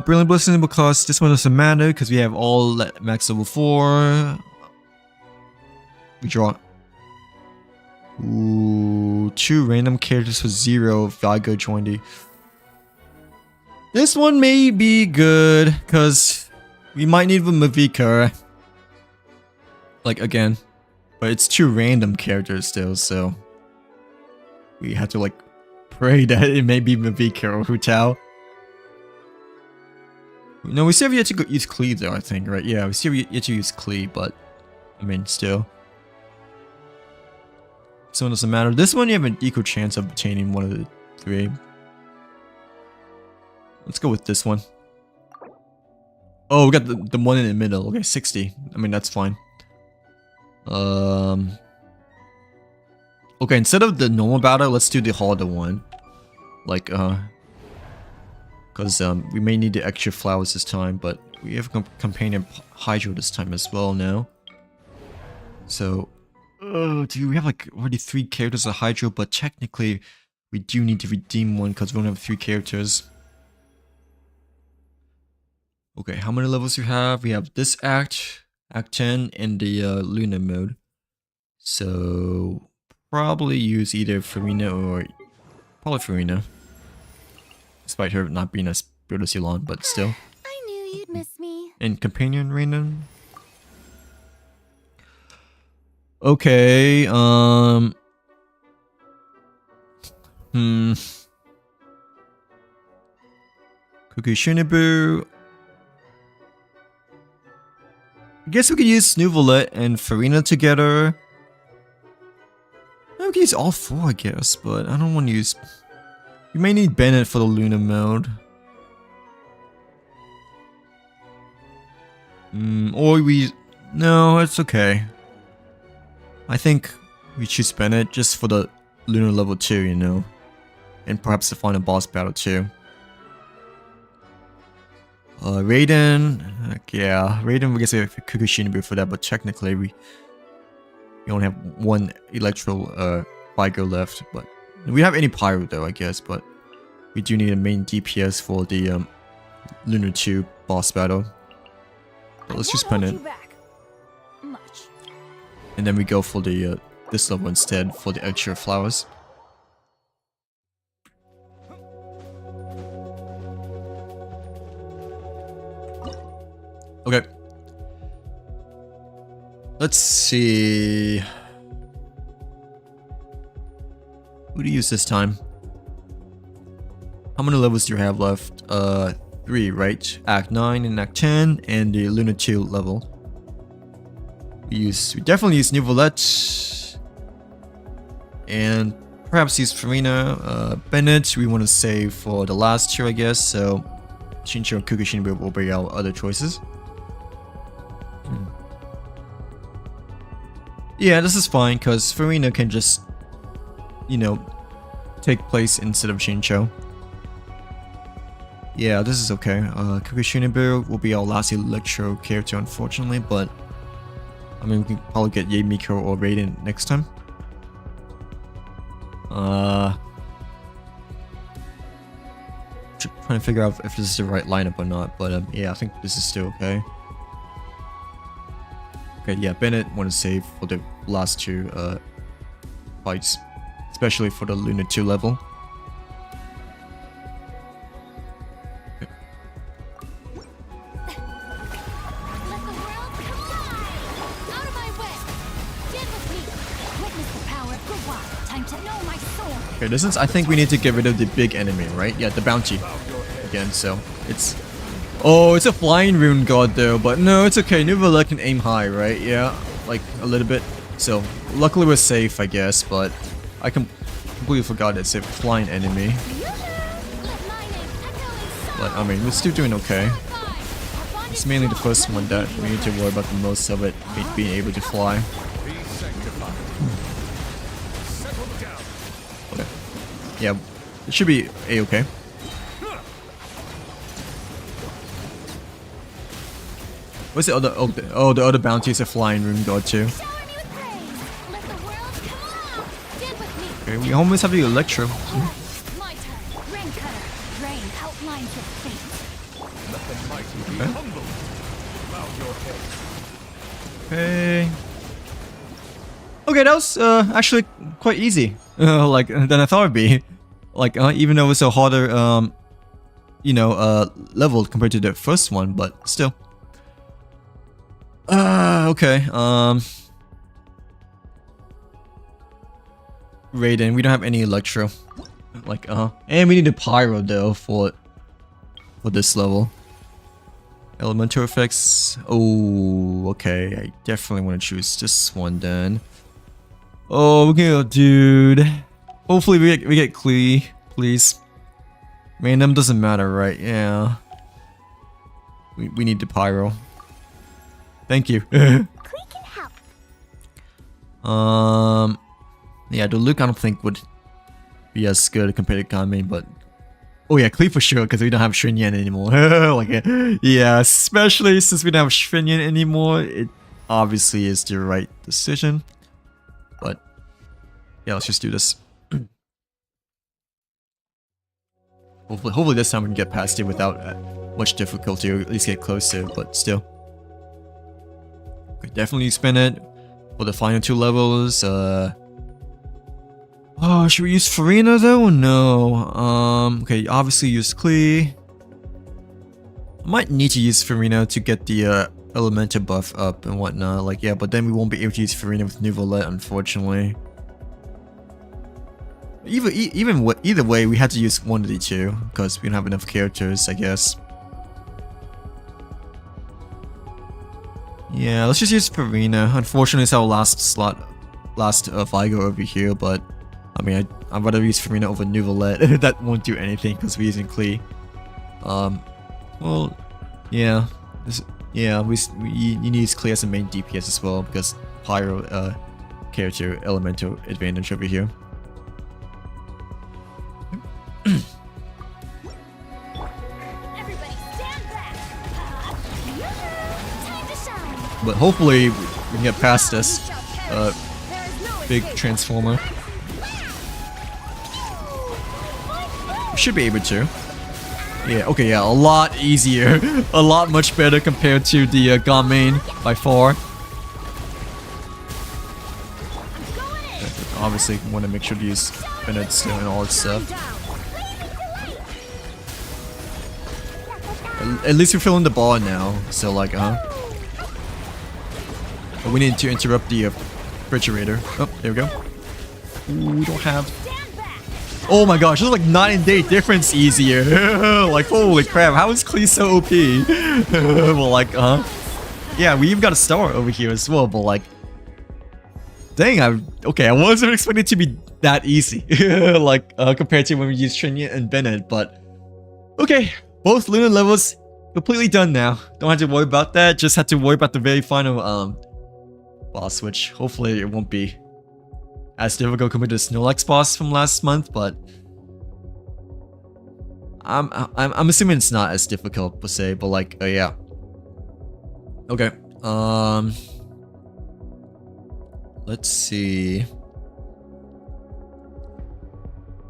Brilliant Blessing will cost, this one doesn't matter because we have all max level 4. We draw. Ooh, 2 random characters for 0 Vigo joined. This one may be good because we might need a Mavika. Like again. But it's 2 random characters still, so we have to like pray that it may be Mavika or Hu Tao. No, we still have yet to use Cleave though, I think, right? Yeah, we still have yet to use Cleave, but I mean, still. So it doesn't matter. This one you have an equal chance of obtaining one of the 3. Let's go with this one. Oh, we got the one in the middle. Okay, 60. I mean, that's fine. Okay, instead of the normal battle, let's do the harder one. Like, because we may need the extra flowers this time, but we have a companion Hydro this time as well now. So, dude, we have like already 3 characters of Hydro, but technically we do need to redeem one because we don't have 3 characters. Okay, how many levels do we have? We have this Act 10, and the Lunar mode. So, probably use either Farina or... Probably Farina. Despite her not being as good as Elon, but still. I knew you'd miss me. And Companion Reina? Okay, Cookie Shinibu. I guess we could use Snoovalet and Farina together. We could use all 4, I guess, but I don't want to use... We may need Bennett for the Lunar mode. Or we... No, it's okay. I think we choose Bennett just for the Lunar level 2, you know. And perhaps the final boss battle too. Raiden, yeah, Raiden, we guess we have Kukushinabu for that, but technically we only have one Electro Vigo left, but we don't have any Pyro though, I guess, but we do need a main DPS for the Lunar 2 boss battle. But let's just spend it. And then we go for the this level instead for the extra flowers. Okay. Let's see. Who do you use this time? How many levels do you have left? 3, right? Act 9 and Act 10 and the Lunar 2 level. We definitely use Nivolette. And perhaps use Farina. Bennett we want to save for the last 2, I guess, so Shincho and Kukushinabu will be our other choices. Yeah, this is fine because Farina can just, you know, take place instead of Shincho. Yeah, this is okay. Kukushinabu will be our last Electro character, unfortunately, but I mean, we can probably get Yae Miko or Raiden next time. Trying to figure out if this is the right lineup or not, but yeah, I think this is still okay. Okay, yeah, Bennett want to save for the last 2 fights, especially for the Lunar 2 level. Okay. Let the world collide! Out of my way! Stand with me! Witness the power of Gua! Time to know my sword! Okay, this is, I think we need to get rid of the big enemy, right? Yeah, the bounty again, so it's... Oh, it's a flying rune god though, but no, it's okay. Nivolette can aim high, right? Yeah, like a little bit. So, luckily we're safe, I guess, but I completely forgot it's a flying enemy. But, I mean, we're still doing okay. It's mainly the first one that we need to worry about the most of it, being able to fly. Okay. Yeah, it should be a-okay. What's the other? Oh, the other bounty is a flying rune god too. Okay, we almost have the Electro. My turn. Rain cutter. Rain outlines your fate. Let the mighty be humbled. Bow your head. Okay. Okay, that was actually quite easy. Like than I thought it'd be. Like even though it's a harder you know level compared to the first one, but still. Okay, Raiden, we don't have any Electro. Like, and we need a Pyro though for this level. Elemental effects, oh, okay, I definitely want to choose this one then. Oh, okay, dude. Hopefully we get Klee, please. Random doesn't matter, right? Yeah. We need the Pyro. Thank you. Klee can help. Yeah, the Luke I don't think would be as good compared to Kame, but oh yeah, Klee for sure because we don't have Shinyan anymore. Like, yeah, especially since we don't have Shinyan anymore, it obviously is the right decision. But yeah, let's just do this. Hopefully this time we can get past it without much difficulty, or at least get close to it, but still. Okay, definitely spin it for the final 2 levels. Oh, should we use Farina though? No. Okay, obviously use Klee. I might need to use Farina to get the elemental buff up and whatnot. Like, yeah, but then we won't be able to use Farina with Nivolette, unfortunately. Either way, we had to use one of the 2 because we don't have enough characters, I guess. Yeah, let's just use Farina. Unfortunately, it's our last Vigo over here, but I mean, I'd rather use Farina over Nivolette. That won't do anything because we're using Klee. Well, yeah, you need to use Klee as a main DPS as well because Pyro character elemental advantage over here. But hopefully we can get past this big transformer. We should be able to. Yeah, okay, yeah, a lot easier. A lot much better compared to the Gamin by far. Obviously, want to make sure to use Bennett still and all that stuff. At least we're filling the ball now, so like, but we need to interrupt the refrigerator. Oh, there we go. Ooh, we don't have... Oh my gosh, it's like night and day difference easier. Like, holy crap, how is Klee so OP? Well, like, yeah, we even got a star over here as well, but like... Dang, okay, I wasn't expecting it to be that easy. Like, compared to when we used Trinia and Bennett, but... Okay, both Lunar levels completely done now. Don't have to worry about that, just have to worry about the very final, boss, which hopefully it won't be as difficult compared to the Snorlax boss from last month, but... I'm assuming it's not as difficult per se, but like, yeah. Okay, let's see.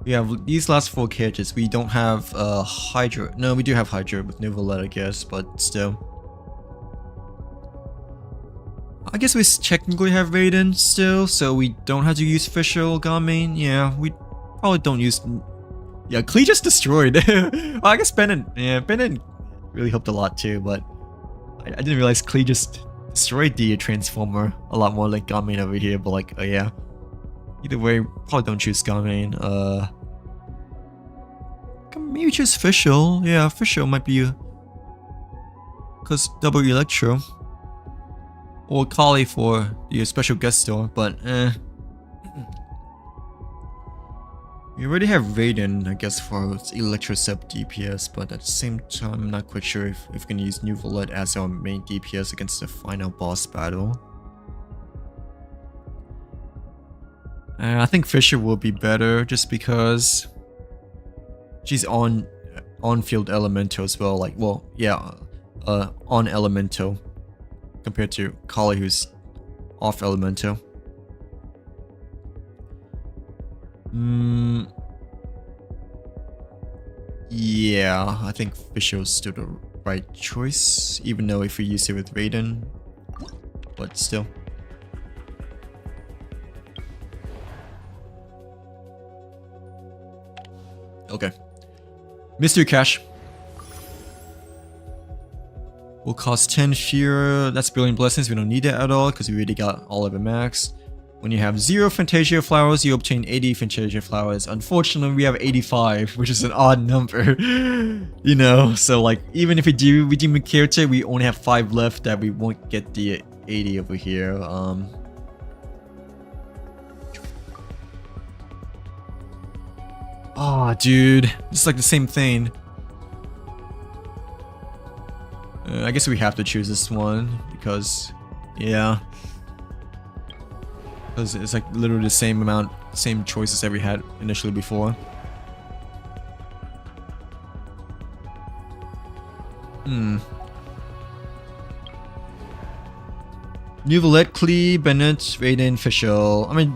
We have these last 4 characters. We don't have Hydra. No, we do have Hydra with Novalet, I guess, but still. I guess we technically have Raiden still, so we don't have to use Official Gamin. Yeah, we probably don't use... Yeah, Klee just destroyed. Well, I guess Bennett... Yeah, Bennett really helped a lot too, but... I didn't realize Klee just destroyed the Transformer a lot more like Gamin over here, but like, yeah. Either way, probably don't choose Gamin. Maybe choose Official. Yeah, Official might be... Because double Electro. Or Kali for the special guest star, but we already have Raiden, I guess, for its Electro Sub DPS, but at the same time, I'm not quite sure if we're gonna use Nuvolet as our main DPS against the final boss battle. I think Fisher will be better just because she's on-field elemental as well. Like, well, yeah, on elemental compared to Kali, who's off elemental. Yeah, I think Fisher's still the right choice, even though if we use it with Raiden, but still. Okay. Mystery Cache. Will cost 10 fear. That's Brilliant Blessings. We don't need that at all because we already got all of it max. When you have 0 Fantasia flowers, you obtain 80 Fantasia flowers. Unfortunately, we have 85, which is an odd number. You know, so like, even if we do redeem a character, we only have 5 left that we won't get the 80 over here. Oh, dude. It's like the same thing. I guess we have to choose this one because, yeah. Because it's like literally the same amount, same choices that we had initially before. Nuvolet, Klee, Bennett, Raiden, Fischl. I mean,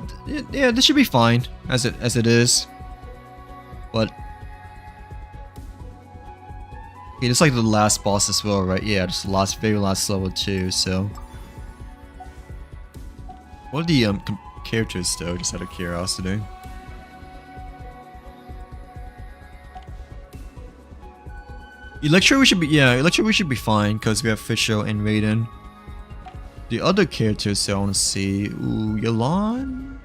yeah, this should be fine as it is. But okay, it's like the last boss as well, right? Yeah, it's the very last level too. So, what are the characters though? Just out of curiosity. Electro, we should be fine because we have Fischl and Raiden. The other characters I want to see, ooh, Yalan,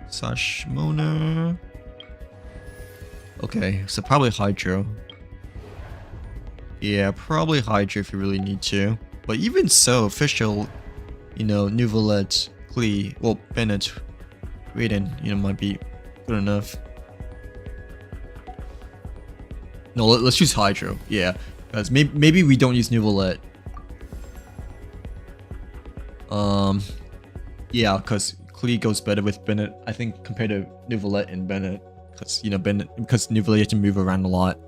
Sashmona. Okay, so probably Hydro. Yeah, probably Hydro if you really need to. But even so, Fischl, you know, Nuvolet, Klee, well, Bennett, Raiden, you know, might be good enough. No, let's choose Hydro. Yeah, because maybe we don't use Nuvolet. Yeah, because Klee goes better with Bennett, I think, compared to Nuvolet and Bennett. Because, you know, because Nuvolet has to move around a lot.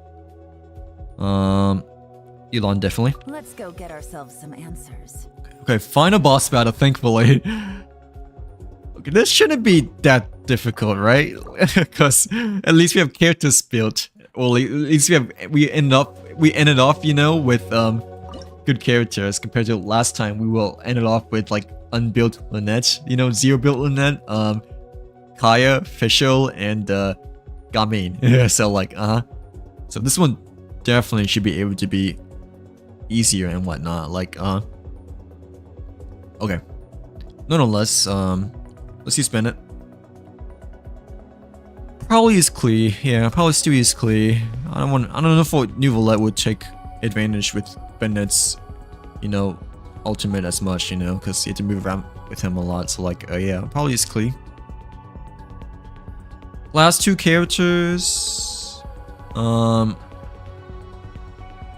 Elon, definitely. Let's go get ourselves some answers. Okay, final boss battle, thankfully. Okay, this shouldn't be that difficult, right? Because at least we have characters built. Well, at least we ended off, you know, with good characters compared to last time. We will ended off with like unbuilt Lynette, you know, zero built Lynette, Kaya, Fischl, and Gamin. So like, so this one definitely should be able to be easier and whatnot. Like, okay. Nonetheless, let's use Bennett. Probably use Klee. Yeah, probably still use Klee. I don't know if New Valette would take advantage with Bennett's, you know, ultimate as much, you know, because you have to move around with him a lot. So like, yeah, probably use Klee. Last two characters.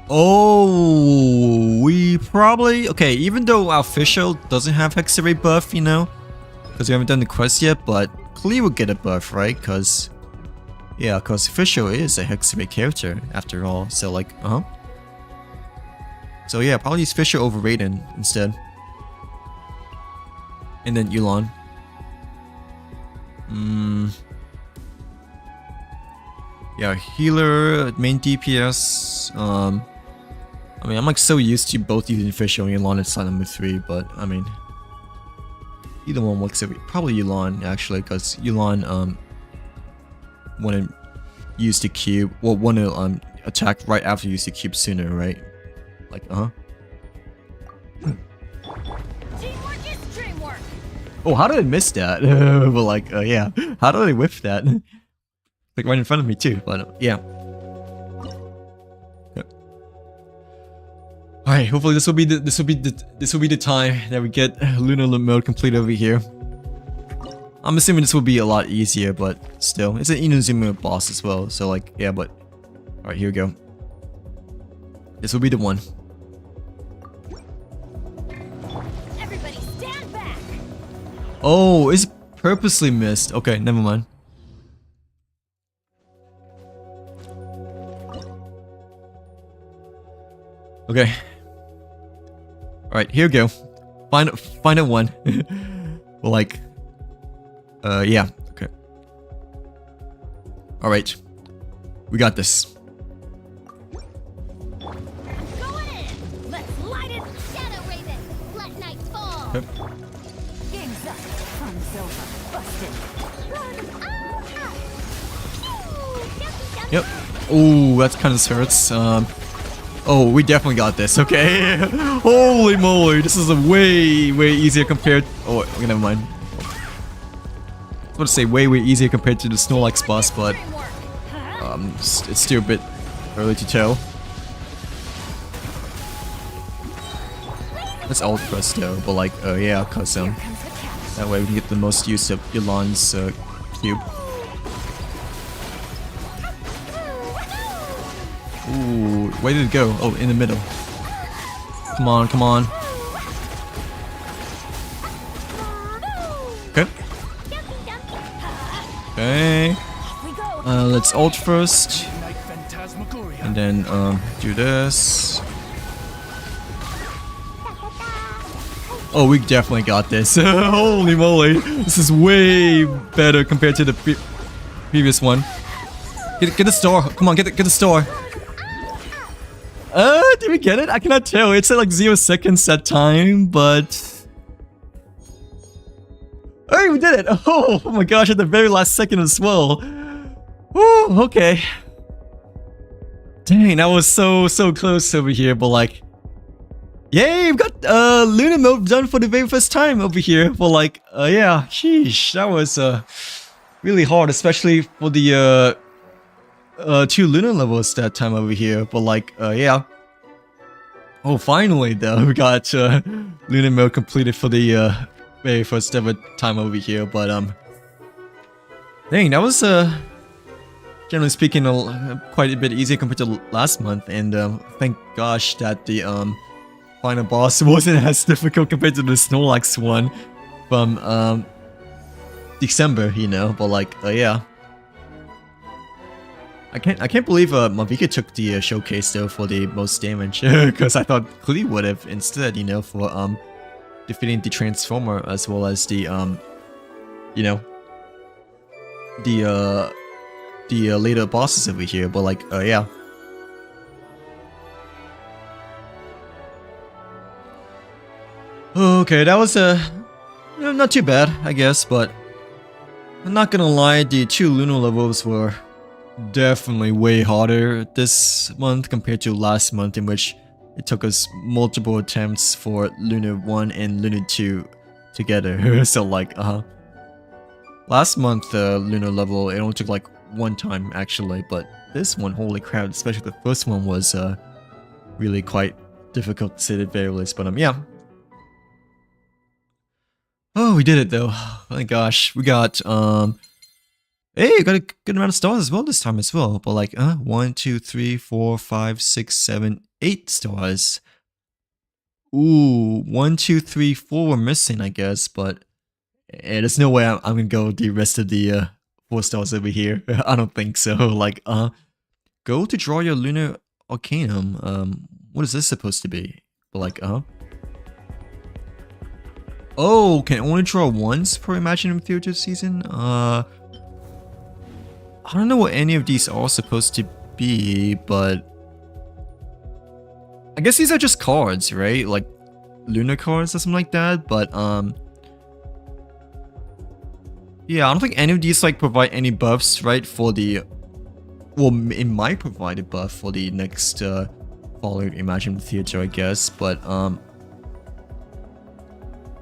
Oh, we probably... Okay, even though our Fischl doesn't have Hexarray buff, you know, because we haven't done the quest yet, but Klee will get a buff, right? Because... Yeah, because Fischl is a Hexarray character, after all. So like, So yeah, probably use Fischl over Raiden instead. And then Yulon. Yeah, healer, main DPS. I mean, I'm like so used to both using Fischl and Yulon at slot number 3, but I mean, either one works. Probably Yulon actually, because Yulon want to use the cube. Well, want to attack right after you use the cube sooner, right? Like, Teamwork is dreamwork. Oh, how did I miss that? But like, yeah, how did I whiff that? Like right in front of me too. But yeah. All right. Hopefully this will be the time that we get Lunar mode complete over here. I'm assuming this will be a lot easier, but still, it's an Inazuma boss as well. So like, yeah, but all right, here we go. This will be the one. Everybody stand back. Oh, it's purposely missed. Okay, never mind. Okay. Alright, here we go. Final one. Well, like... yeah. Okay. Alright. We got this. Going in. Let's light it. Shadow Raven, let night fall. Okay. Game's up. Fun's over. Busted. Yep. Oh, that kind of hurts. Oh, we definitely got this. Okay. Holy moly, this is a way easier compared. Oh, okay, never mind. I was about to say way easier compared to the Snorlax boss, but it's still a bit early to tell. That's ult first though, but like, yeah, cause that way we can get the most use of Yulon's cube. Ooh, where did it go? Oh, in the middle. Come on, come on. Okay. Okay. Let's ult first. And then, do this. Oh, we definitely got this. Holy moly. This is way better compared to the previous one. Get the star. Come on, get the star. Did we get it? I cannot tell. It said like 0 seconds that time, but... Hey, we did it! Oh my gosh, at the very last second as well. Woo, okay. Dang, that was so close over here, but like... Yay, we've got Lunar mode done for the very first time over here. But like, yeah, sheesh, that was really hard, especially for the 2 Lunar levels that time over here. But like, yeah. Oh, finally though, we got Lunar mode completed for the very first ever time over here. But dang, that was generally speaking quite a bit easier compared to last month. And thank gosh that the final boss wasn't as difficult compared to the Snorlax one from December, you know. But like, yeah. I can't believe Mavika took the showcase though for the most damage because I thought Klee would have instead, you know, for defeating the Transformer as well as the you know, the later bosses over here. But like yeah. Okay, that was not too bad, I guess, but I'm not gonna lie, the 2 Lunar levels were definitely way harder this month compared to last month, in which it took us multiple attempts for Lunar 1 and Lunar 2 together. So like, last month Lunar level, it only took like 1 time actually, but this one, holy crap, especially the first one was really quite difficult to say the very least, but yeah. Oh, we did it though. Oh my gosh, we got hey, we got a good amount of stars as well this time as well. But like 1, 2, 3, 4, 5, 6, 7, 8 stars. Ooh, 1, 2, 3, 4 we're missing, I guess, but there's no way I'm gonna go the rest of the 4 stars over here. I don't think so. Like go to draw your Lunar Arcanum. What is this supposed to be? But like oh, can only draw once per Imaginarium Theater season? I don't know what any of these are supposed to be, but I guess these are just cards, right? Like Lunar cards or something like that, but yeah, I don't think any of these like provide any buffs, right, for the, well, it might provide a buff for the next following Imaginarium Theater, I guess, but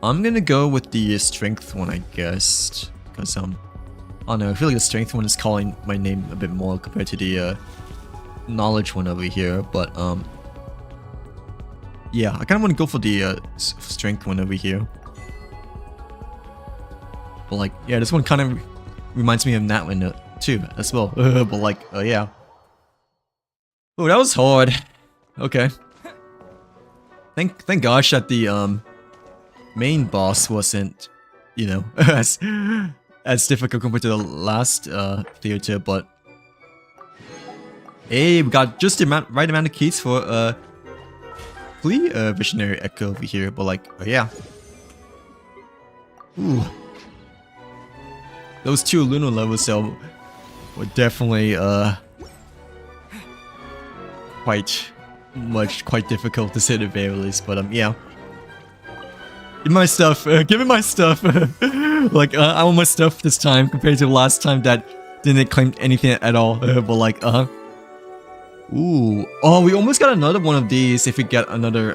I'm gonna go with the strength one, I guess, because I don't know, I feel like the strength one is calling my name a bit more compared to the knowledge one over here, but yeah, I kind of want to go for the strength one over here. But like, yeah, this one kind of reminds me of that one too, as well. But like, yeah. Oh, that was hard. Okay. Thank gosh that the main boss wasn't, you know, as difficult compared to the last theater, but hey, we got just the right amount of keys for Visionary Echo over here, but like, yeah. Ooh. Those 2 Lunar levels though were definitely quite difficult to say the very least, but yeah. Give me my stuff, give me my stuff. Like, I want my stuff this time compared to last time that didn't claim anything at all. But like, ooh. Oh, we almost got another one of these if we get another,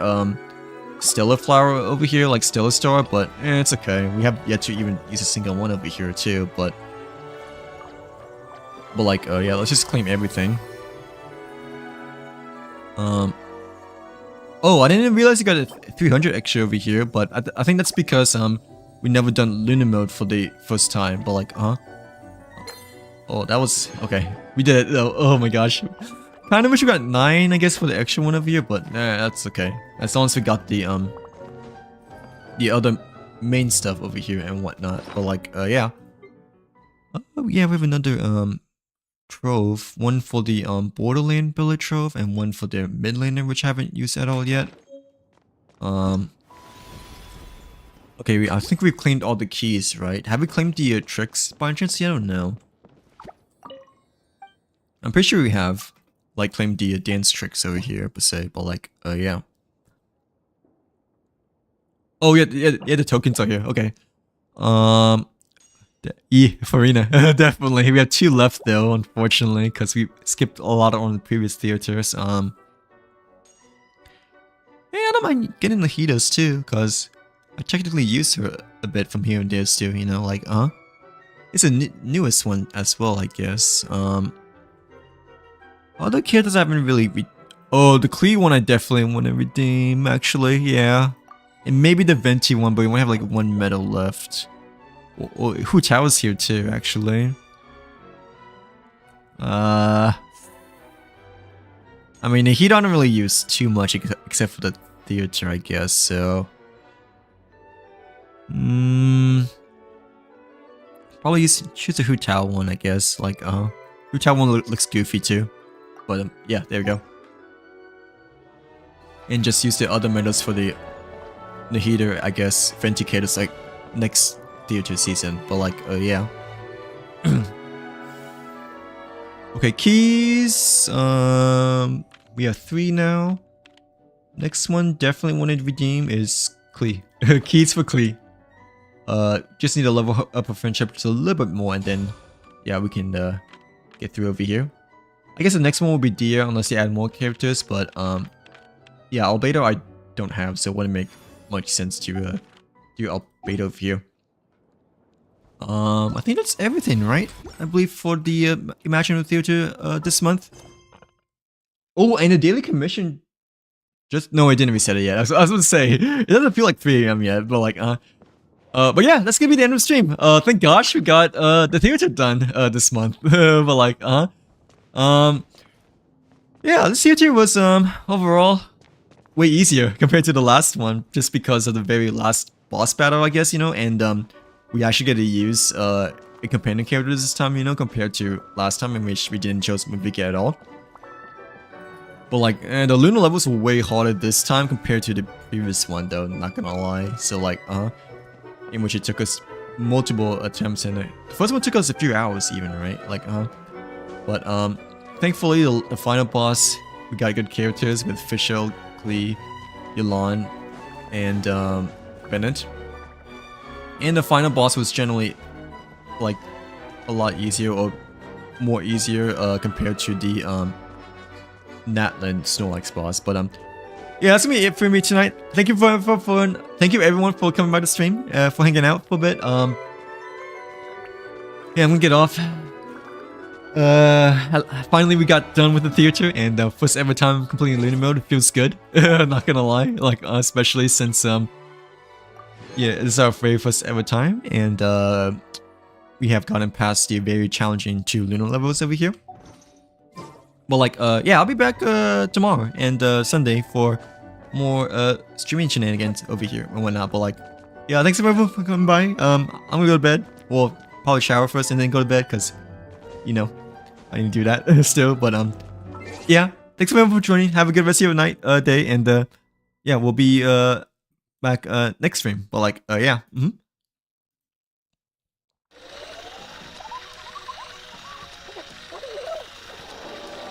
Stellar Flower over here, like Stellar Star, but it's okay. We have yet to even use a single one over here too, but like, yeah, let's just claim everything. Oh, I didn't realize you got a 300 extra over here, but I think that's because we never done Lunar mode for the first time. But like, oh, that was okay. We did it though. Oh my gosh, kind of wish we got 9, I guess, for the extra one over here, but that's okay. As long as we got the other main stuff over here and whatnot. But like, yeah. Oh yeah, we have another trove, one for the Borderland Builder Trove and one for the Midlaner, which I haven't used at all yet. Okay, I think we've claimed all the keys, right? Have we claimed the tricks by chance yet or no? I'm pretty sure we have, like, claimed the dance tricks over here per se, but like, yeah. Oh yeah, the tokens are here. Okay. Yeah, Farina, definitely. We have 2 left though, unfortunately, because we skipped a lot on the previous theaters. Yeah, I don't mind getting the Hitos too, because I technically used her a bit from here and there too, you know, like, it's a newest one as well, I guess. Other characters I haven't really oh, the Klee one I definitely want to redeem, actually, yeah. And maybe the Venti one, but we only have like 1 medal left. Oh, Hu Tao's here too, actually. I mean, he don't really use too much except for the theater, I guess, so... probably choose a Hu Tao one, I guess, like, Which one looks goofy too. But yeah, there we go. And just use the other metals for the heater, I guess, for indicators like next theater season. But like, yeah. Okay, keys. We have 3 now. Next one definitely want to redeem is Klee. Keys for Klee. Just need to level up our friendship just a little bit more, and then yeah, we can get through over here. I guess the next one will be Deer unless they add more characters, but yeah, Albedo I don't have, so it wouldn't make much sense to do Albedo over here. I think that's everything, right? I believe for the Imaginarium Theater this month. Oh, and the daily commission. Just no, I didn't reset it yet. I was going to say it doesn't feel like 3 AM yet, but like but yeah, that's gonna be the end of the stream. Thank gosh we got the theater done this month. But like yeah, this theater was overall way easier compared to the last one, just because of the very last boss battle, I guess, you know, and we actually get to use a companion character this time, you know, compared to last time in which we didn't choose Mavika at all. But like, the Lunar levels were way harder this time compared to the previous one though, not gonna lie. So like, in which it took us multiple attempts, and the first one took us a few hours even, right? Like, but thankfully the final boss, we got good characters with Fischl, Klee, Yelan, and Bennett. And the final boss was generally like a lot easier, or more easier compared to the Natlan Snorlax boss. But yeah, that's gonna be it for me tonight. Thank you thank you everyone for coming by the stream, for hanging out for a bit. Yeah, I'm gonna get off. Finally we got done with the theater, and first ever time completing Lunar mode. It feels good. Not gonna lie, like especially since yeah, this is our very first ever time, and we have gotten past the very challenging 2 Lunar levels over here. But like, yeah, I'll be back tomorrow and Sunday for more streaming shenanigans over here and whatnot. But like, yeah, thanks everyone for coming by. I'm gonna go to bed. Well, probably shower first and then go to bed, because, you know, I need to do that still. But yeah, thanks everyone for joining. Have a good rest of your night, day, and yeah, we'll be back next stream. But like, yeah.